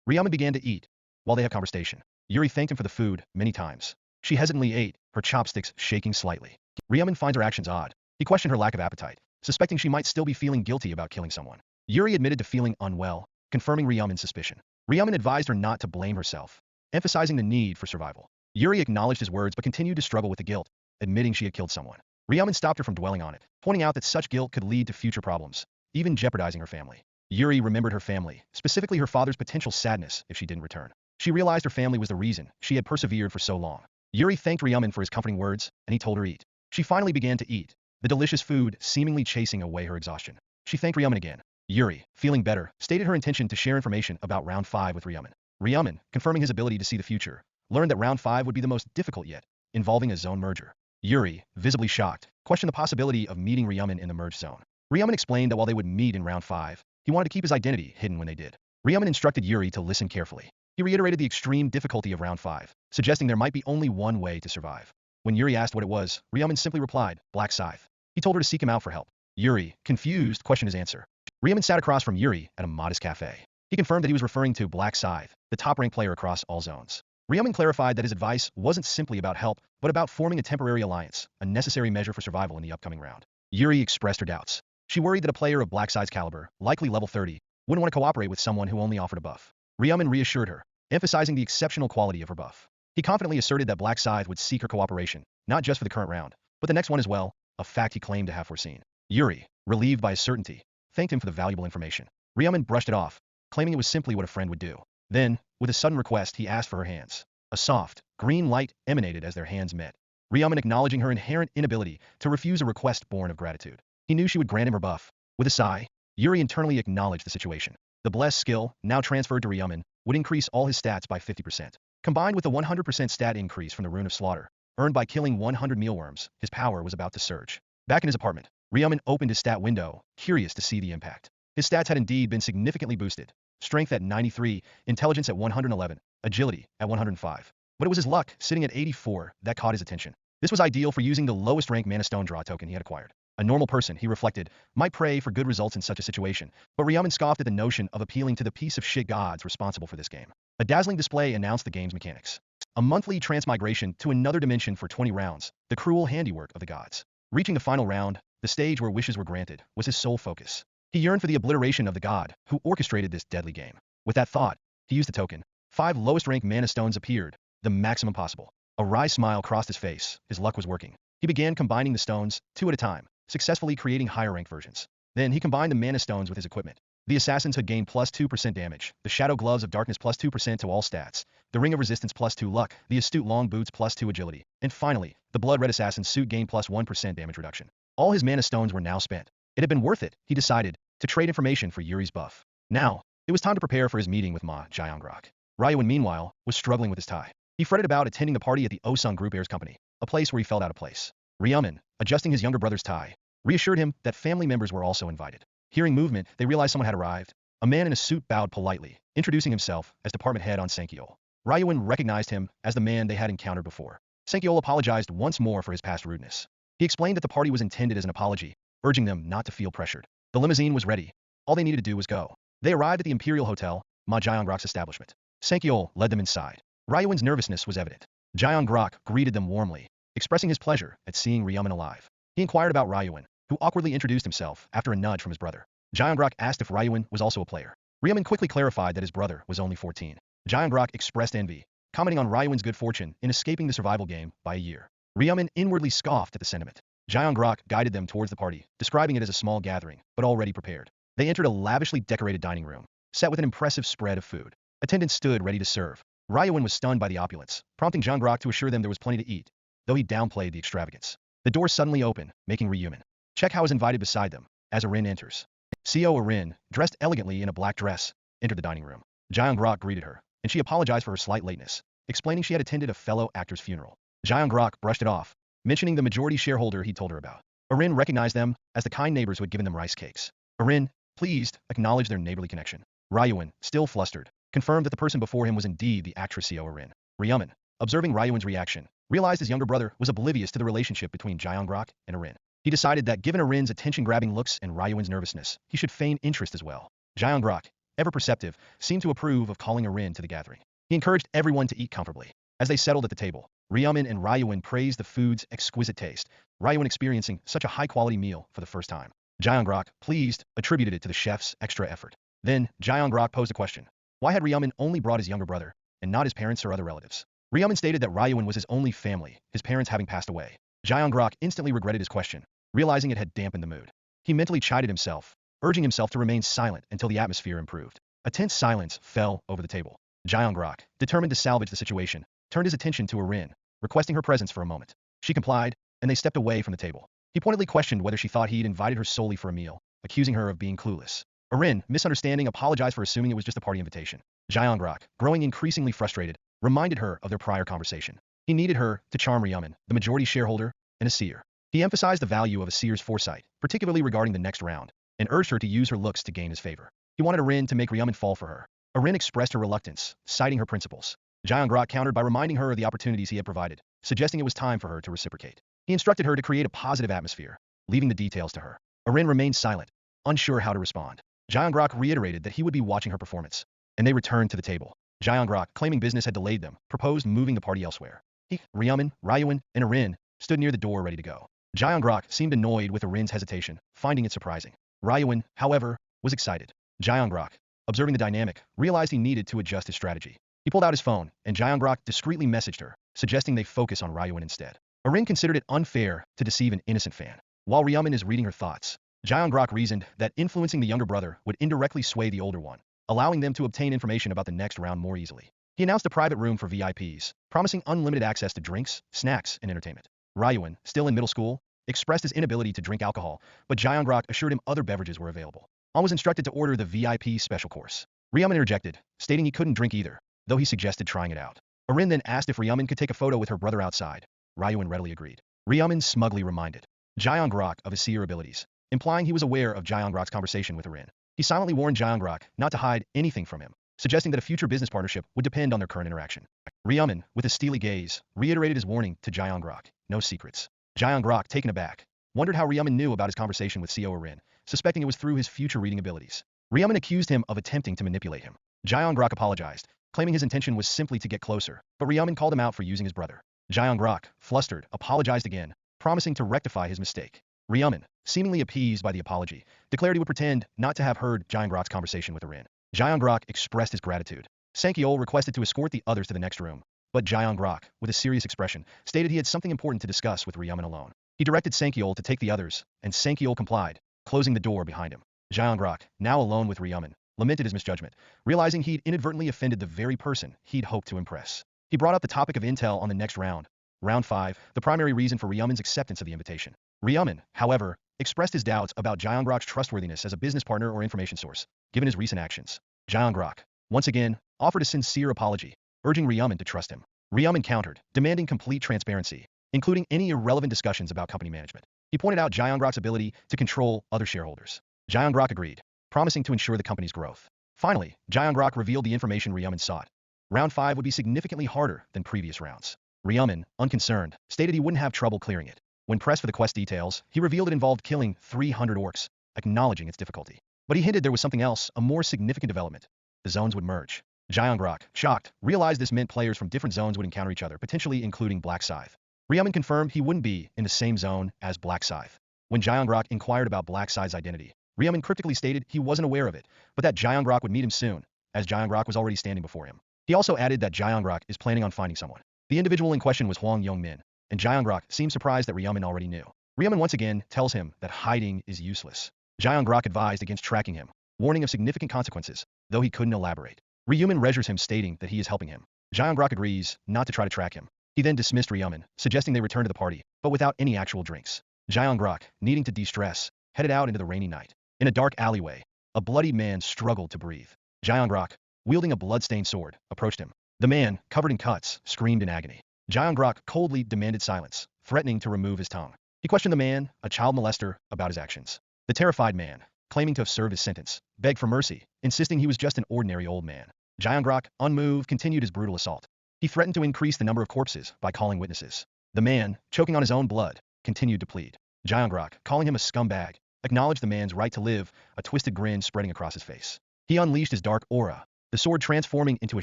S1: Ryumin began to eat, while they had conversation. Yuri thanked him for the food many times. She hesitantly ate, her chopsticks shaking slightly. Ryumin finds her actions odd. He questioned her lack of appetite, suspecting she might still be feeling guilty about killing someone. Yuri admitted to feeling unwell, confirming Ryumin's suspicion. Ryumin advised her not to blame herself, emphasizing the need for survival. Yuri acknowledged his words but continued to struggle with the guilt, admitting she had killed someone. Ryumin stopped her from dwelling on it, pointing out that such guilt could lead to future problems, even jeopardizing her family. Yuri remembered her family, specifically her father's potential sadness if she didn't return. She realized her family was the reason she had persevered for so long. Yuri thanked Ryumin for his comforting words, and he told her eat. She finally began to eat, the delicious food seemingly chasing away her exhaustion. She thanked Ryumin again. Yuri, feeling better, stated her intention to share information about round 5 with Ryumin. Ryumin, confirming his ability to see the future, learned that round 5 would be the most difficult yet, involving a zone merger. Yuri, visibly shocked, questioned the possibility of meeting Ryumin in the merged zone. Ryumin explained that while they would meet in round 5, he wanted to keep his identity hidden when they did. Ryumin instructed Yuri to listen carefully. He reiterated the extreme difficulty of round 5, suggesting there might be only one way to survive. When Yuri asked what it was, Ryumin simply replied, Black Scythe. He told her to seek him out for help. Yuri, confused, questioned his answer. Ryumin sat across from Yuri at a modest cafe. He confirmed that he was referring to Black Scythe, the top-ranked player across all zones. Ryumin clarified that his advice wasn't simply about help, but about forming a temporary alliance, a necessary measure for survival in the upcoming round. Yuri expressed her doubts. She worried that a player of Black Scythe's caliber, likely level 30, wouldn't want to cooperate with someone who only offered a buff. Ryumin reassured her, emphasizing the exceptional quality of her buff. He confidently asserted that Black Scythe would seek her cooperation, not just for the current round, but the next one as well, a fact he claimed to have foreseen. Yuri, relieved by his certainty, thanked him for the valuable information. Ryumin brushed it off, claiming it was simply what a friend would do. Then, with a sudden request, he asked for her hands. A soft, green light emanated as their hands met. Ryumin acknowledging her inherent inability to refuse a request born of gratitude. He knew she would grant him her buff. With a sigh, Yuri internally acknowledged the situation. The Bless skill, now transferred to Ryumin, would increase all his stats by 50%. Combined with the 100% stat increase from the Rune of Slaughter, earned by killing 100 mealworms, his power was about to surge. Back in his apartment, Ryumin opened his stat window, curious to see the impact. His stats had indeed been significantly boosted. Strength at 93, intelligence at 111, agility at 105. But it was his luck, sitting at 84, that caught his attention. This was ideal for using the lowest rank Mana Stone draw token he had acquired. A normal person, he reflected, might pray for good results in such a situation, but Ryumin scoffed at the notion of appealing to the piece of shit gods responsible for this game. A dazzling display announced the game's mechanics. A monthly transmigration to another dimension for 20 rounds, the cruel handiwork of the gods. Reaching the final round, the stage where wishes were granted, was his sole focus. He yearned for the obliteration of the god who orchestrated this deadly game. With that thought, he used the token. 5 lowest rank mana stones appeared, the maximum possible. A wry smile crossed his face, his luck was working. He began combining the stones, 2 at a time, successfully creating higher rank versions. Then he combined the mana stones with his equipment. The Assassin's Hood gained plus 2% damage, the Shadow Gloves of Darkness plus 2% to all stats, the Ring of Resistance plus 2 luck, the Astute Long Boots plus 2 agility, and finally, the Blood Red Assassin's Suit gained plus 1% damage reduction. All his mana stones were now spent. It had been worth it, he decided, to trade information for Yuri's buff. Now, it was time to prepare for his meeting with Ma Jiangrok. Ryuin, meanwhile, was struggling with his tie. He fretted about attending the party at the Osung Group Heirs Company, a place where he felt out of place. Ryumin, adjusting his younger brother's tie, reassured him that family members were also invited. Hearing movement, they realized someone had arrived. A man in a suit bowed politely, introducing himself as department head on Sankyol. Ryuin recognized him as the man they had encountered before. Sankyol apologized once more for his past rudeness. He explained that the party was intended as an apology, urging them not to feel pressured. The limousine was ready. All they needed to do was go. They arrived at the Imperial Hotel, Ma Jaeongrok's establishment. Sankyol led them inside. Ryuin's nervousness was evident. Jaeongrok greeted them warmly, expressing his pleasure at seeing Ryumin alive. He inquired about Ryuin, who awkwardly introduced himself after a nudge from his brother. Jaeongrok asked if Ryuin was also a player. Ryumin quickly clarified that his brother was only 14. Jaeongrok expressed envy, commenting on Ryuin's good fortune in escaping the survival game by a year. Ryumin inwardly scoffed at the sentiment. Jaeongrok guided them towards the party, describing it as a small gathering, but already prepared. They entered a lavishly decorated dining room, set with an impressive spread of food. Attendants stood ready to serve. Ryuin was stunned by the opulence, prompting Jaeongrok to assure them there was plenty to eat, though he downplayed the extravagance. The door suddenly opened, making Ryumin check how was invited beside them, as Arin enters. Co Arin, dressed elegantly in a black dress, entered the dining room. Jaeongrok greeted her, and she apologized for her slight lateness, explaining she had attended a fellow actor's funeral. Jaeongrok brushed it off, mentioning the majority shareholder he told her about. Arin recognized them as the kind neighbors who had given them rice cakes. Arin, pleased, acknowledged their neighborly connection. Ryuin, still flustered, confirmed that the person before him was indeed the actress Co Arin. Ryumin, observing Ryuin's reaction, realized his younger brother was oblivious to the relationship between Jaeongrok and Arin. He decided that given Arin's attention-grabbing looks and Ryuin's nervousness, he should feign interest as well. Jaeongrok, ever perceptive, seemed to approve of calling Arin to the gathering. He encouraged everyone to eat comfortably. As they settled at the table, Ryumin and Ryuin praised the food's exquisite taste, Ryuin experiencing such a high-quality meal for the first time. Jaeongrok, pleased, attributed it to the chef's extra effort. Then, Jaeongrok posed a question. Why had Ryumin only brought his younger brother, and not his parents or other relatives? Ryumin stated that Ryuin was his only family, his parents having passed away. Jaeongrok instantly regretted his question, realizing it had dampened the mood. He mentally chided himself, urging himself to remain silent until the atmosphere improved. A tense silence fell over the table. Jaeongrok, determined to salvage the situation, turned his attention to Arin, requesting her presence for a moment. She complied, and they stepped away from the table. He pointedly questioned whether she thought he'd invited her solely for a meal, accusing her of being clueless. Arin, misunderstanding, apologized for assuming it was just a party invitation. Jaeongrok, growing increasingly frustrated, reminded her of their prior conversation. He needed her to charm Ryumin, the majority shareholder, and a seer. He emphasized the value of a seer's foresight, particularly regarding the next round, and urged her to use her looks to gain his favor. He wanted Arin to make Ryumin fall for her. Arin expressed her reluctance, citing her principles. Jaeongrok countered by reminding her of the opportunities he had provided, suggesting it was time for her to reciprocate. He instructed her to create a positive atmosphere, leaving the details to her. Arin remained silent, unsure how to respond. Jaeongrok reiterated that he would be watching her performance, and they returned to the table. Jaeongrok, claiming business had delayed them, proposed moving the party elsewhere. He, Ryumin, Ryuin, and Arin stood near the door ready to go. Jaeongrok seemed annoyed with Arin's hesitation, finding it surprising. Ryuin, however, was excited. Jaeongrok, observing the dynamic, realized he needed to adjust his strategy. He pulled out his phone, and Jaeongrok discreetly messaged her, suggesting they focus on Ryuin instead. Arin considered it unfair to deceive an innocent fan. While Ryumin is reading her thoughts, Jaeongrok reasoned that influencing the younger brother would indirectly sway the older one, allowing them to obtain information about the next round more easily. He announced a private room for VIPs, promising unlimited access to drinks, snacks, and entertainment. Ryuin, still in middle school, expressed his inability to drink alcohol, but Jaeongrok assured him other beverages were available. On was instructed to order the VIP special course. Ryumin interjected, stating he couldn't drink either, though he suggested trying it out. Arin then asked if Ryumin could take a photo with her brother outside. Ryuin readily agreed. Ryumin smugly reminded Jaeongrok of his seer abilities, implying he was aware of Jaeongrok's conversation with Arin. He silently warned Jaeongrok not to hide anything from him, suggesting that a future business partnership would depend on their current interaction. Ryumin, with a steely gaze, reiterated his warning to Jaeongrok, no secrets. Jaeongrok, taken aback, wondered how Ryumin knew about his conversation with Co Arin, suspecting it was through his future reading abilities. Ryumin accused him of attempting to manipulate him. Jaeongrok apologized, claiming his intention was simply to get closer, but Ryumin called him out for using his brother. Jaeongrok, flustered, apologized again, promising to rectify his mistake. Ryumin, seemingly appeased by the apology, declared he would pretend not to have heard Jaeongrok's conversation with Arin. Jaeongrok expressed his gratitude. Sankyol requested to escort the others to the next room, but Jaeongrok, with a serious expression, stated he had something important to discuss with Ryumin alone. He directed Sankyol to take the others, and Sankyol complied, closing the door behind him. Jaeongrok, now alone with Ryumin, lamented his misjudgment, realizing he'd inadvertently offended the very person he'd hoped to impress. He brought up the topic of intel on the next round. Round 5, the primary reason for Ryumin's acceptance of the invitation. Ryumin, however, expressed his doubts about Jaeongrok's trustworthiness as a business partner or information source, given his recent actions. Jaeongrok, once again, offered a sincere apology, urging Ryumin to trust him. Ryumin countered, demanding complete transparency, including any irrelevant discussions about company management. He pointed out Gyeongrak's ability to control other shareholders. Gyeongrak agreed, promising to ensure the company's growth. Finally, Gyeongrak revealed the information Ryumin sought. Round 5 would be significantly harder than previous rounds. Ryumin, unconcerned, stated he wouldn't have trouble clearing it. When pressed for the quest details, he revealed it involved killing 300 orcs, acknowledging its difficulty. But he hinted there was something else, a more significant development. The zones would merge. Gyeongrak, shocked, realized this meant players from different zones would encounter each other, potentially including Black Scythe. Ryumin confirmed he wouldn't be in the same zone as Black Scythe. When Gyeongrak inquired about Black Scythe's identity, Ryumin cryptically stated he wasn't aware of it, but that Gyeongrak would meet him soon, as Gyeongrak was already standing before him. He also added that Gyeongrak is planning on finding someone. The individual in question was Hwang Yong-min, and Gyeongrak seemed surprised that Ryumin already knew. Ryumin once again tells him that hiding is useless. Gyeongrak advised against tracking him, warning of significant consequences, though he couldn't elaborate. Ryumin reassures him, stating that he is helping him. Gyeongrak agrees not to try to track him. He then dismissed Ryumin, suggesting they return to the party, but without any actual drinks. Gyeongrak, needing to de-stress, headed out into the rainy night. In a dark alleyway, a bloodied man struggled to breathe. Gyeongrak, wielding a blood-stained sword, approached him. The man, covered in cuts, screamed in agony. Gyeongrak coldly demanded silence, threatening to remove his tongue. He questioned the man, a child molester, about his actions. The terrified man, claiming to have served his sentence, begged for mercy, insisting he was just an ordinary old man. Gyeongrak, unmoved, continued his brutal assault. He threatened to increase the number of corpses by calling witnesses. The man, choking on his own blood, continued to plead. Gyeongrak, calling him a scumbag, acknowledged the man's right to live, a twisted grin spreading across his face. He unleashed his dark aura, the sword transforming into a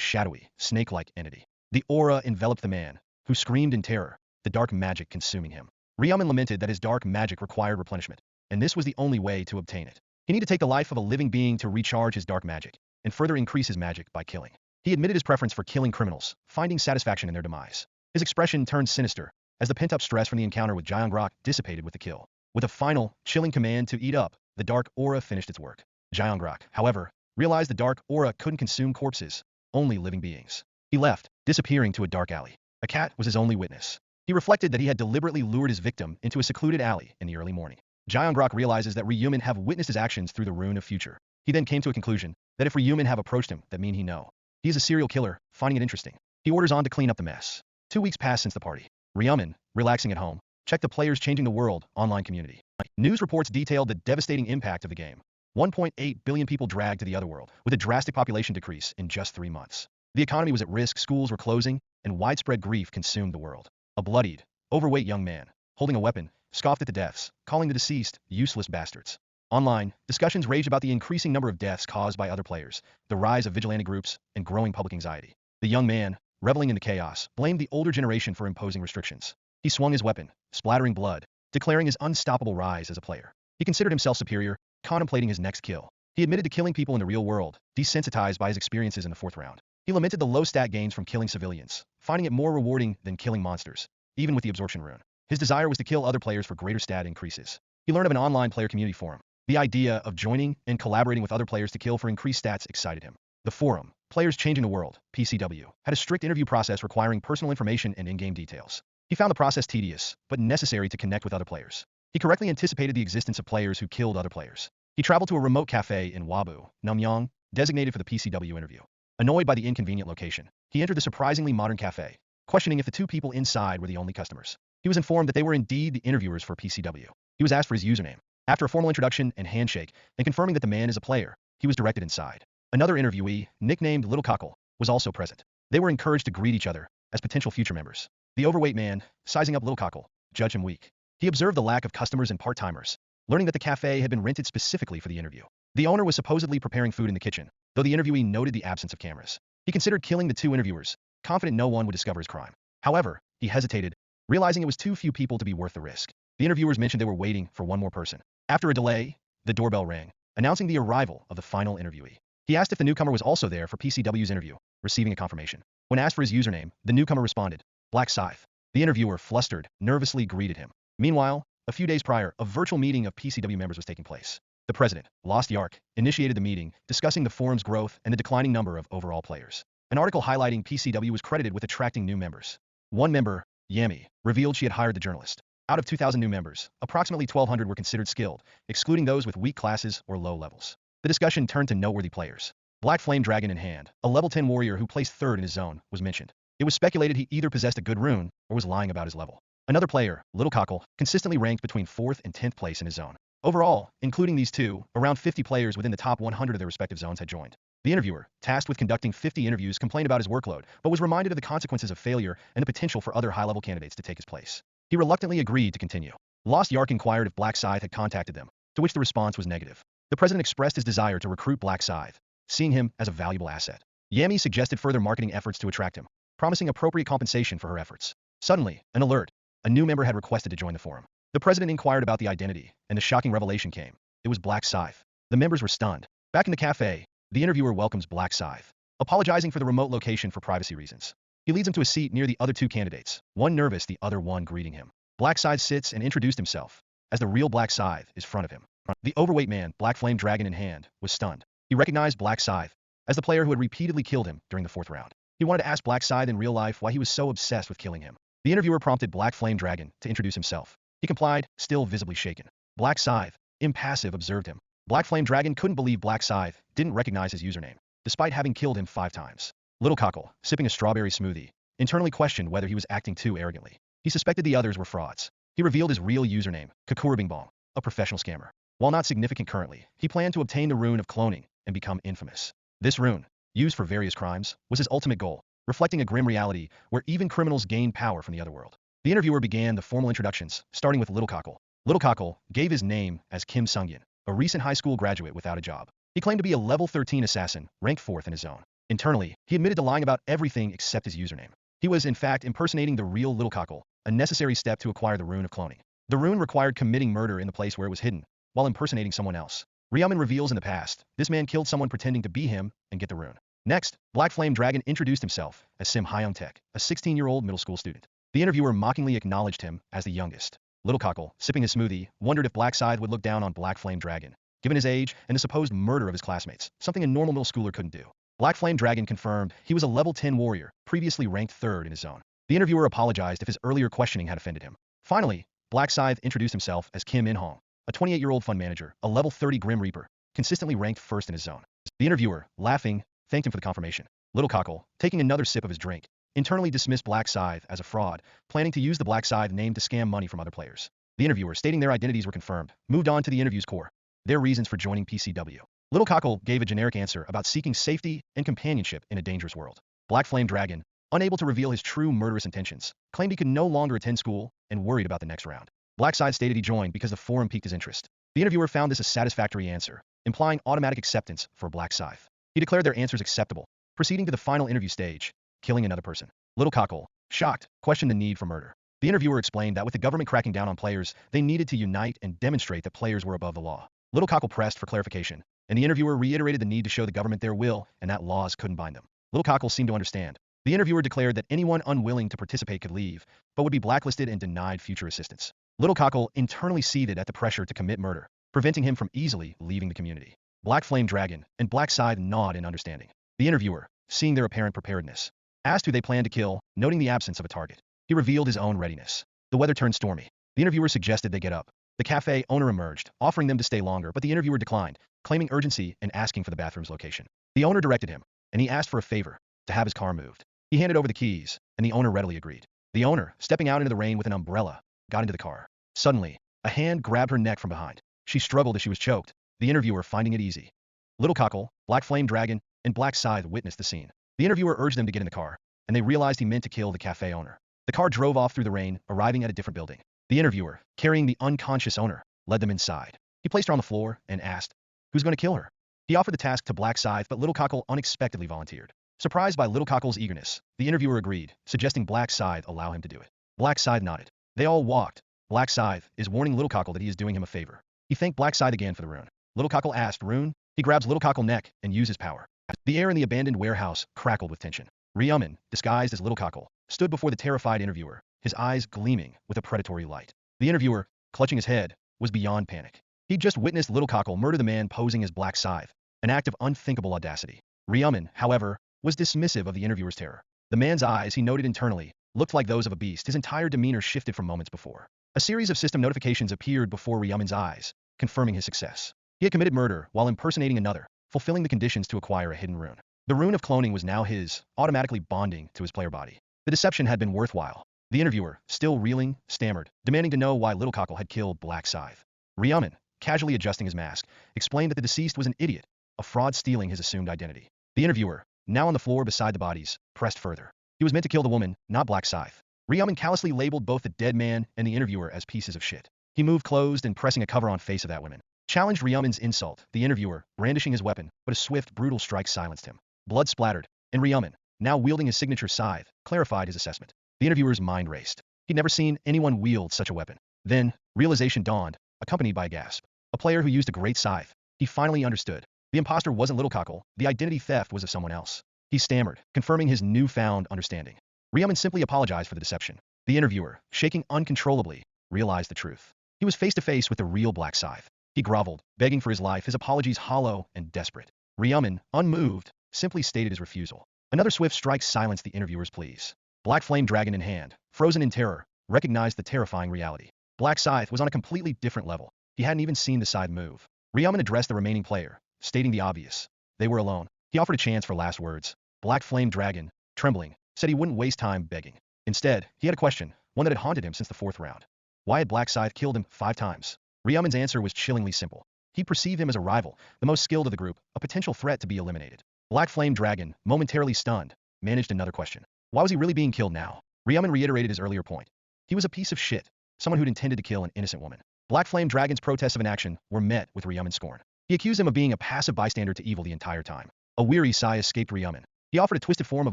S1: shadowy, snake-like entity. The aura enveloped the man, who screamed in terror, the dark magic consuming him. Ryumin lamented that his dark magic required replenishment, and this was the only way to obtain it. He needed to take the life of a living being to recharge his dark magic, and further increase his magic by killing. He admitted his preference for killing criminals, finding satisfaction in their demise. His expression turned sinister, as the pent-up stress from the encounter with Gyeongrak dissipated with the kill. With a final, chilling command to eat up, the dark aura finished its work. Gyeongrak, however, realized the dark aura couldn't consume corpses, only living beings. He left, disappearing to a dark alley. A cat was his only witness. He reflected that he had deliberately lured his victim into a secluded alley in the early morning. Gyeongrak realizes that Ryumin have witnessed his actions through the rune of future. He then came to a conclusion that if Ryumin have approached him, that mean he know. He is a serial killer, finding it interesting. He orders on to clean up the mess. 2 weeks passed since the party. Ryumin, relaxing at home, checked the players changing the world online community. News reports detailed the devastating impact of the game. 1.8 billion people dragged to the other world, with a drastic population decrease in just 3 months. The economy was at risk, schools were closing, and widespread grief consumed the world. A bloodied, overweight young man, holding a weapon, scoffed at the deaths, calling the deceased useless bastards. Online, discussions raged about the increasing number of deaths caused by other players, the rise of vigilante groups, and growing public anxiety. The young man, reveling in the chaos, blamed the older generation for imposing restrictions. He swung his weapon, splattering blood, declaring his unstoppable rise as a player. He considered himself superior, contemplating his next kill. He admitted to killing people in the real world, desensitized by his experiences in the 4th round. He lamented the low stat gains from killing civilians, finding it more rewarding than killing monsters, even with the absorption rune. His desire was to kill other players for greater stat increases. He learned of an online player community forum. The idea of joining and collaborating with other players to kill for increased stats excited him. The forum, Players Changing the World, PCW, had a strict interview process requiring personal information and in-game details. He found the process tedious, but necessary to connect with other players. He correctly anticipated the existence of players who killed other players. He traveled to a remote cafe in Wabu, Namyang, designated for the PCW interview. Annoyed by the inconvenient location, he entered the surprisingly modern cafe, questioning if the 2 people inside were the only customers. He was informed that they were indeed the interviewers for PCW. He was asked for his username. After a formal introduction and handshake, and confirming that the man is a player, he was directed inside. Another interviewee, nicknamed Little Cockle, was also present. They were encouraged to greet each other as potential future members. The overweight man, sizing up Little Cockle, judged him weak. He observed the lack of customers and part-timers, learning that the cafe had been rented specifically for the interview. The owner was supposedly preparing food in the kitchen, though the interviewee noted the absence of cameras. He considered killing the 2 interviewers, confident no one would discover his crime. However, he hesitated, realizing it was too few people to be worth the risk. The interviewers mentioned they were waiting for one more person. After a delay, the doorbell rang, announcing the arrival of the final interviewee. He asked if the newcomer was also there for PCW's interview, receiving a confirmation. When asked for his username, the newcomer responded, Black Scythe. The interviewer, flustered, nervously greeted him. Meanwhile, a few days prior, a virtual meeting of PCW members was taking place. The president, Lost Yark, initiated the meeting, discussing the forum's growth and the declining number of overall players. An article highlighting PCW was credited with attracting new members. One member, Yami, revealed she had hired the journalist. Out of 2,000 new members, approximately 1,200 were considered skilled, excluding those with weak classes or low levels. The discussion turned to noteworthy players. Black Flame Dragon in hand, a level 10 warrior who placed 3rd in his zone, was mentioned. It was speculated he either possessed a good rune or was lying about his level. Another player, Little Cockle, consistently ranked between 4th and 10th place in his zone. Overall, including these two, around 50 players within the top 100 of their respective zones had joined. The interviewer, tasked with conducting 50 interviews, complained about his workload, but was reminded of the consequences of failure and the potential for other high-level candidates to take his place. He reluctantly agreed to continue. Lost Yark inquired if Black Scythe had contacted them, to which the response was negative. The president expressed his desire to recruit Black Scythe, seeing him as a valuable asset. Yami suggested further marketing efforts to attract him, promising appropriate compensation for her efforts. Suddenly, an alert. A new member had requested to join the forum. The president inquired about the identity, and the shocking revelation came. It was Black Scythe. The members were stunned. Back in the cafe, the interviewer welcomes Black Scythe, apologizing for the remote location for privacy reasons. He leads him to a seat near the other two candidates, one nervous, the other one greeting him. Black Scythe sits and introduced himself, as the real Black Scythe is front of him. The overweight man, Black Flame Dragon in hand, was stunned. He recognized Black Scythe as the player who had repeatedly killed him during the 4th round. He wanted to ask Black Scythe in real life why he was so obsessed with killing him. The interviewer prompted Black Flame Dragon to introduce himself. He complied, still visibly shaken. Black Scythe, impassive, observed him. Black Flame Dragon couldn't believe Black Scythe didn't recognize his username, despite having killed him 5 times. Little Cockle, sipping a strawberry smoothie, internally questioned whether he was acting too arrogantly. He suspected the others were frauds. He revealed his real username, Kakurabingbong, a professional scammer. While not significant currently, he planned to obtain the rune of cloning and become infamous. This rune, used for various crimes, was his ultimate goal, reflecting a grim reality where even criminals gain power from the other world. The interviewer began the formal introductions, starting with Little Cockle. Little Cockle gave his name as Kim Sungyeon, a recent high school graduate without a job. He claimed to be a level 13 assassin, ranked 4th in his zone. Internally, he admitted to lying about everything except his username. He was, in fact, impersonating the real Little Cockle, a necessary step to acquire the rune of cloning. The rune required committing murder in the place where it was hidden, while impersonating someone else. Ryaman reveals in the past, this man killed someone pretending to be him and get the rune. Next, Black Flame Dragon introduced himself as Sim Hyung Tech, a 16-year-old middle school student. The interviewer mockingly acknowledged him as the youngest. Little Cockle, sipping his smoothie, wondered if Black Scythe would look down on Black Flame Dragon, given his age and the supposed murder of his classmates, something a normal middle schooler couldn't do. Black Flame Dragon confirmed he was a level 10 warrior, previously ranked 3rd in his zone. The interviewer apologized if his earlier questioning had offended him. Finally, Black Scythe introduced himself as Kim In-hong, a 28-year-old fund manager, a level 30 Grim Reaper, consistently ranked 1st in his zone. The interviewer, laughing, thanked him for the confirmation. Little Cockle, taking another sip of his drink, internally dismissed Black Scythe as a fraud, planning to use the Black Scythe name to scam money from other players. The interviewer, stating their identities were confirmed, moved on to the interview's core, their reasons for joining PCW. Little Cockle gave a generic answer about seeking safety and companionship in a dangerous world. Black Flame Dragon, unable to reveal his true murderous intentions, claimed he could no longer attend school and worried about the next round. Black Scythe stated he joined because the forum piqued his interest. The interviewer found this a satisfactory answer, implying automatic acceptance for Black Scythe. He declared their answers acceptable, proceeding to the final interview stage, killing another person. Little Cockle, shocked, questioned the need for murder. The interviewer explained that with the government cracking down on players, they needed to unite and demonstrate that players were above the law. Little Cockle pressed for clarification, and the interviewer reiterated the need to show the government their will and that laws couldn't bind them. Little Cockle seemed to understand. The interviewer declared that anyone unwilling to participate could leave, but would be blacklisted and denied future assistance. Little Cockle internally seethed at the pressure to commit murder, preventing him from easily leaving the community. Black Flame Dragon and Black Scythe nod in understanding. The interviewer, seeing their apparent preparedness, asked who they planned to kill, noting the absence of a target. He revealed his own readiness. The weather turned stormy. The interviewer suggested they get up. The cafe owner emerged, offering them to stay longer, but the interviewer declined, claiming urgency and asking for the bathroom's location. The owner directed him, and he asked for a favor, to have his car moved. He handed over the keys, and the owner readily agreed. The owner, stepping out into the rain with an umbrella, got into the car. Suddenly, a hand grabbed her neck from behind. She struggled as she was choked, the interviewer finding it easy. Little Cockle, Black Flame Dragon, and Black Scythe witnessed the scene. The interviewer urged them to get in the car, and they realized he meant to kill the cafe owner. The car drove off through the rain, arriving at a different building. The interviewer, carrying the unconscious owner, led them inside. He placed her on the floor and asked, who's going to kill her? He offered the task to Black Scythe, but Little Cockle unexpectedly volunteered. Surprised by Little Cockle's eagerness, the interviewer agreed, suggesting Black Scythe allow him to do it. Black Scythe nodded. They all walked. Black Scythe is warning Little Cockle that he is doing him a favor. He thanked Black Scythe again for the rune. Little Cockle asked, rune? He grabs Little Cockle's neck and uses power. The air in the abandoned warehouse crackled with tension. Ryaman, disguised as Little Cockle, stood before the terrified interviewer, his eyes gleaming with a predatory light. The interviewer, clutching his head, was beyond panic. He'd just witnessed Little Cockle murder the man posing as Black Scythe, an act of unthinkable audacity. Ryaman, however, was dismissive of the interviewer's terror. The man's eyes, he noted internally, looked like those of a beast. His entire demeanor shifted from moments before. A series of system notifications appeared before Ryaman's eyes, confirming his success. He had committed murder while impersonating another, fulfilling the conditions to acquire a hidden rune. The rune of cloning was now his, automatically bonding to his player body. The deception had been worthwhile. The interviewer, still reeling, stammered, demanding to know why Little Cockle had killed Black Scythe. Ryaman, casually adjusting his mask, explained that the deceased was an idiot, a fraud stealing his assumed identity. The interviewer, now on the floor beside the bodies, pressed further. He was meant to kill the woman, not Black Scythe. Ryaman callously labeled both the dead man and the interviewer as pieces of shit. He moved closed and pressing a cover on face of that woman. Challenged Ryaman's insult, the interviewer, brandishing his weapon, but a swift, brutal strike silenced him. Blood splattered, and Ryaman, now wielding his signature scythe, clarified his assessment. The interviewer's mind raced. He'd never seen anyone wield such a weapon. Then, realization dawned, accompanied by a gasp. A player who used a great scythe. He finally understood. The imposter wasn't Little Cockle, the identity theft was of someone else. He stammered, confirming his newfound understanding. Ryaman simply apologized for the deception. The interviewer, shaking uncontrollably, realized the truth. He was face to face with the real Black Scythe. He groveled, begging for his life, his apologies hollow and desperate. Ryaman, unmoved, simply stated his refusal. Another swift strike silenced the interviewer's pleas. Black Flame Dragon in hand, frozen in terror, recognized the terrifying reality. Black Scythe was on a completely different level. He hadn't even seen the scythe move. Ryaman addressed the remaining player, stating the obvious. They were alone. He offered a chance for last words. Black Flame Dragon, trembling, said he wouldn't waste time begging. Instead, he had a question, one that had haunted him since the 4th round. Why had Black Scythe killed him 5 times? Ryaman's answer was chillingly simple. He perceived him as a rival, the most skilled of the group, a potential threat to be eliminated. Black Flame Dragon, momentarily stunned, managed another question. Why was he really being killed now? Ryaman reiterated his earlier point. He was a piece of shit, someone who'd intended to kill an innocent woman. Black Flame Dragon's protests of inaction were met with Ryaman's scorn. He accused him of being a passive bystander to evil the entire time. A weary sigh escaped Ryaman. He offered a twisted form of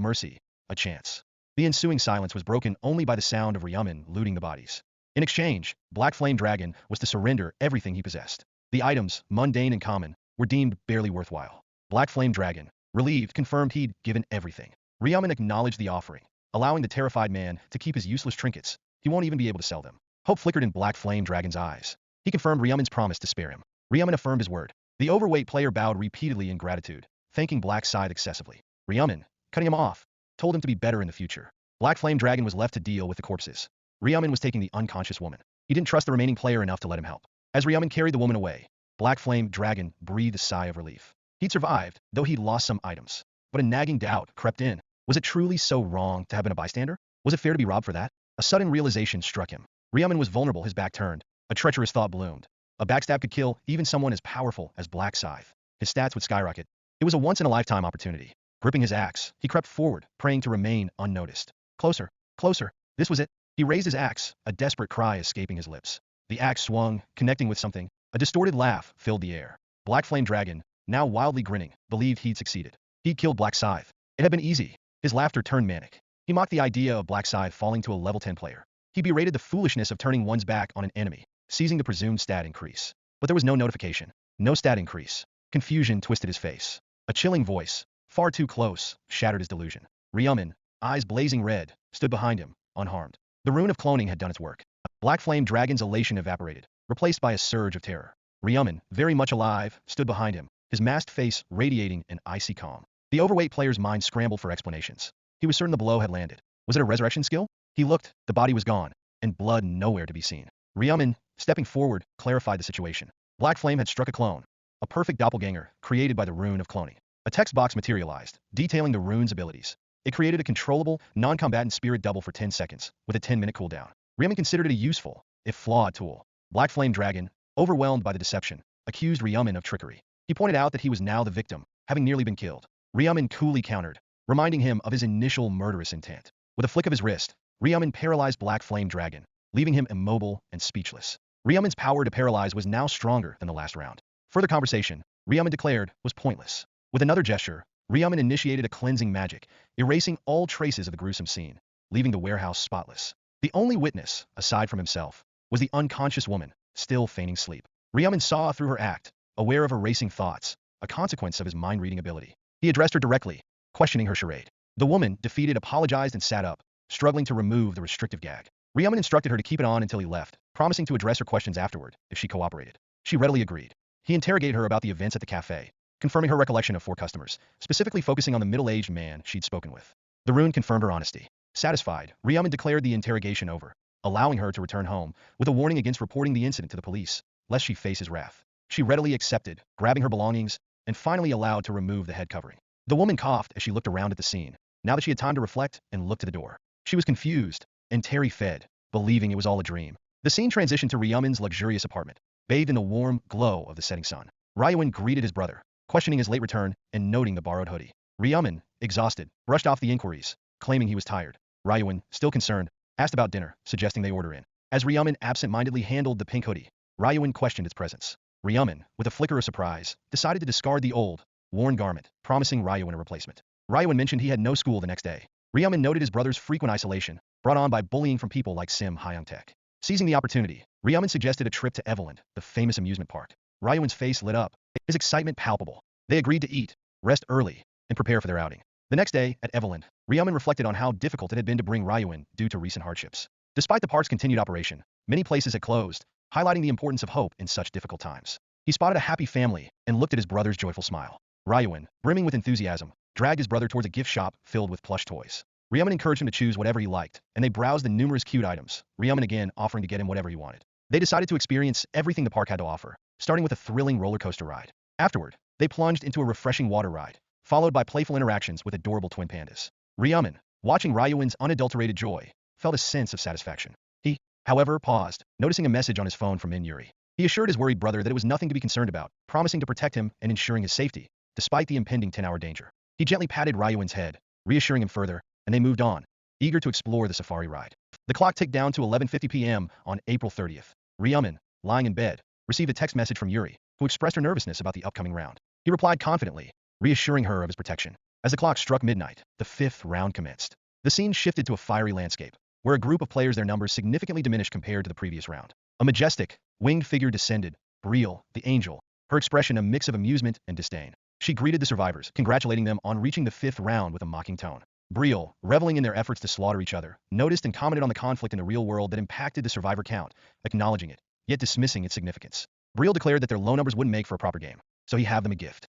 S1: mercy, a chance. The ensuing silence was broken only by the sound of Ryaman looting the bodies. In exchange, Black Flame Dragon was to surrender everything he possessed. The items, mundane and common, were deemed barely worthwhile. Black Flame Dragon, relieved, confirmed he'd given everything. Ryaman acknowledged the offering, allowing the terrified man to keep his useless trinkets. He won't even be able to sell them. Hope flickered in Black Flame Dragon's eyes. He confirmed Ryaman's promise to spare him. Ryaman affirmed his word. The overweight player bowed repeatedly in gratitude, thanking Black Scythe excessively. Ryaman, cutting him off, told him to be better in the future. Black Flame Dragon was left to deal with the corpses. Ryaman was taking the unconscious woman. He didn't trust the remaining player enough to let him help. As Ryaman carried the woman away, Black Flame Dragon breathed a sigh of relief. He'd survived, though he'd lost some items. But a nagging doubt crept in. Was it truly so wrong to have been a bystander? Was it fair to be robbed for that? A sudden realization struck him. Ryaman was vulnerable, his back turned. A treacherous thought bloomed. A backstab could kill even someone as powerful as Black Scythe. His stats would skyrocket. It was a once-in-a-lifetime opportunity. Gripping his axe, he crept forward, praying to remain unnoticed. Closer, closer. This was it. He raised his axe, a desperate cry escaping his lips. The axe swung, connecting with something. A distorted laugh filled the air. Black Flame Dragon, now wildly grinning, believed he'd succeeded. He'd killed Black Scythe. It had been easy. His laughter turned manic. He mocked the idea of Black Scythe falling to a level 10 player. He berated the foolishness of turning one's back on an enemy, seizing the presumed stat increase. But there was no notification. No stat increase. Confusion twisted his face. A chilling voice, far too close, shattered his delusion. Ryaman, eyes blazing red, stood behind him, unharmed. The rune of cloning had done its work. Black Flame Dragon's elation evaporated, replaced by a surge of terror. Ryaman, very much alive, stood behind him, his masked face radiating an icy calm. The overweight player's mind scrambled for explanations. He was certain the blow had landed. Was it a resurrection skill? He looked, the body was gone, and blood nowhere to be seen. Ryaman, stepping forward, clarified the situation. Black Flame had struck a clone, a perfect doppelganger created by the rune of cloning. A text box materialized, detailing the rune's abilities. It created a controllable, non-combatant spirit double for 10 seconds, with a 10-minute cooldown. Ryaman considered it a useful, if flawed tool. Black Flame Dragon, overwhelmed by the deception, accused Ryaman of trickery. He pointed out that he was now the victim, having nearly been killed. Ryaman coolly countered, reminding him of his initial murderous intent. With a flick of his wrist, Ryaman paralyzed Black Flame Dragon, leaving him immobile and speechless. Ryaman's power to paralyze was now stronger than the last round. Further conversation, Ryaman declared, was pointless. With another gesture, Ryaman initiated a cleansing magic, erasing all traces of the gruesome scene, leaving the warehouse spotless. The only witness, aside from himself, was the unconscious woman, still feigning sleep. Ryaman saw through her act, aware of her racing thoughts, a consequence of his mind-reading ability. He addressed her directly, questioning her charade. The woman, defeated, apologized and sat up, struggling to remove the restrictive gag. Ryaman instructed her to keep it on until he left, promising to address her questions afterward, if she cooperated. She readily agreed. He interrogated her about the events at the cafe, confirming her recollection of 4 customers, specifically focusing on the middle-aged man she'd spoken with. The rune confirmed her honesty. Satisfied, Ryaman declared the interrogation over, allowing her to return home, with a warning against reporting the incident to the police, lest she face his wrath. She readily accepted, grabbing her belongings, and finally allowed to remove the head covering. The woman coughed as she looked around at the scene, now that she had time to reflect and look to the door. She was confused, and Terry fed, believing it was all a dream. The scene transitioned to Ryumin's luxurious apartment, bathed in the warm glow of the setting sun. Ryuin greeted his brother, questioning his late return and noting the borrowed hoodie. Ryumin, exhausted, brushed off the inquiries, claiming he was tired. Ryuin, still concerned, asked about dinner, suggesting they order in. As Ryumin absent-mindedly handled the pink hoodie, Ryuin questioned its presence. Ryumin, with a flicker of surprise, decided to discard the old, worn garment, promising Ryuin a replacement. Ryuin mentioned he had no school the next day. Ryumin noted his brother's frequent isolation, brought on by bullying from people like Sim Hyungtaek. Seizing the opportunity, Ryumin suggested a trip to Eveland, the famous amusement park. Ryuin's face lit up, his excitement palpable. They agreed to eat, rest early, and prepare for their outing. The next day, at Eveland, Ryumin reflected on how difficult it had been to bring Ryuin due to recent hardships. Despite the park's continued operation, many places had closed, highlighting the importance of hope in such difficult times. He spotted a happy family and looked at his brother's joyful smile. Ryuin, brimming with enthusiasm, dragged his brother towards a gift shop filled with plush toys. Ryumin encouraged him to choose whatever he liked, and they browsed the numerous cute items, Ryumin again offering to get him whatever he wanted. They decided to experience everything the park had to offer, starting with a thrilling roller coaster ride. Afterward, they plunged into a refreshing water ride, followed by playful interactions with adorable twin pandas. Ryumin, watching Ryuin's unadulterated joy, felt a sense of satisfaction. He, however, paused, noticing a message on his phone from Min Yuri. He assured his worried brother that it was nothing to be concerned about, promising to protect him and ensuring his safety, despite the impending 10-hour danger. He gently patted Ryuin's head, reassuring him further, and they moved on, eager to explore the safari ride. The clock ticked down to 11:50 p.m. on April 30th. Ryumin, lying in bed, received a text message from Yuri, who expressed her nervousness about the upcoming round. He replied confidently, reassuring her of his protection. As the clock struck midnight, the 5th round commenced. The scene shifted to a fiery landscape, where a group of players their numbers significantly diminished compared to the previous round. A majestic, winged figure descended, Brielle, the angel, her expression a mix of amusement and disdain. She greeted the survivors, congratulating them on reaching the 5th round with a mocking tone. Brielle, reveling in their efforts to slaughter each other, noticed and commented on the conflict in the real world that impacted the survivor count, acknowledging it, yet dismissing its significance. Brielle declared that their low numbers wouldn't make for a proper game, so he had them a gift.